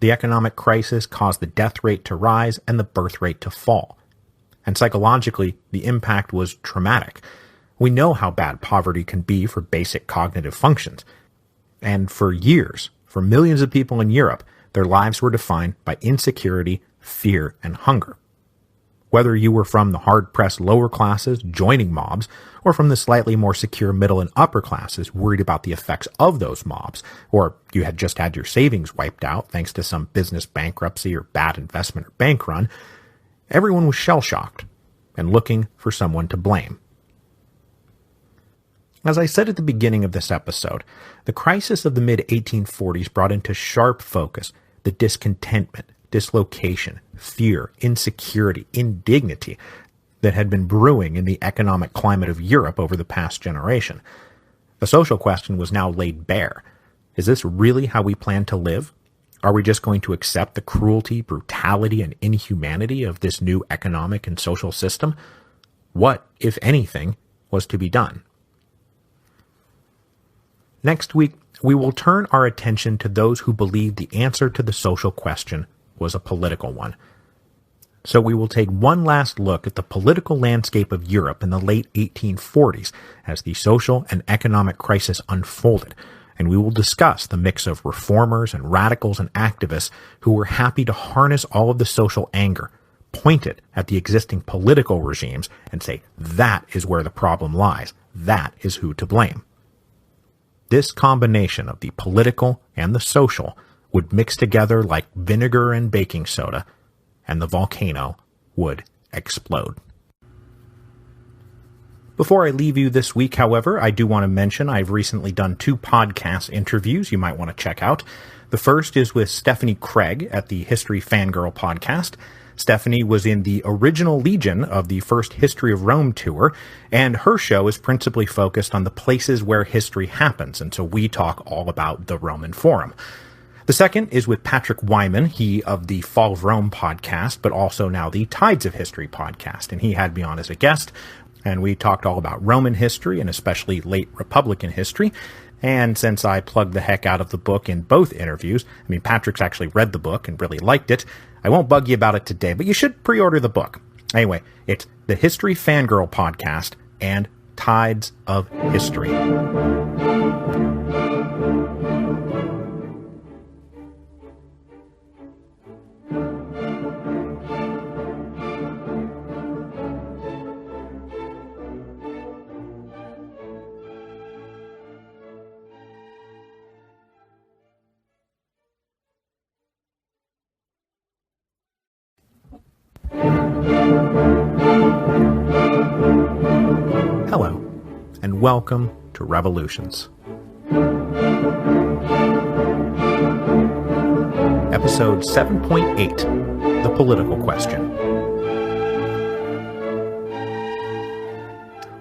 The economic crisis caused the death rate to rise and the birth rate to fall. And psychologically, the impact was traumatic. We know how bad poverty can be for basic cognitive functions. And for years, for millions of people in Europe, their lives were defined by insecurity, fear, and hunger. Whether you were from the hard-pressed lower classes joining mobs, or from the slightly more secure middle and upper classes worried about the effects of those mobs, or you had just had your savings wiped out thanks to some business bankruptcy or bad investment or bank run, everyone was shell-shocked and looking for someone to blame. As I said at the beginning of this episode, the crisis of the mid-1840s brought into sharp focus the discontentment, dislocation, fear, insecurity, indignity that had been brewing in the economic climate of Europe over the past generation. The social question was now laid bare. Is this really how we plan to live? Are we just going to accept the cruelty, brutality, and inhumanity of this new economic and social system? What, if anything, was to be done? Next week, we will turn our attention to those who believe the answer to the social question was a political one. So we will take one last look at the political landscape of Europe in the late 1840s as the social and economic crisis unfolded, and we will discuss the mix of reformers and radicals and activists who were happy to harness all of the social anger, point it at the existing political regimes, and say that is where the problem lies. That is who to blame. This combination of the political and the social would mix together like vinegar and baking soda, and the volcano would explode. Before I leave you this week, however, I do want to mention I've recently done 2 podcast interviews you might want to check out. The first is with Stephanie Craig at the History Fangirl podcast. Stephanie was in the original Legion of the first History of Rome tour, and her show is principally focused on the places where history happens, and so we talk all about the Roman Forum. The second is with Patrick Wyman, he of the Fall of Rome podcast, but also now the Tides of History podcast, and he had me on as a guest, and we talked all about Roman history and especially late Republican history. And since I plugged the heck out of the book in both interviews, Patrick's actually read the book and really liked it, I won't bug you about it today, but you should pre-order the book. Anyway, it's the History Fangirl podcast and Tides of History. Hello, and welcome to Revolutions. Episode 7.8, The Political Question.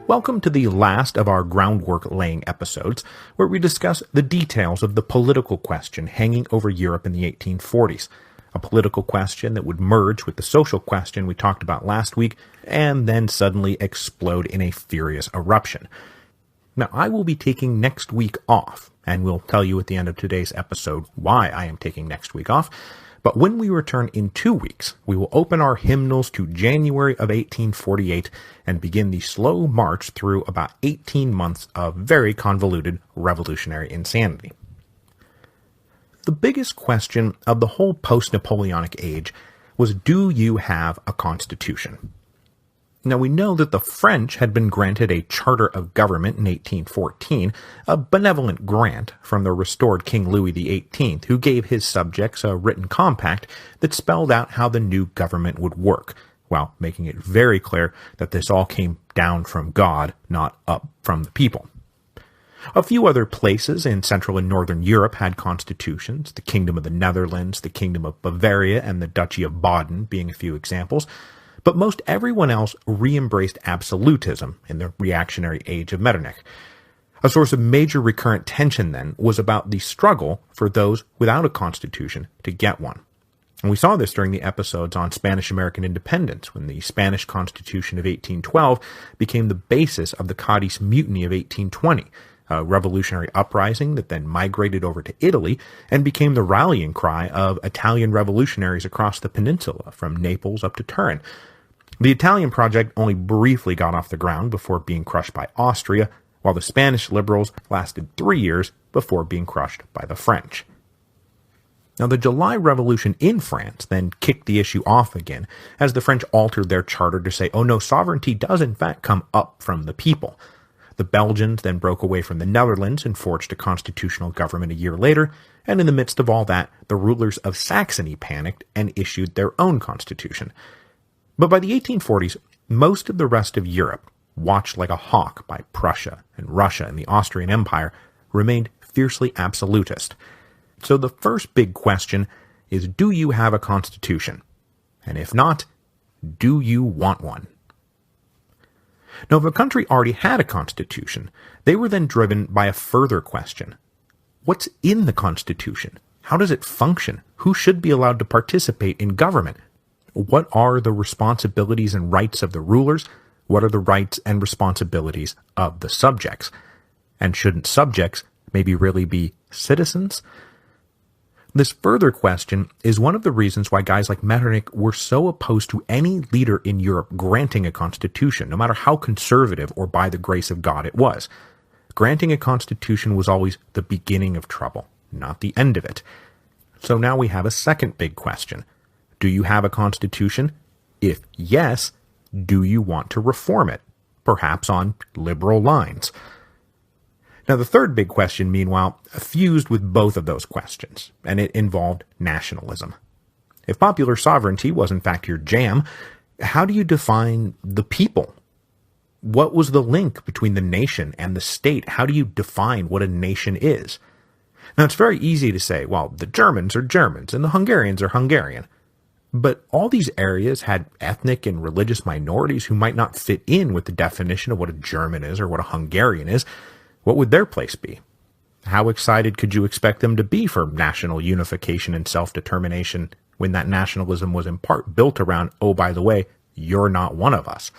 Welcome to the last of our groundwork-laying episodes, where we discuss the details of the political question hanging over Europe in the 1840s. A political question that would merge with the social question we talked about last week, and then suddenly explode in a furious eruption. Now, I will be taking next week off, and we'll tell you at the end of today's episode why I am taking next week off. But when we return in 2 weeks, we will open our hymnals to January of 1848 and begin the slow march through about 18 months of very convoluted revolutionary insanity. The biggest question of the whole post-Napoleonic age was, do you have a constitution? Now, we know that the French had been granted a charter of government in 1814, a benevolent grant from the restored King Louis XVIII, who gave his subjects a written compact that spelled out how the new government would work, while making it very clear that this all came down from God, not up from the people. A few other places in Central and Northern Europe had constitutions, the Kingdom of the Netherlands, the Kingdom of Bavaria, and the Duchy of Baden being a few examples, but most everyone else re-embraced absolutism in the reactionary age of Metternich. A source of major recurrent tension, then, was about the struggle for those without a constitution to get one. And we saw this during the episodes on Spanish-American independence, when the Spanish Constitution of 1812 became the basis of the Cadiz Mutiny of 1820, a revolutionary uprising that then migrated over to Italy and became the rallying cry of Italian revolutionaries across the peninsula, from Naples up to Turin. The Italian project only briefly got off the ground before being crushed by Austria, while the Spanish liberals lasted 3 years before being crushed by the French. Now, the July Revolution in France then kicked the issue off again, as the French altered their charter to say, oh no, sovereignty does in fact come up from the people. The Belgians then broke away from the Netherlands and forged a constitutional government a year later, and in the midst of all that, the rulers of Saxony panicked and issued their own constitution. But by the 1840s, most of the rest of Europe, watched like a hawk by Prussia and Russia and the Austrian Empire, remained fiercely absolutist. So the first big question is, do you have a constitution? And if not, do you want one? Now, if a country already had a constitution, they were then driven by a further question. What's in the constitution? How does it function? Who should be allowed to participate in government? What are the responsibilities and rights of the rulers? What are the rights and responsibilities of the subjects? And shouldn't subjects maybe really be citizens? This further question is one of the reasons why guys like Metternich were so opposed to any leader in Europe granting a constitution, no matter how conservative or by the grace of God it was. Granting a constitution was always the beginning of trouble, not the end of it. So now we have a second big question. Do you have a constitution? If yes, do you want to reform it? Perhaps on liberal lines. Now the third big question, meanwhile, fused with both of those questions, and it involved nationalism. If popular sovereignty was in fact your jam, how do you define the people? What was the link between the nation and the state? How do you define what a nation is? Now, it's very easy to say, well, the Germans are Germans and the Hungarians are Hungarian. But all these areas had ethnic and religious minorities who might not fit in with the definition of what a German is or what a Hungarian is. What would their place be? How excited could you expect them to be for national unification and self-determination when that nationalism was in part built around, oh, by the way, you're not one of us?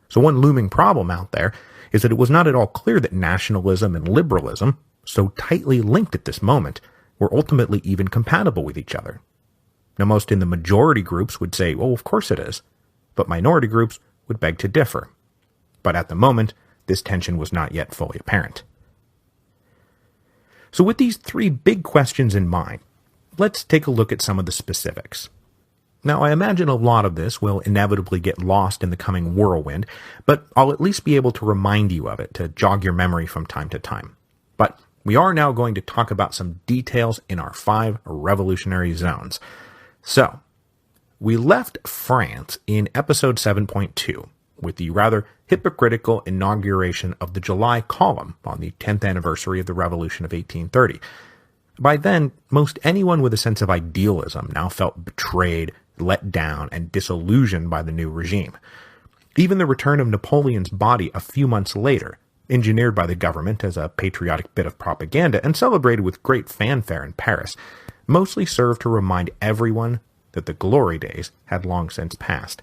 So one looming problem out there is that it was not at all clear that nationalism and liberalism, so tightly linked at this moment, were ultimately even compatible with each other. Now most in the majority groups would say, well, of course it is, but minority groups would beg to differ. But at the moment, this tension was not yet fully apparent. So with these three big questions in mind, let's take a look at some of the specifics. Now, I imagine a lot of this will inevitably get lost in the coming whirlwind, but I'll at least be able to remind you of it to jog your memory from time to time. But we are now going to talk about some details in our 5 revolutionary zones. So, we left France in episode 7.2 with the rather hypocritical inauguration of the July column on the 10th anniversary of the Revolution of 1830. By then, most anyone with a sense of idealism now felt betrayed, let down, and disillusioned by the new regime. Even the return of Napoleon's body a few months later, engineered by the government as a patriotic bit of propaganda and celebrated with great fanfare in Paris, mostly served to remind everyone that the glory days had long since passed.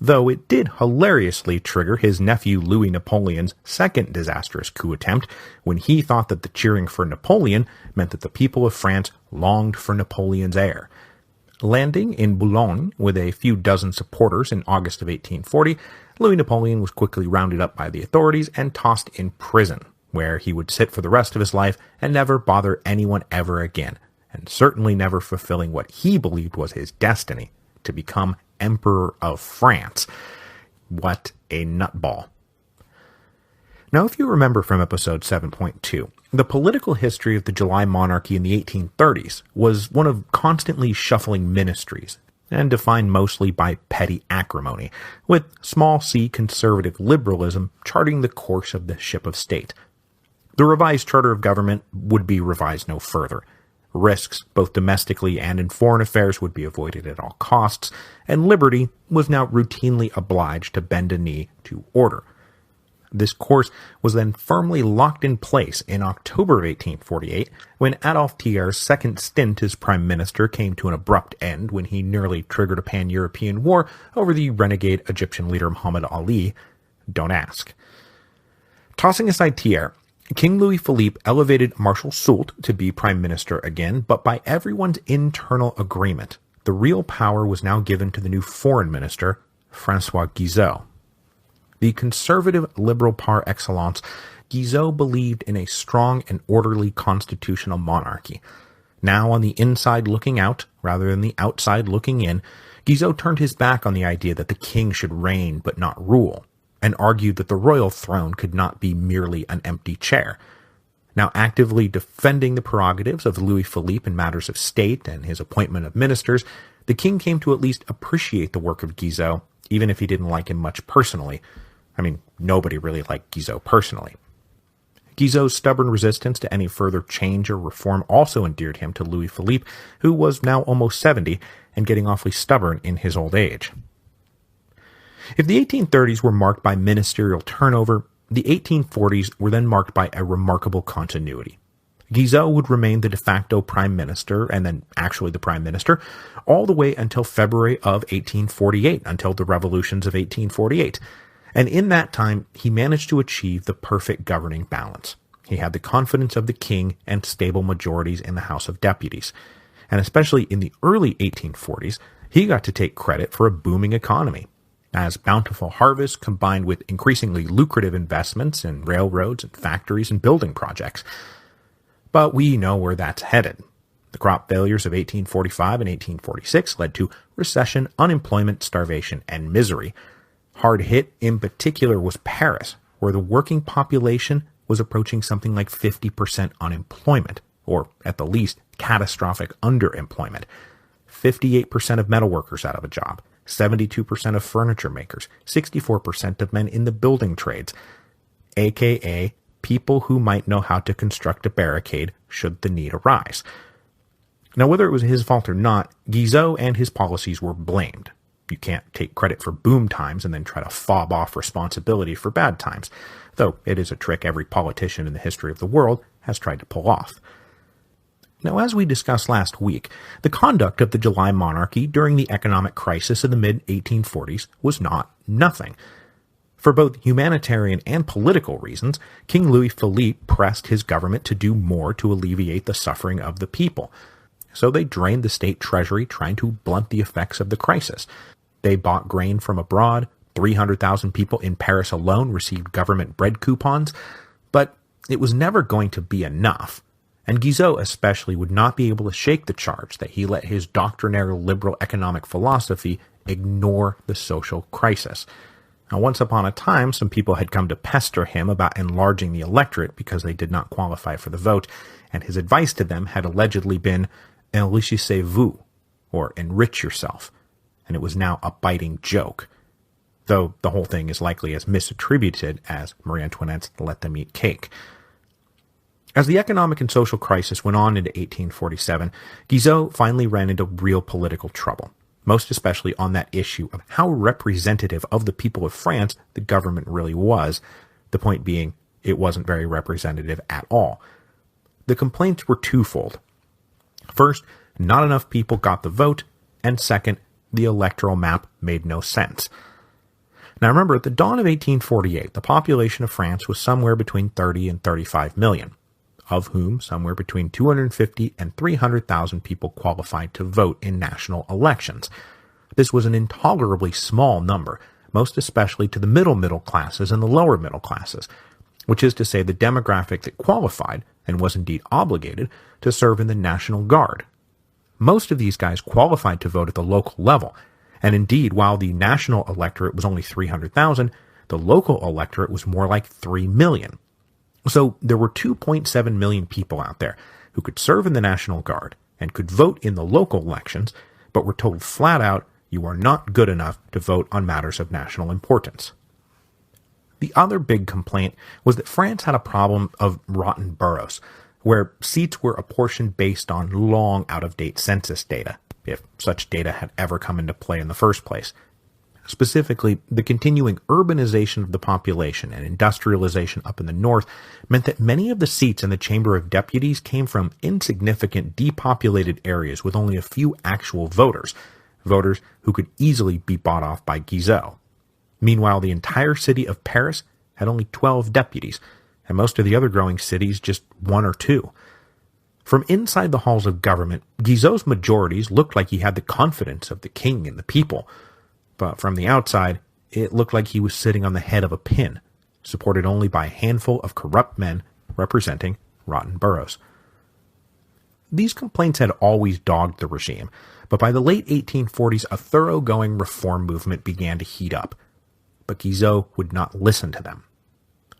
Though it did hilariously trigger his nephew Louis Napoleon's second disastrous coup attempt when he thought that the cheering for Napoleon meant that the people of France longed for Napoleon's heir. Landing in Boulogne with a few dozen supporters in August of 1840, Louis Napoleon was quickly rounded up by the authorities and tossed in prison, where he would sit for the rest of his life and never bother anyone ever again, and certainly never fulfilling what he believed was his destiny, to become Emperor of France. What a nutball. Now, if you remember from episode 7.2, the political history of the July monarchy in the 1830s was one of constantly shuffling ministries, and defined mostly by petty acrimony, with small c conservative liberalism charting the course of the ship of state. The revised charter of government would be revised no further. Risks, both domestically and in foreign affairs, would be avoided at all costs, and liberty was now routinely obliged to bend a knee to order. This course was then firmly locked in place in October of 1848, when Adolphe Thiers' second stint as prime minister came to an abrupt end when he nearly triggered a pan-European war over the renegade Egyptian leader Muhammad Ali. Don't ask. Tossing aside Thiers, King Louis Philippe elevated Marshal Soult to be prime minister again, but by everyone's internal agreement, the real power was now given to the new foreign minister, François Guizot. The conservative liberal par excellence, Guizot believed in a strong and orderly constitutional monarchy. Now on the inside looking out, rather than the outside looking in, Guizot turned his back on the idea that the king should reign but not rule, and argued that the royal throne could not be merely an empty chair. Now actively defending the prerogatives of Louis Philippe in matters of state and his appointment of ministers, the king came to at least appreciate the work of Guizot, even if he didn't like him much personally. I mean, nobody really liked Guizot personally. Guizot's stubborn resistance to any further change or reform also endeared him to Louis Philippe, who was now almost 70 and getting awfully stubborn in his old age. If the 1830s were marked by ministerial turnover, the 1840s were then marked by a remarkable continuity. Guizot would remain the de facto prime minister, and then actually the prime minister, all the way until February of 1848, until the revolutions of 1848. And in that time, he managed to achieve the perfect governing balance. He had the confidence of the king and stable majorities in the House of Deputies. And especially in the early 1840s, he got to take credit for a booming economy. as bountiful harvests combined with increasingly lucrative investments in railroads and factories and building projects. But we know where that's headed. The crop failures of 1845 and 1846 led to recession, unemployment, starvation, and misery. Hard hit in particular was Paris, where the working population was approaching something like 50% unemployment, or at the least, catastrophic underemployment. 58% of metalworkers out of a job, 72% of furniture makers, 64% of men in the building trades, aka people who might know how to construct a barricade should the need arise. Now, whether it was his fault or not, Guizot and his policies were blamed. You can't take credit for boom times and then try to fob off responsibility for bad times, though it is a trick every politician in the history of the world has tried to pull off. Now, as we discussed last week, the conduct of the July monarchy during the economic crisis of the mid-1840s was not nothing. For both humanitarian and political reasons, King Louis Philippe pressed his government to do more to alleviate the suffering of the people. So they drained the state treasury trying to blunt the effects of the crisis. They bought grain from abroad. 300,000 people in Paris alone received government bread coupons. But it was never going to be enough. And Guizot especially would not be able to shake the charge that he let his doctrinaire liberal economic philosophy ignore the social crisis. Now, once upon a time, some people had come to pester him about enlarging the electorate because they did not qualify for the vote, and his advice to them had allegedly been, enrichissez-vous, or enrich yourself, and it was now a biting joke, though the whole thing is likely as misattributed as Marie Antoinette's let them eat cake. As the economic and social crisis went on into 1847, Guizot finally ran into real political trouble, most especially on that issue of how representative of the people of France the government really was, the point being it wasn't very representative at all. The complaints were twofold. First, not enough people got the vote, and second, the electoral map made no sense. Now remember, at the dawn of 1848, the population of France was somewhere between 30 and 35 million, of whom somewhere between 250 and 300,000 people qualified to vote in national elections. This was an intolerably small number, most especially to the middle classes and the lower middle classes, which is to say the demographic that qualified and was indeed obligated to serve in the National Guard. Most of these guys qualified to vote at the local level, and indeed, while the national electorate was only 300,000, the local electorate was more like 3 million. So there were 2.7 million people out there who could serve in the National Guard and could vote in the local elections, but were told flat out, you are not good enough to vote on matters of national importance. The other big complaint was that France had a problem of rotten boroughs, where seats were apportioned based on long out-of-date census data, if such data had ever come into play in the first place. Specifically, the continuing urbanization of the population and industrialization up in the north meant that many of the seats in the Chamber of Deputies came from insignificant, depopulated areas with only a few actual voters who could easily be bought off by Guizot. Meanwhile, the entire city of Paris had only 12 deputies, and most of the other growing cities just 1 or 2. From inside the halls of government, Guizot's majorities looked like he had the confidence of the king and the people, but from the outside, it looked like he was sitting on the head of a pin, supported only by a handful of corrupt men representing rotten boroughs. These complaints had always dogged the regime, but by the late 1840s, a thoroughgoing reform movement began to heat up. But Guizot would not listen to them.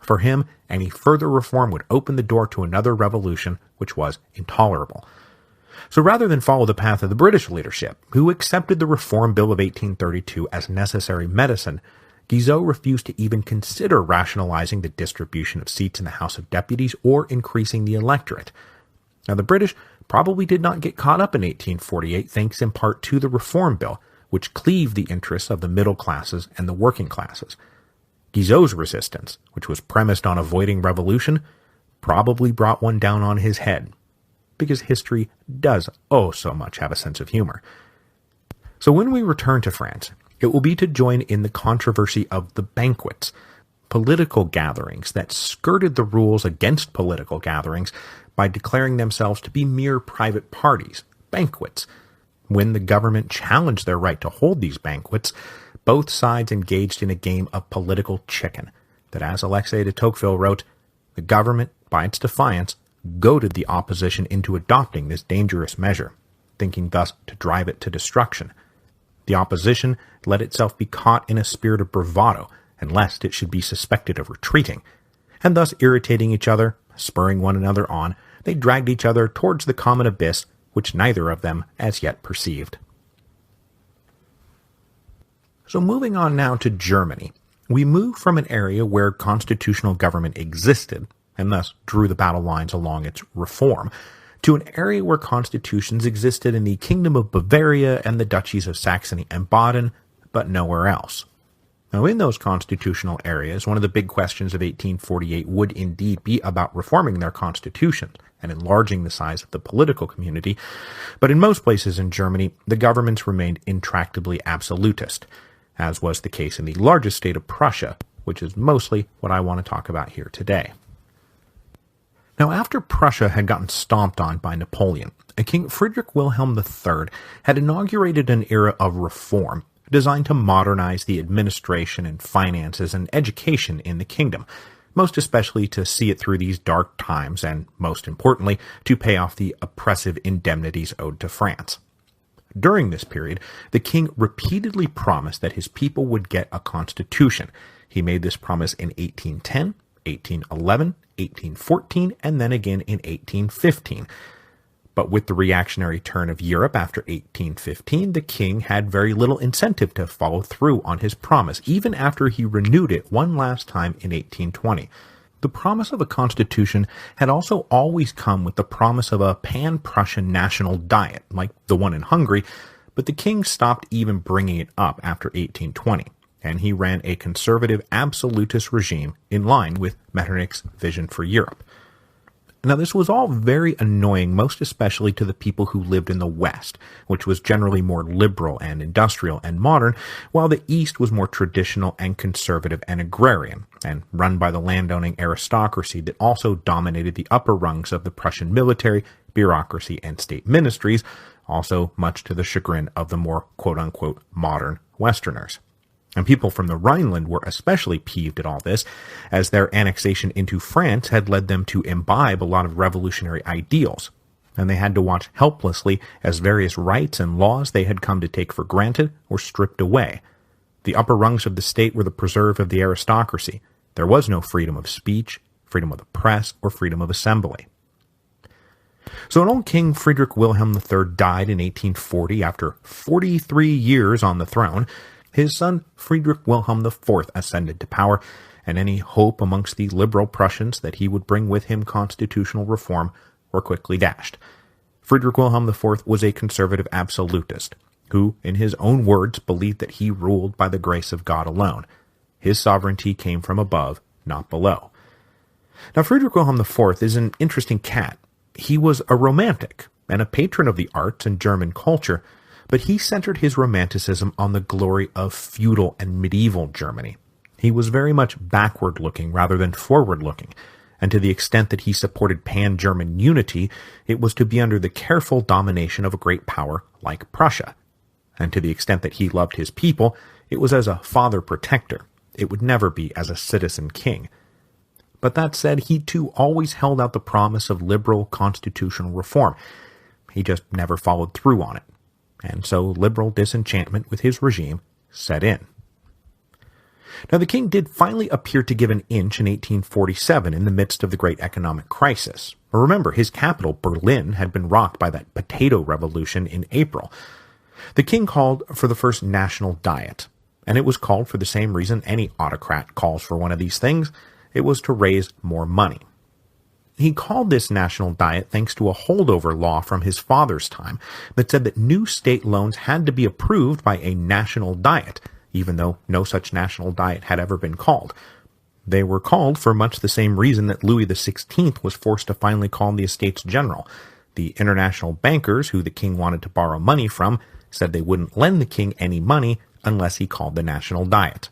For him, any further reform would open the door to another revolution, which was intolerable. So rather than follow the path of the British leadership, who accepted the Reform Bill of 1832 as necessary medicine, Guizot refused to even consider rationalizing the distribution of seats in the House of Deputies or increasing the electorate. Now, the British probably did not get caught up in 1848 thanks in part to the Reform Bill, which cleaved the interests of the middle classes and the working classes. Guizot's resistance, which was premised on avoiding revolution, probably brought one down on his head, because history does oh so much have a sense of humor. So when we return to France, it will be to join in the controversy of the banquets, political gatherings that skirted the rules against political gatherings by declaring themselves to be mere private parties, banquets, when the government challenged their right to hold these banquets, both sides engaged in a game of political chicken that, as Alexei de Tocqueville wrote, the government, by its defiance, goaded the opposition into adopting this dangerous measure, thinking thus to drive it to destruction. The opposition let itself be caught in a spirit of bravado, and lest it should be suspected of retreating, and thus irritating each other, spurring one another on, they dragged each other towards the common abyss which neither of them as yet perceived. So moving on now to Germany, we move from an area where constitutional government existed, and thus drew the battle lines along its reform, to an area where constitutions existed in the Kingdom of Bavaria and the Duchies of Saxony and Baden, but nowhere else. Now, in those constitutional areas, one of the big questions of 1848 would indeed be about reforming their constitutions and enlarging the size of the political community, but in most places in Germany, the governments remained intractably absolutist, as was the case in the largest state of Prussia, which is mostly what I want to talk about here today. Now, after Prussia had gotten stomped on by Napoleon, King Friedrich Wilhelm III had inaugurated an era of reform designed to modernize the administration and finances and education in the kingdom, most especially to see it through these dark times and, most importantly, to pay off the oppressive indemnities owed to France. During this period, the king repeatedly promised that his people would get a constitution. He made this promise in 1810, 1811, 1814, and then again in 1815. But with the reactionary turn of Europe after 1815, the king had very little incentive to follow through on his promise, even after he renewed it one last time in 1820. The promise of a constitution had also always come with the promise of a pan-Prussian national diet, like the one in Hungary, but the king stopped even bringing it up after 1820, and he ran a conservative absolutist regime in line with Metternich's vision for Europe. Now, this was all very annoying, most especially to the people who lived in the West, which was generally more liberal and industrial and modern, while the East was more traditional and conservative and agrarian, and run by the landowning aristocracy that also dominated the upper rungs of the Prussian military, bureaucracy, and state ministries, also much to the chagrin of the more quote-unquote modern Westerners. And people from the Rhineland were especially peeved at all this, as their annexation into France had led them to imbibe a lot of revolutionary ideals, and they had to watch helplessly as various rights and laws they had come to take for granted were stripped away. The upper rungs of the state were the preserve of the aristocracy. There was no freedom of speech, freedom of the press, or freedom of assembly. So an old King Friedrich Wilhelm III died in 1840 after 43 years on the throne. His son Friedrich Wilhelm IV ascended to power, and any hope amongst the liberal Prussians that he would bring with him constitutional reform were quickly dashed. Friedrich Wilhelm IV was a conservative absolutist, who, in his own words, believed that he ruled by the grace of God alone. His sovereignty came from above, not below. Now, Friedrich Wilhelm IV is an interesting cat. He was a romantic and a patron of the arts and German culture, but he centered his romanticism on the glory of feudal and medieval Germany. He was very much backward-looking rather than forward-looking, and to the extent that he supported pan-German unity, it was to be under the careful domination of a great power like Prussia. And to the extent that he loved his people, it was as a father-protector. It would never be as a citizen king. But that said, he too always held out the promise of liberal constitutional reform. He just never followed through on it. And so liberal disenchantment with his regime set in. Now, the king did finally appear to give an inch in 1847 in the midst of the great economic crisis. Remember, his capital, Berlin, had been rocked by that potato revolution in April. The king called for the first national diet, and it was called for the same reason any autocrat calls for one of these things. It was to raise more money. He called this national diet thanks to a holdover law from his father's time that said that new state loans had to be approved by a national diet, even though no such national diet had ever been called. They were called for much the same reason that Louis XVI was forced to finally call the Estates General. The international bankers, who the king wanted to borrow money from, said they wouldn't lend the king any money unless he called the national diet.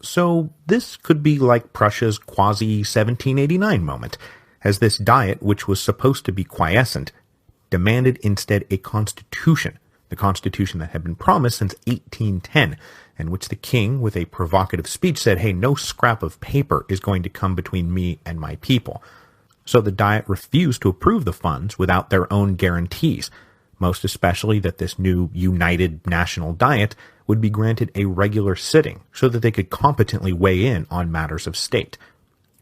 So this could be like Prussia's quasi-1789 moment, as this diet, which was supposed to be quiescent, demanded instead a constitution the constitution that had been promised since 1810, in which the king, with a provocative speech, said, hey, no scrap of paper is going to come between me and my people. So the Diet refused to approve the funds without their own guarantees, most especially that this new United National Diet would be granted a regular sitting so that they could competently weigh in on matters of state.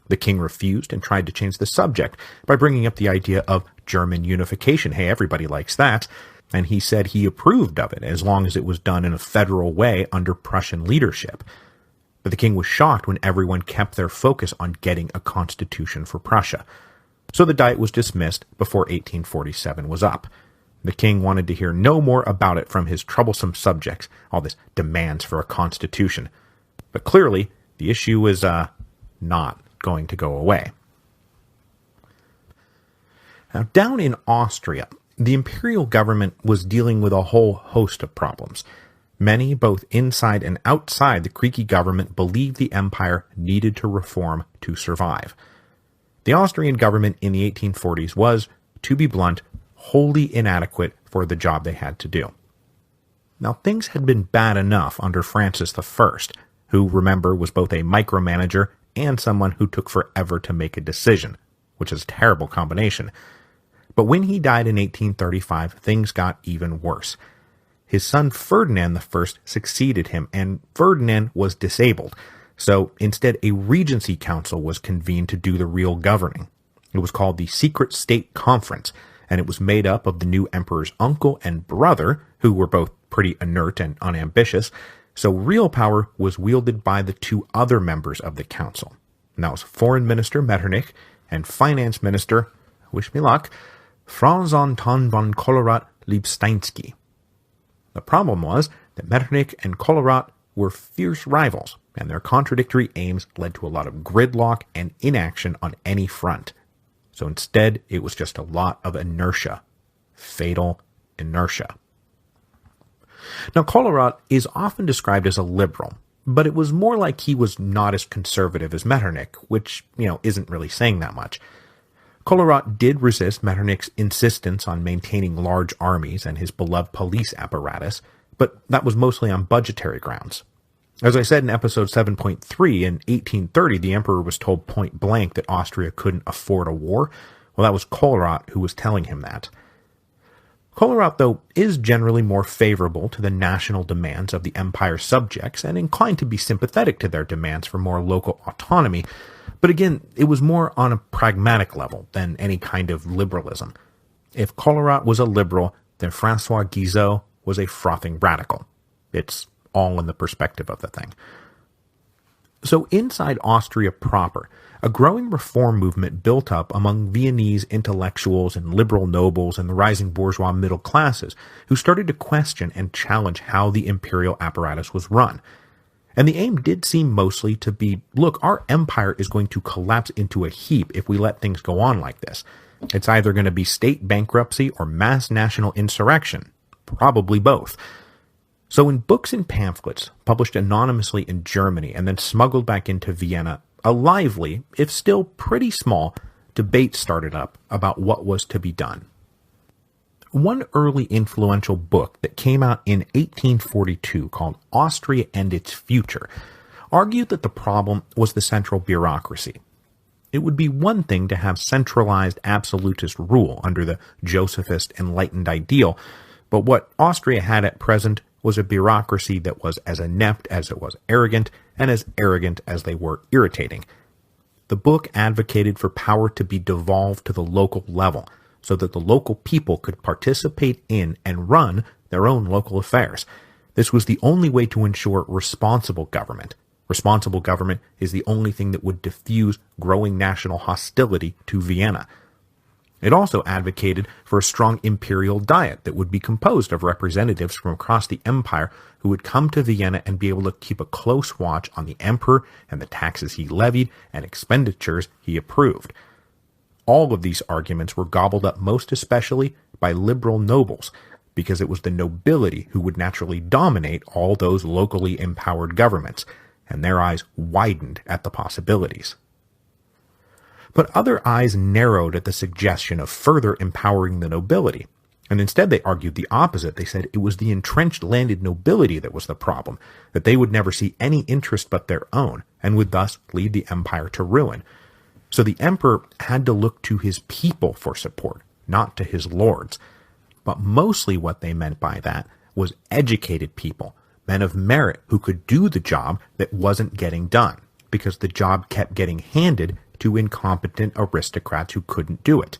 The king refused and tried to change the subject by bringing up the idea of German unification. Hey, everybody likes that. And he said he approved of it as long as it was done in a federal way under Prussian leadership. But the king was shocked when everyone kept their focus on getting a constitution for Prussia. So the Diet was dismissed before 1847 was up. The king wanted to hear no more about it from his troublesome subjects, all this demands for a constitution. But clearly, the issue was not going to go away. Now, down in Austria, the imperial government was dealing with a whole host of problems. Many, both inside and outside the creaky government, believed the empire needed to reform to survive. The Austrian government in the 1840s was, to be blunt, wholly inadequate for the job they had to do. Now, things had been bad enough under Francis I, who, remember, was both a micromanager and someone who took forever to make a decision, which is a terrible combination. But when he died in 1835, things got even worse. His son Ferdinand I succeeded him, and Ferdinand was disabled, so instead a regency council was convened to do the real governing. It was called the Secret State Conference, and it was made up of the new emperor's uncle and brother, who were both pretty inert and unambitious, so real power was wielded by the two other members of the council. And that was Foreign Minister Metternich and Finance Minister, wish me luck, Franz Anton von Collorat-Liebsteinsky. The problem was that Metternich and Collorat were fierce rivals, and their contradictory aims led to a lot of gridlock and inaction on any front. So instead, it was just a lot of inertia. Fatal inertia. Now, Collorat is often described as a liberal, but it was more like he was not as conservative as Metternich, which, isn't really saying that much. Collorat did resist Metternich's insistence on maintaining large armies and his beloved police apparatus, but that was mostly on budgetary grounds. As I said in episode 7.3, in 1830, the emperor was told point blank that Austria couldn't afford a war. Well, that was Collorat who was telling him that. Collorat, though, is generally more favorable to the national demands of the empire's subjects and inclined to be sympathetic to their demands for more local autonomy, but again, it was more on a pragmatic level than any kind of liberalism. If Collorat was a liberal, then Francois Guizot was a frothing radical. It's all in the perspective of the thing. So inside Austria proper, a growing reform movement built up among Viennese intellectuals and liberal nobles and the rising bourgeois middle classes who started to question and challenge how the imperial apparatus was run. And the aim did seem mostly to be, look, our empire is going to collapse into a heap if we let things go on like this. It's either going to be state bankruptcy or mass national insurrection. Probably both. So in books and pamphlets, published anonymously in Germany and then smuggled back into Vienna, a lively, if still pretty small, debate started up about what was to be done. One early influential book that came out in 1842 called Austria and Its Future argued that the problem was the central bureaucracy. It would be one thing to have centralized absolutist rule under the Josephist enlightened ideal, but what Austria had at present was a bureaucracy that was as inept as it was arrogant, and as arrogant as they were irritating. The book advocated for power to be devolved to the local level, so that the local people could participate in and run their own local affairs. This was the only way to ensure responsible government. Responsible government is the only thing that would diffuse growing national hostility to Vienna. It also advocated for a strong imperial diet that would be composed of representatives from across the empire who would come to Vienna and be able to keep a close watch on the emperor and the taxes he levied and expenditures he approved. All of these arguments were gobbled up most especially by liberal nobles, because it was the nobility who would naturally dominate all those locally empowered governments, and their eyes widened at the possibilities. But other eyes narrowed at the suggestion of further empowering the nobility, And instead they argued the opposite. They said it was the entrenched landed nobility that was the problem, that they would never see any interest but their own, and would thus lead the empire to ruin. So the emperor had to look to his people for support, not to his lords. But mostly what they meant by that was educated people, men of merit who could do the job that wasn't getting done, because the job kept getting handed to incompetent aristocrats who couldn't do it.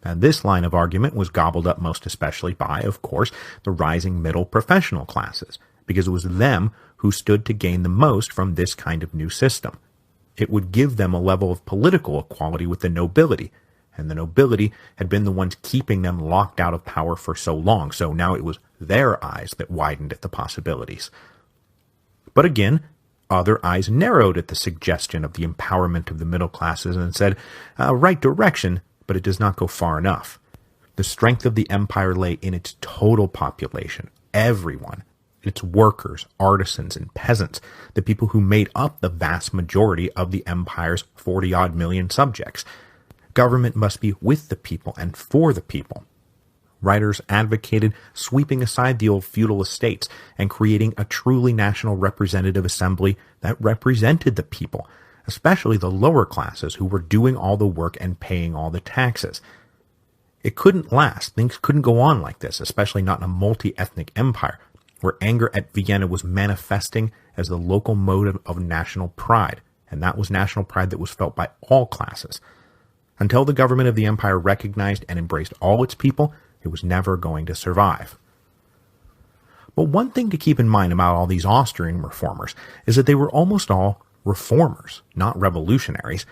And this line of argument was gobbled up most especially by, of course, the rising middle professional classes, because it was them who stood to gain the most from this kind of new system. It would give them a level of political equality with the nobility, and the nobility had been the ones keeping them locked out of power for so long, so now it was their eyes that widened at the possibilities. But again, other eyes narrowed at the suggestion of the empowerment of the middle classes and said, right direction, but it does not go far enough. The strength of the empire lay in its total population, everyone, its workers, artisans, and peasants, the people who made up the vast majority of the empire's 40-odd million subjects. Government must be with the people and for the people. Writers advocated sweeping aside the old feudal estates and creating a truly national representative assembly that represented the people, especially the lower classes who were doing all the work and paying all the taxes. It couldn't last. Things couldn't go on like this, especially not in a multi-ethnic empire, where anger at Vienna was manifesting as the local motive of national pride, and that was national pride that was felt by all classes. Until the government of the empire recognized and embraced all its people, it was never going to survive. But one thing to keep in mind about all these Austrian reformers is that they were almost all reformers, not revolutionaries.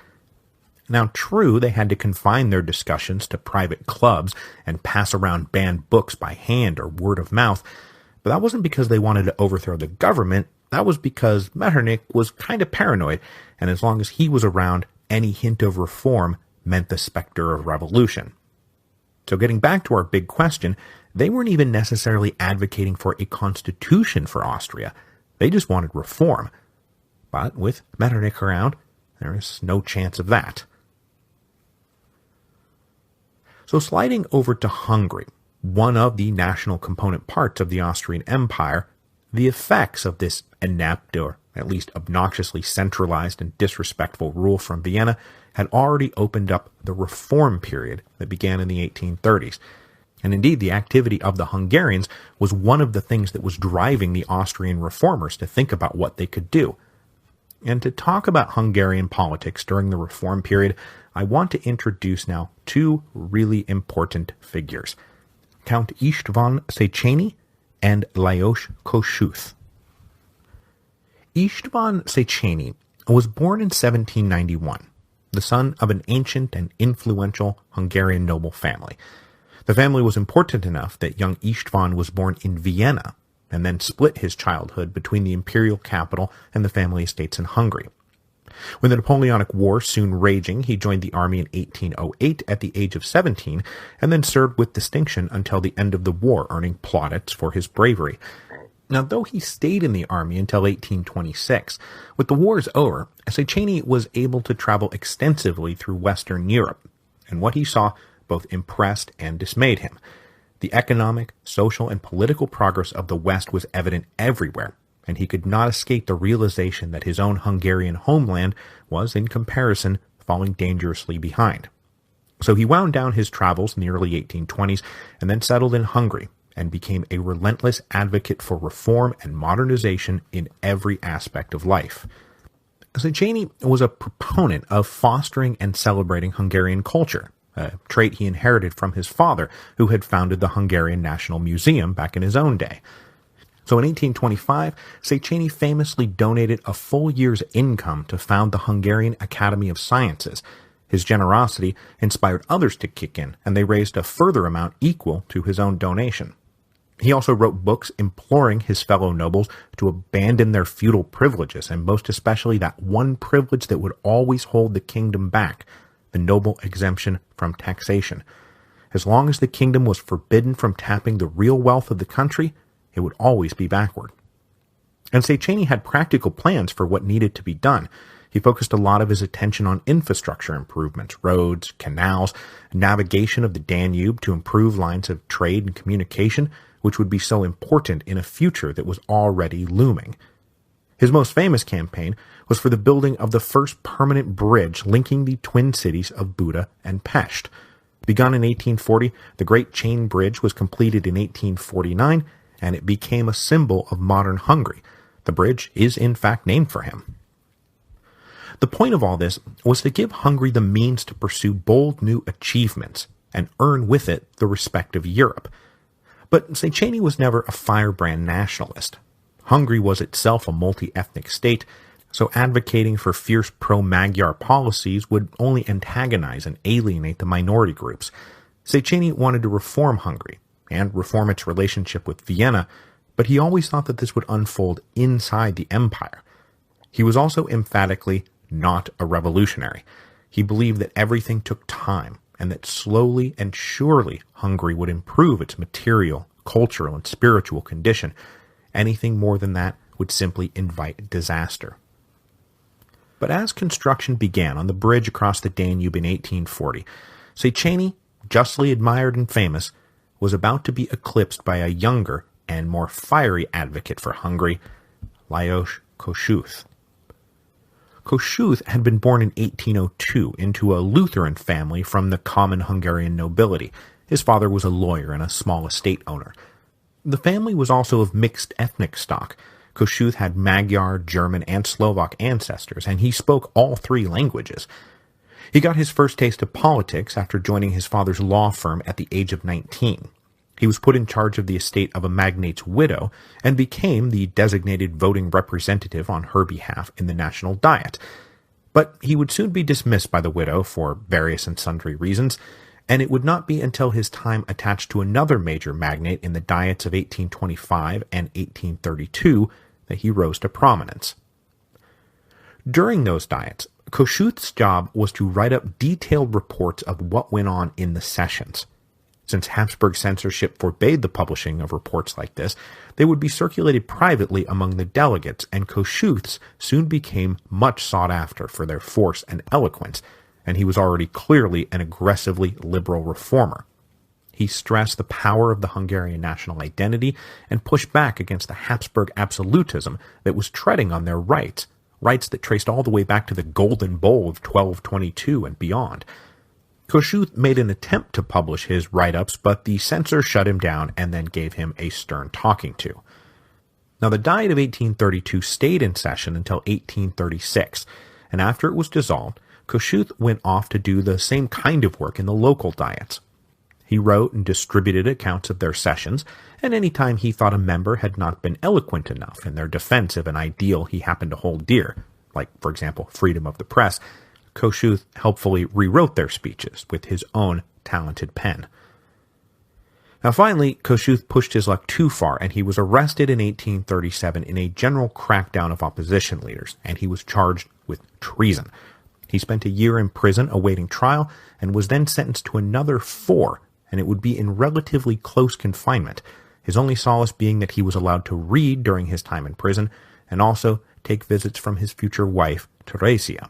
Now, true, they had to confine their discussions to private clubs and pass around banned books by hand or word of mouth, but that wasn't because they wanted to overthrow the government. That was because Metternich was kind of paranoid, and as long as he was around, any hint of reform meant the specter of revolution. So getting back to our big question, they weren't even necessarily advocating for a constitution for Austria. They just wanted reform. But with Metternich around, there is no chance of that. So sliding over to Hungary, one of the national component parts of the Austrian Empire, the effects of this inept, or at least obnoxiously centralized and disrespectful rule from Vienna had already opened up the reform period that began in the 1830s. And indeed, the activity of the Hungarians was one of the things that was driving the Austrian reformers to think about what they could do. And to talk about Hungarian politics during the reform period, I want to introduce now two really important figures, Count István Széchenyi and Lajos Kossuth. István Széchenyi was born in 1791, the son of an ancient and influential Hungarian noble family. The family was important enough that young István was born in Vienna, and then split his childhood between the imperial capital and the family estates in Hungary. With the Napoleonic War soon raging, he joined the army in 1808 at the age of 17, and then served with distinction until the end of the war, earning plaudits for his bravery. Now, though he stayed in the army until 1826, with the wars over, Széchenyi was able to travel extensively through Western Europe, and what he saw both impressed and dismayed him. The economic, social, and political progress of the West was evident everywhere, and he could not escape the realization that his own Hungarian homeland was, in comparison, falling dangerously behind. So he wound down his travels in the early 1820s and then settled in Hungary and became a relentless advocate for reform and modernization in every aspect of life. Széchenyi was a proponent of fostering and celebrating Hungarian culture, a trait he inherited from his father, who had founded the Hungarian National Museum back in his own day. So in 1825, Széchenyi famously donated a full year's income to found the Hungarian Academy of Sciences. His generosity inspired others to kick in, and they raised a further amount equal to his own donation. He also wrote books imploring his fellow nobles to abandon their feudal privileges, and most especially that one privilege that would always hold the kingdom back, the noble exemption from taxation. As long as the kingdom was forbidden from tapping the real wealth of the country, it would always be backward. And Széchenyi had practical plans for what needed to be done. He focused a lot of his attention on infrastructure improvements, roads, canals, navigation of the Danube to improve lines of trade and communication, which would be so important in a future that was already looming. His most famous campaign was for the building of the first permanent bridge linking the twin cities of Buda and Pest. Begun in 1840, the Great Chain Bridge was completed in 1849, and it became a symbol of modern Hungary. The bridge is in fact named for him. The point of all this was to give Hungary the means to pursue bold new achievements and earn with it the respect of Europe. But Széchenyi was never a firebrand nationalist. Hungary was itself a multi-ethnic state, so advocating for fierce pro-Magyar policies would only antagonize and alienate the minority groups. Széchenyi wanted to reform Hungary and reform its relationship with Vienna, but he always thought that this would unfold inside the empire. He was also emphatically not a revolutionary. He believed that everything took time, and that slowly and surely Hungary would improve its material, cultural, and spiritual condition. Anything more than that would simply invite disaster. But as construction began on the bridge across the Danube in 1840, Széchenyi, justly admired and famous, was about to be eclipsed by a younger and more fiery advocate for Hungary, Lajos Kossuth. Kossuth had been born in 1802 into a Lutheran family from the common Hungarian nobility. His father was a lawyer and a small estate owner. The family was also of mixed ethnic stock. Kossuth had Magyar, German, and Slovak ancestors, and he spoke all three languages. He got his first taste of politics after joining his father's law firm at the age of 19. He was put in charge of the estate of a magnate's widow and became the designated voting representative on her behalf in the National Diet. But he would soon be dismissed by the widow for various and sundry reasons, and it would not be until his time attached to another major magnate in the Diets of 1825 and 1832 that he rose to prominence. During those Diets, Kossuth's job was to write up detailed reports of what went on in the sessions. Since Habsburg censorship forbade the publishing of reports like this, they would be circulated privately among the delegates, and Kossuth's soon became much sought after for their force and eloquence, and he was already clearly an aggressively liberal reformer. He stressed the power of the Hungarian national identity and pushed back against the Habsburg absolutism that was treading on their rights that traced all the way back to the Golden Bowl of 1222 and beyond. Kossuth made an attempt to publish his write-ups, but the censor shut him down and then gave him a stern talking to. Now, the Diet of 1832 stayed in session until 1836, and after it was dissolved, Kossuth went off to do the same kind of work in the local diets. He wrote and distributed accounts of their sessions, and any time he thought a member had not been eloquent enough in their defense of an ideal he happened to hold dear, like, for example, freedom of the press, Kossuth helpfully rewrote their speeches with his own talented pen. Now finally, Kossuth pushed his luck too far, and he was arrested in 1837 in a general crackdown of opposition leaders, and he was charged with treason. He spent a year in prison awaiting trial, and was then sentenced to another 4, and it would be in relatively close confinement, his only solace being that he was allowed to read during his time in prison, and also take visits from his future wife, Teresia.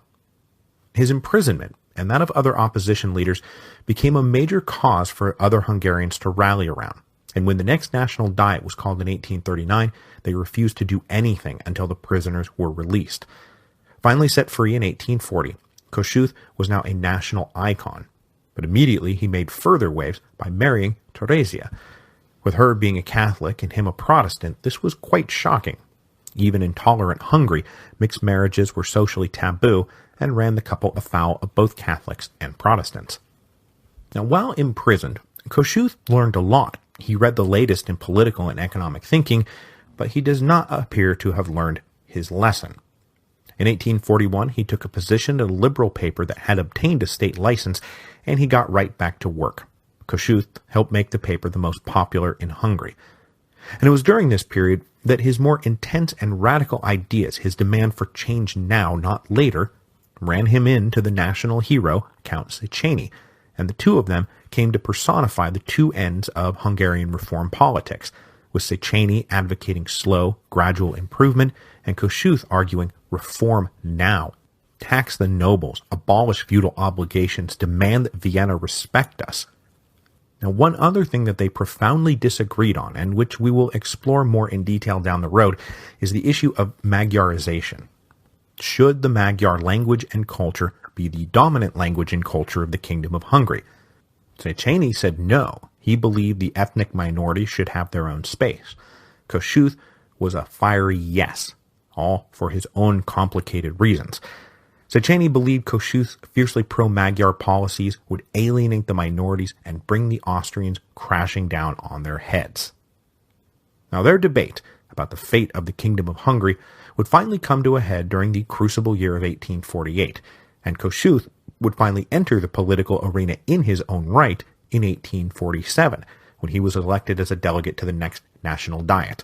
His imprisonment, and that of other opposition leaders, became a major cause for other Hungarians to rally around, and when the next National Diet was called in 1839, they refused to do anything until the prisoners were released. Finally set free in 1840, Kossuth was now a national icon, but immediately he made further waves by marrying Teresia. With her being a Catholic and him a Protestant, this was quite shocking. Even in tolerant Hungary, mixed marriages were socially taboo, and ran the couple afoul of both Catholics and Protestants. Now, while imprisoned, Kossuth learned a lot. He read the latest in political and economic thinking, but he does not appear to have learned his lesson. In 1841, he took a position at a liberal paper that had obtained a state license, and he got right back to work. Kossuth helped make the paper the most popular in Hungary. And it was during this period that his more intense and radical ideas, his demand for change now, not later, ran him into the national hero, Count Széchenyi, and the two of them came to personify the two ends of Hungarian reform politics, with Széchenyi advocating slow, gradual improvement, and Kossuth arguing reform now. tax the nobles, abolish feudal obligations, demand that Vienna respect us. Now, one other thing that they profoundly disagreed on, and which we will explore more in detail down the road, is the issue of Magyarization. Should the Magyar language and culture be the dominant language and culture of the Kingdom of Hungary? Széchenyi said no. He believed the ethnic minorities should have their own space. Kossuth was a fiery yes, all for his own complicated reasons. Széchenyi believed Kossuth's fiercely pro-Magyar policies would alienate the minorities and bring the Austrians crashing down on their heads. Now, their debate about the fate of the Kingdom of Hungary would finally come to a head during the crucible year of 1848, and Kossuth would finally enter the political arena in his own right in 1847, when he was elected as a delegate to the next National Diet.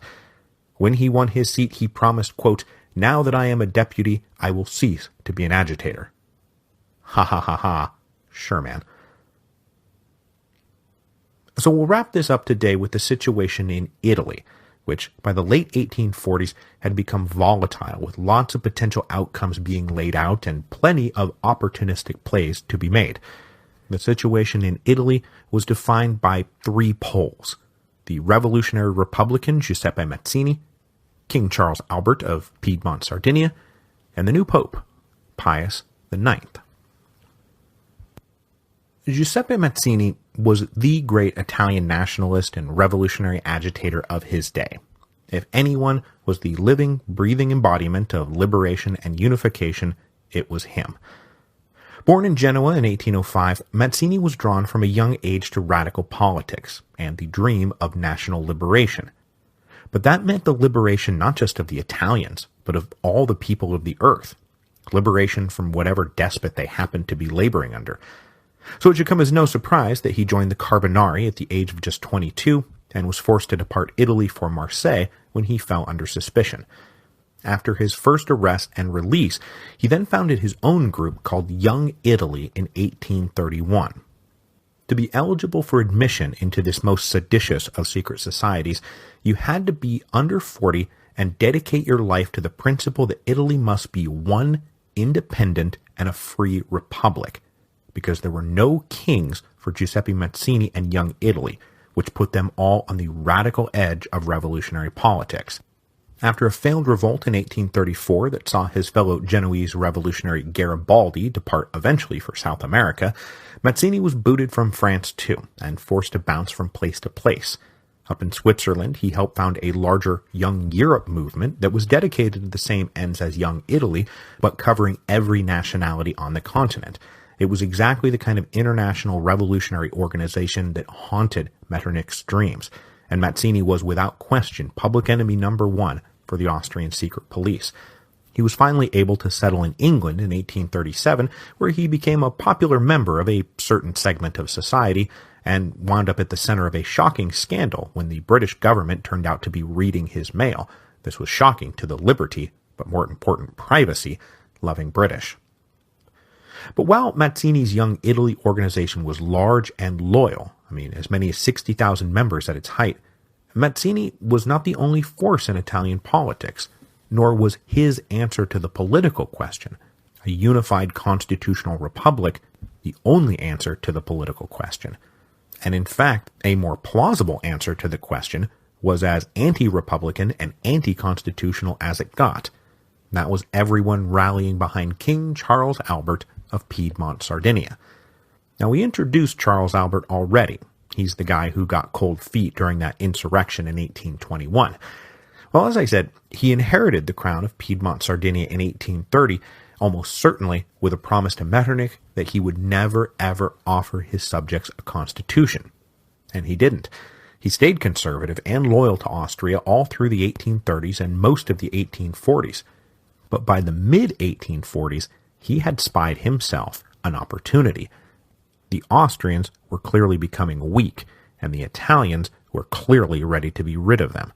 When he won his seat, he promised, quote, "Now that I am a deputy, I will cease to be an agitator." Ha ha ha ha. Sure, man. So we'll wrap this up today with the situation in Italy, which by the late 1840s had become volatile, with lots of potential outcomes being laid out and plenty of opportunistic plays to be made. The situation in Italy was defined by three poles: the revolutionary Republican Giuseppe Mazzini, King Charles Albert of Piedmont, Sardinia, and the new Pope, Pius IX. Giuseppe Mazzini was the great Italian nationalist and revolutionary agitator of his day. If anyone was the living, breathing embodiment of liberation and unification, it was him. Born in Genoa in 1805, Mazzini was drawn from a young age to radical politics and the dream of national liberation. But that meant the liberation not just of the Italians, but of all the people of the earth. Liberation from whatever despot they happened to be laboring under. So it should come as no surprise that he joined the Carbonari at the age of just 22 and was forced to depart Italy for Marseille when he fell under suspicion. After his first arrest and release, he then founded his own group called Young Italy in 1831. To be eligible for admission into this most seditious of secret societies, you had to be under 40 and dedicate your life to the principle that Italy must be one, independent, and a free republic, because there were no kings for Giuseppe Mazzini and Young Italy, which put them all on the radical edge of revolutionary politics. After a failed revolt in 1834 that saw his fellow Genoese revolutionary Garibaldi depart eventually for South America, Mazzini was booted from France too, and forced to bounce from place to place. Up in Switzerland, he helped found a larger Young Europe movement that was dedicated to the same ends as Young Italy, but covering every nationality on the continent. It was exactly the kind of international revolutionary organization that haunted Metternich's dreams, and Mazzini was without question public enemy number one for the Austrian secret police. He was finally able to settle in England in 1837, where he became a popular member of a certain segment of society, and wound up at the center of a shocking scandal when the British government turned out to be reading his mail. This was shocking to the liberty, but more important, privacy-loving British. But while Mazzini's Young Italy organization was large and loyal, as many as 60,000 members at its height, Mazzini was not the only force in Italian politics, nor was his answer to the political question, a unified constitutional republic, the only answer to the political question. And in fact, a more plausible answer to the question was as anti-republican and anti-constitutional as it got. That was everyone rallying behind King Charles Albert of Piedmont, Sardinia. Now, we introduced Charles Albert already. He's the guy who got cold feet during that insurrection in 1821. Well, as I said, he inherited the crown of Piedmont, Sardinia in 1830, almost certainly with a promise to Metternich that he would never, ever offer his subjects a constitution. And he didn't. He stayed conservative and loyal to Austria all through the 1830s and most of the 1840s. But by the mid-1840s, he had spied himself an opportunity. The Austrians were clearly becoming weak, and the Italians were clearly ready to be rid of them.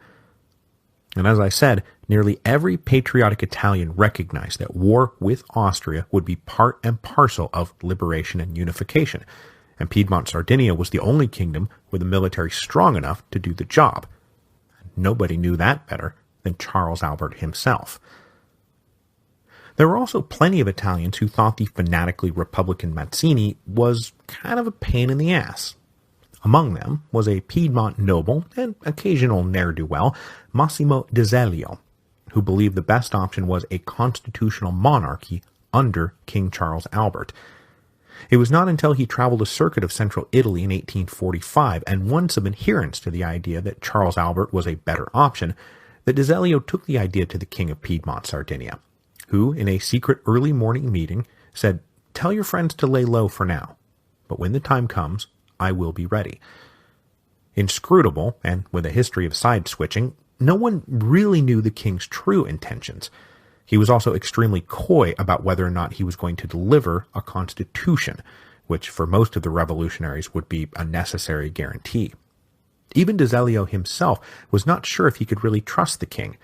And as I said, nearly every patriotic Italian recognized that war with Austria would be part and parcel of liberation and unification, and Piedmont Sardinia was the only kingdom with a military strong enough to do the job. Nobody knew that better than Charles Albert himself. There were also plenty of Italians who thought the fanatically Republican Mazzini was kind of a pain in the ass. Among them was a Piedmont noble and occasional ne'er-do-well, Massimo d'Azeglio, who believed the best option was a constitutional monarchy under King Charles Albert. It was not until he traveled a circuit of central Italy in 1845 and won some adherents to the idea that Charles Albert was a better option that d'Azeglio took the idea to the King of Piedmont, Sardinia, who, in a secret early morning meeting, said, "Tell your friends to lay low for now, but when the time comes, I will be ready." Inscrutable, and with a history of side-switching, no one really knew the king's true intentions. He was also extremely coy about whether or not he was going to deliver a constitution, which for most of the revolutionaries would be a necessary guarantee. Even d'Azeglio himself was not sure if he could really trust the king,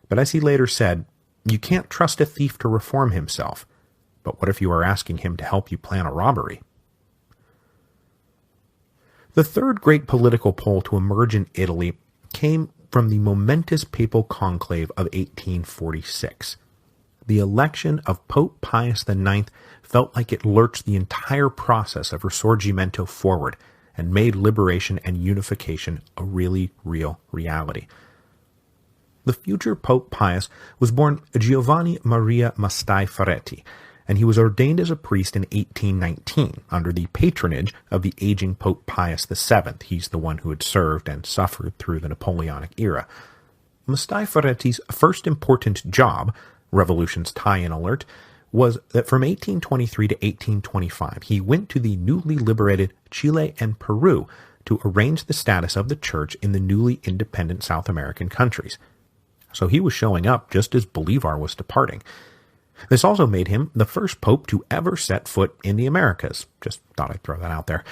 but as he later said, "You can't trust a thief to reform himself, but what if you are asking him to help you plan a robbery?" The third great political pole to emerge in Italy came from the momentous papal conclave of 1846. The election of Pope Pius IX felt like it lurched the entire process of Risorgimento forward and made liberation and unification a really real reality. The future Pope Pius was born Giovanni Maria Mastai Ferretti, and he was ordained as a priest in 1819 under the patronage of the aging Pope Pius VII. He's the one who had served and suffered through the Napoleonic era. Mastai Ferretti's first important job, Revolution's tie-in alert, was that from 1823 to 1825 he went to the newly liberated Chile and Peru to arrange the status of the church in the newly independent South American countries. So he was showing up just as Bolivar was departing. This also made him the first pope to ever set foot in the Americas. Just thought I'd throw that out there.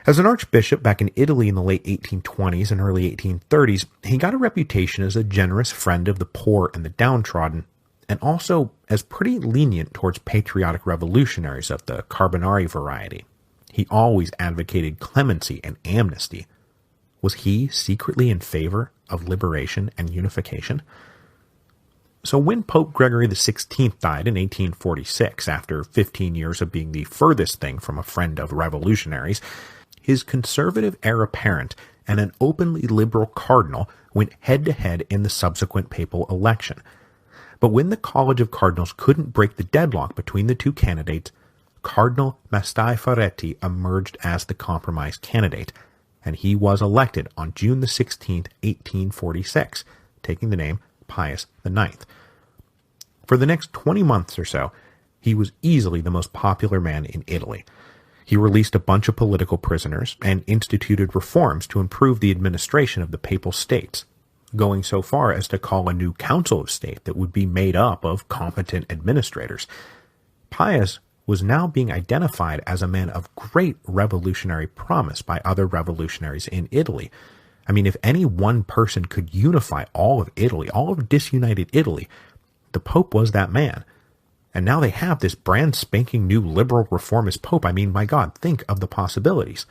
As an archbishop back in Italy in the late 1820s and early 1830s, he got a reputation as a generous friend of the poor and the downtrodden, and also as pretty lenient towards patriotic revolutionaries of the Carbonari variety. He always advocated clemency and amnesty. Was he secretly in favor of liberation and unification? So when Pope Gregory XVI died in 1846, after 15 years of being the furthest thing from a friend of revolutionaries, his conservative heir apparent and an openly liberal cardinal went head-to-head in the subsequent papal election. But when the College of Cardinals couldn't break the deadlock between the two candidates, Cardinal Mastai Ferretti emerged as the compromise candidate, and he was elected on June 16, 1846, taking the name Pius IX. For the next 20 months or so, he was easily the most popular man in Italy. He released a bunch of political prisoners and instituted reforms to improve the administration of the papal states, going so far as to call a new council of state that would be made up of competent administrators. Pius was now being identified as a man of great revolutionary promise by other revolutionaries in Italy. I mean, if any one person could unify all of Italy, all of disunited Italy, the Pope was that man. And now they have this brand spanking new liberal reformist Pope. I mean, my God, think of the possibilities.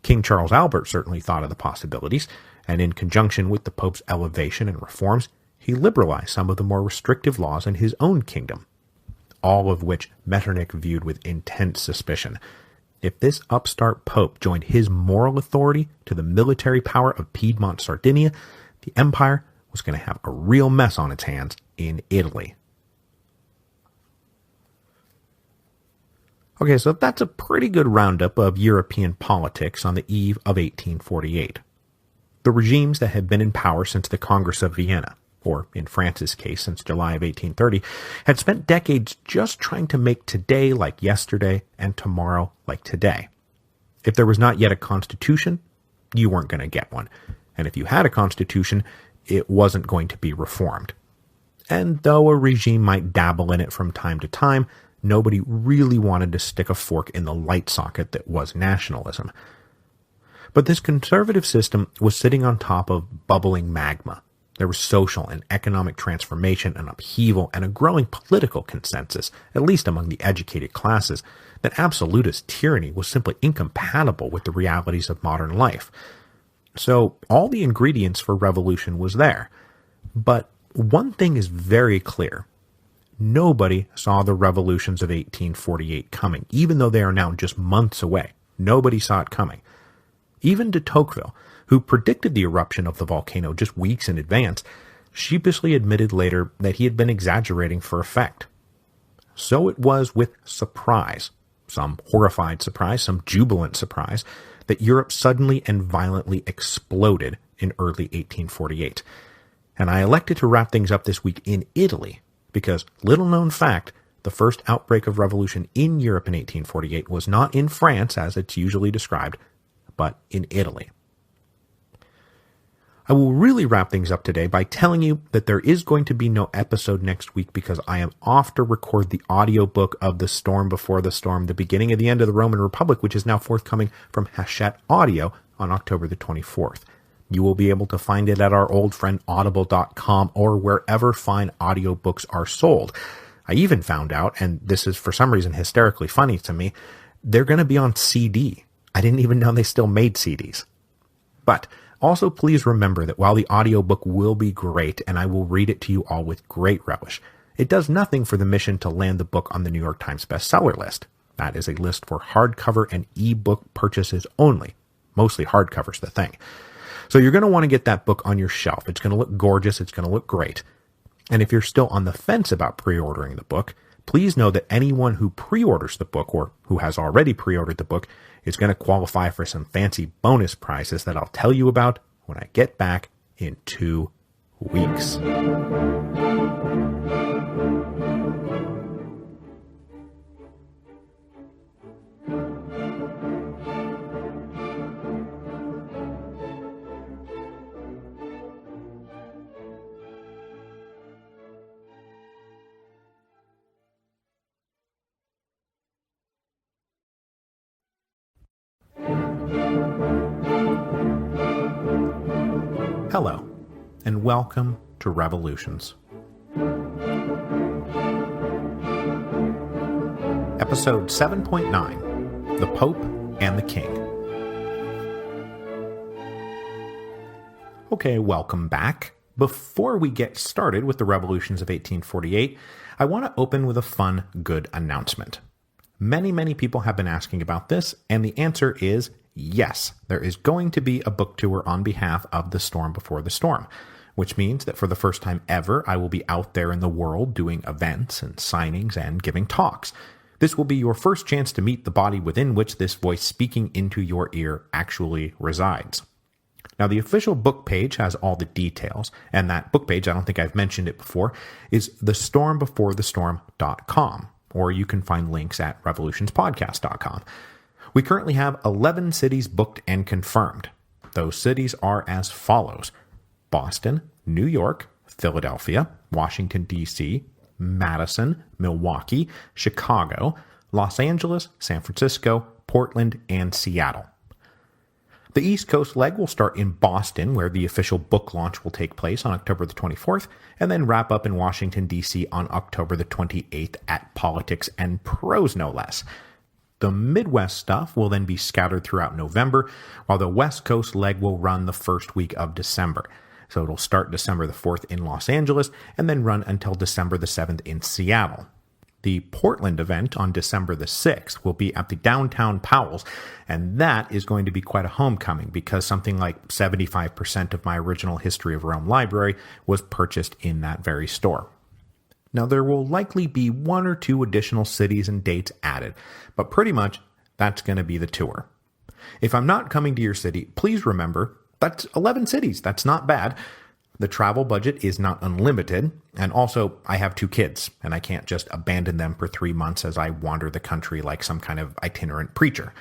King Charles Albert certainly thought of the possibilities, and in conjunction with the Pope's elevation and reforms, he liberalized some of the more restrictive laws in his own kingdom, all of which Metternich viewed with intense suspicion. If this upstart Pope joined his moral authority to the military power of Piedmont Sardinia, the empire was going to have a real mess on its hands in Italy. Okay, so that's a pretty good roundup of European politics on the eve of 1848. The regimes that had been in power since the Congress of Vienna, or in France's case since July of 1830, had spent decades just trying to make today like yesterday and tomorrow like today. If there was not yet a constitution, you weren't going to get one. And if you had a constitution, it wasn't going to be reformed. And though a regime might dabble in it from time to time, nobody really wanted to stick a fork in the light socket that was nationalism. But this conservative system was sitting on top of bubbling magma. There was social and economic transformation and upheaval and a growing political consensus, at least among the educated classes, that absolutist tyranny was simply incompatible with the realities of modern life. So all the ingredients for revolution was there. But one thing is very clear. Nobody saw the revolutions of 1848 coming, even though they are now just months away. Nobody saw it coming. Even de Tocqueville, who predicted the eruption of the volcano just weeks in advance, sheepishly admitted later that he had been exaggerating for effect. So it was with surprise, some horrified surprise, some jubilant surprise, that Europe suddenly and violently exploded in early 1848. And I elected to wrap things up this week in Italy, because, little known fact, the first outbreak of revolution in Europe in 1848 was not in France, as it's usually described, but in Italy. I will really wrap things up today by telling you that there is going to be no episode next week because I am off to record the audiobook of The Storm Before the Storm, the beginning of the end of the Roman Republic, which is now forthcoming from Hachette Audio on October the 24th. You will be able to find it at our old friend audible.com or wherever fine audiobooks are sold. I even found out, and this is for some reason hysterically funny to me, they're going to be on CD. I didn't even know they still made CDs. But also, please remember that while the audiobook will be great, and I will read it to you all with great relish, it does nothing for the mission to land the book on the New York Times bestseller list. That is a list for hardcover and ebook purchases only. Mostly hardcover's the thing. So you're going to want to get that book on your shelf. It's going to look gorgeous. It's going to look great. And if you're still on the fence about pre-ordering the book, please know that anyone who pre-orders the book or who has already pre-ordered the book is going to qualify for some fancy bonus prizes that I'll tell you about when I get back in 2 weeks. Hello, and welcome to Revolutions. Episode 7.9, The Pope and the King. Okay, welcome back. Before we get started with the revolutions of 1848, I want to open with a fun, good announcement. Many people have been asking about this, and the answer is yes, there is going to be a book tour on behalf of The Storm Before the Storm, which means that for the first time ever, I will be out there in the world doing events and signings and giving talks. This will be your first chance to meet the body within which this voice speaking into your ear actually resides. Now, the official book page has all the details, and that book page, I don't think I've mentioned it before, is thestormbeforethestorm.com, or you can find links at revolutionspodcast.com. We currently have 11 cities booked and confirmed. Those cities are as follows: Boston, New York, Philadelphia, Washington, D.C., Madison, Milwaukee, Chicago, Los Angeles, San Francisco, Portland, and Seattle. The East Coast leg will start in Boston, where the official book launch will take place on October the 24th, and then wrap up in Washington, D.C. on October the 28th at Politics and Prose, no less. The Midwest stuff will then be scattered throughout November, while the West Coast leg will run the first week of December. So it'll start December the 4th in Los Angeles, and then run until December the 7th in Seattle. The Portland event on December the 6th will be at the downtown Powell's, and that is going to be quite a homecoming because something like 75% of my original History of Rome library was purchased in that very store. Now, there will likely be 1 or 2 additional cities and dates added, but pretty much that's going to be the tour. If I'm not coming to your city, please remember that's 11 cities. That's not bad. The travel budget is not unlimited, and also I have 2 kids, and I can't just abandon them for 3 months as I wander the country like some kind of itinerant preacher.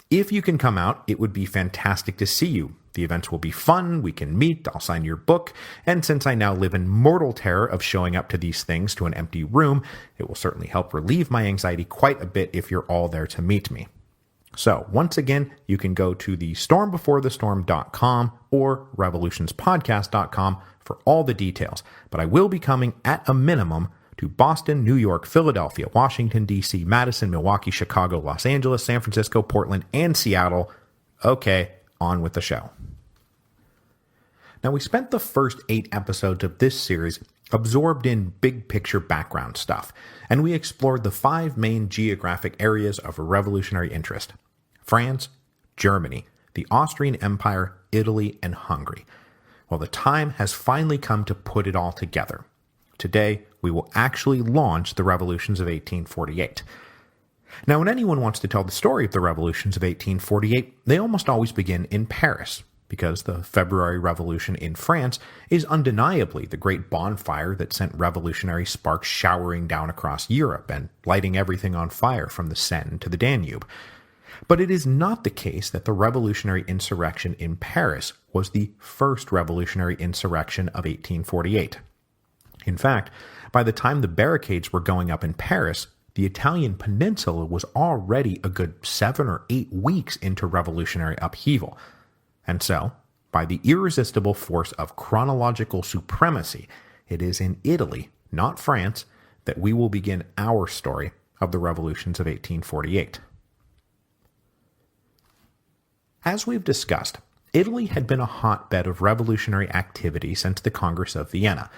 If you can come out, it would be fantastic to see you. The events will be fun, we can meet, I'll sign your book, and since I now live in mortal terror of showing up to these things to an empty room, it will certainly help relieve my anxiety quite a bit if you're all there to meet me. So, once again, you can go to the stormbeforethestorm.com or revolutionspodcast.com for all the details, but I will be coming at a minimum to Boston, New York, Philadelphia, Washington, D.C., Madison, Milwaukee, Chicago, Los Angeles, San Francisco, Portland, and Seattle. Okay, on with the show. Now, we spent the first 8 episodes of this series absorbed in big-picture background stuff, and we explored the 5 main geographic areas of revolutionary interest: France, Germany, the Austrian Empire, Italy, and Hungary. Well, the time has finally come to put it all together. Today, we will actually launch the revolutions of 1848. Now, when anyone wants to tell the story of the revolutions of 1848, they almost always begin in Paris, because the February Revolution in France is undeniably the great bonfire that sent revolutionary sparks showering down across Europe and lighting everything on fire from the Seine to the Danube. But it is not the case that the revolutionary insurrection in Paris was the first revolutionary insurrection of 1848. In fact, by the time the barricades were going up in Paris, the Italian peninsula was already a good 7 or 8 weeks into revolutionary upheaval. And so, by the irresistible force of chronological supremacy, it is in Italy, not France, that we will begin our story of the revolutions of 1848. As we've discussed, Italy had been a hotbed of revolutionary activity since the Congress of Vienna.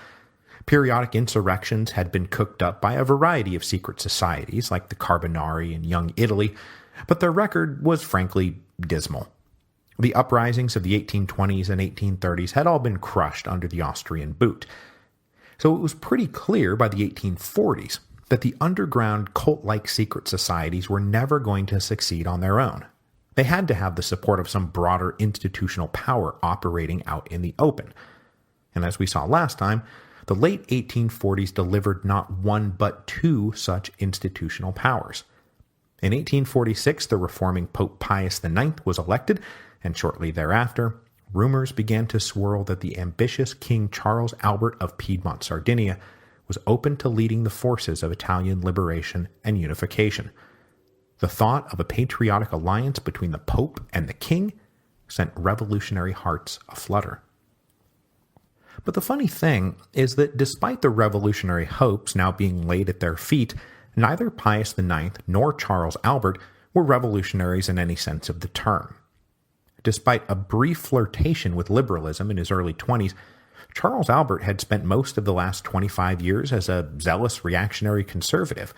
Periodic insurrections had been cooked up by a variety of secret societies like the Carbonari and Young Italy, but their record was frankly dismal. The uprisings of the 1820s and 1830s had all been crushed under the Austrian boot. So it was pretty clear by the 1840s that the underground cult-like secret societies were never going to succeed on their own. They had to have the support of some broader institutional power operating out in the open. And as we saw last time, the late 1840s delivered not one but 2 such institutional powers. In 1846, the reforming Pope Pius IX was elected, and shortly thereafter, rumors began to swirl that the ambitious King Charles Albert of Piedmont Sardinia was open to leading the forces of Italian liberation and unification. The thought of a patriotic alliance between the Pope and the King sent revolutionary hearts aflutter. But the funny thing is that despite the revolutionary hopes now being laid at their feet, neither Pius IX nor Charles Albert were revolutionaries in any sense of the term. Despite a brief flirtation with liberalism in his early 20s, Charles Albert had spent most of the last 25 years as a zealous reactionary conservative.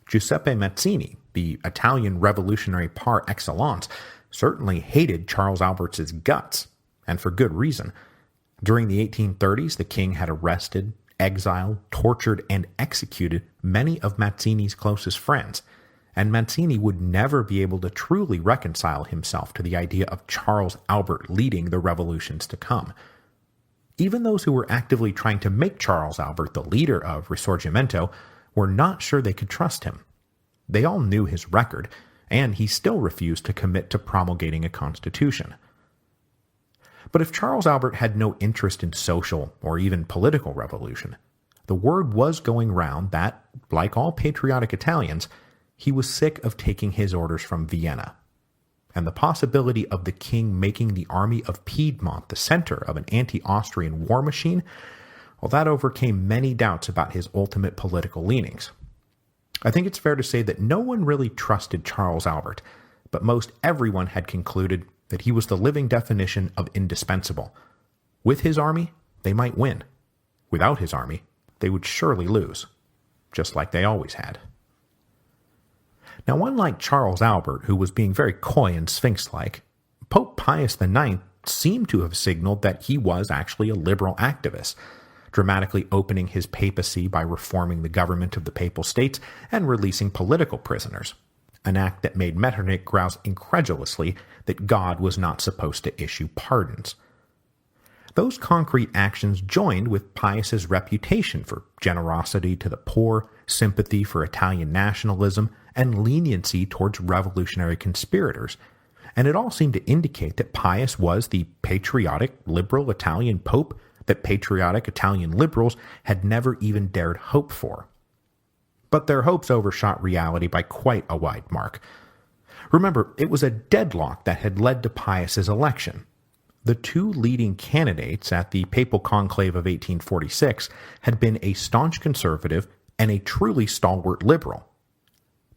Giuseppe Mazzini, the Italian revolutionary par excellence, certainly hated Charles Albert's guts, and for good reason. During the 1830s, the king had arrested, exiled, tortured, and executed many of Mazzini's closest friends, and Mazzini would never be able to truly reconcile himself to the idea of Charles Albert leading the revolutions to come. Even those who were actively trying to make Charles Albert the leader of Risorgimento were not sure they could trust him. They all knew his record, and he still refused to commit to promulgating a constitution. But if Charles Albert had no interest in social or even political revolution, the word was going round that, like all patriotic Italians, he was sick of taking his orders from Vienna. And the possibility of the king making the army of Piedmont the center of an anti-Austrian war machine, well, that overcame many doubts about his ultimate political leanings. I think it's fair to say that no one really trusted Charles Albert, but most everyone had concluded that he was the living definition of indispensable. With his army, they might win. Without his army, they would surely lose, just like they always had. Now, unlike Charles Albert, who was being very coy and sphinx-like, Pope Pius IX seemed to have signaled that he was actually a liberal activist, dramatically opening his papacy by reforming the government of the Papal States and releasing political prisoners, an act that made Metternich grouse incredulously that God was not supposed to issue pardons. Those concrete actions joined with Pius's reputation for generosity to the poor, sympathy for Italian nationalism, and leniency towards revolutionary conspirators, and it all seemed to indicate that Pius was the patriotic, liberal Italian pope that patriotic Italian liberals had never even dared hope for. But their hopes overshot reality by quite a wide mark. Remember, it was a deadlock that had led to Pius's election. The 2 leading candidates at the Papal Conclave of 1846 had been a staunch conservative and a truly stalwart liberal.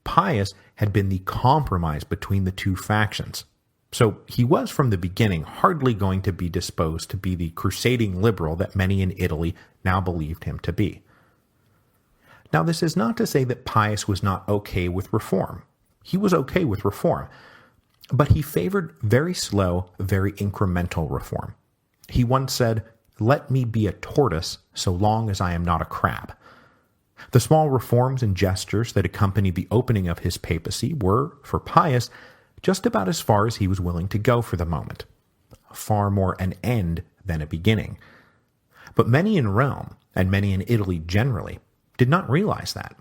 Pius had been the compromise between the 2 factions, So he was from the beginning hardly going to be disposed to be the crusading liberal that many in Italy now believed him to be. Now, this is not to say that Pius was not okay with reform. He was okay with reform, but he favored very slow, very incremental reform. He once said, "Let me be a tortoise so long as I am not a crab." The small reforms and gestures that accompanied the opening of his papacy were, for Pius, just about as far as he was willing to go for the moment. Far more an end than a beginning. But many in Rome, and many in Italy generally, did not realize that.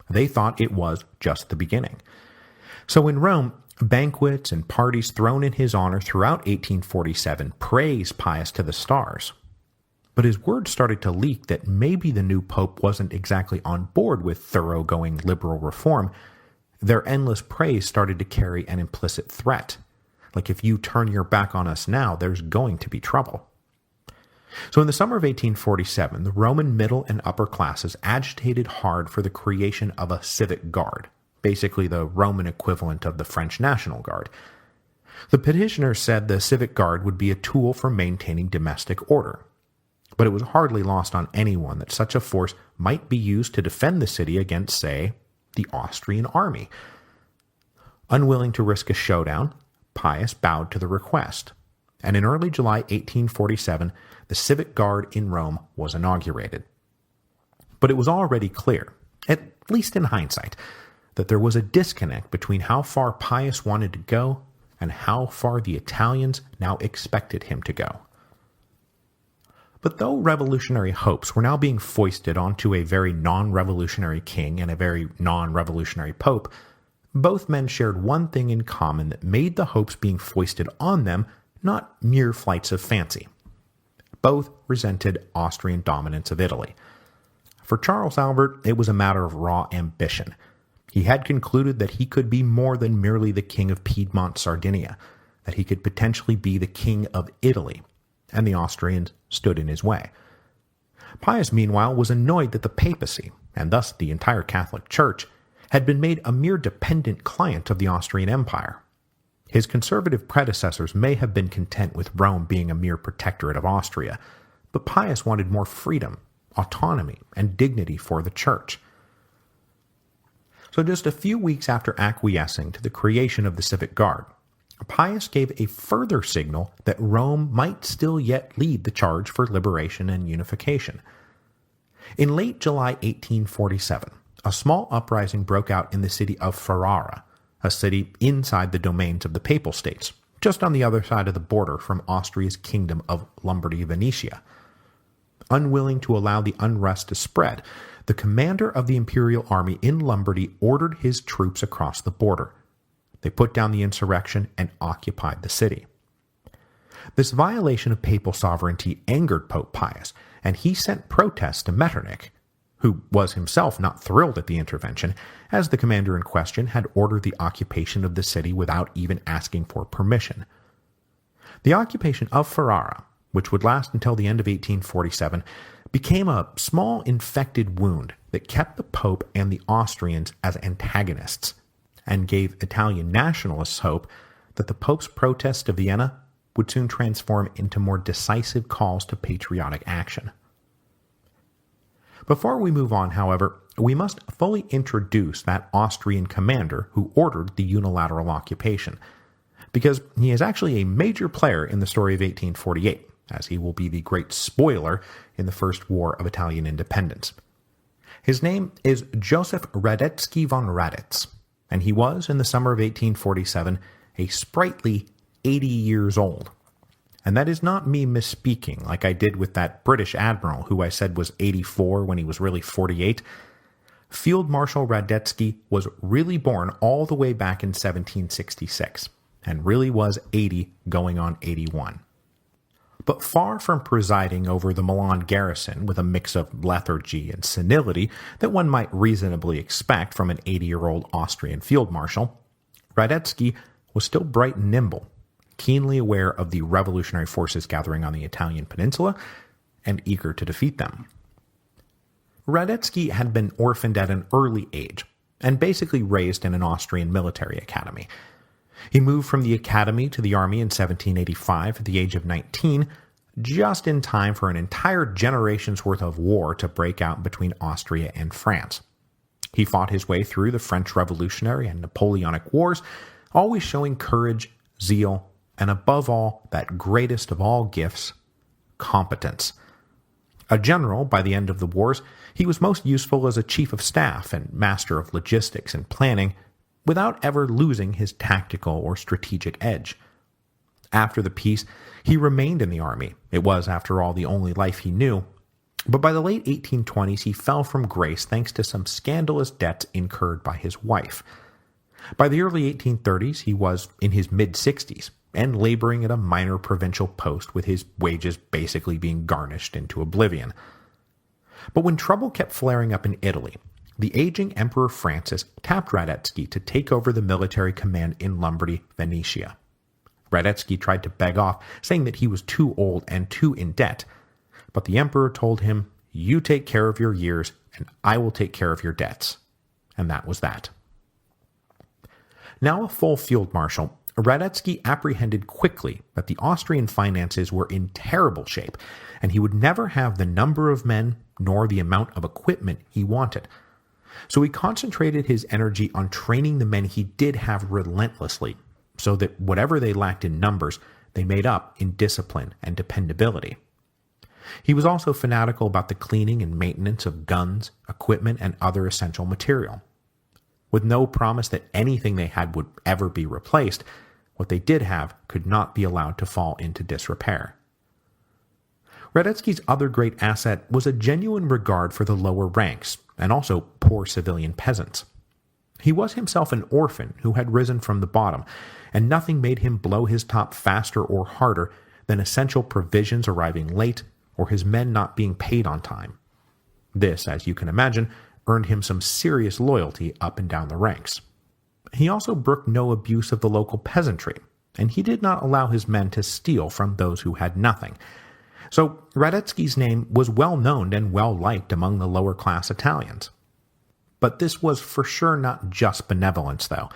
They thought it was just the beginning. So in Rome, banquets and parties thrown in his honor throughout 1847 praised Pius to the stars. But as word started to leak that maybe the new pope wasn't exactly on board with thoroughgoing liberal reform, their endless praise started to carry an implicit threat. Like, if you turn your back on us now, there's going to be trouble. So in the summer of 1847, the Roman middle and upper classes agitated hard for the creation of a civic guard, basically the Roman equivalent of the French National Guard. The petitioners said the civic guard would be a tool for maintaining domestic order. But it was hardly lost on anyone that such a force might be used to defend the city against, say, the Austrian army. Unwilling to risk a showdown, Pius bowed to the request, and in early July 1847, the civic guard in Rome was inaugurated. But it was already clear, at least in hindsight, that there was a disconnect between how far Pius wanted to go and how far the Italians now expected him to go. But though revolutionary hopes were now being foisted onto a very non-revolutionary king and a very non-revolutionary pope, both men shared one thing in common that made the hopes being foisted on them not mere flights of fancy. Both resented Austrian dominance of Italy. For Charles Albert, it was a matter of raw ambition. He had concluded that he could be more than merely the king of Piedmont Sardinia, that he could potentially be the king of Italy, and the Austrians stood in his way. Pius, meanwhile, was annoyed that the papacy, and thus the entire Catholic Church, had been made a mere dependent client of the Austrian Empire. His conservative predecessors may have been content with Rome being a mere protectorate of Austria, but Pius wanted more freedom, autonomy, and dignity for the Church. So just a few weeks after acquiescing to the creation of the Civic Guard, Pius gave a further signal that Rome might still yet lead the charge for liberation and unification. In late July 1847, a small uprising broke out in the city of Ferrara, a city inside the domains of the Papal States, just on the other side of the border from Austria's kingdom of Lombardy-Venetia. Unwilling to allow the unrest to spread, the commander of the imperial army in Lombardy ordered his troops across the border. They put down the insurrection and occupied the city. This violation of papal sovereignty angered Pope Pius, and he sent protests to Metternich, who was himself not thrilled at the intervention, as the commander in question had ordered the occupation of the city without even asking for permission. The occupation of Ferrara, which would last until the end of 1847, became a small infected wound that kept the Pope and the Austrians as antagonists, and gave Italian nationalists hope that the Pope's protest to Vienna would soon transform into more decisive calls to patriotic action. Before we move on, however, we must fully introduce that Austrian commander who ordered the unilateral occupation, because he is actually a major player in the story of 1848, as he will be the great spoiler in the First War of Italian Independence. His name is Joseph Radetzky von Radetz, and he was, in the summer of 1847, a sprightly 80 years old. And that is not me misspeaking like I did with that British admiral who I said was 84 when he was really 48. Field Marshal Radetzky was really born all the way back in 1766, and really was 80 going on 81. But far from presiding over the Milan garrison with a mix of lethargy and senility that one might reasonably expect from an 80-year-old Austrian field marshal, Radetzky was still bright and nimble, keenly aware of the revolutionary forces gathering on the Italian peninsula, and eager to defeat them. Radetzky had been orphaned at an early age, and basically raised in an Austrian military academy. He moved from the academy to the army in 1785 at the age of 19, just in time for an entire generation's worth of war to break out between Austria and France. He fought his way through the French Revolutionary and Napoleonic Wars, always showing courage, zeal, and above all, that greatest of all gifts, competence. A general by the end of the wars, he was most useful as a chief of staff and master of logistics and planning, without ever losing his tactical or strategic edge. After the peace, he remained in the army. It was, after all, the only life he knew. But by the late 1820s, he fell from grace thanks to some scandalous debts incurred by his wife. By the early 1830s, he was in his mid-60s and laboring at a minor provincial post with his wages basically being garnished into oblivion. But when trouble kept flaring up in Italy, the aging Emperor Francis tapped Radetzky to take over the military command in Lombardy, Venetia. Radetzky tried to beg off, saying that he was too old and too in debt, but the emperor told him, "You take care of your years, and I will take care of your debts." And that was that. Now a full field marshal, Radetzky apprehended quickly that the Austrian finances were in terrible shape, and he would never have the number of men nor the amount of equipment he wanted. So he concentrated his energy on training the men he did have relentlessly, so that whatever they lacked in numbers, they made up in discipline and dependability. He was also fanatical about the cleaning and maintenance of guns, equipment, and other essential material. With no promise that anything they had would ever be replaced, what they did have could not be allowed to fall into disrepair. Radetzky's other great asset was a genuine regard for the lower ranks, and also poor civilian peasants. He was himself an orphan who had risen from the bottom, and nothing made him blow his top faster or harder than essential provisions arriving late or his men not being paid on time. This, as you can imagine, earned him some serious loyalty up and down the ranks. He also brooked no abuse of the local peasantry, and he did not allow his men to steal from those who had nothing. So Radetzky's name was well known and well liked among the lower class Italians. But this was for sure not just benevolence, though.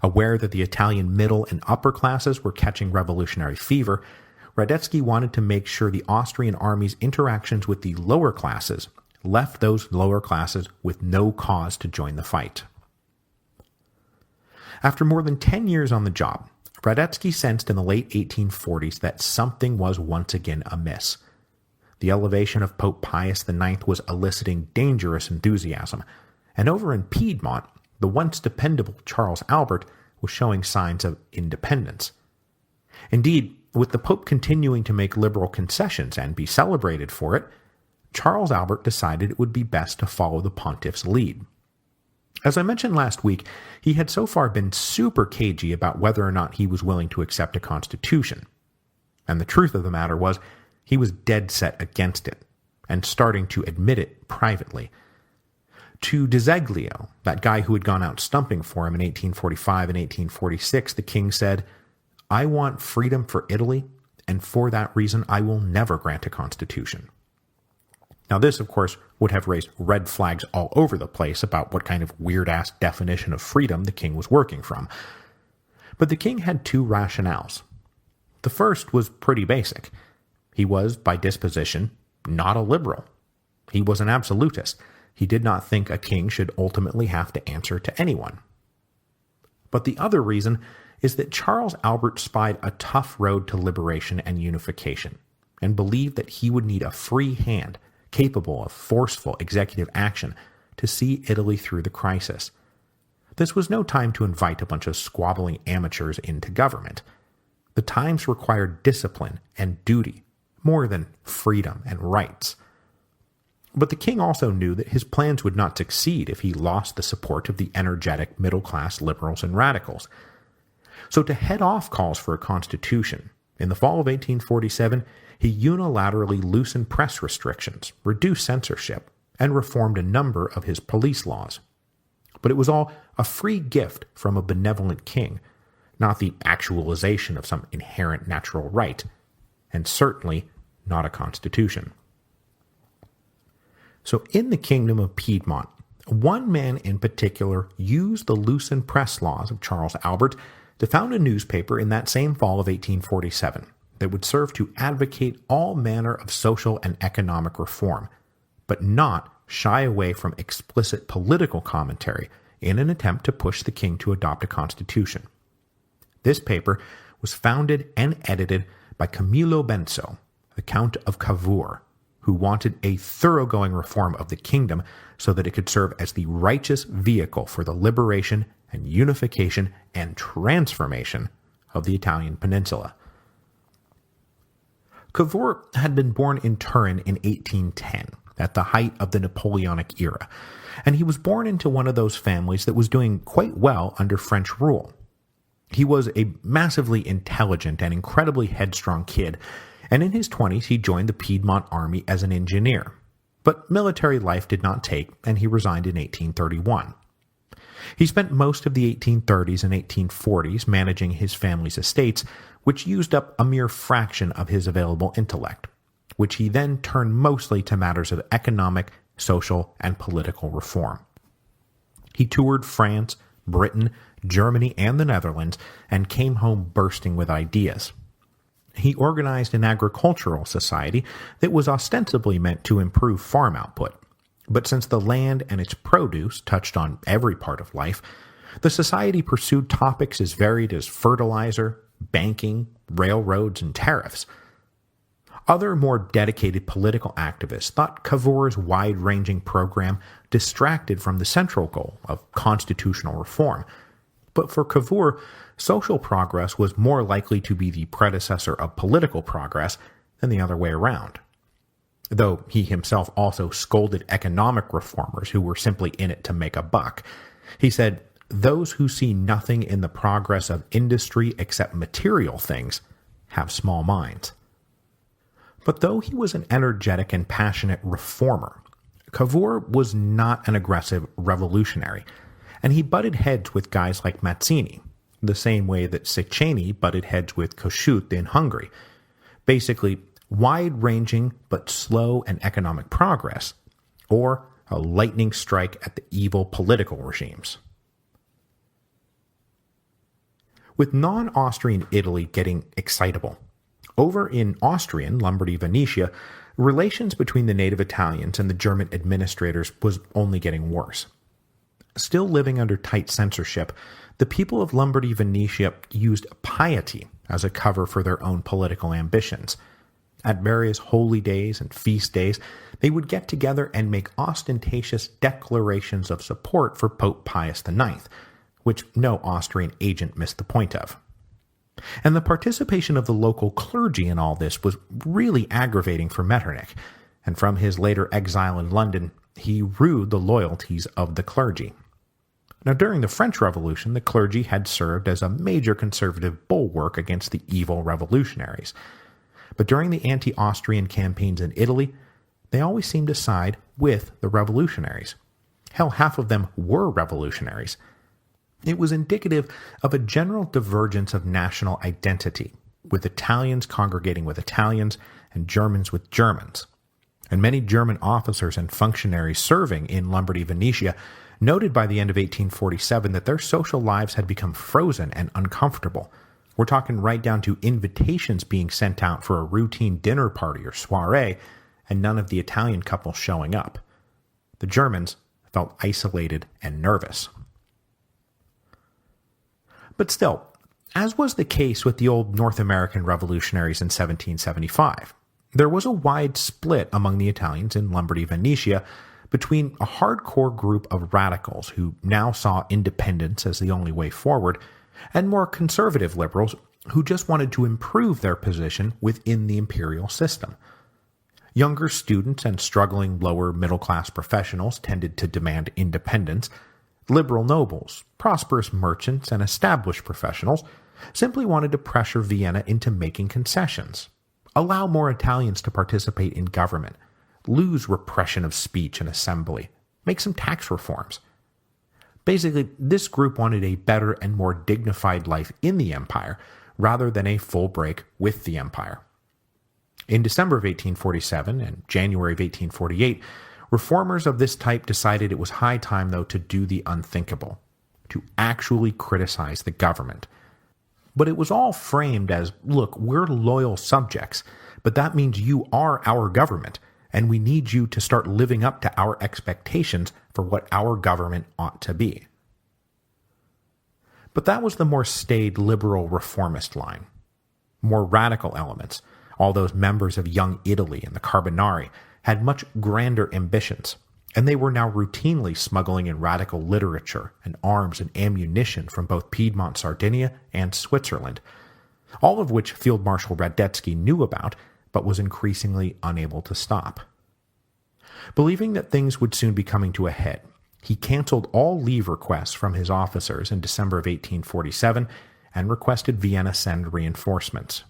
Aware that the Italian middle and upper classes were catching revolutionary fever, Radetzky wanted to make sure the Austrian army's interactions with the lower classes left those lower classes with no cause to join the fight. After more than 10 years on the job, Radetzky sensed in the late 1840s that something was once again amiss. The elevation of Pope Pius IX was eliciting dangerous enthusiasm, and over in Piedmont, the once dependable Charles Albert was showing signs of independence. Indeed, with the Pope continuing to make liberal concessions and be celebrated for it, Charles Albert decided it would be best to follow the pontiff's lead. As I mentioned last week, he had so far been super cagey about whether or not he was willing to accept a constitution. And the truth of the matter was, he was dead set against it, and starting to admit it privately. To Desaguliers, that guy who had gone out stumping for him in 1845 and 1846, the king said, "I want freedom for Italy, and for that reason I will never grant a constitution." Now this, of course, would have raised red flags all over the place about what kind of weird-ass definition of freedom the king was working from. But the king had two rationales. The first was pretty basic. He was, by disposition, not a liberal. He was an absolutist. He did not think a king should ultimately have to answer to anyone. But the other reason is that Charles Albert spied a tough road to liberation and unification, and believed that he would need a free hand, capable of forceful executive action, to see Italy through the crisis. This was no time to invite a bunch of squabbling amateurs into government. The times required discipline and duty, more than freedom and rights. But the king also knew that his plans would not succeed if he lost the support of the energetic middle-class liberals and radicals. So to head off calls for a constitution, in the fall of 1847, he unilaterally loosened press restrictions, reduced censorship, and reformed a number of his police laws. But it was all a free gift from a benevolent king, not the actualization of some inherent natural right, and certainly not a constitution. So in the kingdom of Piedmont, one man in particular used the loosened press laws of Charles Albert to found a newspaper in that same fall of 1847 that would serve to advocate all manner of social and economic reform, but not shy away from explicit political commentary in an attempt to push the king to adopt a constitution. This paper was founded and edited by Camillo Benso, the Count of Cavour, who wanted a thoroughgoing reform of the kingdom so that it could serve as the righteous vehicle for the liberation and unification and transformation of the Italian peninsula. Cavour had been born in Turin in 1810, at the height of the Napoleonic era, and he was born into one of those families that was doing quite well under French rule. He was a massively intelligent and incredibly headstrong kid, and in his 20s he joined the Piedmont Army as an engineer. But military life did not take, and he resigned in 1831. He spent most of the 1830s and 1840s managing his family's estates, which used up a mere fraction of his available intellect, which he then turned mostly to matters of economic, social, and political reform. He toured France, Britain, Germany, and the Netherlands, and came home bursting with ideas. He organized an agricultural society that was ostensibly meant to improve farm output, but since the land and its produce touched on every part of life, the society pursued topics as varied as fertilizer, banking, railroads, and tariffs. Other more dedicated political activists thought Cavour's wide-ranging program distracted from the central goal of constitutional reform. But for Cavour, social progress was more likely to be the predecessor of political progress than the other way around. Though he himself also scolded economic reformers who were simply in it to make a buck. He said, "Those who see nothing in the progress of industry except material things have small minds." But though he was an energetic and passionate reformer, Cavour was not an aggressive revolutionary, and he butted heads with guys like Mazzini, the same way that Széchenyi butted heads with Kossuth in Hungary. Basically, wide-ranging but slow and economic progress, or a lightning strike at the evil political regimes. With non-Austrian Italy getting excitable, over in Austrian Lombardy Venetia, relations between the native Italians and the German administrators was only getting worse. Still living under tight censorship, the people of Lombardy Venetia used piety as a cover for their own political ambitions. At various holy days and feast days, they would get together and make ostentatious declarations of support for Pope Pius IX, which no Austrian agent missed the point of. And the participation of the local clergy in all this was really aggravating for Metternich, and from his later exile in London, he rued the loyalties of the clergy. Now, during the French Revolution, the clergy had served as a major conservative bulwark against the evil revolutionaries. But during the anti-Austrian campaigns in Italy, they always seemed to side with the revolutionaries. Hell, half of them were revolutionaries. It was indicative of a general divergence of national identity, with Italians congregating with Italians and Germans with Germans. And many German officers and functionaries serving in Lombardy Venetia noted by the end of 1847 that their social lives had become frozen and uncomfortable. We're talking right down to invitations being sent out for a routine dinner party or soiree, and none of the Italian couples showing up. The Germans felt isolated and nervous. But still, as was the case with the old North American revolutionaries in 1775, there was a wide split among the Italians in Lombardy Venetia between a hardcore group of radicals who now saw independence as the only way forward, and more conservative liberals who just wanted to improve their position within the imperial system. Younger students and struggling lower middle-class professionals tended to demand independence. Liberal nobles, prosperous merchants, and established professionals simply wanted to pressure Vienna into making concessions, allow more Italians to participate in government, lose repression of speech and assembly, make some tax reforms. Basically, this group wanted a better and more dignified life in the empire, rather than a full break with the empire. In December of 1847 and January of 1848, reformers of this type decided it was high time, though, to do the unthinkable, to actually criticize the government. But it was all framed as, look, we're loyal subjects, but that means you are our government, and we need you to start living up to our expectations for what our government ought to be. But that was the more staid liberal reformist line. More radical elements, all those members of Young Italy and the Carbonari, had much grander ambitions, and they were now routinely smuggling in radical literature and arms and ammunition from both Piedmont, Sardinia, and Switzerland, all of which Field Marshal Radetzky knew about, but was increasingly unable to stop. Believing that things would soon be coming to a head, he canceled all leave requests from his officers in December of 1847 and requested Vienna send reinforcements.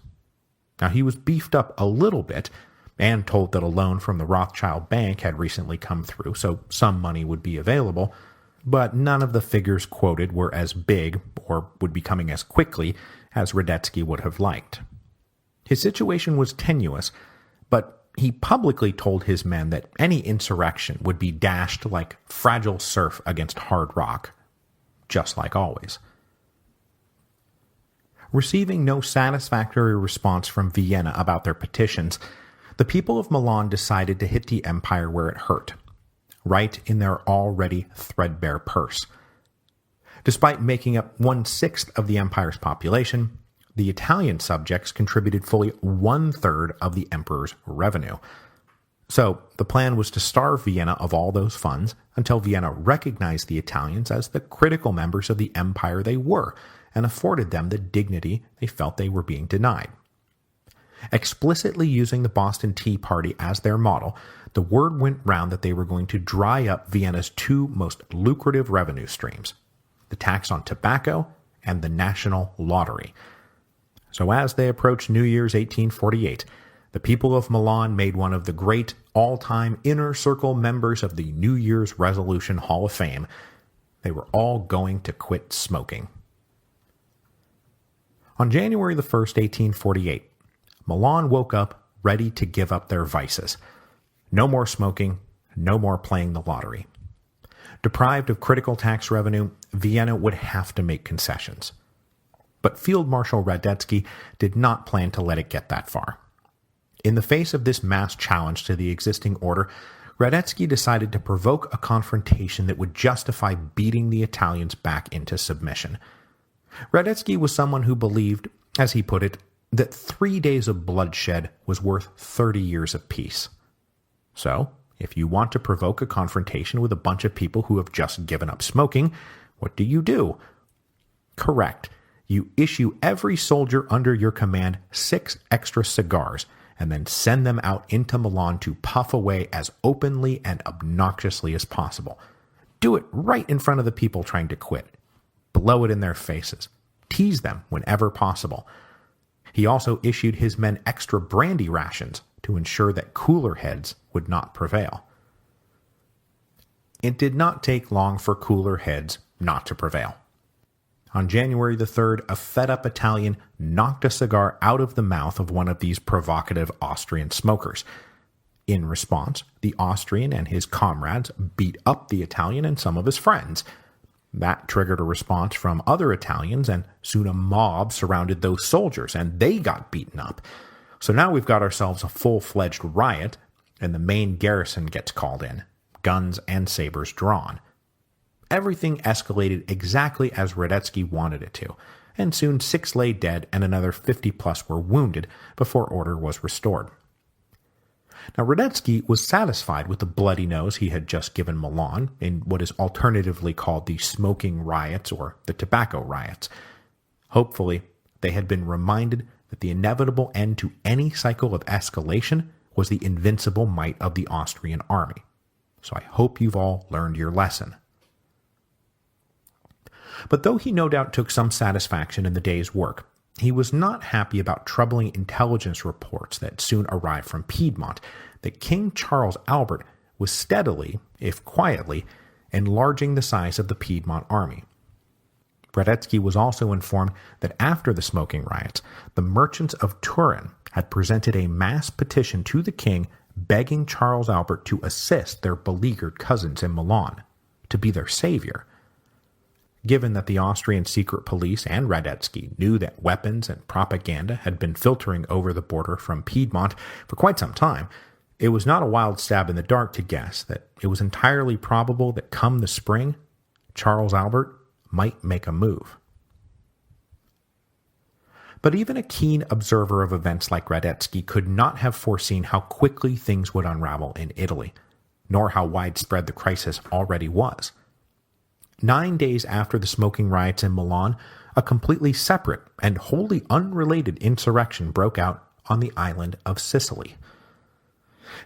Now, he was beefed up a little bit and told that a loan from the Rothschild Bank had recently come through, so some money would be available, but none of the figures quoted were as big or would be coming as quickly as Radetzky would have liked. His situation was tenuous, but he publicly told his men that any insurrection would be dashed like fragile surf against hard rock, just like always. Receiving no satisfactory response from Vienna about their petitions, the people of Milan decided to hit the empire where it hurt, right in their already threadbare purse. Despite making up 1/6 of the empire's population, the Italian subjects contributed fully 1/3 of the emperor's revenue. So the plan was to starve Vienna of all those funds until Vienna recognized the Italians as the critical members of the empire they were and afforded them the dignity they felt they were being denied. Explicitly using the Boston Tea Party as their model, the word went round that they were going to dry up Vienna's two most lucrative revenue streams, the tax on tobacco and the national lottery. So as they approached New Year's 1848, the people of Milan made one of the great all-time inner circle members of the New Year's Resolution Hall of Fame. They were all going to quit smoking. On January the 1st, 1848, Milan woke up ready to give up their vices. No more smoking, no more playing the lottery. Deprived of critical tax revenue, Vienna would have to make concessions. But Field Marshal Radetzky did not plan to let it get that far. In the face of this mass challenge to the existing order, Radetzky decided to provoke a confrontation that would justify beating the Italians back into submission. Radetzky was someone who believed, as he put it, that 3 days of bloodshed was worth 30 years of peace. So, if you want to provoke a confrontation with a bunch of people who have just given up smoking, what do? Correct. You issue every soldier under your command 6 extra cigars, and then send them out into Milan to puff away as openly and obnoxiously as possible. Do it right in front of the people trying to quit. Blow it in their faces. Tease them whenever possible. He also issued his men extra brandy rations to ensure that cooler heads would not prevail. It did not take long for cooler heads not to prevail. On January the 3rd, a fed-up Italian knocked a cigar out of the mouth of one of these provocative Austrian smokers. In response, the Austrian and his comrades beat up the Italian and some of his friends. That triggered a response from other Italians, and soon a mob surrounded those soldiers, and they got beaten up. So now we've got ourselves a full-fledged riot, and the main garrison gets called in, guns and sabers drawn. Everything escalated exactly as Radetzky wanted it to, and soon 6 lay dead and another 50+ were wounded before order was restored. Now, Radetzky was satisfied with the bloody nose he had just given Milan in what is alternatively called the smoking riots or the tobacco riots. Hopefully, they had been reminded that the inevitable end to any cycle of escalation was the invincible might of the Austrian army. So I hope you've all learned your lesson. But though he no doubt took some satisfaction in the day's work, he was not happy about troubling intelligence reports that soon arrived from Piedmont that King Charles Albert was steadily, if quietly, enlarging the size of the Piedmont army. Radetzky was also informed that after the smoking riots, the merchants of Turin had presented a mass petition to the king begging Charles Albert to assist their beleaguered cousins in Milan, to be their savior. given that the Austrian secret police and Radetzky knew that weapons and propaganda had been filtering over the border from Piedmont for quite some time, it was not a wild stab in the dark to guess that it was entirely probable that come the spring, Charles Albert might make a move. But even a keen observer of events like Radetzky could not have foreseen how quickly things would unravel in Italy, nor how widespread the crisis already was. 9 days after the smoking riots in Milan, a completely separate and wholly unrelated insurrection broke out on the island of Sicily.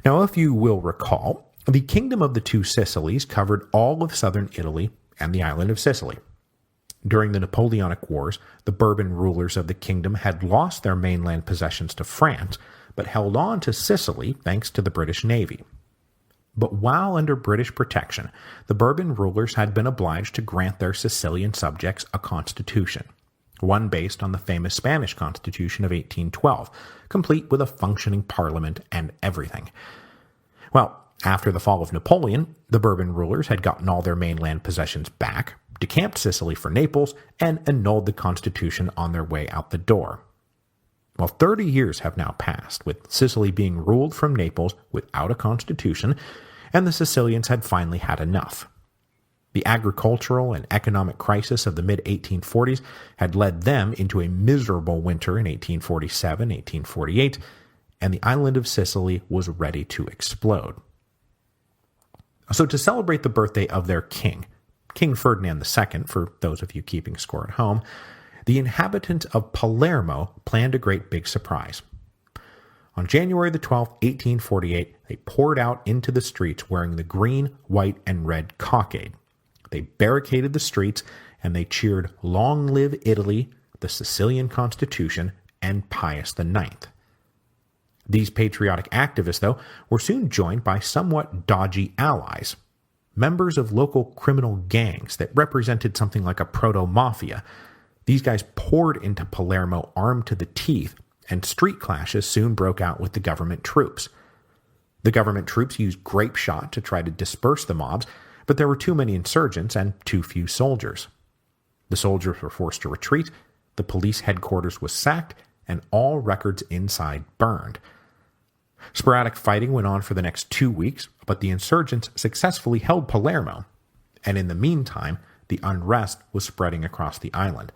Now, if you will recall, the Kingdom of the Two Sicilies covered all of southern Italy and the island of Sicily. During the Napoleonic Wars, the Bourbon rulers of the kingdom had lost their mainland possessions to France, but held on to Sicily thanks to the British Navy. But while under British protection, the Bourbon rulers had been obliged to grant their Sicilian subjects a constitution, one based on the famous Spanish Constitution of 1812, complete with a functioning parliament and everything. Well, after the fall of Napoleon, the Bourbon rulers had gotten all their mainland possessions back, decamped Sicily for Naples, and annulled the constitution on their way out the door. Well, 30 years have now passed, with Sicily being ruled from Naples without a constitution, and the Sicilians had finally had enough. The agricultural and economic crisis of the mid-1840s had led them into a miserable winter in 1847-1848, and the island of Sicily was ready to explode. So to celebrate the birthday of their king, King Ferdinand II, for those of you keeping score at home, the inhabitants of Palermo planned a great big surprise. On January the 12th, 1848, they poured out into the streets wearing the green, white, and red cockade. They barricaded the streets, and they cheered "Long live Italy, the Sicilian Constitution, and Pius IX." These patriotic activists, though, were soon joined by somewhat dodgy allies, members of local criminal gangs that represented something like a proto-mafia. These guys poured into Palermo armed to the teeth, and street clashes soon broke out with the government troops. The government troops used grape shot to try to disperse the mobs, but there were too many insurgents and too few soldiers. The soldiers were forced to retreat, the police headquarters was sacked, and all records inside burned. Sporadic fighting went on for the next 2 weeks, but the insurgents successfully held Palermo, and in the meantime, the unrest was spreading across the island.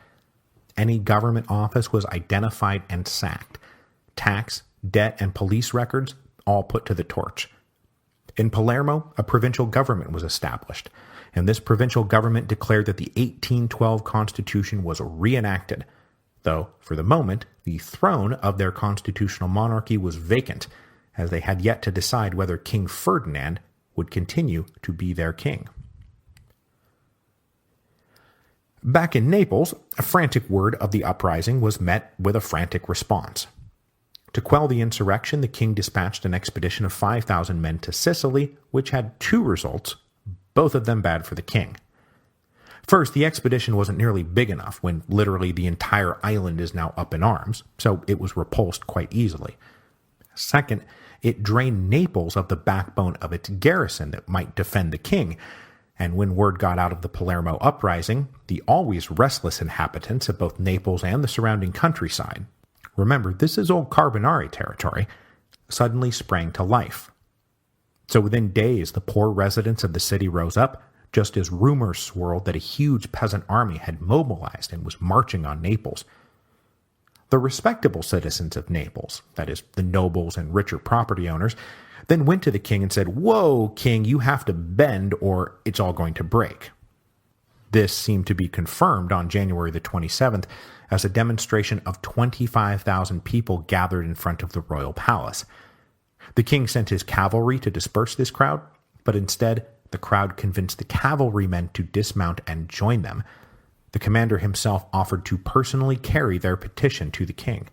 Any government office was identified and sacked. Tax, debt, and police records all put to the torch. In Palermo, a provincial government was established, and this provincial government declared that the 1812 Constitution was reenacted, though, for the moment, the throne of their constitutional monarchy was vacant, as they had yet to decide whether King Ferdinand would continue to be their king. Back in Naples, a frantic word of the uprising was met with a frantic response. To quell the insurrection, the king dispatched an expedition of 5,000 men to Sicily, which had 2 results, both of them bad for the king. First, the expedition wasn't nearly big enough when literally the entire island is now up in arms, so it was repulsed quite easily. Second, it drained Naples of the backbone of its garrison that might defend the king, and when word got out of the Palermo uprising, the always restless inhabitants of both Naples and the surrounding countryside, remember this is old Carbonari territory, suddenly sprang to life. So within days, the poor residents of the city rose up, just as rumors swirled that a huge peasant army had mobilized and was marching on Naples. The respectable citizens of Naples, that is, the nobles and richer property owners, then went to the king and said, "Whoa, king, you have to bend or it's all going to break." This seemed to be confirmed on January the 27th as a demonstration of 25,000 people gathered in front of the royal palace. The king sent his cavalry to disperse this crowd, but instead the crowd convinced the cavalrymen to dismount and join them. The commander himself offered to personally carry their petition to the king.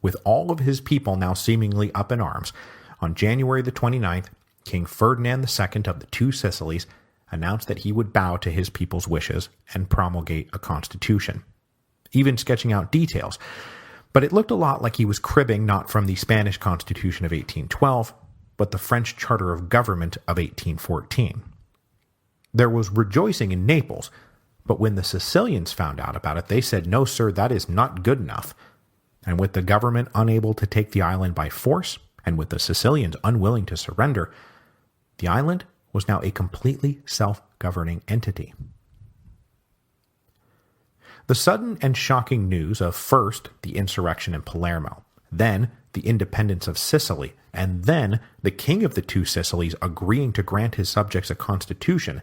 With all of his people now seemingly up in arms, on January the 29th, King Ferdinand II of the Two Sicilies announced that he would bow to his people's wishes and promulgate a constitution, even sketching out details. But it looked a lot like he was cribbing not from the Spanish Constitution of 1812, but the French Charter of Government of 1814. There was rejoicing in Naples, But when the Sicilians found out about it, they said, "No, sir, that is not good enough." And with the government unable to take the island by force, and with the Sicilians unwilling to surrender, the island was now a completely self-governing entity. The sudden and shocking news of first the insurrection in Palermo, then the independence of Sicily, and then the king of the two Sicilies agreeing to grant his subjects a constitution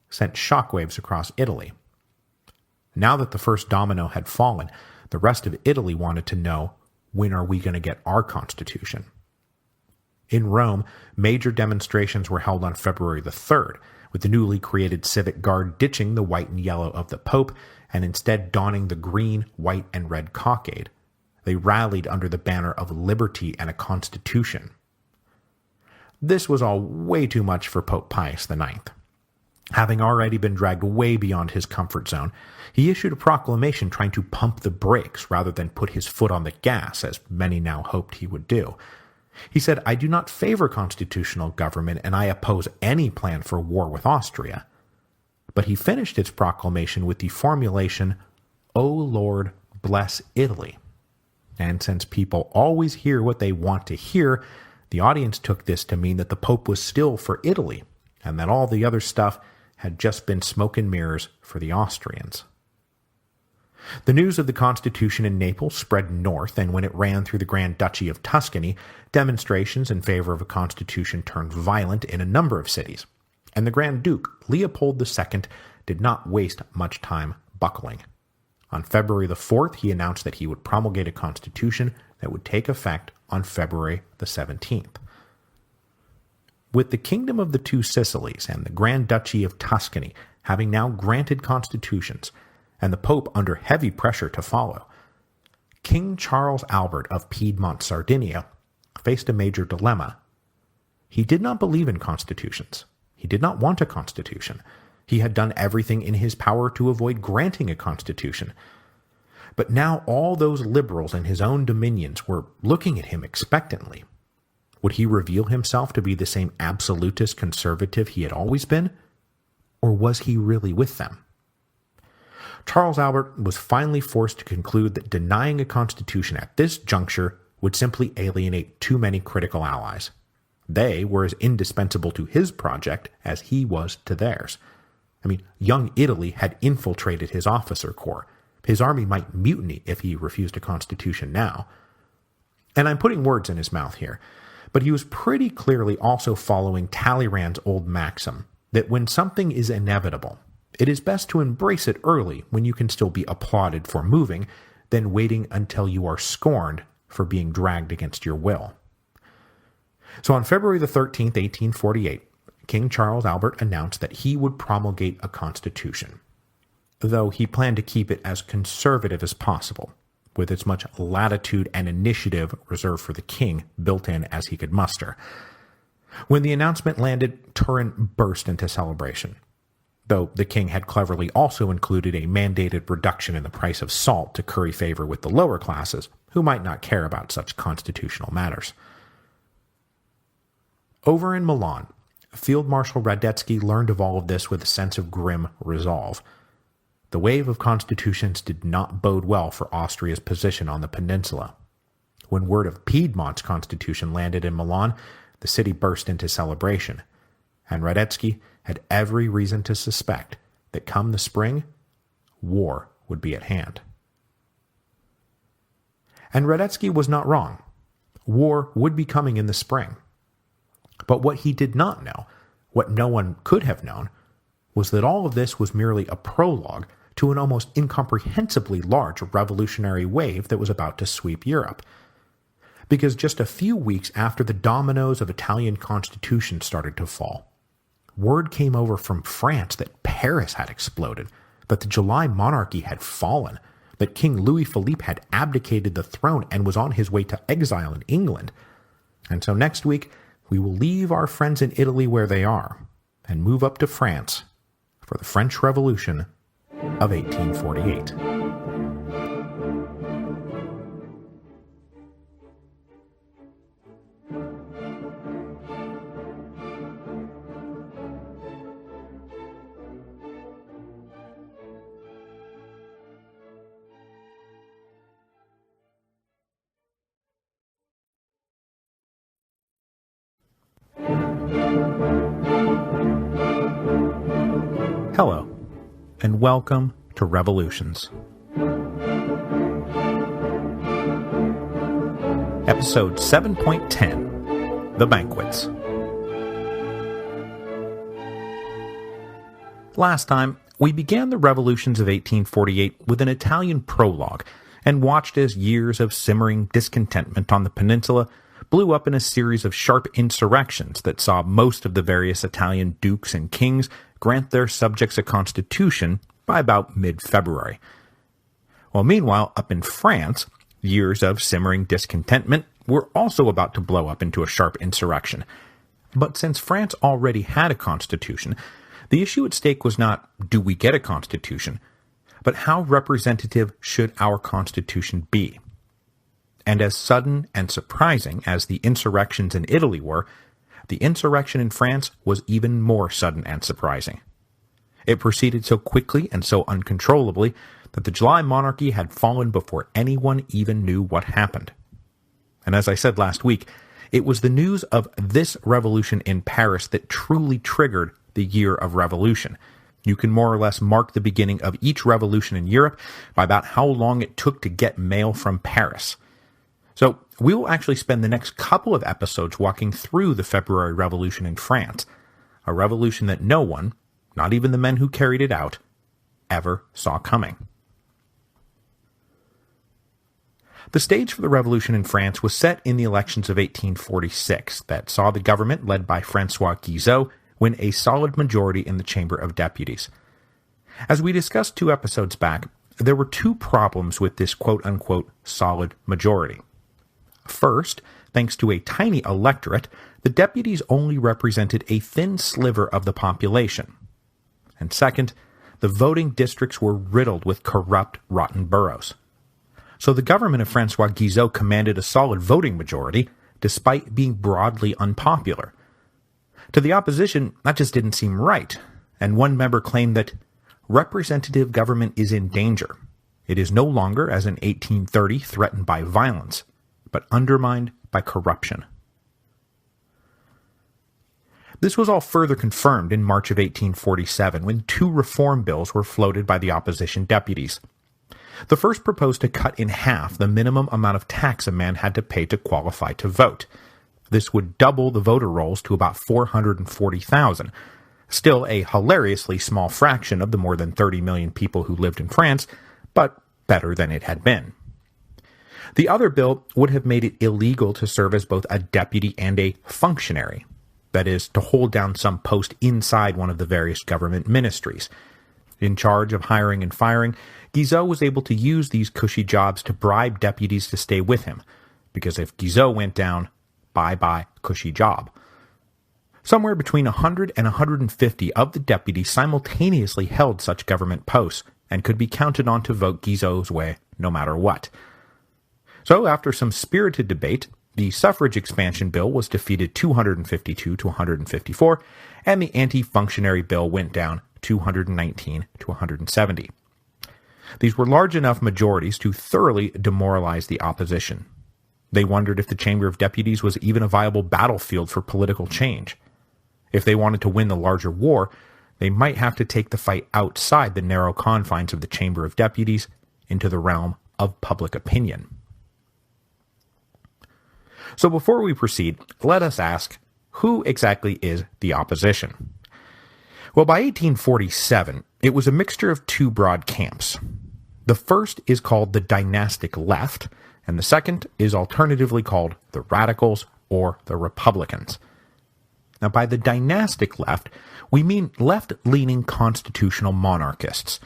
sent shockwaves across Italy. Now that the first domino had fallen, the rest of Italy wanted to know, when are we going to get our constitution? In Rome, major demonstrations were held on February the 3rd, with the newly created civic guard ditching the white and yellow of the Pope and instead donning the green, white, and red cockade. They rallied under the banner of liberty and a constitution. This was all way too much for Pope Pius IX. Having already been dragged way beyond his comfort zone, he issued a proclamation trying to pump the brakes rather than put his foot on the gas, as many now hoped he would do. He said, "I do not favor constitutional government, and I oppose any plan for war with Austria." But he finished his proclamation with the formulation, "O Lord, bless Italy." And since people always hear what they want to hear, the audience took this to mean that the Pope was still for Italy, and that all the other stuff had just been smoke and mirrors for the Austrians. The news of the Constitution in Naples spread north, and when it ran through the Grand Duchy of Tuscany, demonstrations in favor of a constitution turned violent in a number of cities, and the Grand Duke, Leopold II, did not waste much time buckling. On February the 4th, he announced that he would promulgate a constitution that would take effect on February the 17th. With the Kingdom of the Two Sicilies and the Grand Duchy of Tuscany having now granted constitutions, and the Pope under heavy pressure to follow, King Charles Albert of Piedmont, Sardinia, faced a major dilemma. He did not believe in constitutions. He did not want a constitution. He had done everything in his power to avoid granting a constitution. But now all those liberals in his own dominions were looking at him expectantly. Would he reveal himself to be the same absolutist conservative he had always been? Or was he really with them? Charles Albert was finally forced to conclude that denying a constitution at this juncture would simply alienate too many critical allies. They were as indispensable to his project as he was to theirs. Young Italy had infiltrated his officer corps. His army might mutiny if he refused a constitution now. And I'm putting words in his mouth here, but he was pretty clearly also following Talleyrand's old maxim that when something is inevitable, it is best to embrace it early when you can still be applauded for moving, than waiting until you are scorned for being dragged against your will. So on February the 13th, 1848, King Charles Albert announced that he would promulgate a constitution, though he planned to keep it as conservative as possible, with as much latitude and initiative reserved for the king built in as he could muster. When the announcement landed, Turin burst into celebration, though the king had cleverly also included a mandated reduction in the price of salt to curry favor with the lower classes, who might not care about such constitutional matters. Over in Milan, Field Marshal Radetzky learned of all of this with a sense of grim resolve. The wave of constitutions did not bode well for Austria's position on the peninsula. When word of Piedmont's constitution landed in Milan, the city burst into celebration, and Radetzky had every reason to suspect that come the spring, war would be at hand. And Radetzky was not wrong. War would be coming in the spring. But what he did not know, what no one could have known, was that all of this was merely a prologue to an almost incomprehensibly large revolutionary wave that was about to sweep Europe. Because just a few weeks after the dominoes of Italian constitutions started to fall, word came over from France that Paris had exploded, that the July monarchy had fallen, that King Louis Philippe had abdicated the throne and was on his way to exile in England. And so next week, we will leave our friends in Italy where they are and move up to France for the French Revolution of 1848. Hello, and welcome to Revolutions. Episode 7.10, The Banquets. Last time, we began the revolutions of 1848 with an Italian prologue, and watched as years of simmering discontentment on the peninsula blew up in a series of sharp insurrections that saw most of the various Italian dukes and kings grant their subjects a constitution by about mid-February. Well, meanwhile, up in France, years of simmering discontentment were also about to blow up into a sharp insurrection. But since France already had a constitution, the issue at stake was not, do we get a constitution, but how representative should our constitution be? And as sudden and surprising as the insurrections in Italy were, the insurrection in France was even more sudden and surprising. It proceeded so quickly and so uncontrollably that the July monarchy had fallen before anyone even knew what happened. And as I said last week, it was the news of this revolution in Paris that truly triggered the Year of Revolution. You can more or less mark the beginning of each revolution in Europe by about how long it took to get mail from Paris. So we will actually spend the next couple of episodes walking through the February Revolution in France, a revolution that no one, not even the men who carried it out, ever saw coming. The stage for the revolution in France was set in the elections of 1846 that saw the government led by François Guizot win a solid majority in the Chamber of Deputies. As we discussed 2 episodes back, there were 2 problems with this quote-unquote solid majority. First, thanks to a tiny electorate, the deputies only represented a thin sliver of the population. And second, the voting districts were riddled with corrupt, rotten boroughs. So the government of François Guizot commanded a solid voting majority, despite being broadly unpopular. To the opposition, that just didn't seem right, and one member claimed that representative government is in danger. It is no longer, as in 1830, threatened by violence, but undermined by corruption. This was all further confirmed in March of 1847 when 2 reform bills were floated by the opposition deputies. The first proposed to cut in half the minimum amount of tax a man had to pay to qualify to vote. This would double the voter rolls to about 440,000, still a hilariously small fraction of the more than 30 million people who lived in France, but better than it had been. The other bill would have made it illegal to serve as both a deputy and a functionary, that is, to hold down some post inside one of the various government ministries. In charge of hiring and firing, Guizot was able to use these cushy jobs to bribe deputies to stay with him, because if Guizot went down, bye-bye cushy job. Somewhere between 100 and 150 of the deputies simultaneously held such government posts, and could be counted on to vote Guizot's way no matter what. So after some spirited debate, the suffrage expansion bill was defeated 252 to 154, and the anti-functionary bill went down 219 to 170. These were large enough majorities to thoroughly demoralize the opposition. They wondered if the Chamber of Deputies was even a viable battlefield for political change. If they wanted to win the larger war, they might have to take the fight outside the narrow confines of the Chamber of Deputies into the realm of public opinion. So before we proceed, let us ask, who exactly is the opposition? Well, by 1847, it was a mixture of 2 broad camps. The first is called the dynastic left, and the second is alternatively called the radicals or the Republicans. Now, by the dynastic left, we mean left-leaning constitutional monarchists.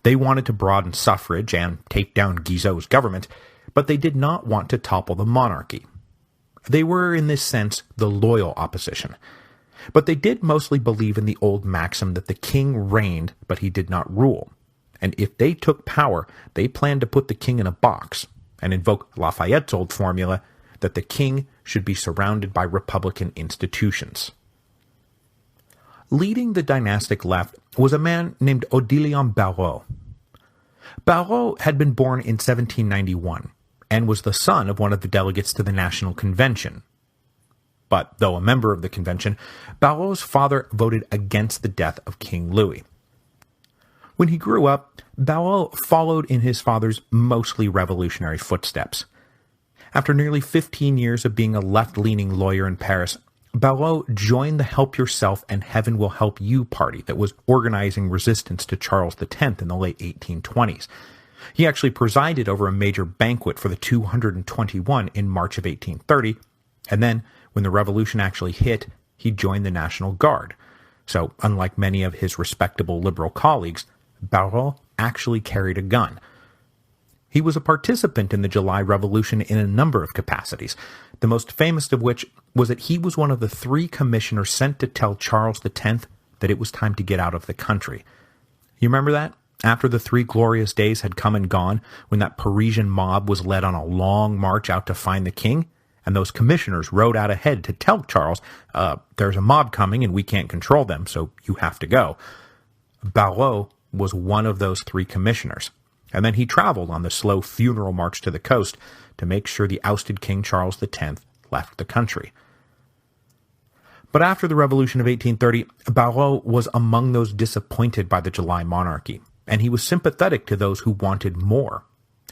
They wanted to broaden suffrage and take down Guizot's government, but they did not want to topple the monarchy. They were, in this sense, the loyal opposition. But they did mostly believe in the old maxim that the king reigned, but he did not rule. And if they took power, they planned to put the king in a box, and invoke Lafayette's old formula that the king should be surrounded by republican institutions. Leading the dynastic left was a man named Odilon Barrot. Barrot had been born in 1791, and was the son of one of the delegates to the National Convention. but though a member of the convention, Barrot's father voted against the death of King Louis. When he grew up, Barrot followed in his father's mostly revolutionary footsteps. After nearly 15 years of being a left-leaning lawyer in Paris, Barrot joined the Help Yourself and Heaven Will Help You party that was organizing resistance to Charles X in the late 1820s. He actually presided over a major banquet for the 221 in March of 1830, and then, when the revolution actually hit, he joined the National Guard. So, unlike many of his respectable liberal colleagues, Barrot actually carried a gun. He was a participant in the July Revolution in a number of capacities, the most famous of which was that he was one of the 3 commissioners sent to tell Charles X that it was time to get out of the country. You remember that? After the 3 glorious days had come and gone, when that Parisian mob was led on a long march out to find the king, and those commissioners rode out ahead to tell Charles, there's a mob coming and we can't control them, so you have to go. Barrot was one of those 3 commissioners, and then he traveled on the slow funeral march to the coast to make sure the ousted King Charles X left the country. But after the Revolution of 1830, Barrot was among those disappointed by the July monarchy, and he was sympathetic to those who wanted more.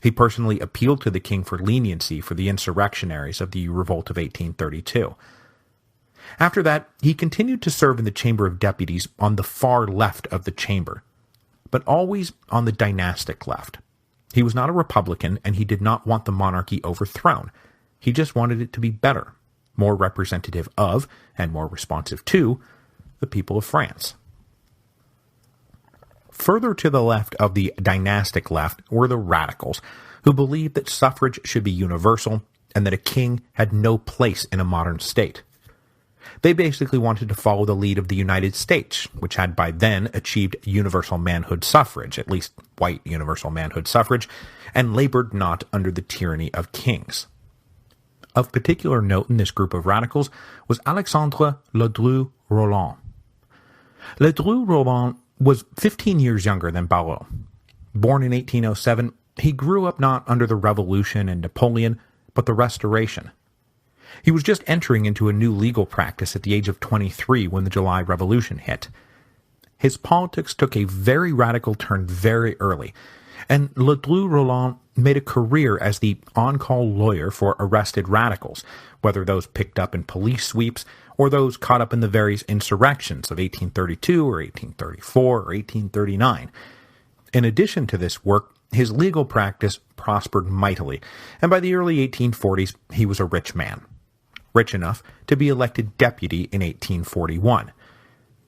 He personally appealed to the king for leniency for the insurrectionaries of the revolt of 1832. After that, he continued to serve in the Chamber of Deputies on the far left of the chamber, but always on the dynastic left. He was not a Republican, and he did not want the monarchy overthrown. He just wanted it to be better, more representative of, and more responsive to, the people of France. Further to the left of the dynastic left were the radicals, who believed that suffrage should be universal and that a king had no place in a modern state. They basically wanted to follow the lead of the United States, which had by then achieved universal manhood suffrage, at least white universal manhood suffrage, and labored not under the tyranny of kings. Of particular note in this group of radicals was Alexandre Ledru-Rollin. Ledru-Rollin was 15 years younger than Barrot. Born in 1807, he grew up not under the Revolution and Napoleon, but the Restoration. He was just entering into a new legal practice at the age of 23 when the July Revolution hit. His politics took a very radical turn very early, and Ledru-Rollin made a career as the on-call lawyer for arrested radicals, whether those picked up in police sweeps or those caught up in the various insurrections of 1832 or 1834 or 1839. In addition to this work, his legal practice prospered mightily, and by the early 1840s he was a rich man. Rich enough to be elected deputy in 1841.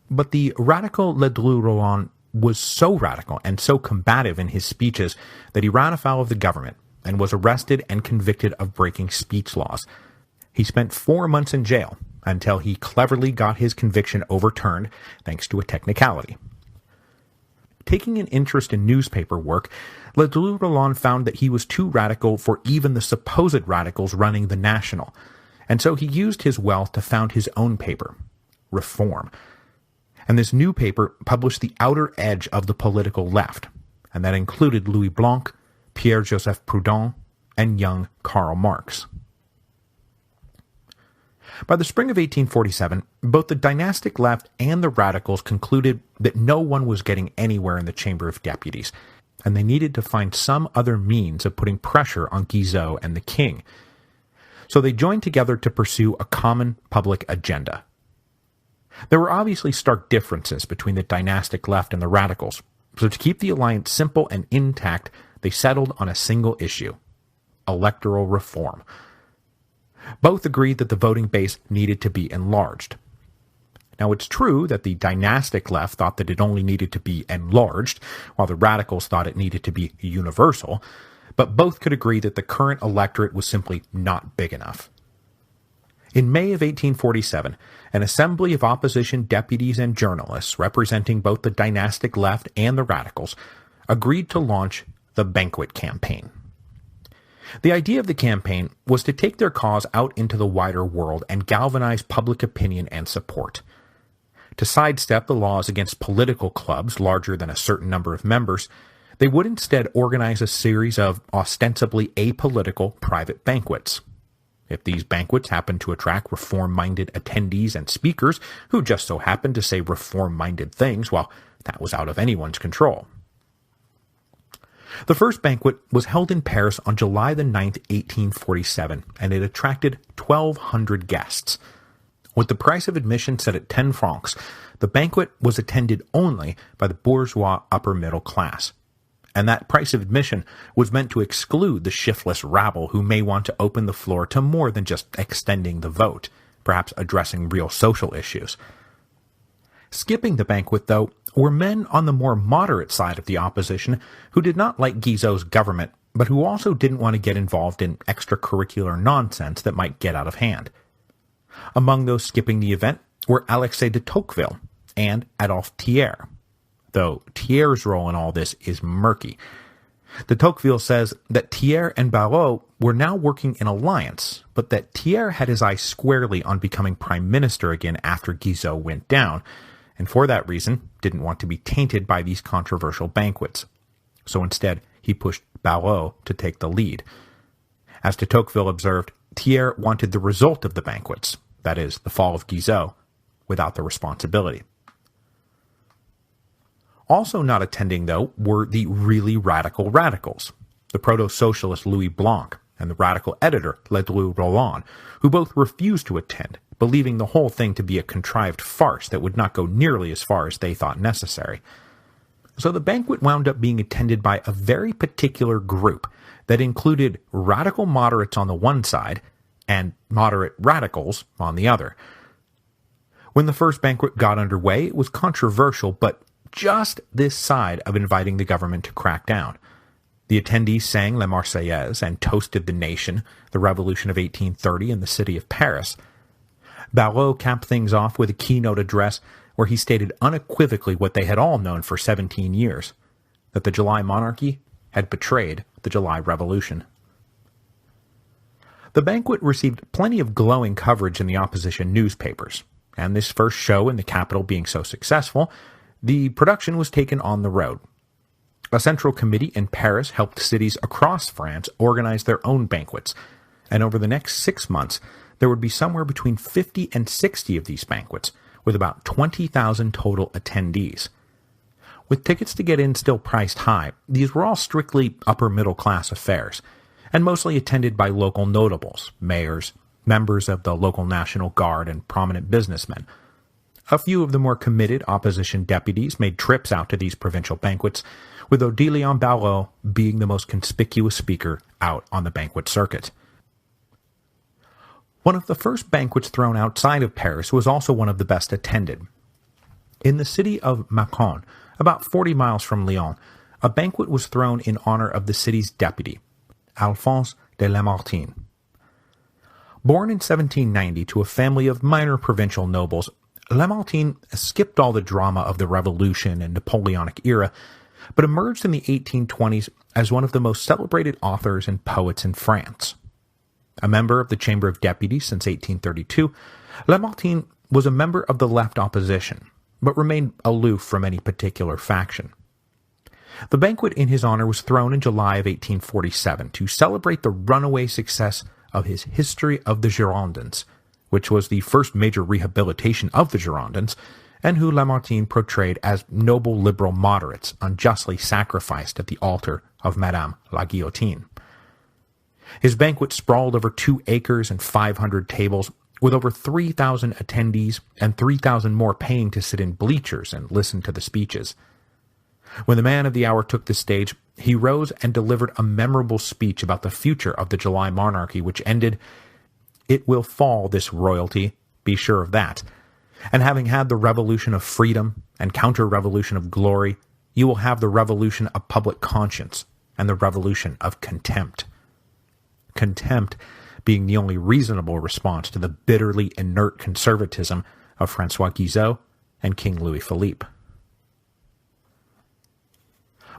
But the radical Ledru-Rollin was so radical and so combative in his speeches that he ran afoul of the government and was arrested and convicted of breaking speech laws. He spent 4 months in jail until he cleverly got his conviction overturned thanks to a technicality. Taking an interest in newspaper work, Ledru-Rollin found that he was too radical for even the supposed radicals running the National, and so he used his wealth to found his own paper, Reform. And this new paper published the outer edge of the political left, and that included Louis Blanc, Pierre-Joseph Proudhon, and young Karl Marx. By the spring of 1847, both the dynastic left and the radicals concluded that no one was getting anywhere in the Chamber of Deputies, and they needed to find some other means of putting pressure on Guizot and the king. So they joined together to pursue a common public agenda. There were obviously stark differences between the dynastic left and the radicals, so to keep the alliance simple and intact, they settled on a single issue: electoral reform. Both agreed that the voting base needed to be enlarged. Now, it's true that the dynastic left thought that it only needed to be enlarged, while the radicals thought it needed to be universal, but both could agree that the current electorate was simply not big enough. In May of 1847, an assembly of opposition deputies and journalists representing both the dynastic left and the radicals agreed to launch the Banquet Campaign. The idea of the campaign was to take their cause out into the wider world and galvanize public opinion and support. To sidestep the laws against political clubs larger than a certain number of members, they would instead organize a series of ostensibly apolitical private banquets. if these banquets happened to attract reform-minded attendees and speakers who just so happened to say reform-minded things, well, that was out of anyone's control. The first banquet was held in Paris on July the 9th, 1847, and it attracted 1,200 guests. With the price of admission set at 10 francs, the banquet was attended only by the bourgeois upper middle class. And that price of admission was meant to exclude the shiftless rabble who may want to open the floor to more than just extending the vote, perhaps addressing real social issues. Skipping the banquet, though, were men on the more moderate side of the opposition who did not like Guizot's government, but who also didn't want to get involved in extracurricular nonsense that might get out of hand. Among those skipping the event were Alexis de Tocqueville and Adolphe Thiers, though Thiers' role in all this is murky. De Tocqueville says that Thiers and Barrot were now working in alliance, but that Thiers had his eye squarely on becoming prime minister again after Guizot went down, and for that reason didn't want to be tainted by these controversial banquets. So instead, he pushed Barrot to take the lead. As de Tocqueville observed, Thiers wanted the result of the banquets, that is, the fall of Guizot, without the responsibility. Also not attending, though, were the really radical radicals, the proto-socialist Louis Blanc and the radical editor Ledru Rollin, who both refused to attend, believing the whole thing to be a contrived farce that would not go nearly as far as they thought necessary. So the banquet wound up being attended by a very particular group that included radical moderates on the one side and moderate radicals on the other. When the first banquet got underway, it was controversial, but just this side of inviting the government to crack down. The attendees sang La Marseillaise and toasted the nation, the Revolution of 1830 in the city of Paris. Barrot capped things off with a keynote address where he stated unequivocally what they had all known for 17 years, that the July monarchy had betrayed the July Revolution. The banquet received plenty of glowing coverage in the opposition newspapers, and this first show in the capital being so successful, the production was taken on the road. A central committee in Paris helped cities across France organize their own banquets, and over the next 6 months, there would be somewhere between 50 and 60 of these banquets, with about 20,000 total attendees. With tickets to get in still priced high, these were all strictly upper-middle-class affairs, and mostly attended by local notables, mayors, members of the local National Guard, and prominent businessmen. A few of the more committed opposition deputies made trips out to these provincial banquets, with Odilon Barrot being the most conspicuous speaker out on the banquet circuit. One of the first banquets thrown outside of Paris was also one of the best attended. In the city of Mâcon, about 40 miles from Lyon, a banquet was thrown in honor of the city's deputy, Alphonse de Lamartine. Born in 1790 to a family of minor provincial nobles, Lamartine skipped all the drama of the Revolution and Napoleonic era, but emerged in the 1820s as one of the most celebrated authors and poets in France. A member of the Chamber of Deputies since 1832, Lamartine was a member of the left opposition, but remained aloof from any particular faction. The banquet in his honor was thrown in July of 1847 to celebrate the runaway success of his History of the Girondins, which was the first major rehabilitation of the Girondins, and who Lamartine portrayed as noble liberal moderates unjustly sacrificed at the altar of Madame la Guillotine. His banquet sprawled over 2 acres and 500 tables, with over 3,000 attendees and 3,000 more paying to sit in bleachers and listen to the speeches. When the man of the hour took the stage, he rose and delivered a memorable speech about the future of the July monarchy, which ended, "It will fall, this royalty, be sure of that. And having had the revolution of freedom and counter-revolution of glory, you will have the revolution of public conscience and the revolution of contempt." Contempt being the only reasonable response to the bitterly inert conservatism of François Guizot and King Louis Philippe.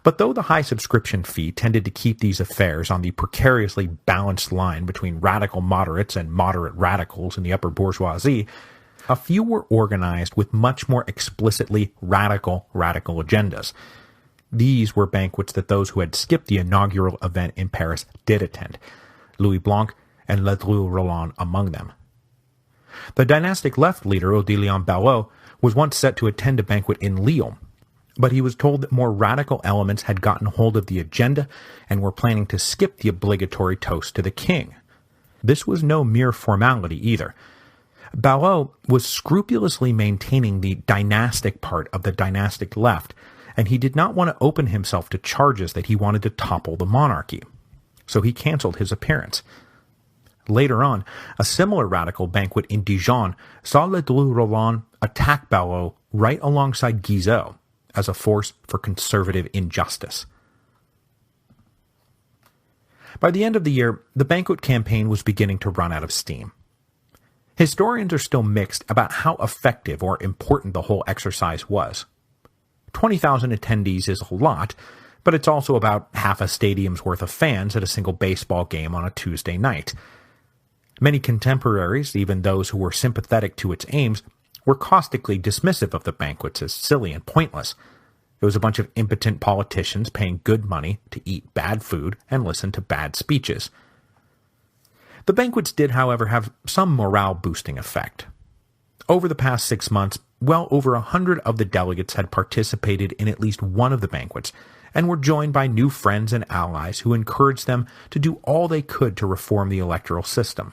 But though the high subscription fee tended to keep these affairs on the precariously balanced line between radical moderates and moderate radicals in the upper bourgeoisie, a few were organized with much more explicitly radical agendas. These were banquets that those who had skipped the inaugural event in Paris did attend. Louis Blanc and Ledru Rollin among them. The dynastic left leader, Odilon Barrot, was once set to attend a banquet in Lyon, but he was told that more radical elements had gotten hold of the agenda and were planning to skip the obligatory toast to the king. This was no mere formality either. Barrot was scrupulously maintaining the dynastic part of the dynastic left, and he did not want to open himself to charges that he wanted to topple the monarchy. So he cancelled his appearance. Later on, a similar radical banquet in Dijon saw Ledru Rollin attack Barrot right alongside Guizot as a force for conservative injustice. By the end of the year, the banquet campaign was beginning to run out of steam. Historians are still mixed about how effective or important the whole exercise was. 20,000 attendees is a lot, but it's also about half a stadium's worth of fans at a single baseball game on a Tuesday night. Many contemporaries, even those who were sympathetic to its aims, were caustically dismissive of the banquets as silly and pointless. It was a bunch of impotent politicians paying good money to eat bad food and listen to bad speeches. The banquets did, however, have some morale-boosting effect. Over the past 6 months, well over 100 of the delegates had participated in at least one of the banquets, and were joined by new friends and allies who encouraged them to do all they could to reform the electoral system.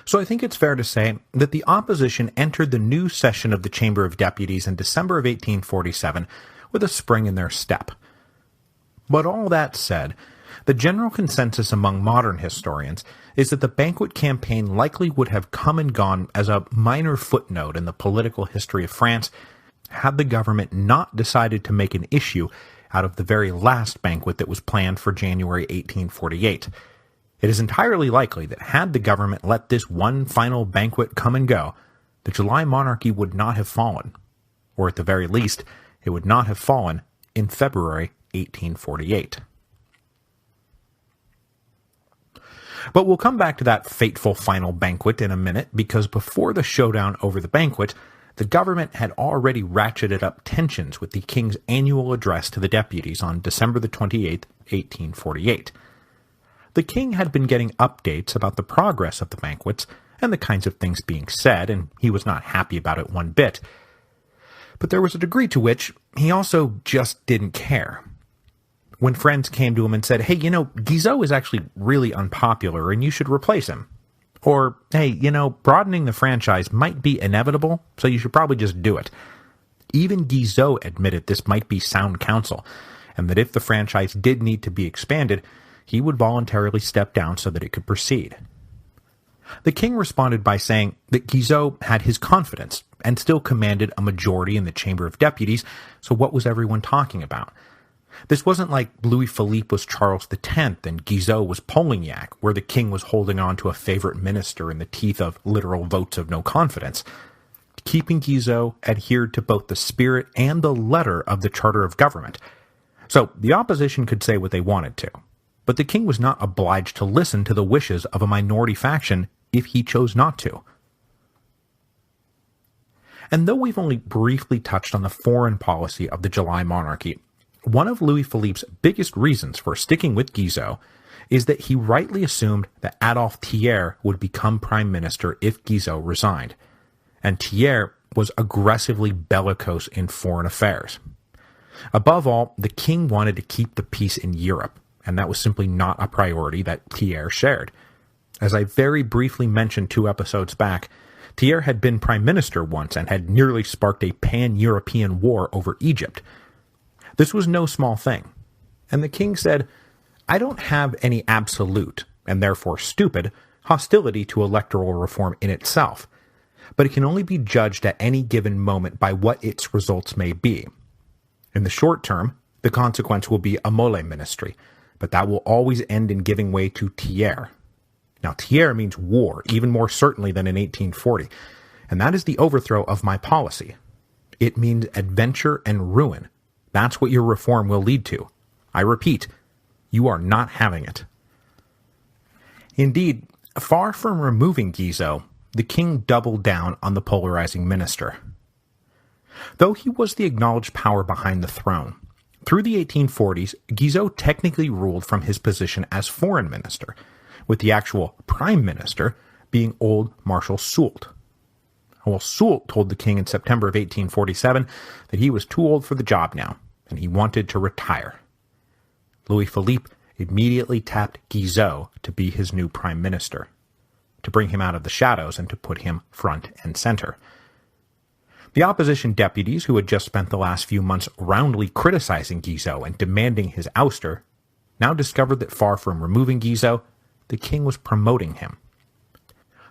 So I think it's fair to say that the opposition entered the new session of the Chamber of Deputies in December of 1847 with a spring in their step. But all that said, the general consensus among modern historians is that the banquet campaign likely would have come and gone as a minor footnote in the political history of France had the government not decided to make an issue out of the very last banquet that was planned for January 1848. It is entirely likely that had the government let this one final banquet come and go, the July monarchy would not have fallen, or at the very least, it would not have fallen in February 1848. But we'll come back to that fateful final banquet in a minute, because before the showdown over the banquet, the government had already ratcheted up tensions with the king's annual address to the deputies on December the 28th, 1848. The king had been getting updates about the progress of the banquets and the kinds of things being said, and he was not happy about it one bit. But there was a degree to which he also just didn't care. When friends came to him and said, "Hey, Guizot is actually really unpopular and you should replace him." Or, "Hey, broadening the franchise might be inevitable, so you should probably just do it." Even Guizot admitted this might be sound counsel, and that if the franchise did need to be expanded, he would voluntarily step down so that it could proceed. The king responded by saying that Guizot had his confidence and still commanded a majority in the Chamber of Deputies, so what was everyone talking about? This wasn't like Louis Philippe was Charles X and Guizot was Polignac, where the king was holding on to a favorite minister in the teeth of literal votes of no confidence. Keeping Guizot adhered to both the spirit and the letter of the Charter of Government. So the opposition could say what they wanted to, but the king was not obliged to listen to the wishes of a minority faction if he chose not to. And though we've only briefly touched on the foreign policy of the July monarchy, one of Louis Philippe's biggest reasons for sticking with Guizot is that he rightly assumed that Adolphe Thiers would become prime minister if Guizot resigned, and Thiers was aggressively bellicose in foreign affairs. Above all, the king wanted to keep the peace in Europe, and that was simply not a priority that Thiers shared. As I very briefly mentioned 2 episodes back, Thiers had been prime minister once and had nearly sparked a pan-European war over Egypt. This was no small thing, and the king said, "I don't have any absolute, and therefore stupid, hostility to electoral reform in itself, but it can only be judged at any given moment by what its results may be. In the short term, the consequence will be a Mole ministry, but that will always end in giving way to Thiers." Now, Thiers means war, even more certainly than in 1840, and that is the overthrow of my policy. It means adventure and ruin. That's what your reform will lead to. I repeat, you are not having it. Indeed, far from removing Guizot, the king doubled down on the polarizing minister. Though he was the acknowledged power behind the throne, through the 1840s, Guizot technically ruled from his position as foreign minister, with the actual prime minister being old Marshal Soult. Well, Soult told the king in September of 1847 that he was too old for the job now, and he wanted to retire. Louis-Philippe immediately tapped Guizot to be his new prime minister, to bring him out of the shadows and to put him front and center. The opposition deputies, who had just spent the last few months roundly criticizing Guizot and demanding his ouster, now discovered that far from removing Guizot, the king was promoting him.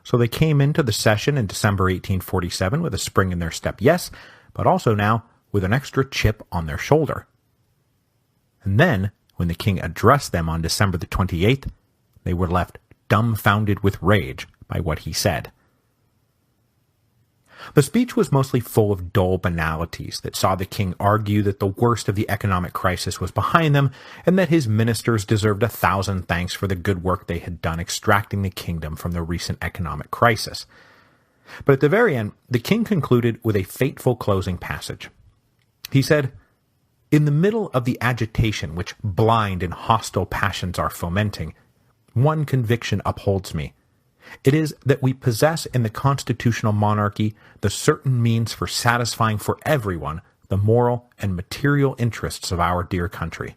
So they came into the session in December 1847 with a spring in their step, yes, but also now with an extra chip on their shoulder. And then, when the king addressed them on December the 28th, they were left dumbfounded with rage by what he said. The speech was mostly full of dull banalities that saw the king argue that the worst of the economic crisis was behind them and that his ministers deserved 1,000 thanks for the good work they had done extracting the kingdom from the recent economic crisis. But at the very end, the king concluded with a fateful closing passage. He said, "In the middle of the agitation which blind and hostile passions are fomenting, one conviction upholds me. It is that we possess in the constitutional monarchy the certain means for satisfying for everyone the moral and material interests of our dear country."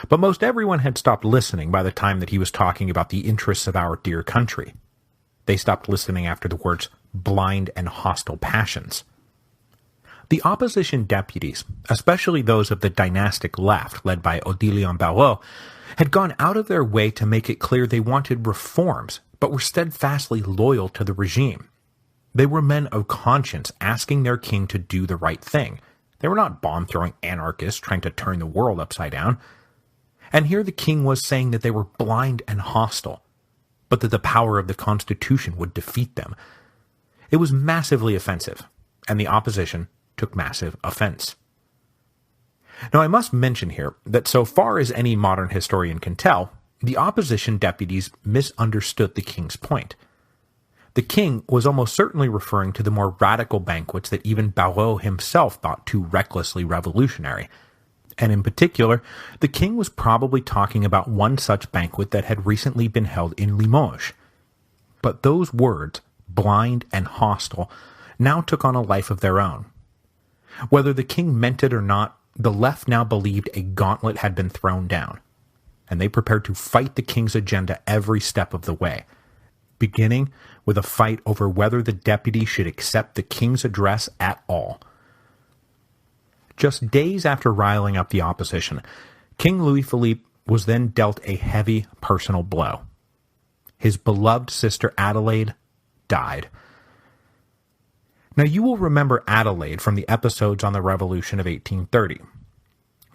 But most everyone had stopped listening by the time that he was talking about the interests of our dear country. They stopped listening after the words blind and hostile passions. The opposition deputies, especially those of the dynastic left led by Odilon Barrot, had gone out of their way to make it clear they wanted reforms, but were steadfastly loyal to the regime. They were men of conscience asking their king to do the right thing. They were not bomb-throwing anarchists trying to turn the world upside down. And here the king was saying that they were blind and hostile, but that the power of the Constitution would defeat them. It was massively offensive, and the opposition took massive offense. Now, I must mention here that so far as any modern historian can tell, the opposition deputies misunderstood the king's point. The king was almost certainly referring to the more radical banquets that even Barrot himself thought too recklessly revolutionary. And in particular, the king was probably talking about one such banquet that had recently been held in Limoges. But those words, blind and hostile, now took on a life of their own. Whether the king meant it or not, the left now believed a gauntlet had been thrown down, and they prepared to fight the king's agenda every step of the way, beginning with a fight over whether the deputy should accept the king's address at all. Just days after riling up the opposition, King Louis-Philippe was then dealt a heavy personal blow. His beloved sister Adelaide died. Now, you will remember Adelaide from the episodes on the Revolution of 1830.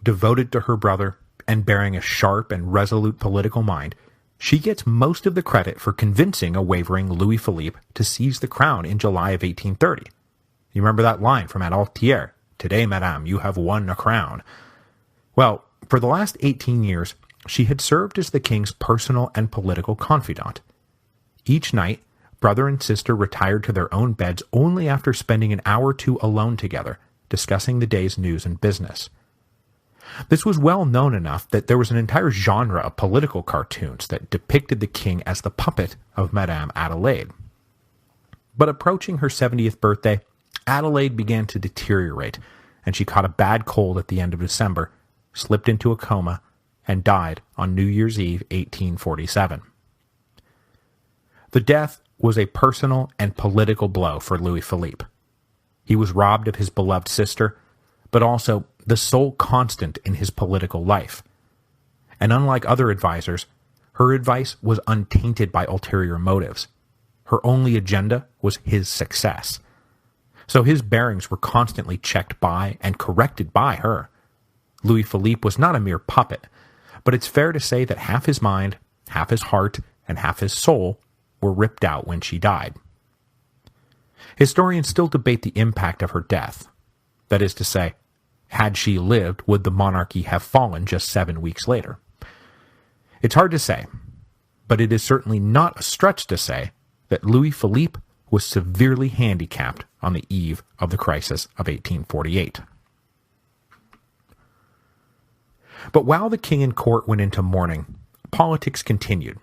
Devoted to her brother and bearing a sharp and resolute political mind, she gets most of the credit for convincing a wavering Louis-Philippe to seize the crown in July of 1830. You remember that line from Adolphe Thiers, "Today, madame, you have won a crown." Well, for the last 18 years, she had served as the king's personal and political confidant. Each night, brother and sister retired to their own beds only after spending an hour or two alone together, discussing the day's news and business. This was well known enough that there was an entire genre of political cartoons that depicted the king as the puppet of Madame Adelaide. But approaching her 70th birthday, Adelaide began to deteriorate, and she caught a bad cold at the end of December, slipped into a coma, and died on New Year's Eve 1847. The death was a personal and political blow for Louis-Philippe. He was robbed of his beloved sister, but also the sole constant in his political life. And unlike other advisors, her advice was untainted by ulterior motives. Her only agenda was his success. So his bearings were constantly checked by and corrected by her. Louis-Philippe was not a mere puppet, but it's fair to say that half his mind, half his heart, and half his soul were ripped out when she died. Historians still debate the impact of her death. That is to say, had she lived, would the monarchy have fallen just 7 weeks later? It's hard to say, but it is certainly not a stretch to say that Louis-Philippe was severely handicapped on the eve of the crisis of 1848. But while the king and court went into mourning, politics continued.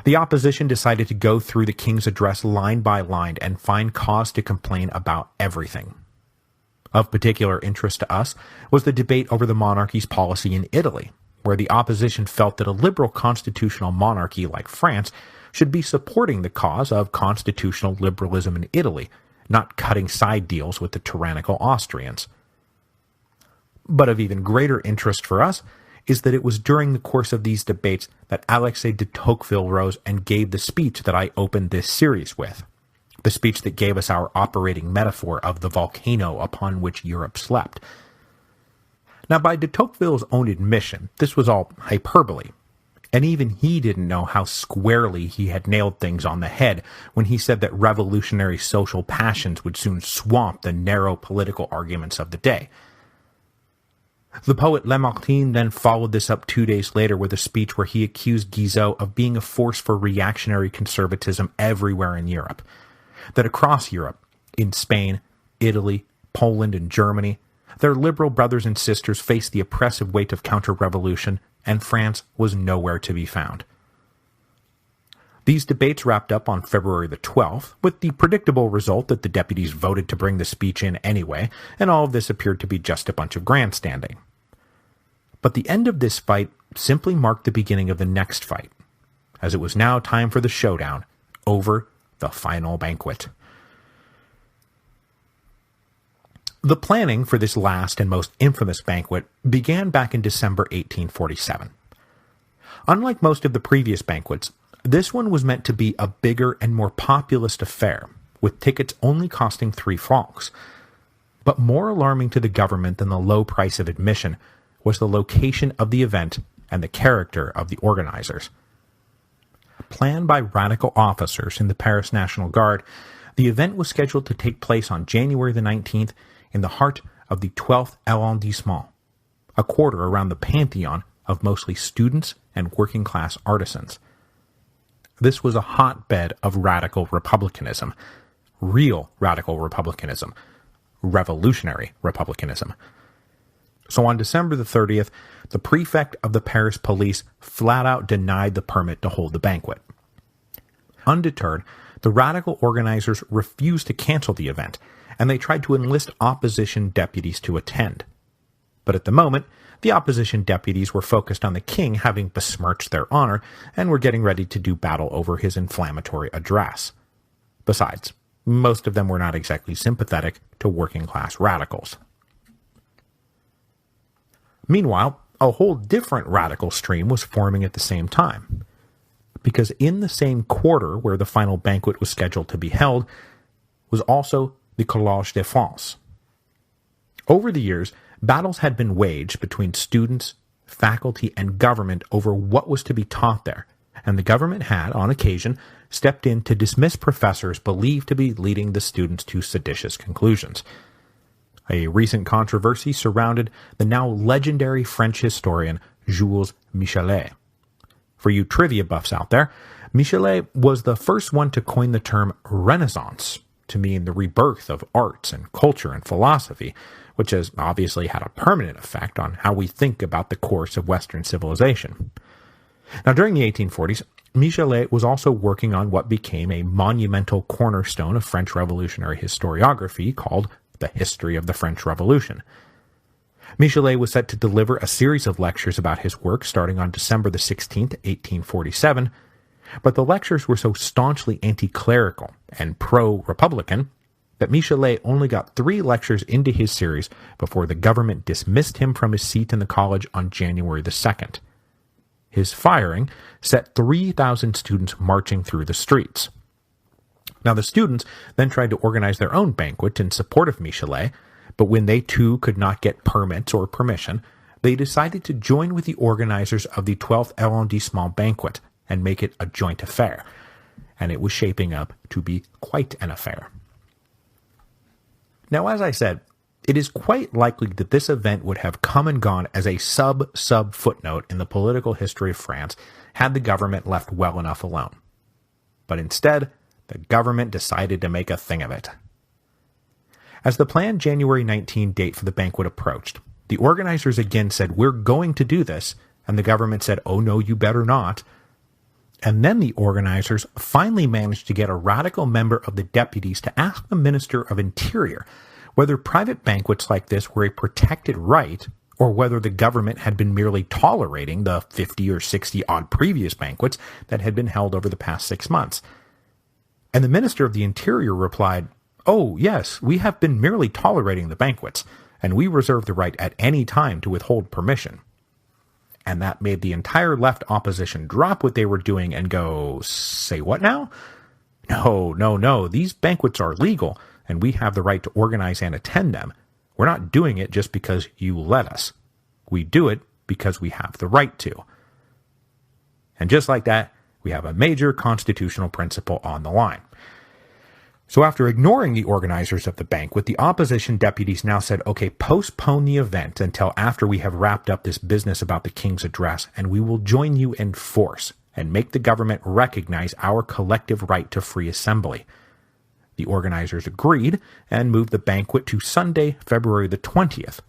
The opposition decided to go through the king's address line by line and find cause to complain about everything. Of particular interest to us was the debate over the monarchy's policy in Italy, where the opposition felt that a liberal constitutional monarchy like France should be supporting the cause of constitutional liberalism in Italy, not cutting side deals with the tyrannical Austrians. But of even greater interest for us is that it was during the course of these debates that Alexis de Tocqueville rose and gave the speech that I opened this series with, the speech that gave us our operating metaphor of the volcano upon which Europe slept. Now, by de Tocqueville's own admission, this was all hyperbole, and even he didn't know how squarely he had nailed things on the head when he said that revolutionary social passions would soon swamp the narrow political arguments of the day. The poet Lamartine then followed this up 2 days later with a speech where he accused Guizot of being a force for reactionary conservatism everywhere in Europe. That across Europe, in Spain, Italy, Poland, and Germany, their liberal brothers and sisters faced the oppressive weight of counter-revolution, and France was nowhere to be found. These debates wrapped up on February the 12th, with the predictable result that the deputies voted to bring the speech in anyway, and all of this appeared to be just a bunch of grandstanding. But the end of this fight simply marked the beginning of the next fight, as it was now time for the showdown over the final banquet. The planning for this last and most infamous banquet began back in December 1847. Unlike most of the previous banquets, this one was meant to be a bigger and more populist affair, with tickets only costing 3 francs. But more alarming to the government than the low price of admission was the location of the event and the character of the organizers. Planned by radical officers in the Paris National Guard, the event was scheduled to take place on January the 19th in the heart of the 12th arrondissement, a quarter around the pantheon of mostly students and working-class artisans. This was a hotbed of radical republicanism, real radical republicanism, revolutionary republicanism. So on December the 30th, the prefect of the Paris police flat out denied the permit to hold the banquet. Undeterred, the radical organizers refused to cancel the event, and they tried to enlist opposition deputies to attend. But at the moment, the opposition deputies were focused on the king having besmirched their honor and were getting ready to do battle over his inflammatory address. Besides, most of them were not exactly sympathetic to working-class radicals. Meanwhile, a whole different radical stream was forming at the same time, because in the same quarter where the final banquet was scheduled to be held was also the Collège de France. Over the years, battles had been waged between students, faculty, and government over what was to be taught there, and the government had, on occasion, stepped in to dismiss professors believed to be leading the students to seditious conclusions. A recent controversy surrounded the now legendary French historian Jules Michelet. For you trivia buffs out there, Michelet was the first one to coin the term Renaissance to mean the rebirth of arts and culture and philosophy, which has obviously had a permanent effect on how we think about the course of Western civilization. Now, during the 1840s, Michelet was also working on what became a monumental cornerstone of French revolutionary historiography called The History of the French Revolution. Michelet was set to deliver a series of lectures about his work starting on December the 16th, 1847, but the lectures were so staunchly anti-clerical and pro-republican that Michelet only got 3 lectures into his series before the government dismissed him from his seat in the college on January the 2nd. His firing set 3,000 students marching through the streets. Now, the students then tried to organize their own banquet in support of Michelet, but when they too could not get permits or permission, they decided to join with the organizers of the 12th arrondissement banquet and make it a joint affair, and it was shaping up to be quite an affair. Now, as I said, it is quite likely that this event would have come and gone as a sub-footnote in the political history of France had the government left well enough alone. But instead, the government decided to make a thing of it. As the planned January 19 date for the banquet approached, the organizers again said, "We're going to do this," and the government said, "Oh no, you better not." And then the organizers finally managed to get a radical member of the deputies to ask the Minister of Interior whether private banquets like this were a protected right, or whether the government had been merely tolerating the 50 or 60 odd previous banquets that had been held over the past 6 months. And the Minister of the Interior replied, "Oh, yes, we have been merely tolerating the banquets, and we reserve the right at any time to withhold permission." And that made the entire left opposition drop what they were doing and go, "Say what now? No, no, no, these banquets are legal, and we have the right to organize and attend them. We're not doing it just because you let us. We do it because we have the right to." And just like that, we have a major constitutional principle on the line. So after ignoring the organizers of the banquet, the opposition deputies now said, "Okay, postpone the event until after we have wrapped up this business about the king's address, and we will join you in force and make the government recognize our collective right to free assembly." The organizers agreed and moved the banquet to Sunday, February the 20th,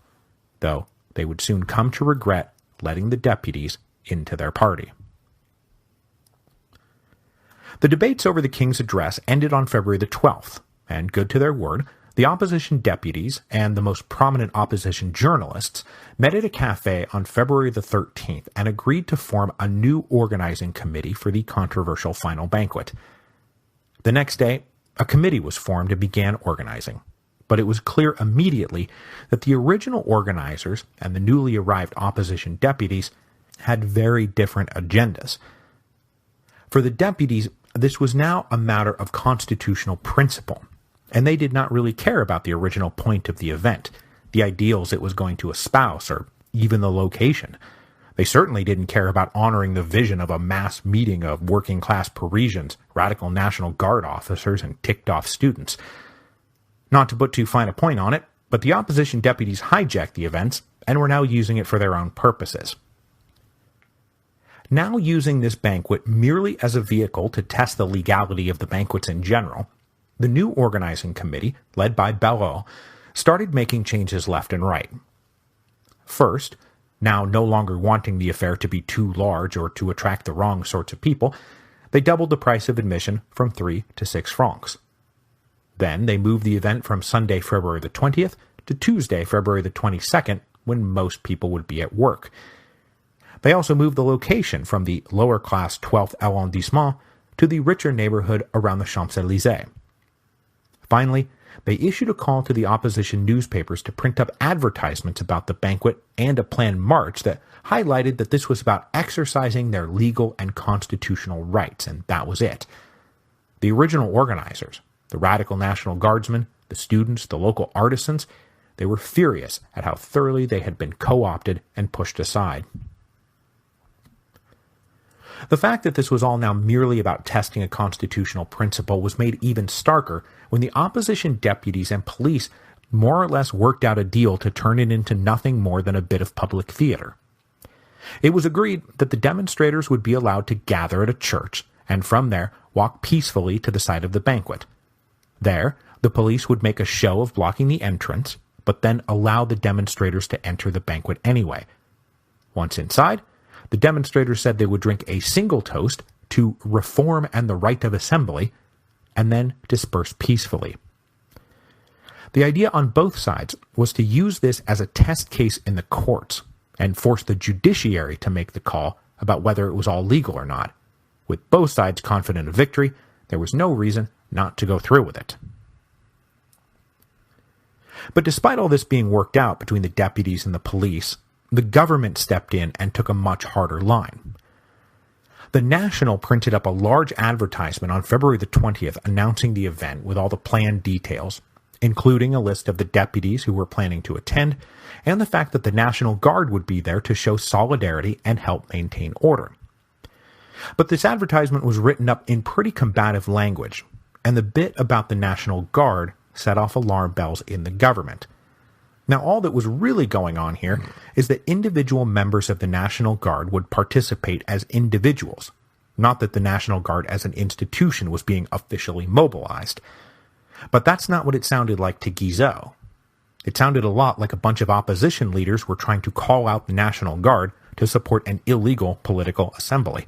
though they would soon come to regret letting the deputies into their party. The debates over the king's address ended on February the 12th, and good to their word, the opposition deputies and the most prominent opposition journalists met at a cafe on February the 13th and agreed to form a new organizing committee for the controversial final banquet. The next day, a committee was formed and began organizing, but it was clear immediately that the original organizers and the newly arrived opposition deputies had very different agendas. For the deputies, this was now a matter of constitutional principle, and they did not really care about the original point of the event, the ideals it was going to espouse, or even the location. They certainly didn't care about honoring the vision of a mass meeting of working-class Parisians, radical National Guard officers, and ticked-off students. Not to put too fine a point on it, but the opposition deputies hijacked the events and were now using it for their own purposes. Now using this banquet merely as a vehicle to test the legality of the banquets in general, the new organizing committee, led by Barrot, started making changes left and right. First, now no longer wanting the affair to be too large or to attract the wrong sorts of people, they doubled the price of admission from 3 to 6 francs. Then they moved the event from Sunday, February the 20th to Tuesday, February the 22nd, when most people would be at work. They also moved the location from the lower-class 12th arrondissement to the richer neighborhood around the Champs-Élysées. Finally, they issued a call to the opposition newspapers to print up advertisements about the banquet and a planned march that highlighted that this was about exercising their legal and constitutional rights, and that was it. The original organizers, the radical National Guardsmen, the students, the local artisans, they were furious at how thoroughly they had been co-opted and pushed aside. The fact that this was all now merely about testing a constitutional principle was made even starker when the opposition deputies and police more or less worked out a deal to turn it into nothing more than a bit of public theater. It was agreed that the demonstrators would be allowed to gather at a church, and from there walk peacefully to the site of the banquet. There, the police would make a show of blocking the entrance, but then allow the demonstrators to enter the banquet anyway. Once inside, the demonstrators said they would drink a single toast to reform and the right of assembly, and then disperse peacefully. The idea on both sides was to use this as a test case in the courts, and force the judiciary to make the call about whether it was all legal or not. With both sides confident of victory, there was no reason not to go through with it. But despite all this being worked out between the deputies and the police, the government stepped in and took a much harder line. The National printed up a large advertisement on February the 20th announcing the event with all the planned details, including a list of the deputies who were planning to attend, and the fact that the National Guard would be there to show solidarity and help maintain order. But this advertisement was written up in pretty combative language, and the bit about the National Guard set off alarm bells in the government. Now, all that was really going on here is that individual members of the National Guard would participate as individuals, not that the National Guard as an institution was being officially mobilized. But that's not what it sounded like to Guizot. It sounded a lot like a bunch of opposition leaders were trying to call out the National Guard to support an illegal political assembly.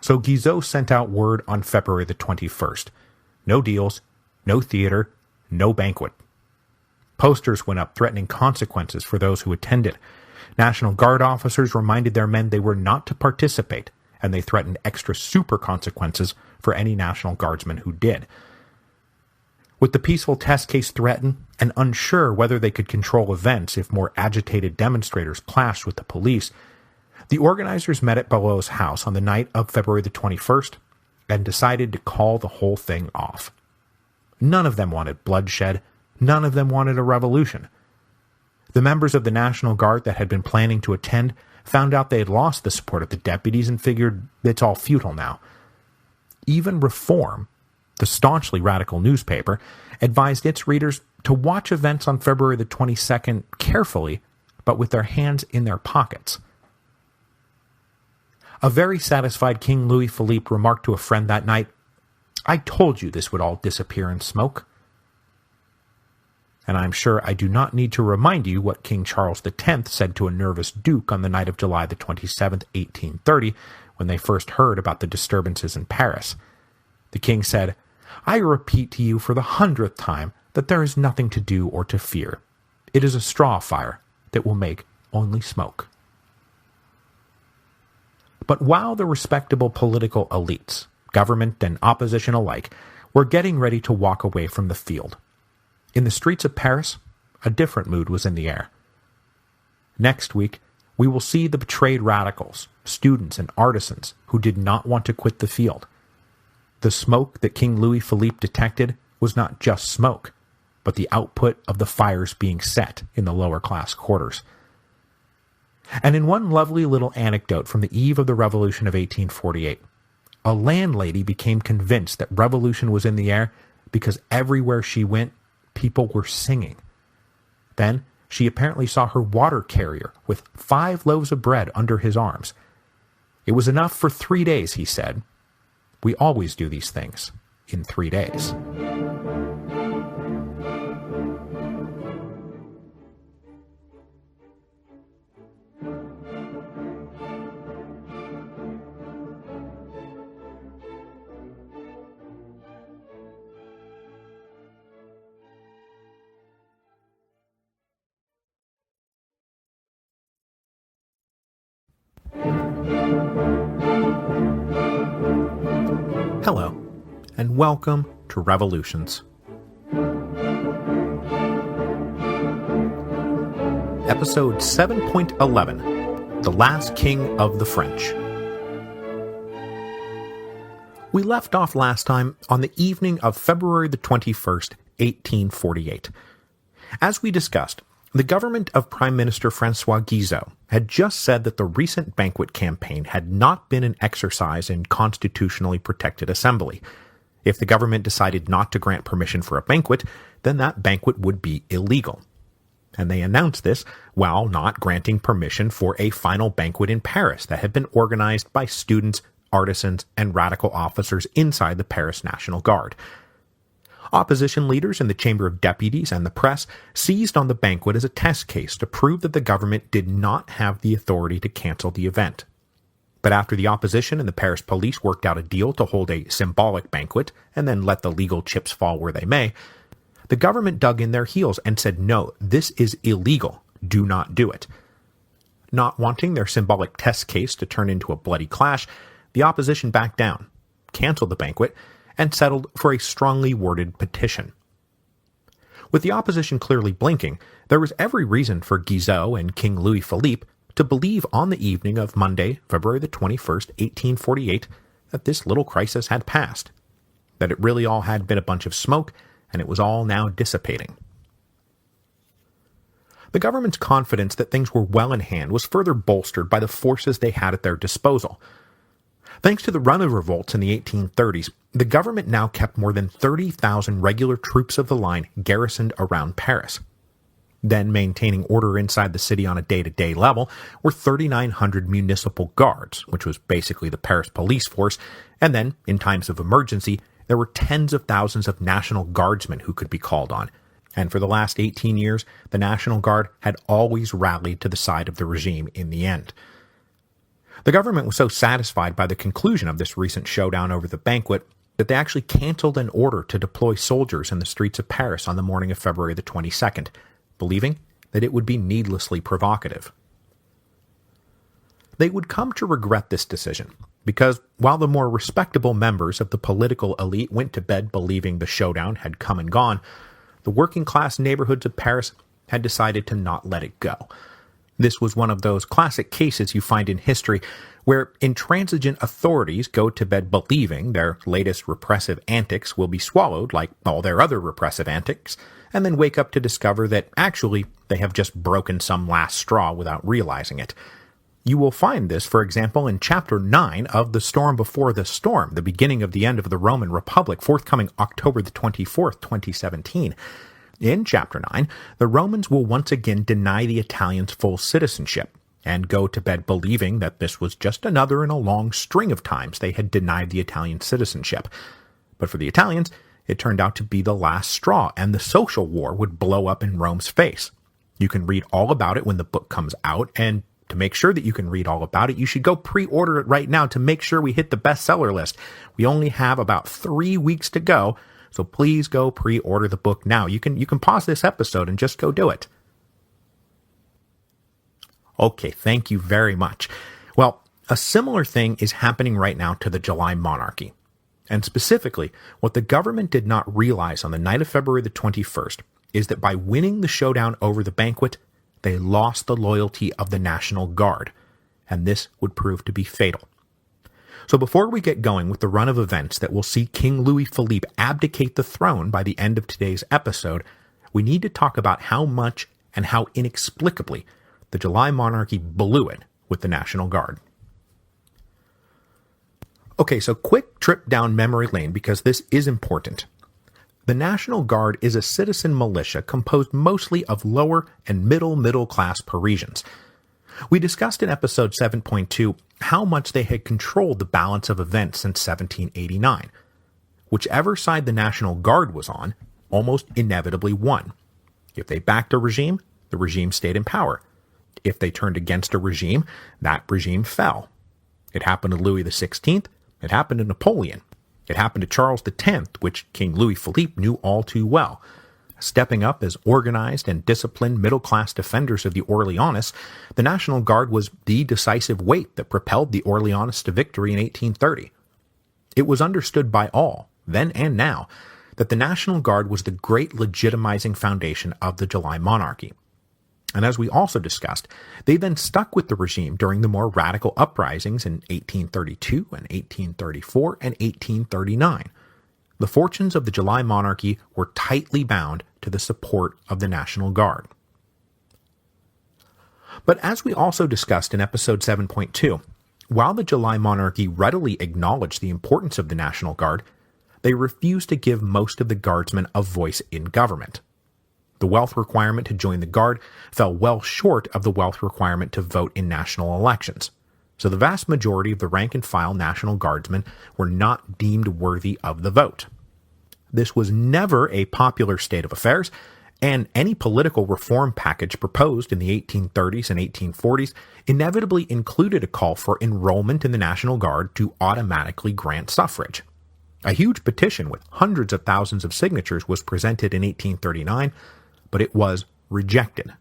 So Guizot sent out word on February the 21st. No deals, no theater, no banquet. Posters went up threatening consequences for those who attended. National Guard officers reminded their men they were not to participate, and they threatened extra super consequences for any National Guardsmen who did. With the peaceful test case threatened, and unsure whether they could control events if more agitated demonstrators clashed with the police, the organizers met at Ballot's house on the night of February the 21st and decided to call the whole thing off. None of them wanted bloodshed. None of them wanted a revolution. The members of the National Guard that had been planning to attend found out they had lost the support of the deputies and figured it's all futile now. Even Reform, the staunchly radical newspaper, advised its readers to watch events on February the 22nd carefully, but with their hands in their pockets. A very satisfied King Louis Philippe remarked to a friend that night, "I told you this would all disappear in smoke." And I'm sure I do not need to remind you what King Charles X said to a nervous duke on the night of July the 27th, 1830, when they first heard about the disturbances in Paris. The king said, "I repeat to you for the 100th time that there is nothing to do or to fear. It is a straw fire that will make only smoke." But while the respectable political elites, government and opposition alike, were getting ready to walk away from the field, in the streets of Paris, a different mood was in the air. Next week, we will see the betrayed radicals, students and artisans who did not want to quit the field. The smoke that King Louis Philippe detected was not just smoke, but the output of the fires being set in the lower class quarters. And in one lovely little anecdote from the eve of the Revolution of 1848, a landlady became convinced that revolution was in the air because everywhere she went, people were singing. Then she apparently saw her water carrier with 5 loaves of bread under his arms. It was enough for 3 days, he said. We always do these things in 3 days. Hello, and welcome to Revolutions. Episode 7.11, The Last King of the French. We left off last time on the evening of February the 21st, 1848. As we discussed, the government of Prime Minister François Guizot had just said that the recent banquet campaign had not been an exercise in constitutionally protected assembly. If the government decided not to grant permission for a banquet, then that banquet would be illegal. And they announced this while not granting permission for a final banquet in Paris that had been organized by students, artisans, and radical officers inside the Paris National Guard. Opposition leaders in the Chamber of Deputies and the press seized on the banquet as a test case to prove that the government did not have the authority to cancel the event. But after the opposition and the Paris police worked out a deal to hold a symbolic banquet and then let the legal chips fall where they may, the government dug in their heels and said, "No, this is illegal. Do not do it." Not wanting their symbolic test case to turn into a bloody clash, the opposition backed down, canceled the banquet, and settled for a strongly worded petition. With the opposition clearly blinking, there was every reason for Guizot and King Louis Philippe to believe on the evening of Monday, February the 21st, 1848, that this little crisis had passed, that it really all had been a bunch of smoke, and it was all now dissipating. The government's confidence that things were well in hand was further bolstered by the forces they had at their disposal. Thanks to the run of revolts in the 1830s, the government now kept more than 30,000 regular troops of the line garrisoned around Paris. Then, maintaining order inside the city on a day-to-day level, were 3,900 municipal guards, which was basically the Paris police force, and then, in times of emergency, there were tens of thousands of National Guardsmen who could be called on, and for the last 18 years, the National Guard had always rallied to the side of the regime in the end. The government was so satisfied by the conclusion of this recent showdown over the banquet that they actually canceled an order to deploy soldiers in the streets of Paris on the morning of February the 22nd, believing that it would be needlessly provocative. They would come to regret this decision, because while the more respectable members of the political elite went to bed believing the showdown had come and gone, the working-class neighborhoods of Paris had decided to not let it go. This was one of those classic cases you find in history where intransigent authorities go to bed believing their latest repressive antics will be swallowed like all their other repressive antics, and then wake up to discover that actually they have just broken some last straw without realizing it. You will find this, for example, in Chapter 9 of The Storm Before the Storm, the beginning of the end of the Roman Republic, forthcoming October the 24th, 2017. In Chapter 9, the Romans will once again deny the Italians full citizenship, and go to bed believing that this was just another in a long string of times they had denied the Italian citizenship. But for the Italians, it turned out to be the last straw, and the social war would blow up in Rome's face. You can read all about it when the book comes out, and to make sure that you can read all about it, you should go pre-order it right now to make sure we hit the bestseller list. We only have about 3 weeks to go, so please go pre-order the book now. You can pause this episode and just go do it. Okay, thank you very much. Well, a similar thing is happening right now to the July monarchy. And specifically, what the government did not realize on the night of February the 21st is that by winning the showdown over the banquet, they lost the loyalty of the National Guard, and this would prove to be fatal. So before we get going with the run of events that will see King Louis Philippe abdicate the throne by the end of today's episode, we need to talk about how much and how inexplicably the July monarchy blew it with the National Guard. Okay, so quick trip down memory lane because this is important. The National Guard is a citizen militia composed mostly of lower and middle-class Parisians. We discussed in episode 7.2 how much they had controlled the balance of events since 1789. Whichever side the National Guard was on almost inevitably won. If they backed a regime, the regime stayed in power. If they turned against a regime, that regime fell. It happened to Louis XVI. It happened to Napoleon. It happened to Charles X, which King Louis Philippe knew all too well. Stepping up as organized and disciplined middle-class defenders of the Orleanists, the National Guard was the decisive weight that propelled the Orleanists to victory in 1830. It was understood by all, then and now, that the National Guard was the great legitimizing foundation of the July monarchy. And as we also discussed, they then stuck with the regime during the more radical uprisings in 1832 and 1834 and 1839. The fortunes of the July monarchy were tightly bound to the support of the National Guard. But as we also discussed in episode 7.2, while the July monarchy readily acknowledged the importance of the National Guard, they refused to give most of the guardsmen a voice in government. The wealth requirement to join the Guard fell well short of the wealth requirement to vote in national elections, so the vast majority of the rank-and-file National Guardsmen were not deemed worthy of the vote. This was never a popular state of affairs, and any political reform package proposed in the 1830s and 1840s inevitably included a call for enrollment in the National Guard to automatically grant suffrage. A huge petition with hundreds of thousands of signatures was presented in 1839, but it was rejected.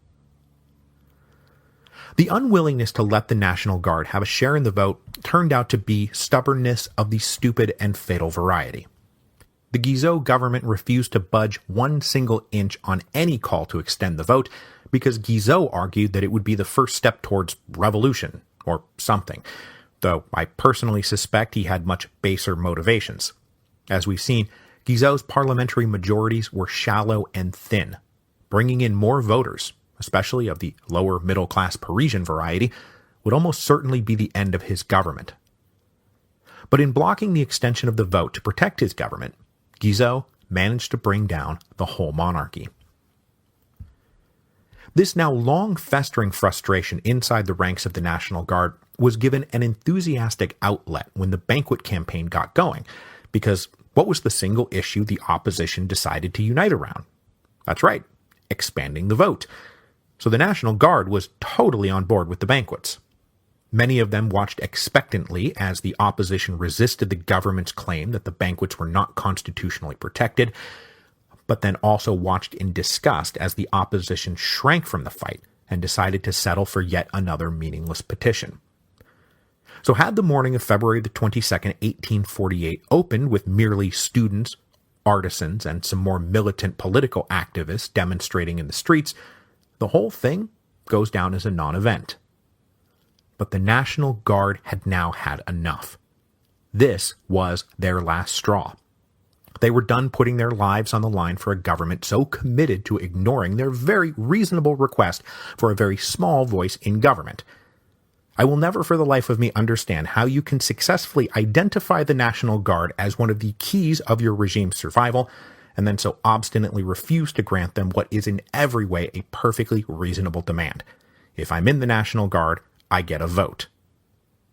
The unwillingness to let the National Guard have a share in the vote turned out to be stubbornness of the stupid and fatal variety. The Guizot government refused to budge one single inch on any call to extend the vote because Guizot argued that it would be the first step towards revolution, or something, though I personally suspect he had much baser motivations. As we've seen, Guizot's parliamentary majorities were shallow and thin. Bringing in more voters, especially of the lower middle-class Parisian variety, would almost certainly be the end of his government. But in blocking the extension of the vote to protect his government, Guizot managed to bring down the whole monarchy. This now long-festering frustration inside the ranks of the National Guard was given an enthusiastic outlet when the banquet campaign got going, because what was the single issue the opposition decided to unite around? That's right, expanding the vote. So the National Guard was totally on board with the banquets. Many of them watched expectantly as the opposition resisted the government's claim that the banquets were not constitutionally protected, but then also watched in disgust as the opposition shrank from the fight and decided to settle for yet another meaningless petition. So had the morning of February the 22nd, 1848 opened with merely students, artisans, and some more militant political activists demonstrating in the streets, the whole thing goes down as a non-event. But the National Guard had now had enough. This was their last straw. They were done putting their lives on the line for a government so committed to ignoring their very reasonable request for a very small voice in government. I will never for the life of me understand how you can successfully identify the National Guard as one of the keys of your regime's survival, and then so obstinately refuse to grant them what is in every way a perfectly reasonable demand. If I'm in the National Guard, I get a vote.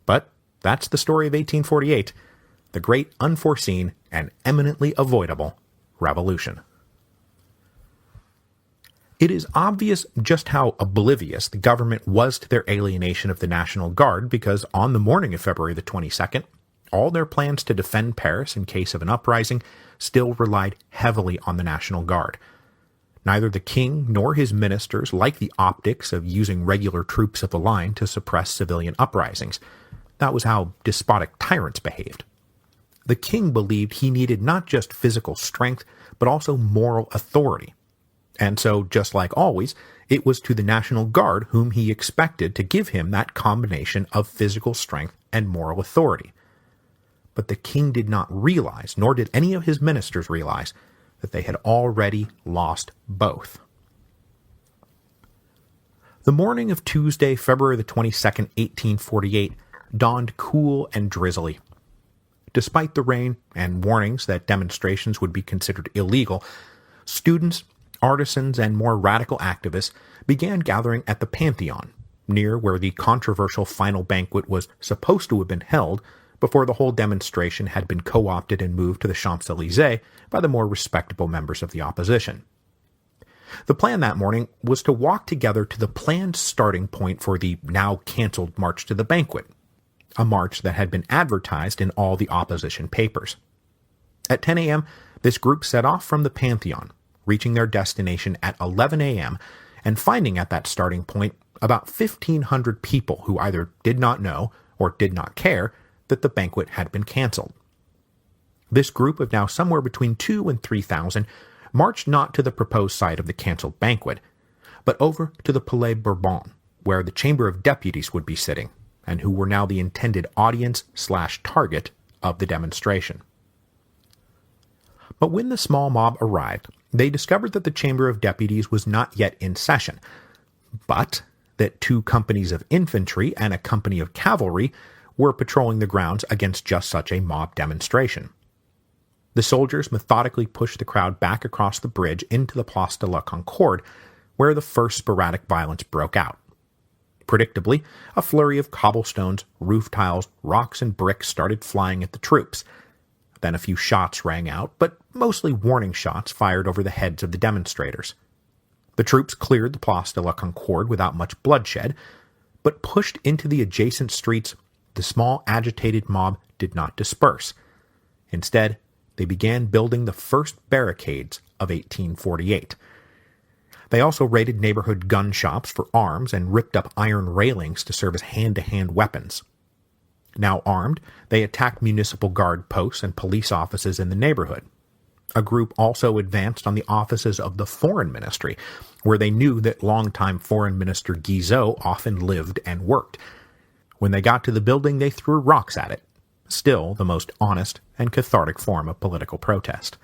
But that's the story of 1848, the great unforeseen and eminently avoidable revolution. It is obvious just how oblivious the government was to their alienation of the National Guard because on the morning of February the 22nd, all their plans to defend Paris in case of an uprising still relied heavily on the National Guard. Neither the king nor his ministers liked the optics of using regular troops of the line to suppress civilian uprisings. That was how despotic tyrants behaved. The king believed he needed not just physical strength, but also moral authority. And so, just like always, it was to the National Guard whom he expected to give him that combination of physical strength and moral authority. But the king did not realize, nor did any of his ministers realize, that they had already lost both. The morning of Tuesday, February the 22nd, 1848, dawned cool and drizzly. Despite the rain and warnings that demonstrations would be considered illegal, students, artisans, and more radical activists began gathering at the Pantheon, near where the controversial final banquet was supposed to have been held before the whole demonstration had been co-opted and moved to the Champs-Élysées by the more respectable members of the opposition. The plan that morning was to walk together to the planned starting point for the now-cancelled march to the banquet, a march that had been advertised in all the opposition papers. At 10 a.m., this group set off from the Pantheon, reaching their destination at 11 a.m., and finding at that starting point about 1,500 people who either did not know or did not care that the banquet had been cancelled. This group of now somewhere between 2,000 and 3,000 marched not to the proposed site of the cancelled banquet, but over to the Palais Bourbon, where the Chamber of Deputies would be sitting, and who were now the intended audience/target of the demonstration. But when the small mob arrived, they discovered that the Chamber of Deputies was not yet in session, but that 2 companies of infantry and a company of cavalry were patrolling the grounds against just such a mob demonstration. The soldiers methodically pushed the crowd back across the bridge into the Place de la Concorde, where the first sporadic violence broke out. Predictably, a flurry of cobblestones, roof tiles, rocks, and bricks started flying at the troops. Then a few shots rang out, but mostly warning shots fired over the heads of the demonstrators. The troops cleared the Place de la Concorde without much bloodshed, but pushed into the adjacent streets, the small agitated mob did not disperse. Instead, they began building the first barricades of 1848. They also raided neighborhood gun shops for arms and ripped up iron railings to serve as hand-to-hand weapons. Now armed, they attacked municipal guard posts and police offices in the neighborhood. A group also advanced on the offices of the Foreign Ministry, where they knew that longtime Foreign Minister Guizot often lived and worked. When they got to the building, they threw rocks at it, still the most honest and cathartic form of political protest.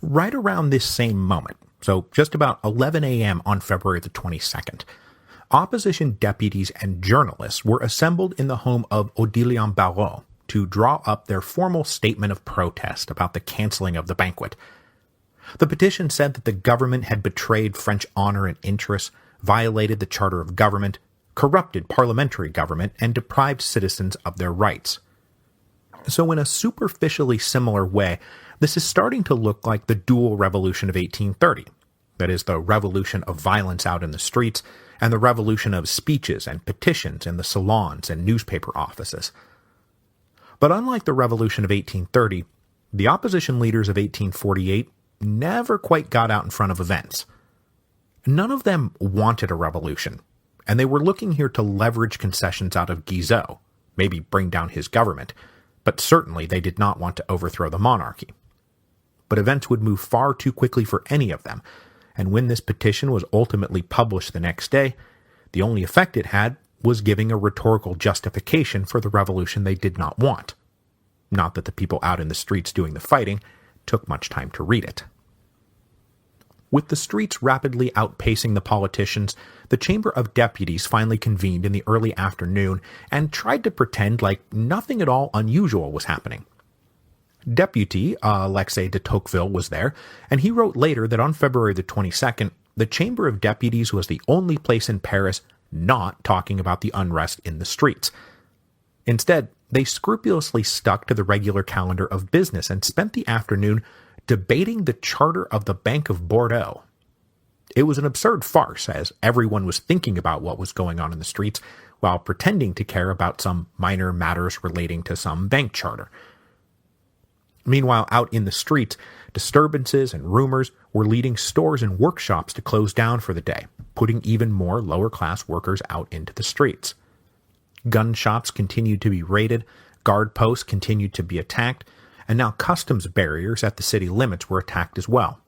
Right around this same moment, so just about 11 a.m. on February the 22nd, opposition deputies and journalists were assembled in the home of Odilon Barrot to draw up their formal statement of protest about the cancelling of the banquet. The petition said that the government had betrayed French honor and interests, violated the Charter of Government, corrupted parliamentary government, and deprived citizens of their rights. So in a superficially similar way, This is starting to look like the dual revolution of 1830. That is, the revolution of violence out in the streets and the revolution of speeches and petitions in the salons and newspaper offices. But unlike the revolution of 1830, the opposition leaders of 1848 never quite got out in front of events. None of them wanted a revolution, and they were looking here to leverage concessions out of Guizot, maybe bring down his government, but certainly they did not want to overthrow the monarchy. But events would move far too quickly for any of them, and when this petition was ultimately published the next day, the only effect it had was giving a rhetorical justification for the revolution they did not want. Not that the people out in the streets doing the fighting took much time to read it. With the streets rapidly outpacing the politicians, the Chamber of Deputies finally convened in the early afternoon and tried to pretend like nothing at all unusual was happening. Deputy Alexis de Tocqueville was there, and he wrote later that on February the 22nd, the Chamber of Deputies was the only place in Paris not talking about the unrest in the streets. Instead, they scrupulously stuck to the regular calendar of business and spent the afternoon debating the charter of the Bank of Bordeaux. It was an absurd farce, as everyone was thinking about what was going on in the streets while pretending to care about some minor matters relating to some bank charter. Meanwhile, out in the streets, disturbances and rumors were leading stores and workshops to close down for the day, putting even more lower-class workers out into the streets. Gun shops continued to be raided, guard posts continued to be attacked, and now customs barriers at the city limits were attacked as well.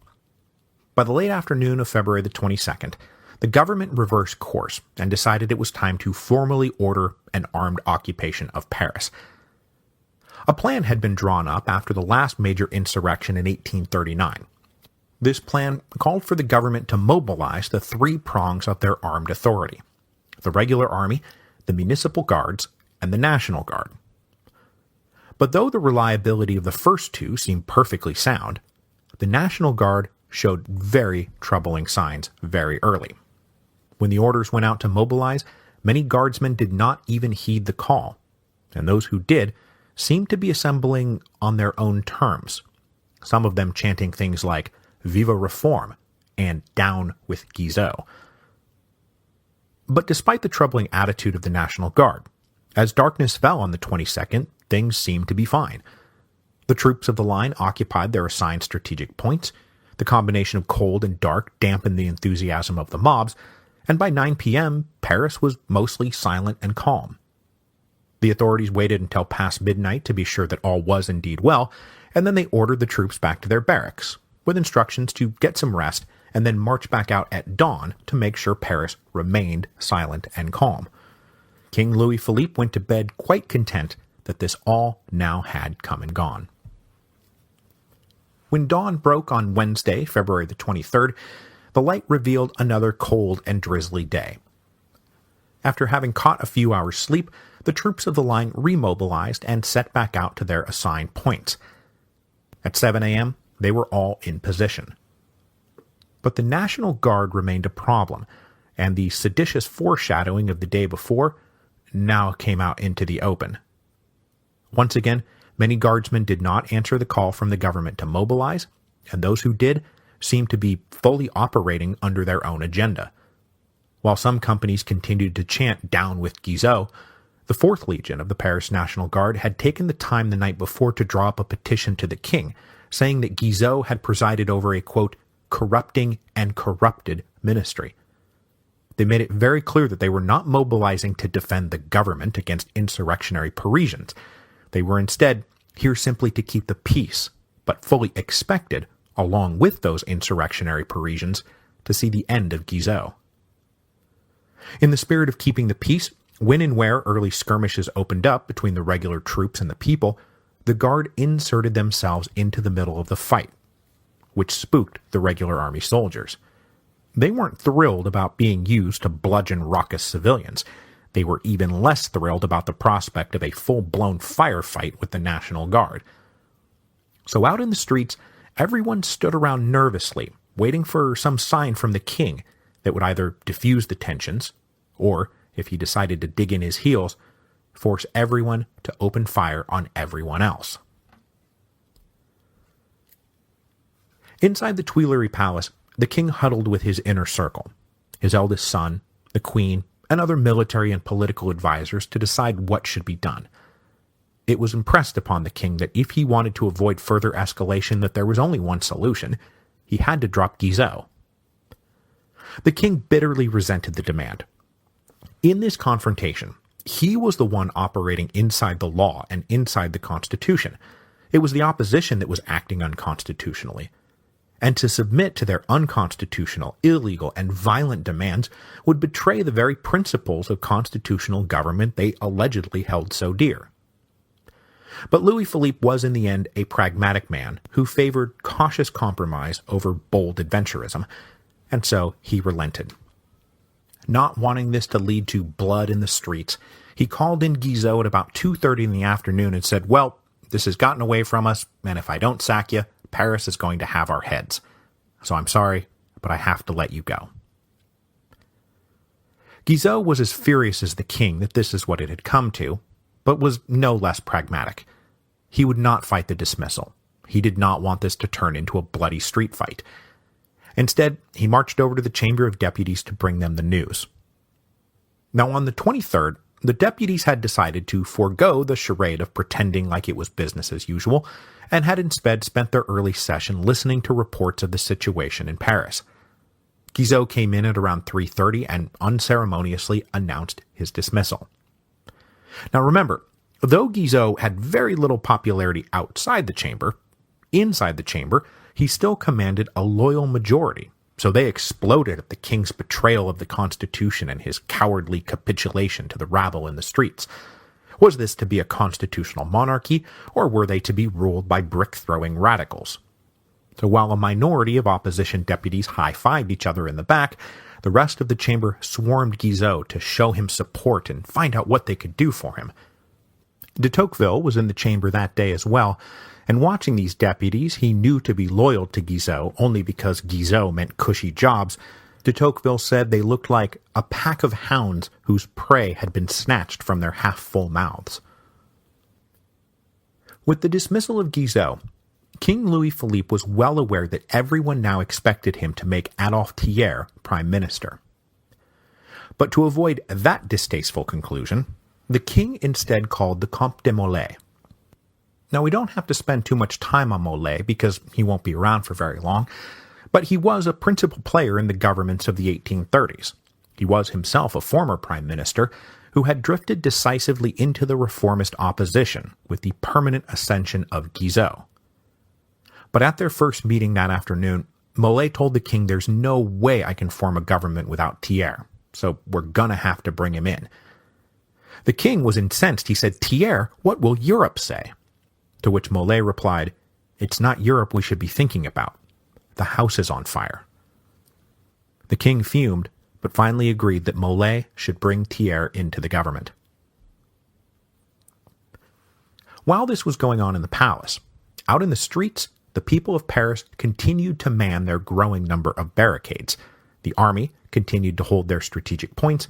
By the late afternoon of February the 22nd, the government reversed course and decided it was time to formally order an armed occupation of Paris. A plan had been drawn up after the last major insurrection in 1839. This plan called for the government to mobilize the three prongs of their armed authority: the regular army, the municipal guards, and the National Guard. But though the reliability of the first two seemed perfectly sound, the National Guard showed very troubling signs very early. When the orders went out to mobilize, many guardsmen did not even heed the call, and those who did seemed to be assembling on their own terms, some of them chanting things like "Vive Reform" and "Down with Guizot." But despite the troubling attitude of the National Guard, as darkness fell on the 22nd, things seemed to be fine. The troops of the line occupied their assigned strategic points, the combination of cold and dark dampened the enthusiasm of the mobs, and by 9 p.m., Paris was mostly silent and calm. The authorities waited until past midnight to be sure that all was indeed well, and then they ordered the troops back to their barracks, with instructions to get some rest and then march back out at dawn to make sure Paris remained silent and calm. King Louis Philippe went to bed quite content that this all now had come and gone. When dawn broke on Wednesday, February the 23rd, the light revealed another cold and drizzly day. After having caught a few hours' sleep, the troops of the line remobilized and set back out to their assigned points. At 7 a.m., they were all in position. But the National Guard remained a problem, and the seditious foreshadowing of the day before now came out into the open. Once again, many guardsmen did not answer the call from the government to mobilize, and those who did seemed to be fully operating under their own agenda. While some companies continued to chant "Down with Guizot," the 4th Legion of the Paris National Guard had taken the time the night before to draw up a petition to the king, saying that Guizot had presided over a, quote, corrupting and corrupted ministry. They made it very clear that they were not mobilizing to defend the government against insurrectionary Parisians. They were instead here simply to keep the peace, but fully expected, along with those insurrectionary Parisians, to see the end of Guizot. In the spirit of keeping the peace, when and where early skirmishes opened up between the regular troops and the people, the Guard inserted themselves into the middle of the fight, which spooked the regular army soldiers. They weren't thrilled about being used to bludgeon raucous civilians. They were even less thrilled about the prospect of a full-blown firefight with the National Guard. So out in the streets, everyone stood around nervously, waiting for some sign from the king that would either diffuse the tensions, or, if he decided to dig in his heels, force everyone to open fire on everyone else. Inside the Tuileries Palace, the king huddled with his inner circle, his eldest son, the queen, and other military and political advisors to decide what should be done. It was impressed upon the king that if he wanted to avoid further escalation that there was only one solution. He had to drop Guizot. The king bitterly resented the demand. In this confrontation, he was the one operating inside the law and inside the Constitution. It was the opposition that was acting unconstitutionally. And to submit to their unconstitutional, illegal, and violent demands would betray the very principles of constitutional government they allegedly held so dear. But Louis-Philippe was in the end a pragmatic man who favored cautious compromise over bold adventurism, and so he relented. Not wanting this to lead to blood in the streets, he called in Guizot at about 2:30 in the afternoon and said, "Well, this has gotten away from us, and if I don't sack you, Paris is going to have our heads. So I'm sorry, but I have to let you go." Guizot was as furious as the king that this is what it had come to, but was no less pragmatic. He would not fight the dismissal. He did not want this to turn into a bloody street fight. Instead, he marched over to the Chamber of Deputies to bring them the news. Now, on the 23rd, the deputies had decided to forego the charade of pretending like it was business as usual, and had instead spent their early session listening to reports of the situation in Paris. Guizot came in at around 3:30 and unceremoniously announced his dismissal. Now remember, though Guizot had very little popularity outside the chamber, inside the chamber, he still commanded a loyal majority, so they exploded at the king's betrayal of the Constitution and his cowardly capitulation to the rabble in the streets. Was this to be a constitutional monarchy, or were they to be ruled by brick-throwing radicals? So while a minority of opposition deputies high-fived each other in the back, the rest of the chamber swarmed Guizot to show him support and find out what they could do for him. De Tocqueville was in the chamber that day as well, and watching these deputies he knew to be loyal to Guizot only because Guizot meant cushy jobs, de Tocqueville said they looked like a pack of hounds whose prey had been snatched from their half-full mouths. With the dismissal of Guizot, King Louis-Philippe was well aware that everyone now expected him to make Adolphe Thiers prime minister. But to avoid that distasteful conclusion, the king instead called the Comte de Molay. Now, we don't have to spend too much time on Molay because he won't be around for very long, but he was a principal player in the governments of the 1830s. He was himself a former prime minister who had drifted decisively into the reformist opposition with the permanent ascension of Guizot. But at their first meeting that afternoon, Molay told the king there's no way I can form a government without Thiers, so we're gonna have to bring him in. The king was incensed. He said, "Thiers, what will Europe say?" To which Molay replied, "It's not Europe we should be thinking about. The house is on fire." The king fumed, but finally agreed that Molay should bring Thiers into the government. While this was going on in the palace, out in the streets, the people of Paris continued to man their growing number of barricades. The army continued to hold their strategic points,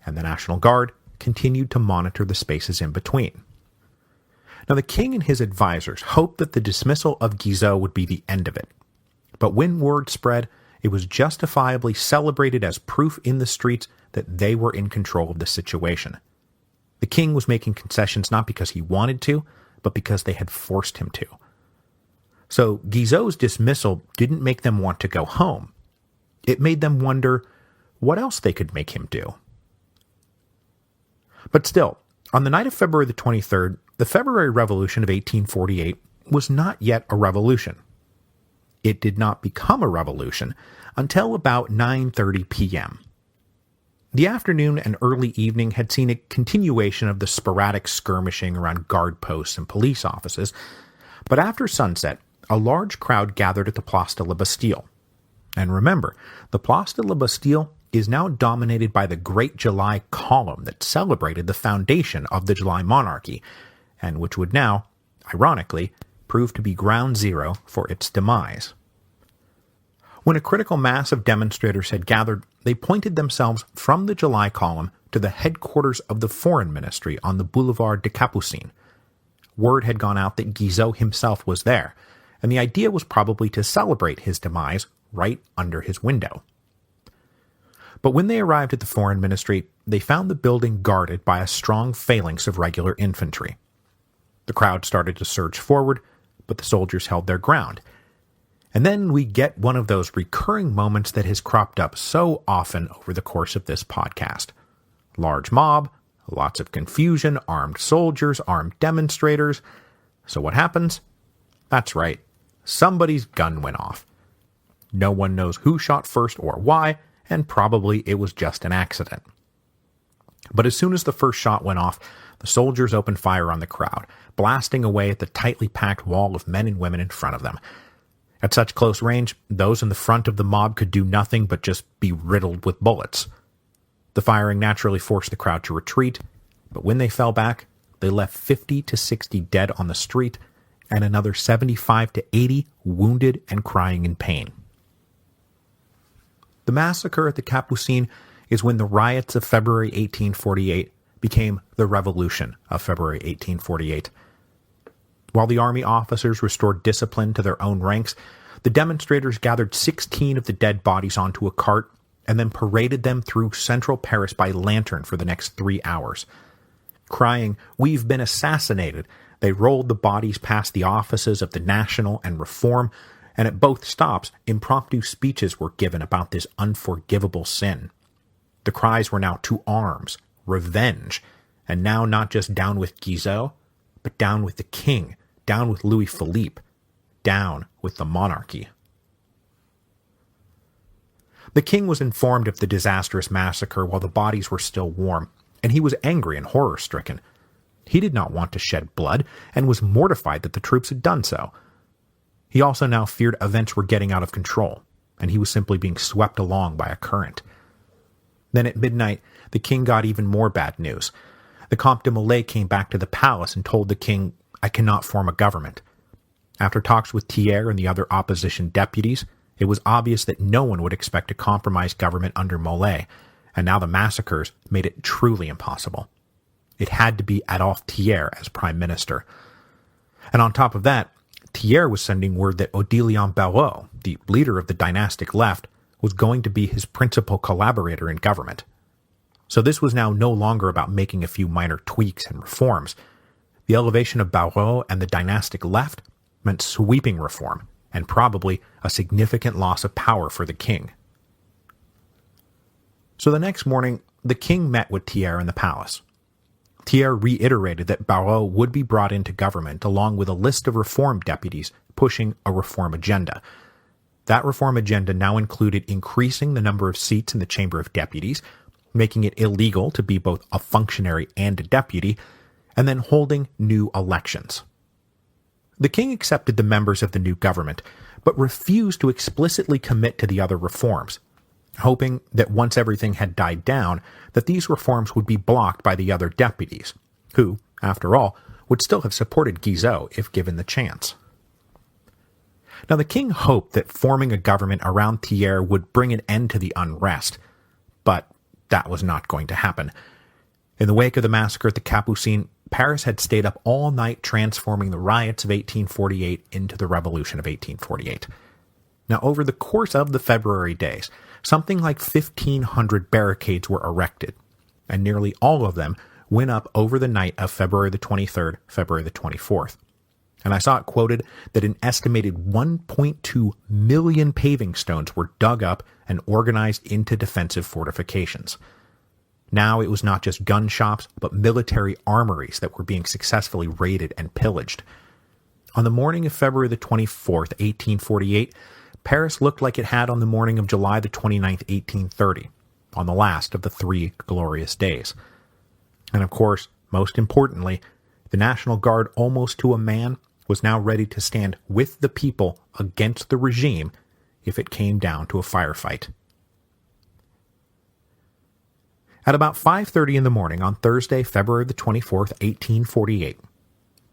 and the National Guard continued to monitor the spaces in between. Now, the king and his advisors hoped that the dismissal of Guizot would be the end of it. But when word spread, it was justifiably celebrated as proof in the streets that they were in control of the situation. The king was making concessions not because he wanted to, but because they had forced him to. So Guizot's dismissal didn't make them want to go home. It made them wonder what else they could make him do. But still, on the night of February the 23rd, the February Revolution of 1848 was not yet a revolution. It did not become a revolution until about 9:30 p.m. The afternoon and early evening had seen a continuation of the sporadic skirmishing around guard posts and police offices, but after sunset, a large crowd gathered at the Place de la Bastille. And remember, the Place de la Bastille is now dominated by the Great July Column that celebrated the foundation of the July monarchy, and which would now, ironically, prove to be ground zero for its demise. When a critical mass of demonstrators had gathered, they pointed themselves from the July Column to the headquarters of the Foreign Ministry on the Boulevard des Capucines. Word had gone out that Guizot himself was there, and the idea was probably to celebrate his demise right under his window. But when they arrived at the Foreign Ministry, they found the building guarded by a strong phalanx of regular infantry. The crowd started to surge forward, but the soldiers held their ground. And then we get one of those recurring moments that has cropped up so often over the course of this podcast. Large mob, lots of confusion, armed soldiers, armed demonstrators. So what happens? That's right, somebody's gun went off. No one knows who shot first or why, and probably it was just an accident. But as soon as the first shot went off, the soldiers opened fire on the crowd, blasting away at the tightly packed wall of men and women in front of them. At such close range, those in the front of the mob could do nothing but just be riddled with bullets. The firing naturally forced the crowd to retreat, but when they fell back, they left 50 to 60 dead on the street and another 75 to 80 wounded and crying in pain. The massacre at the Capucines is when the riots of February 1848 became the Revolution of February 1848. While the army officers restored discipline to their own ranks, the demonstrators gathered 16 of the dead bodies onto a cart and then paraded them through central Paris by lantern for the next 3 hours. Crying, "We've been assassinated," they rolled the bodies past the offices of the National and Reform, and at both stops, impromptu speeches were given about this unforgivable sin. The cries were now to arms, revenge, and now not just down with Guizot, but down with the king, down with Louis Philippe, down with the monarchy. The king was informed of the disastrous massacre while the bodies were still warm, and he was angry and horror-stricken. He did not want to shed blood, and was mortified that the troops had done so. He also now feared events were getting out of control, and he was simply being swept along by a current. Then at midnight, the king got even more bad news. The Comte de Molay came back to the palace and told the king, "I cannot form a government." After talks with Thiers and the other opposition deputies, it was obvious that no one would expect a compromised government under Molay, and now the massacres made it truly impossible. It had to be Adolphe Thiers as prime minister. And on top of that, Thiers was sending word that Odilon Barrot, the leader of the dynastic left, was going to be his principal collaborator in government. So this was now no longer about making a few minor tweaks and reforms. The elevation of Barrot and the dynastic left meant sweeping reform, and probably a significant loss of power for the king. So the next morning, the king met with Thiers in the palace. Thiers reiterated that Barrot would be brought into government along with a list of reform deputies pushing a reform agenda. That reform agenda now included increasing the number of seats in the Chamber of Deputies, making it illegal to be both a functionary and a deputy, and then holding new elections. The king accepted the members of the new government, but refused to explicitly commit to the other reforms, hoping that once everything had died down, that these reforms would be blocked by the other deputies, who, after all, would still have supported Guizot if given the chance. Now the king hoped that forming a government around Thiers would bring an end to the unrest, but that was not going to happen. In the wake of the massacre at the Capucines, Paris had stayed up all night transforming the riots of 1848 into the Revolution of 1848. Now, over the course of the February days, something like 1,500 barricades were erected, and nearly all of them went up over the night of February the 23rd, February the 24th. And I saw it quoted that an estimated 1.2 million paving stones were dug up and organized into defensive fortifications. Now it was not just gun shops, but military armories that were being successfully raided and pillaged. On the morning of February the 24th, 1848, Paris looked like it had on the morning of July the 29th, 1830, on the last of the 3 glorious days. And of course, most importantly, the National Guard, almost to a man, was now ready to stand with the people against the regime if it came down to a firefight. At about 5:30 in the morning on Thursday, February the 24th, 1848,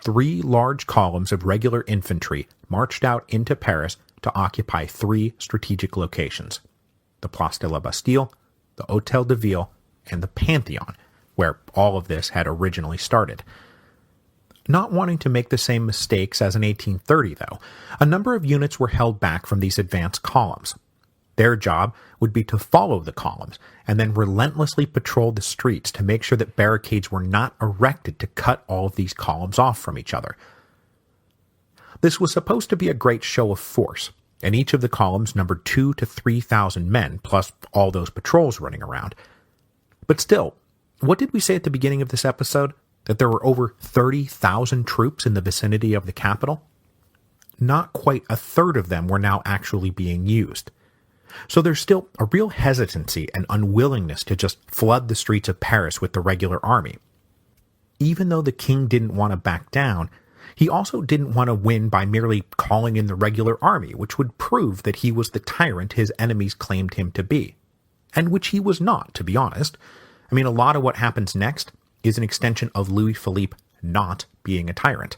3 large columns of regular infantry marched out into Paris to occupy 3 strategic locations: the Place de la Bastille, the Hôtel de Ville, and the Pantheon, where all of this had originally started. Not wanting to make the same mistakes as in 1830, though, a number of units were held back from these advance columns. Their job would be to follow the columns and then relentlessly patrol the streets to make sure that barricades were not erected to cut all of these columns off from each other. This was supposed to be a great show of force, and each of the columns numbered 2,000 to 3,000 men, plus all those patrols running around. But still, what did we say at the beginning of this episode? That there were over 30,000 troops in the vicinity of the capital? Not quite a third of them were now actually being used. So there's still a real hesitancy and unwillingness to just flood the streets of Paris with the regular army. Even though the king didn't want to back down, he also didn't want to win by merely calling in the regular army, which would prove that he was the tyrant his enemies claimed him to be. And which he was not, to be honest. I mean, a lot of what happens next is an extension of Louis Philippe not being a tyrant.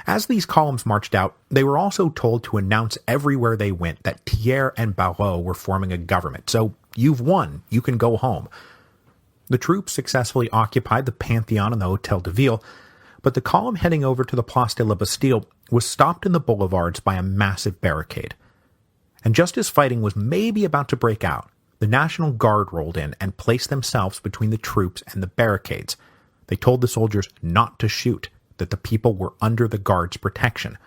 As these columns marched out, they were also told to announce everywhere they went that Thiers and Barrot were forming a government, so you've won, you can go home. The troops successfully occupied the Pantheon and the Hôtel de Ville, but the column heading over to the Place de la Bastille was stopped in the boulevards by a massive barricade. And just as fighting was maybe about to break out, the National Guard rolled in and placed themselves between the troops and the barricades. They told the soldiers not to shoot, that the people were under the Guard's protection.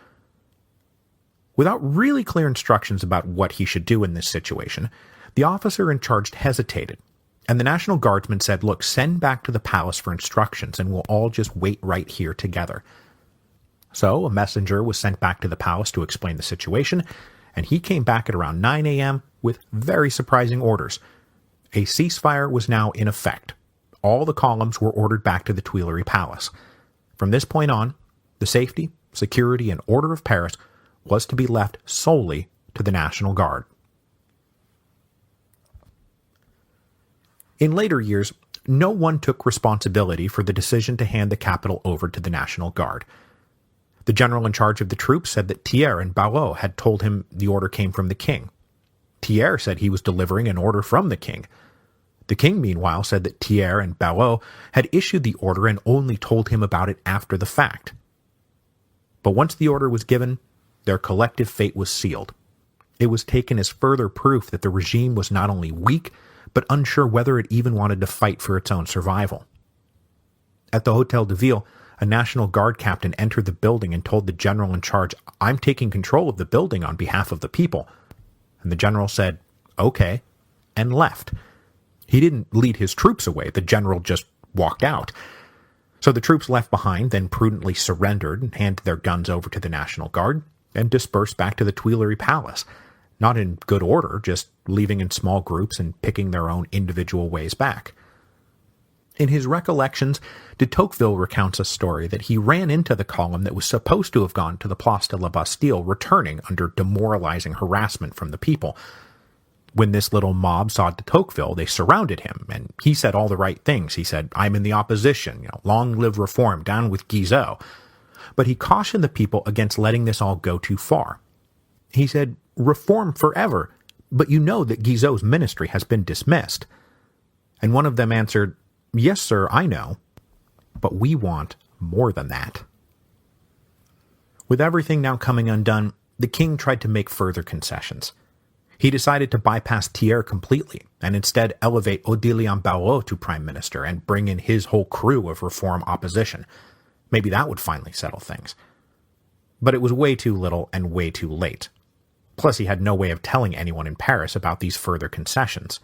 Without really clear instructions about what he should do in this situation, the officer in charge hesitated, and the National Guardsman said, "Look, send back to the palace for instructions, and we'll all just wait right here together." So a messenger was sent back to the palace to explain the situation, and he came back at around 9 a.m. with very surprising orders. A ceasefire was now in effect. All the columns were ordered back to the Tuileries Palace. From this point on, the safety, security, and order of Paris was to be left solely to the National Guard. In later years, no one took responsibility for the decision to hand the capital over to the National Guard. The general in charge of the troops said that Thiers and Barrot had told him the order came from the king. Thiers said he was delivering an order from the king. The king, meanwhile, said that Thiers and Barrot had issued the order and only told him about it after the fact. But once the order was given, their collective fate was sealed. It was taken as further proof that the regime was not only weak, but unsure whether it even wanted to fight for its own survival. At the Hôtel de Ville, a National Guard captain entered the building and told the general in charge, "I'm taking control of the building on behalf of the people." And the general said, "Okay," and left. He didn't lead his troops away, the general just walked out. So the troops left behind then prudently surrendered and handed their guns over to the National Guard and dispersed back to the Tuileries Palace, not in good order, just leaving in small groups and picking their own individual ways back. In his recollections, de Tocqueville recounts a story that he ran into the column that was supposed to have gone to the Place de la Bastille returning under demoralizing harassment from the people. When this little mob saw de Tocqueville, they surrounded him, and he said all the right things. He said, "I'm in the opposition, long live reform, down with Guizot." But he cautioned the people against letting this all go too far. He said, "Reform forever, but you know that Guizot's ministry has been dismissed." And one of them answered, "Yes, sir, I know, but we want more than that." With everything now coming undone, the king tried to make further concessions. He decided to bypass Thiers completely, and instead elevate Odilon Barrot to prime minister and bring in his whole crew of reform opposition. Maybe that would finally settle things. But it was way too little and way too late. Plus he had no way of telling anyone in Paris about these further concessions.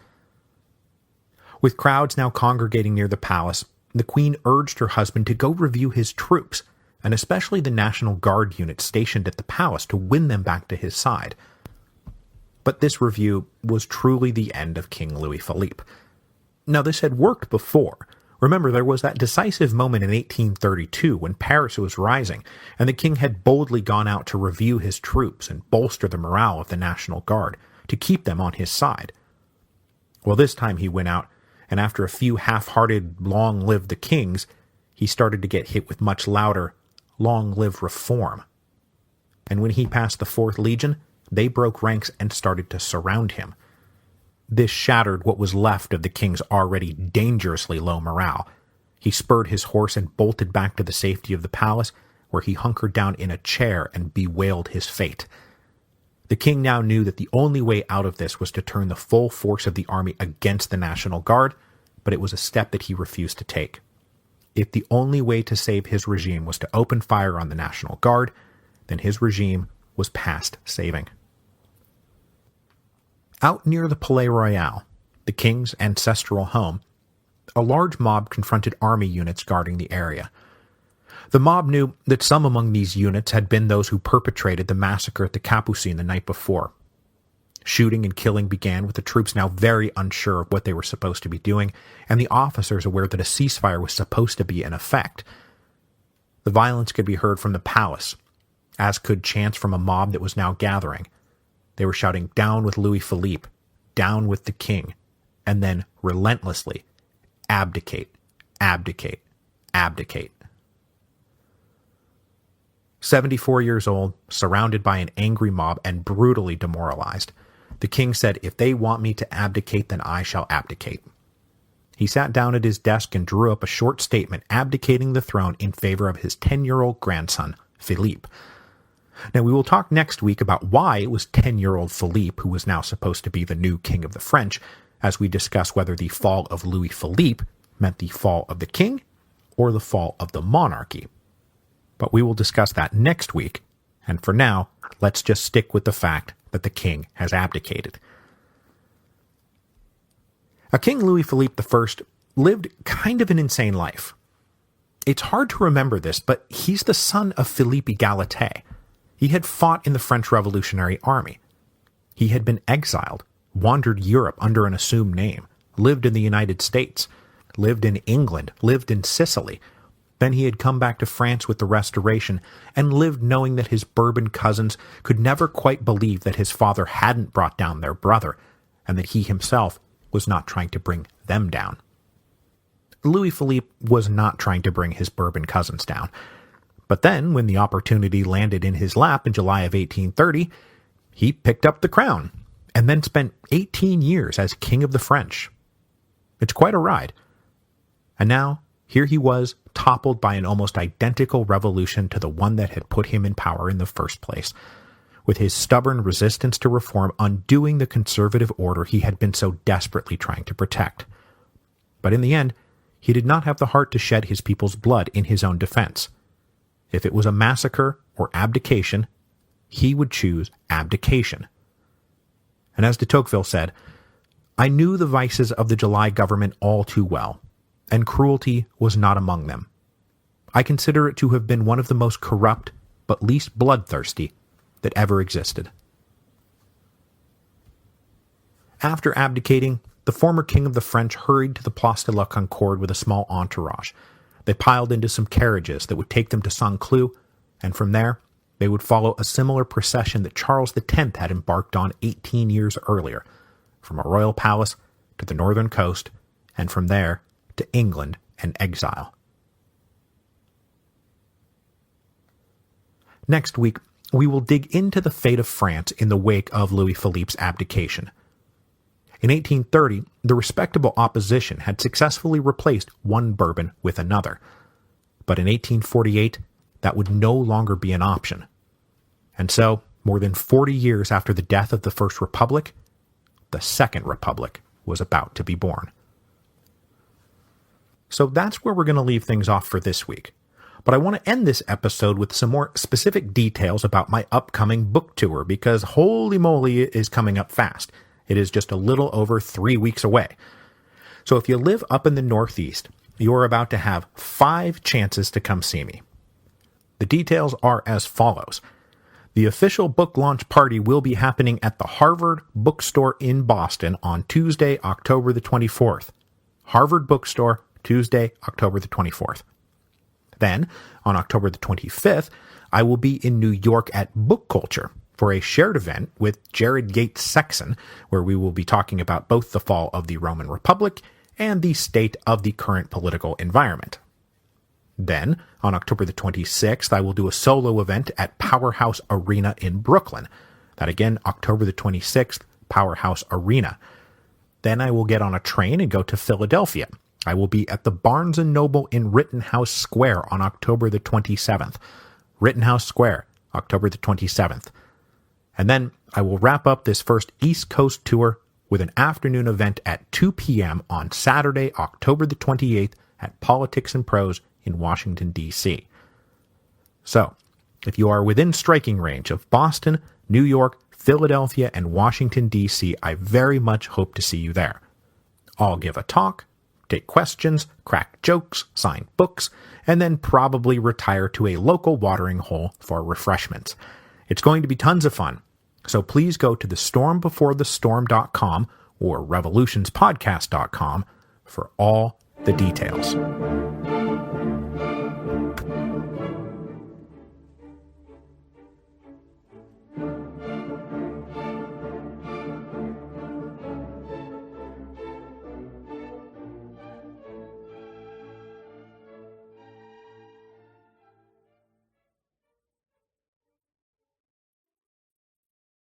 With crowds now congregating near the palace, the Queen urged her husband to go review his troops, and especially the National Guard unit stationed at the palace, to win them back to his side. But this review was truly the end of King Louis Philippe. Now this had worked before. Remember, there was that decisive moment in 1832 when Paris was rising, and the king had boldly gone out to review his troops and bolster the morale of the National Guard, to keep them on his side. Well, this time he went out, and after a few half-hearted "long live the kings," he started to get hit with much louder "long live reform." And when he passed the 4th Legion, they broke ranks and started to surround him. This shattered what was left of the king's already dangerously low morale. He spurred his horse and bolted back to the safety of the palace, where he hunkered down in a chair and bewailed his fate. The king now knew that the only way out of this was to turn the full force of the army against the National Guard, but it was a step that he refused to take. If the only way to save his regime was to open fire on the National Guard, then his regime was past saving. Out near the Palais Royal, the king's ancestral home, a large mob confronted army units guarding the area. The mob knew that some among these units had been those who perpetrated the massacre at the Capucines the night before. Shooting and killing began, with the troops now very unsure of what they were supposed to be doing, and the officers aware that a ceasefire was supposed to be in effect. The violence could be heard from the palace, as could chants from a mob that was now gathering. They were shouting, "Down with Louis Philippe, down with the king," and then relentlessly, "Abdicate, abdicate, abdicate." 74 years old, surrounded by an angry mob and brutally demoralized, the king said, "If they want me to abdicate, then I shall abdicate." He sat down at his desk and drew up a short statement abdicating the throne in favor of his 10-year-old grandson, Philippe. Now, we will talk next week about why it was 10-year-old Philippe who was now supposed to be the new king of the French, as we discuss whether the fall of Louis Philippe meant the fall of the king or the fall of the monarchy. But we will discuss that next week, and for now, let's just stick with the fact that the king has abdicated. King Louis Philippe I lived kind of an insane life. It's hard to remember this, but he's the son of Philippe Galaté. He had fought in the French Revolutionary Army. He had been exiled, wandered Europe under an assumed name, lived in the United States, lived in England, lived in Sicily. Then he had come back to France with the Restoration and lived knowing that his Bourbon cousins could never quite believe that his father hadn't brought down their brother, and that he himself was not trying to bring them down. Louis Philippe was not trying to bring his Bourbon cousins down. But then, when the opportunity landed in his lap in July of 1830, he picked up the crown, and then spent 18 years as King of the French. It's quite a ride. And now, here he was, toppled by an almost identical revolution to the one that had put him in power in the first place, with his stubborn resistance to reform undoing the conservative order he had been so desperately trying to protect. But in the end, he did not have the heart to shed his people's blood in his own defense. If it was a massacre or abdication, he would choose abdication. And as de Tocqueville said, "I knew the vices of the July government all too well, and cruelty was not among them. I consider it to have been one of the most corrupt, but least bloodthirsty, that ever existed." After abdicating, the former king of the French hurried to the Place de la Concorde with a small entourage. They piled into some carriages that would take them to Saint-Cloud, and from there, they would follow a similar procession that Charles X had embarked on 18 years earlier, from a royal palace to the northern coast, and from there to England and exile. Next week, we will dig into the fate of France in the wake of Louis Philippe's abdication. In 1830, the respectable opposition had successfully replaced one Bourbon with another. But in 1848, that would no longer be an option. And so, more than 40 years after the death of the First Republic, the Second Republic was about to be born. So that's where we're going to leave things off for this week. But I want to end this episode with some more specific details about my upcoming book tour, because holy moly, it is coming up fast. It is just a little over 3 weeks away. So if you live up in the Northeast, you're about to have 5 chances to come see me. The details are as follows. The official book launch party will be happening at the Harvard Bookstore in Boston on Tuesday, October the 24th. Harvard Bookstore, Tuesday, October the 24th. Then, on October the 25th, I will be in New York at Book Culture for a shared event with Jared Yates Sexton, where we will be talking about both the fall of the Roman Republic and the state of the current political environment. Then, on October the 26th, I will do a solo event at Powerhouse Arena in Brooklyn. That again, October the 26th, Powerhouse Arena. Then I will get on a train and go to Philadelphia, I will be at the Barnes & Noble in Rittenhouse Square on October the 27th. Rittenhouse Square, October the 27th. And then I will wrap up this first East Coast tour with an afternoon event at 2 p.m. on Saturday, October the 28th at Politics and Prose in Washington, D.C. So, if you are within striking range of Boston, New York, Philadelphia, and Washington, D.C., I very much hope to see you there. I'll give a talk, take questions, crack jokes, sign books, and then probably retire to a local watering hole for refreshments. It's going to be tons of fun. So please go to thestormbeforethestorm.com or revolutionspodcast.com for all the details.